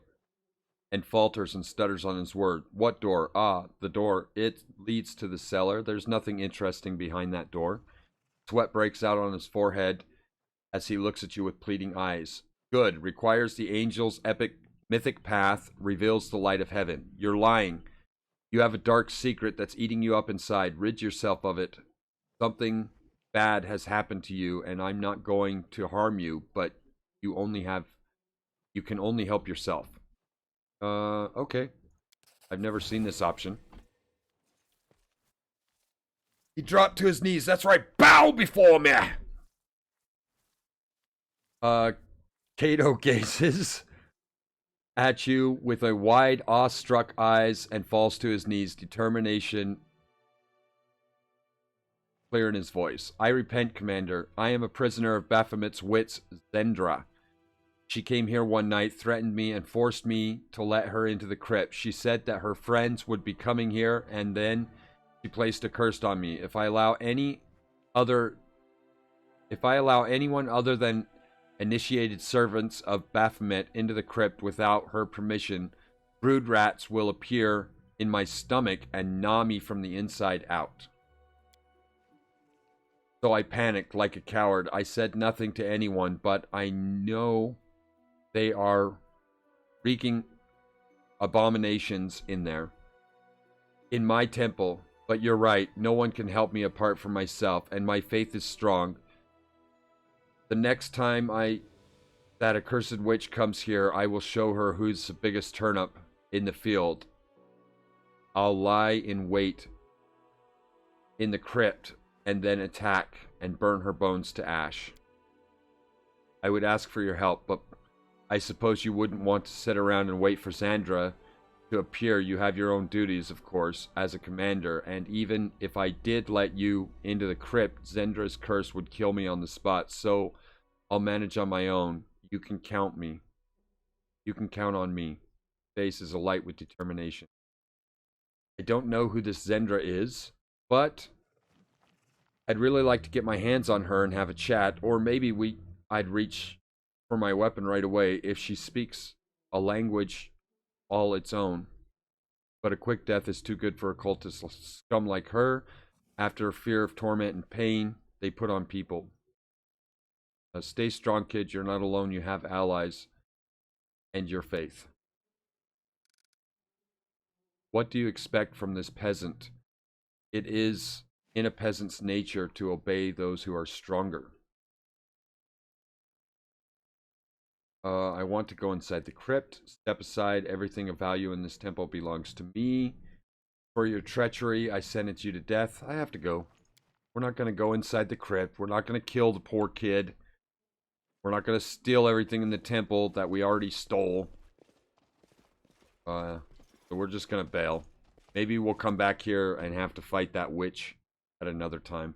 and falters and stutters on his word. What door? Ah, the door. It leads to the cellar. There's nothing interesting behind that door. Sweat breaks out on his forehead as he looks at you with pleading eyes. Good. Requires the angel's mythic path. Reveals the light of heaven. You're lying. You have a dark secret that's eating you up inside. Rid yourself of it. Something bad has happened to you, and I'm not going to harm you, but you can only help yourself. Okay. I've never seen this option. He dropped to his knees. That's right. Bow before me. Cato gazes at you with a wide, awestruck eyes and falls to his knees, determination clear in his voice. I repent, Commander. I am a prisoner of Baphomet's witch, Zendra. She came here one night, threatened me, and forced me to let her into the crypt. She said that her friends would be coming here, and then she placed a curse on me. If I allow anyone other than initiated servants of Baphomet into the crypt without her permission, brood rats will appear in my stomach and gnaw me from the inside out. So I panicked like a coward. I said nothing to anyone, but I know they are wreaking abominations in there. In my temple. But you're right, no one can help me apart from myself, and my faith is strong. The next time that accursed witch comes here, I will show her who's the biggest turnip in the field. I'll lie in wait in the crypt and then attack and burn her bones to ash. I would ask for your help, but I suppose you wouldn't want to sit around and wait for Sandra to appear, you have your own duties, of course, as a commander, and even if I did let you into the crypt, Zendra's curse would kill me on the spot, so I'll manage on my own. You can count me. You can count on me. Face is alight with determination. I don't know who this Zendra is, but I'd really like to get my hands on her and have a chat, or maybe I'd reach for my weapon right away if she speaks a language all its own. But a quick death is too good for a cultist scum like her. After fear of torment and pain, they put on people. Stay strong, kid. You're not alone. You have allies and your faith. What do you expect from this peasant? It is in a peasant's nature to obey those who are stronger. I want to go inside the crypt. Step aside. Everything of value in this temple belongs to me. For your treachery, I sentence you to death. I have to go. We're not going to go inside the crypt. We're not going to kill the poor kid. We're not going to steal everything in the temple that we already stole. So we're just going to bail. Maybe we'll come back here and have to fight that witch at another time.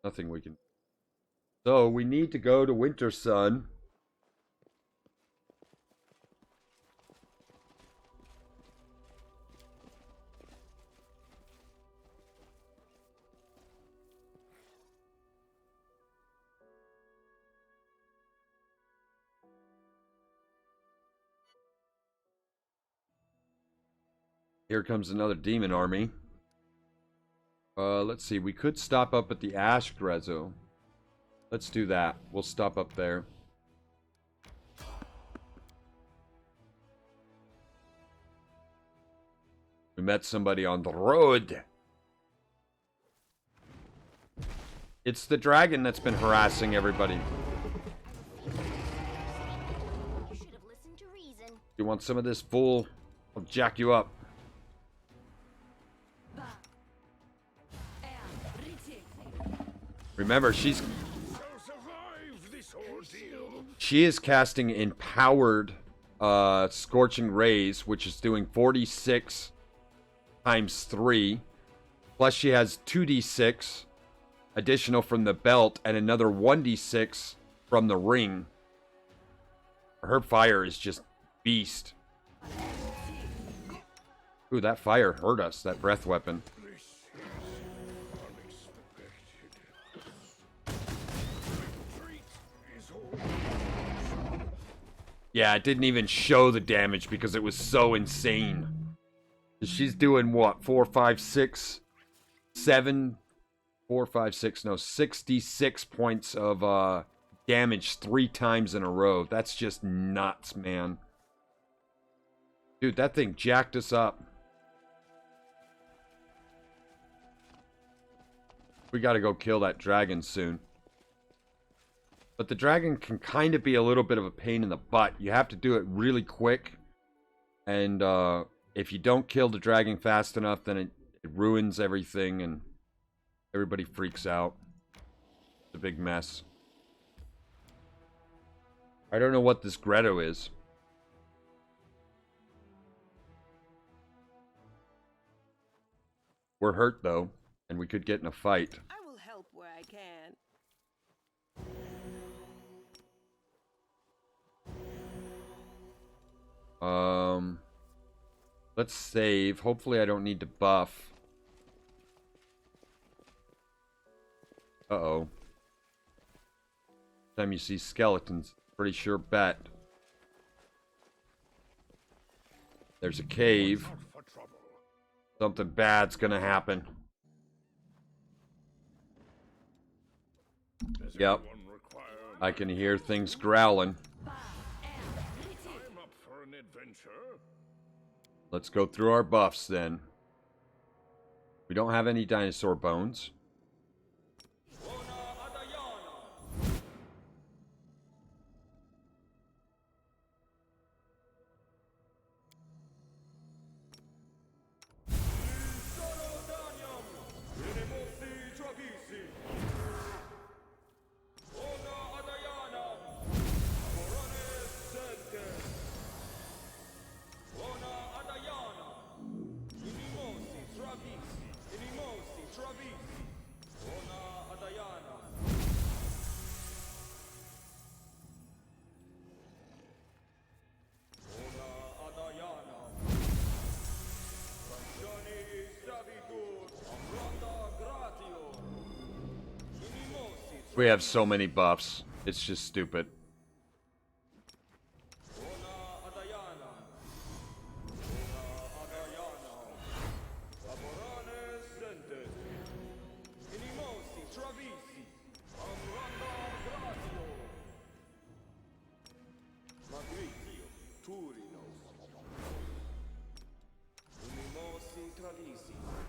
Nothing we can. So we need to go to Winter Sun. Here comes another demon army. Let's see. We could stop up at the Ash Grezzo. Let's do that. We'll stop up there. We met somebody on the road. It's the dragon that's been harassing everybody. You should have listened to reason. You want some of this fool? I'll jack you up. Remember, she is casting empowered scorching rays, which is doing 46 times 3. Plus she has 2d6 additional from the belt and another 1d6 from the ring. Her fire is just beast. Ooh, that fire hurt us, that breath weapon. Yeah, it didn't even show the damage because it was so insane. She's doing what? 4, 5, 6, 7, 4, 5, 6, no, 66 points of damage 3 times in a row. That's just nuts, man. Dude, that thing jacked us up. We gotta go kill that dragon soon. But the dragon can kind of be a little bit of a pain in the butt. You have to do it really quick. And if you don't kill the dragon fast enough, then it ruins everything and everybody freaks out. It's a big mess. I don't know what this Grotto is. We're hurt, though, and we could get in a fight. I will help where I can. Let's save. Hopefully I don't need to buff. Uh-oh. Time you see skeletons, pretty sure bet. There's a cave. Something bad's gonna happen. Yep. I can hear things growling. Let's go through our buffs then. We don't have any dinosaur bones. We have so many buffs. It's just stupid.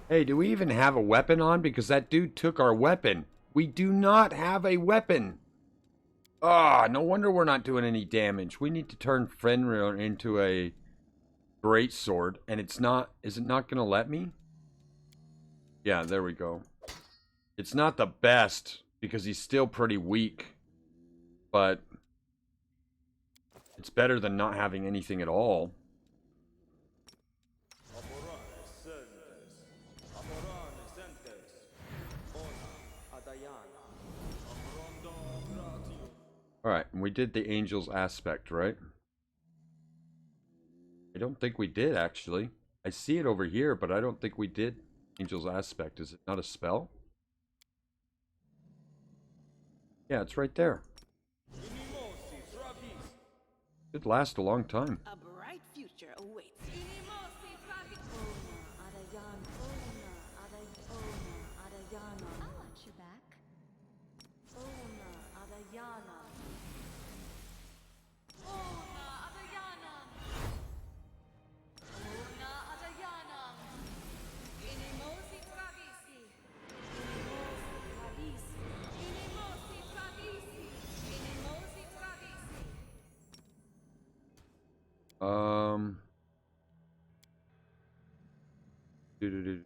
Hey, do we even have a weapon on? Because that dude took our weapon. We do not have a weapon. Ah, no wonder we're not doing any damage. We need to turn Fenrir into a great sword, and it's not. Is it not going to let me? Yeah, there we go. It's not the best because he's still pretty weak, but it's better than not having anything at all. Alright, and we did the angel's aspect, right? I don't think we did, actually. I see it over here, but I don't think we did angel's aspect. Is it not a spell? Yeah, it's right there. It'd last a long time. A bright future awaits. I'll watch your back. Doo-doo-doo.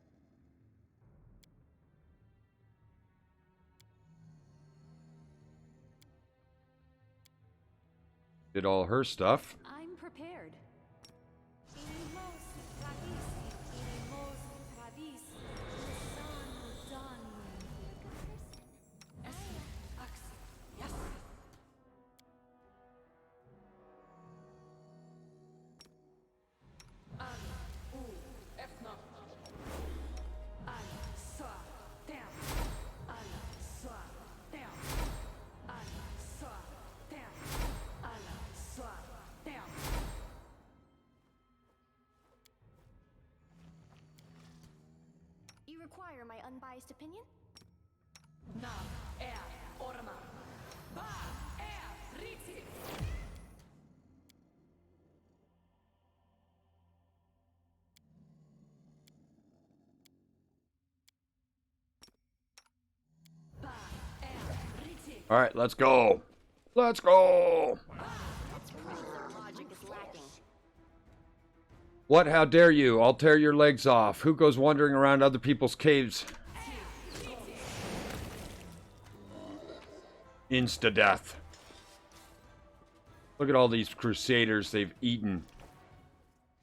Did all her stuff. I'm prepared. You require my unbiased opinion? All right, let's go. Let's go. Logic is lacking. What? How dare you? I'll tear your legs off. Who goes wandering around other people's caves? Insta-death. Look at all these crusaders they've eaten.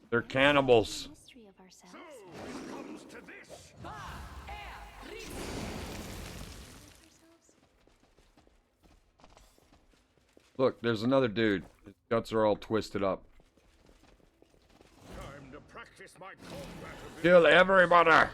They're cannibals. Mystery of ourselves. Comes to this. Look, there's another dude. His guts are all twisted up. Time to practice my combat ability. Kill everybody!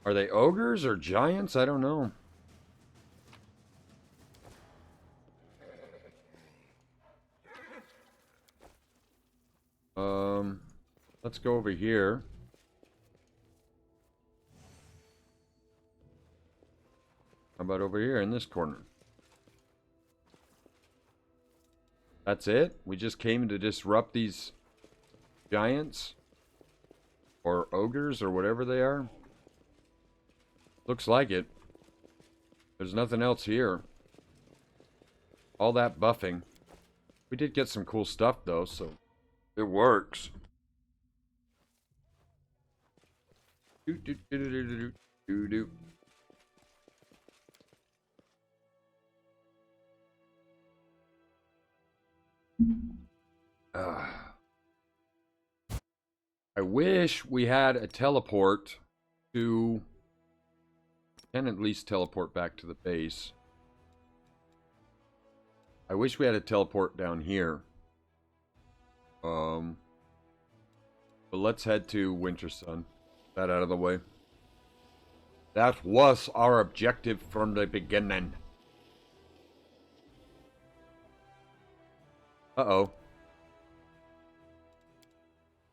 Are they ogres or giants? I don't know. Let's go over here. How about over here in this corner? That's it? We just came to disrupt these giants? Or ogres or whatever they are? Looks like it. There's nothing else here. All that buffing. We did get some cool stuff though, so it works. Do do do do do do do do. I wish we had a teleport to Can at least teleport back to the base. I wish we had a teleport down here. But let's head to Winter Sun. That out of the way. That was our objective from the beginning. Uh-oh.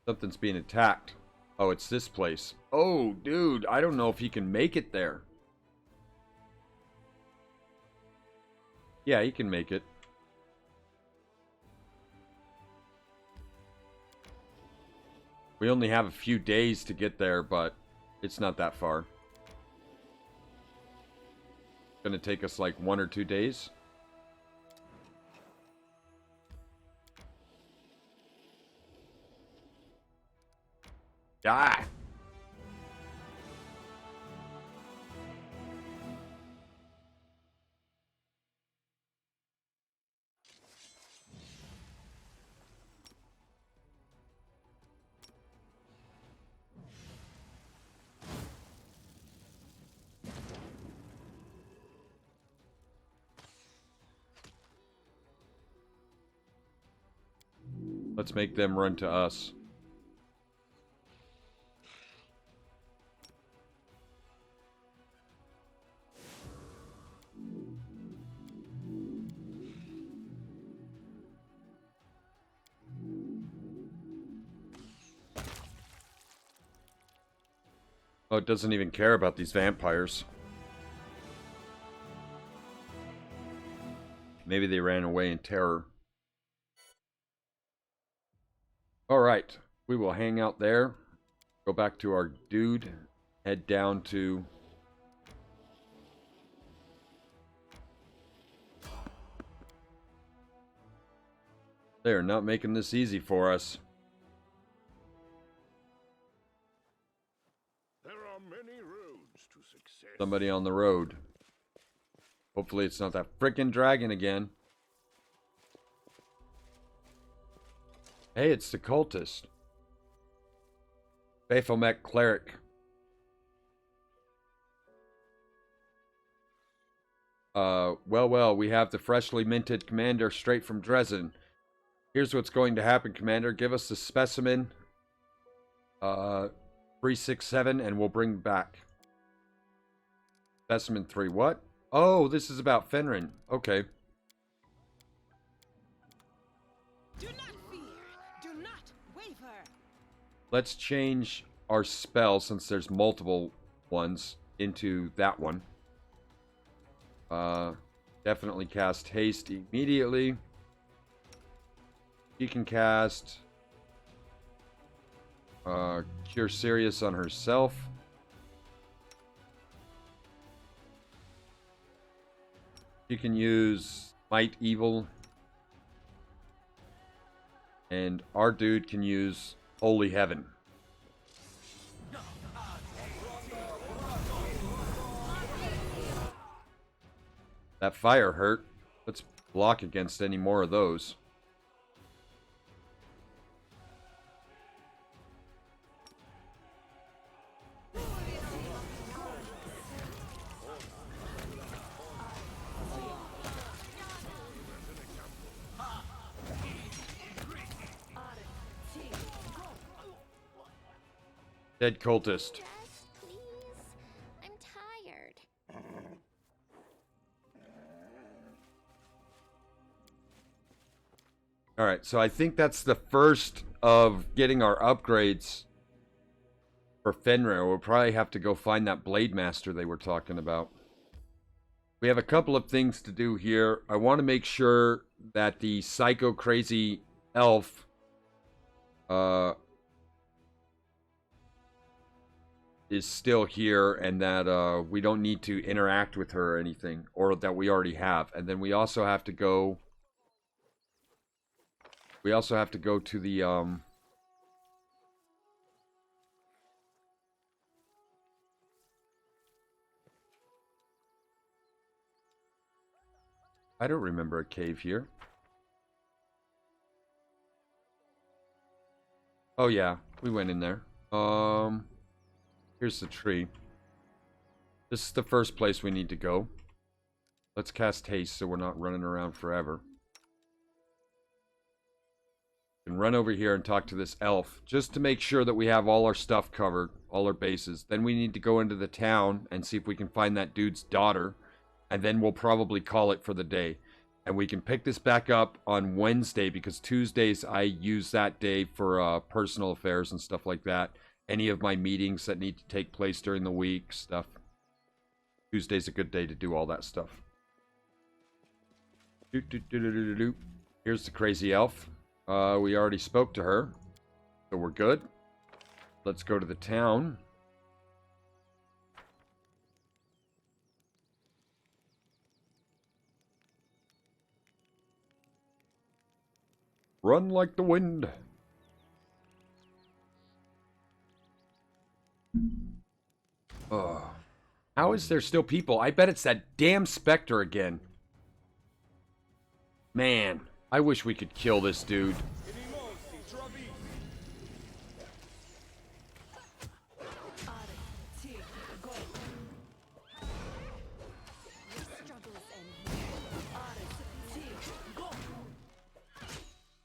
Something's being attacked. Oh, it's this place. Oh, dude, I don't know if he can make it there. Yeah, he can make it. We only have a few days to get there, but it's not that far. It's gonna take us like 1 or 2 days. Die! Let's make them run to us. Oh, it doesn't even care about these vampires. Maybe they ran away in terror. Alright, we will hang out there. Go back to our dude. Head down to... They're not making this easy for us. There are many roads to success. Somebody on the road. Hopefully it's not that frickin' dragon again. Hey, it's the cultist. Baphomet cleric. Well, we have the freshly minted commander straight from Dresden. Here's what's going to happen, Commander. Give us the specimen. 367, and we'll bring back. Specimen 3, what? Oh, this is about Fenrir. Okay. Do not fear. Do not waver. Let's change our spell, since there's multiple ones, into that one. Definitely cast haste immediately. She can cast Cure Serious on herself. She can use Might Evil. And our dude can use Holy Heaven. That fire hurt. Let's block against any more of those. Dead cultist. Rest, please. I'm tired. Alright, so I think that's the first of getting our upgrades for Fenrir. We'll probably have to go find that Blade Master they were talking about. We have a couple of things to do here. I want to make sure that the Psycho Crazy Elf is still here, and that we don't need to interact with her or anything, or that we already have. And then we also have to go to the I don't remember a cave here. Oh yeah, we went in there. Here's the tree. This is the first place we need to go. Let's cast haste so we're not running around forever. We can run over here and talk to this elf just to make sure that we have all our stuff covered, all our bases. Then we need to go into the town and see if we can find that dude's daughter. And then we'll probably call it for the day. And we can pick this back up on Wednesday because Tuesdays I use that day for personal affairs and stuff like that. Any of my meetings that need to take place during the week, stuff. Tuesday's a good day to do all that stuff. Here's the crazy elf. We already spoke to her, so we're good. Let's go to the town. Run like the wind. Oh. How is there still people? I bet it's that damn Spectre again. Man, I wish we could kill this dude.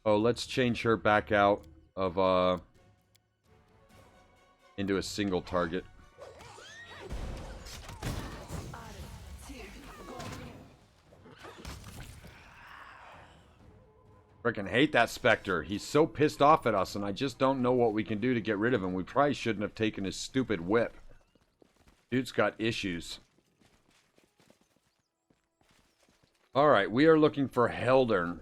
Oh, let's change her back out of, into a single target. Frickin' hate that Spectre. He's so pissed off at us, and I just don't know what we can do to get rid of him. We probably shouldn't have taken his stupid whip. Dude's got issues. Alright, we are looking for Heldern.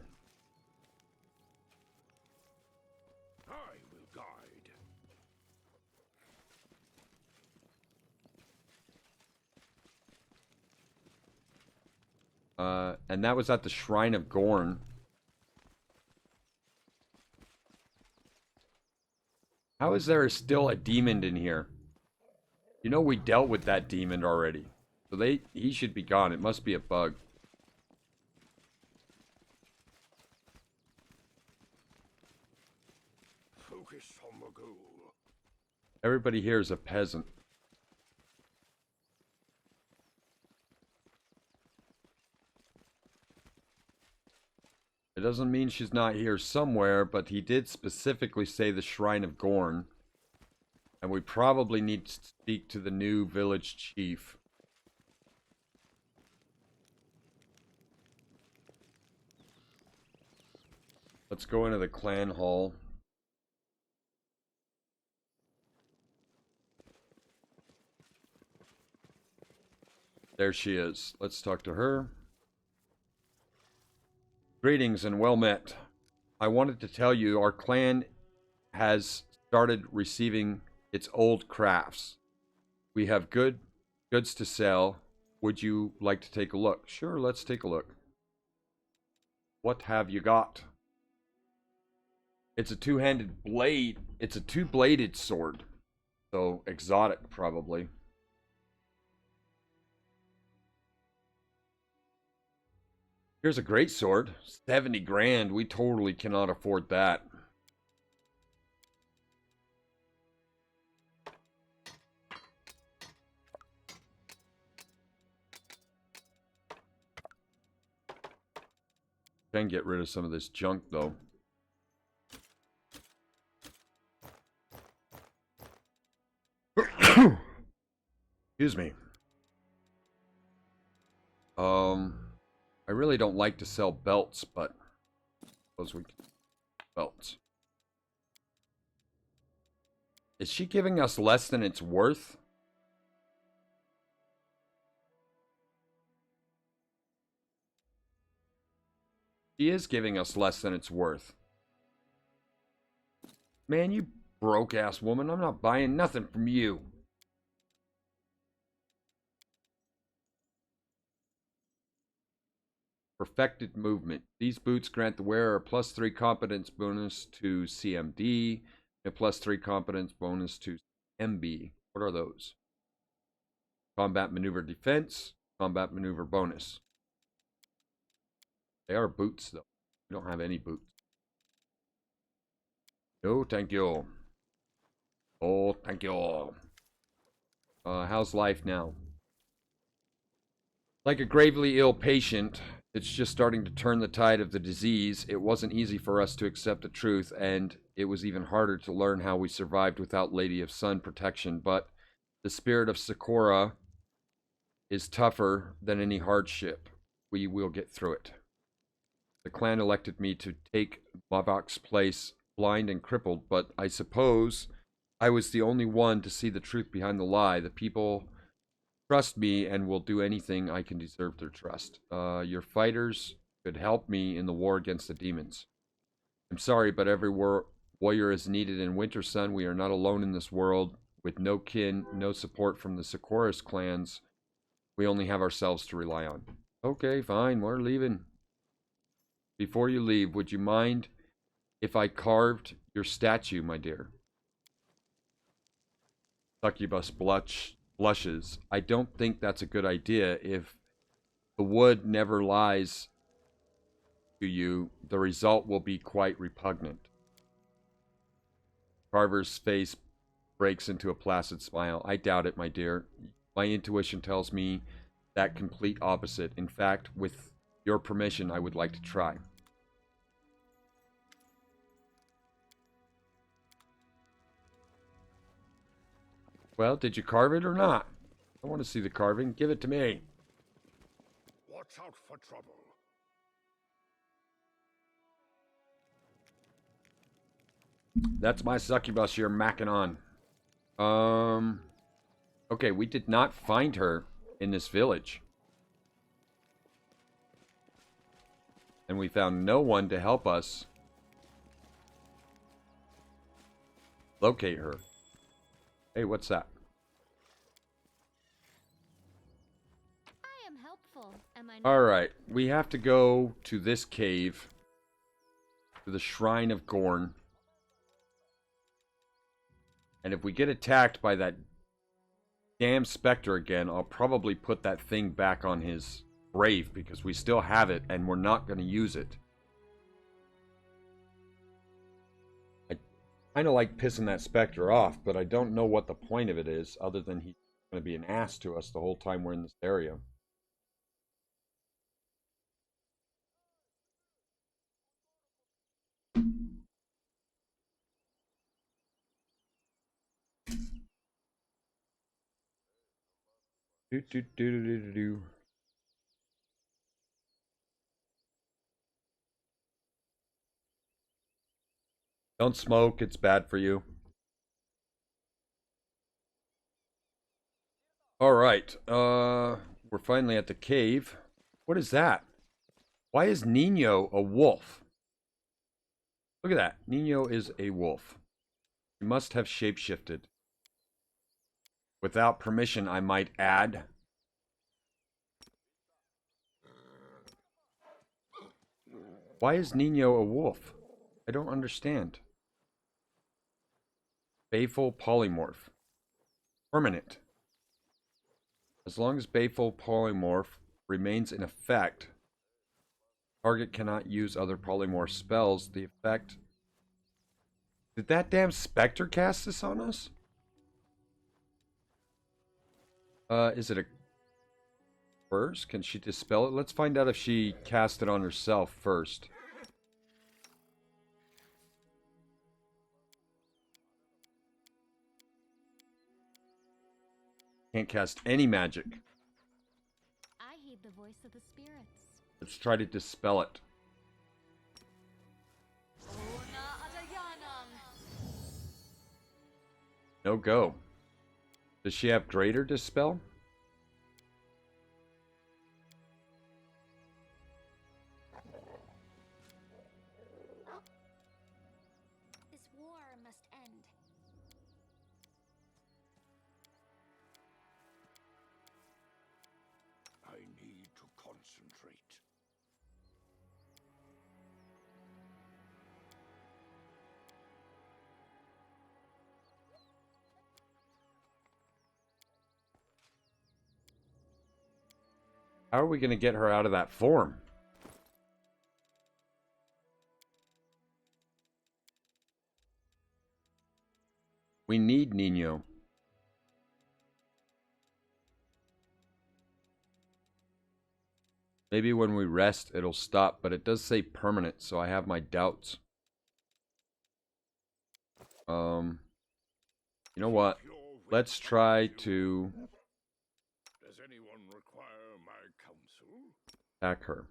I will guide. And that was at the Shrine of Gorm. How is there still a demon in here? You know we dealt with that demon already. So he should be gone. It must be a bug. Focus on the goal. Everybody here is a peasant. It doesn't mean she's not here somewhere, but he did specifically say the Shrine of Gorm. And we probably need to speak to the new village chief. Let's go into the clan hall. There she is. Let's talk to her. Greetings and well met. I wanted to tell you our clan has started receiving its old crafts. We have goods to sell. Would you like to take a look? Sure, let's take a look. What have you got? It's a two-handed blade. It's a two-bladed sword. So exotic, probably. Here's a great sword. 70 grand. We totally cannot afford that. Can get rid of some of this junk, though. Excuse me. I really don't like to sell belts, but I suppose we can. Belts. Is she giving us less than it's worth? She is giving us less than it's worth. Man, you broke-ass woman. I'm not buying nothing from you. Perfected movement. These boots grant the wearer a +3 competence bonus to CMD, and a +3 competence bonus to MB. What are those? Combat maneuver defense, combat maneuver bonus. They are boots, though. We don't have any boots. No, thank you. Oh, thank you. How's life now? Like a gravely ill patient, it's just starting to turn the tide of the disease. It wasn't easy for us to accept the truth, and it was even harder to learn how we survived without Lady of Sun protection. But the spirit of Sakura is tougher than any hardship. We will get through it. The clan elected me to take Mavok's place, blind and crippled, but I suppose I was the only one to see the truth behind the lie. The people trust me and will do anything I can deserve their trust. Your fighters could help me in the war against the demons. I'm sorry, but every warrior is needed in Winter Sun. We are not alone in this world. With no kin, no support from the Sakuras clans, we only have ourselves to rely on. Okay, fine, we're leaving. Before you leave, would you mind if I carved your statue, my dear? Succubus blushes. I don't think that's a good idea. If the wood never lies to you, the result will be quite repugnant. Carver's face breaks into a placid smile. I doubt it, my dear. My intuition tells me that complete opposite. In fact, with your permission, I would like to try. Well, did you carve it or not? I want to see the carving. Give it to me. Watch out for trouble. That's my succubus you're macking on. Okay, we did not find her in this village. And we found no one to help us locate her. Hey, what's that? I am helpful, am I not? Alright, we have to go to this cave. To the Shrine of Gorm. And if we get attacked by that damn specter again, I'll probably put that thing back on his grave because we still have it and we're not going to use it. I kind of like pissing that specter off, but I don't know what the point of it is other than he's going to be an ass to us the whole time we're in this area. Do. Don't smoke, it's bad for you. Alright, we're finally at the cave. What is that? Why is Nino a wolf? Look at that. Nino is a wolf. He must have shapeshifted. Without permission, I might add. Why is Nino a wolf? I don't understand. Bayful polymorph. Permanent. As long as Bayful polymorph remains in effect, target cannot use other polymorph spells. The effect... Did that damn specter cast this on us? Is it a curse? Can she dispel it? Let's find out if she cast it on herself first. Can't cast any magic. I heed the voice of the spirits. Let's try to dispel it. No go. Does she have greater dispel? This war must end. I need to concentrate. How are we going to get her out of that form? We need Nino. Maybe when we rest, it'll stop, but it does say permanent, so I have my doubts. You know what? Let's try to Does anyone require my counsel? attack her.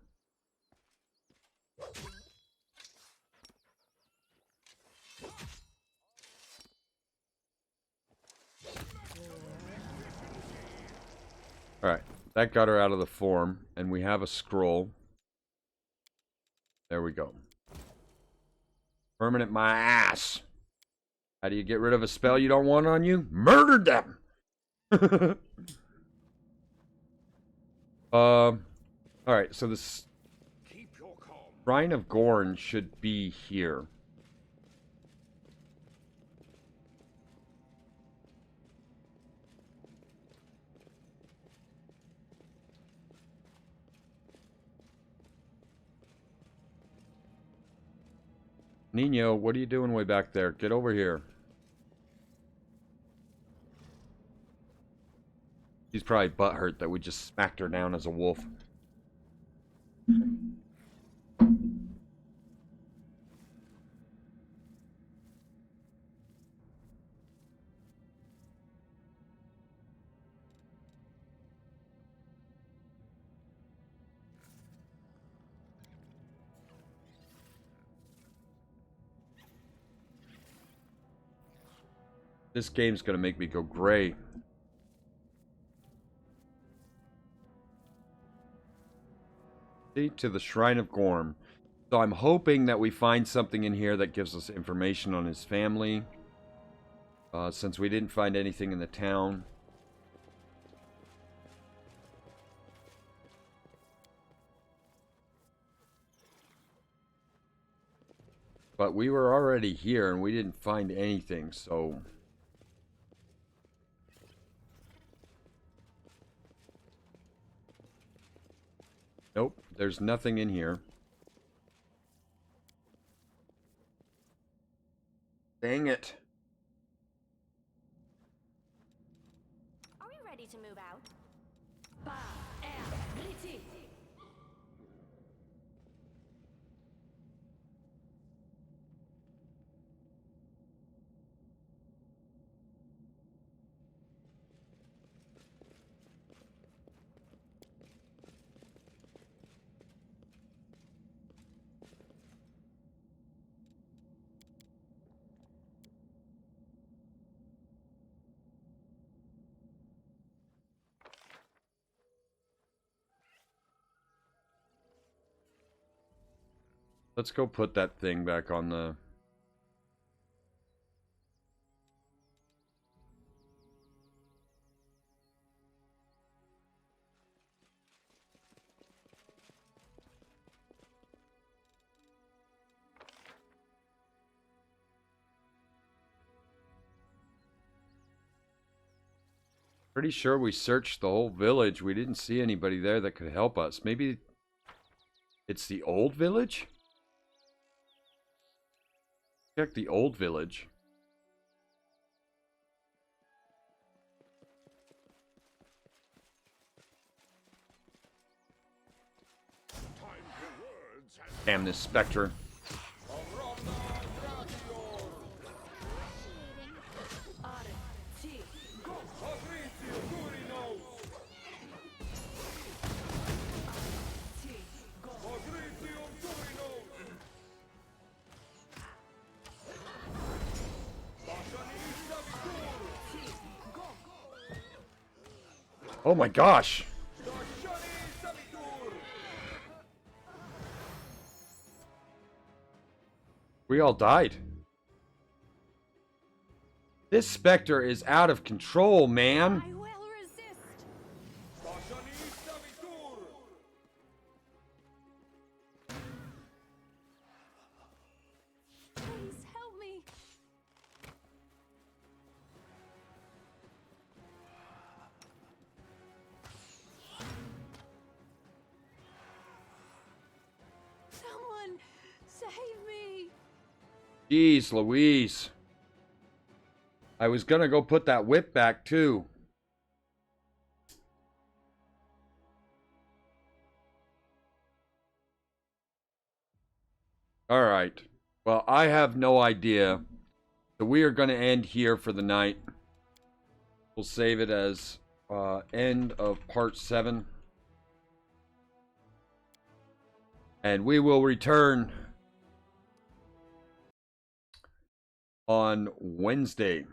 Alright, that got her out of the form, and we have a scroll. There we go. Permanent my ass! How do you get rid of a spell you don't want on you? Murdered them! Alright, so this Keep your calm. Shrine of Gorm should be here. Nino, what are you doing way back there? Get over here. She's probably butthurt that we just smacked her down as a wolf. This game's gonna make me go gray. See, to the Shrine of Gorm. So I'm hoping that we find something in here that gives us information on his family. Since we didn't find anything in the town. But we were already here and we didn't find anything, so... Nope, there's nothing in here. Dang it. Are we ready to move out? Let's go put that thing back on the... Pretty sure we searched the whole village. We didn't see anybody there that could help us. Maybe it's the old village? Check the old village. Damn this specter. Oh my gosh! We all died. This specter is out of control, man. I will resist. Please help me. Someone save me. Jeez Louise. I was gonna go put that whip back too. All right. Well, I have no idea. So we are going to end here for the night. We'll save it as end of part 7. And we will return on Wednesday.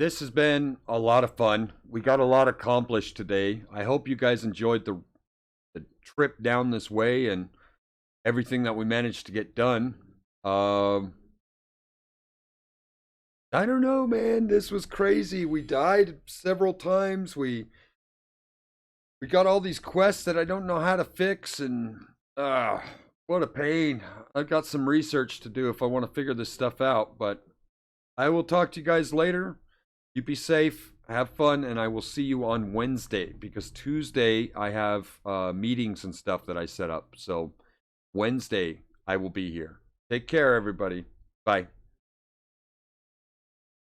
This has been a lot of fun. We got a lot accomplished today. I hope you guys enjoyed the trip down this way and everything that we managed to get done. I don't know, man. This was crazy. We died several times. We got all these quests that I don't know how to fix, and what a pain. I've got some research to do if I want to figure this stuff out, but I will talk to you guys later. You be safe, have fun, and I will see you on Wednesday, because Tuesday I have meetings and stuff that I set up. So Wednesday I will be here. Take care, everybody. Bye.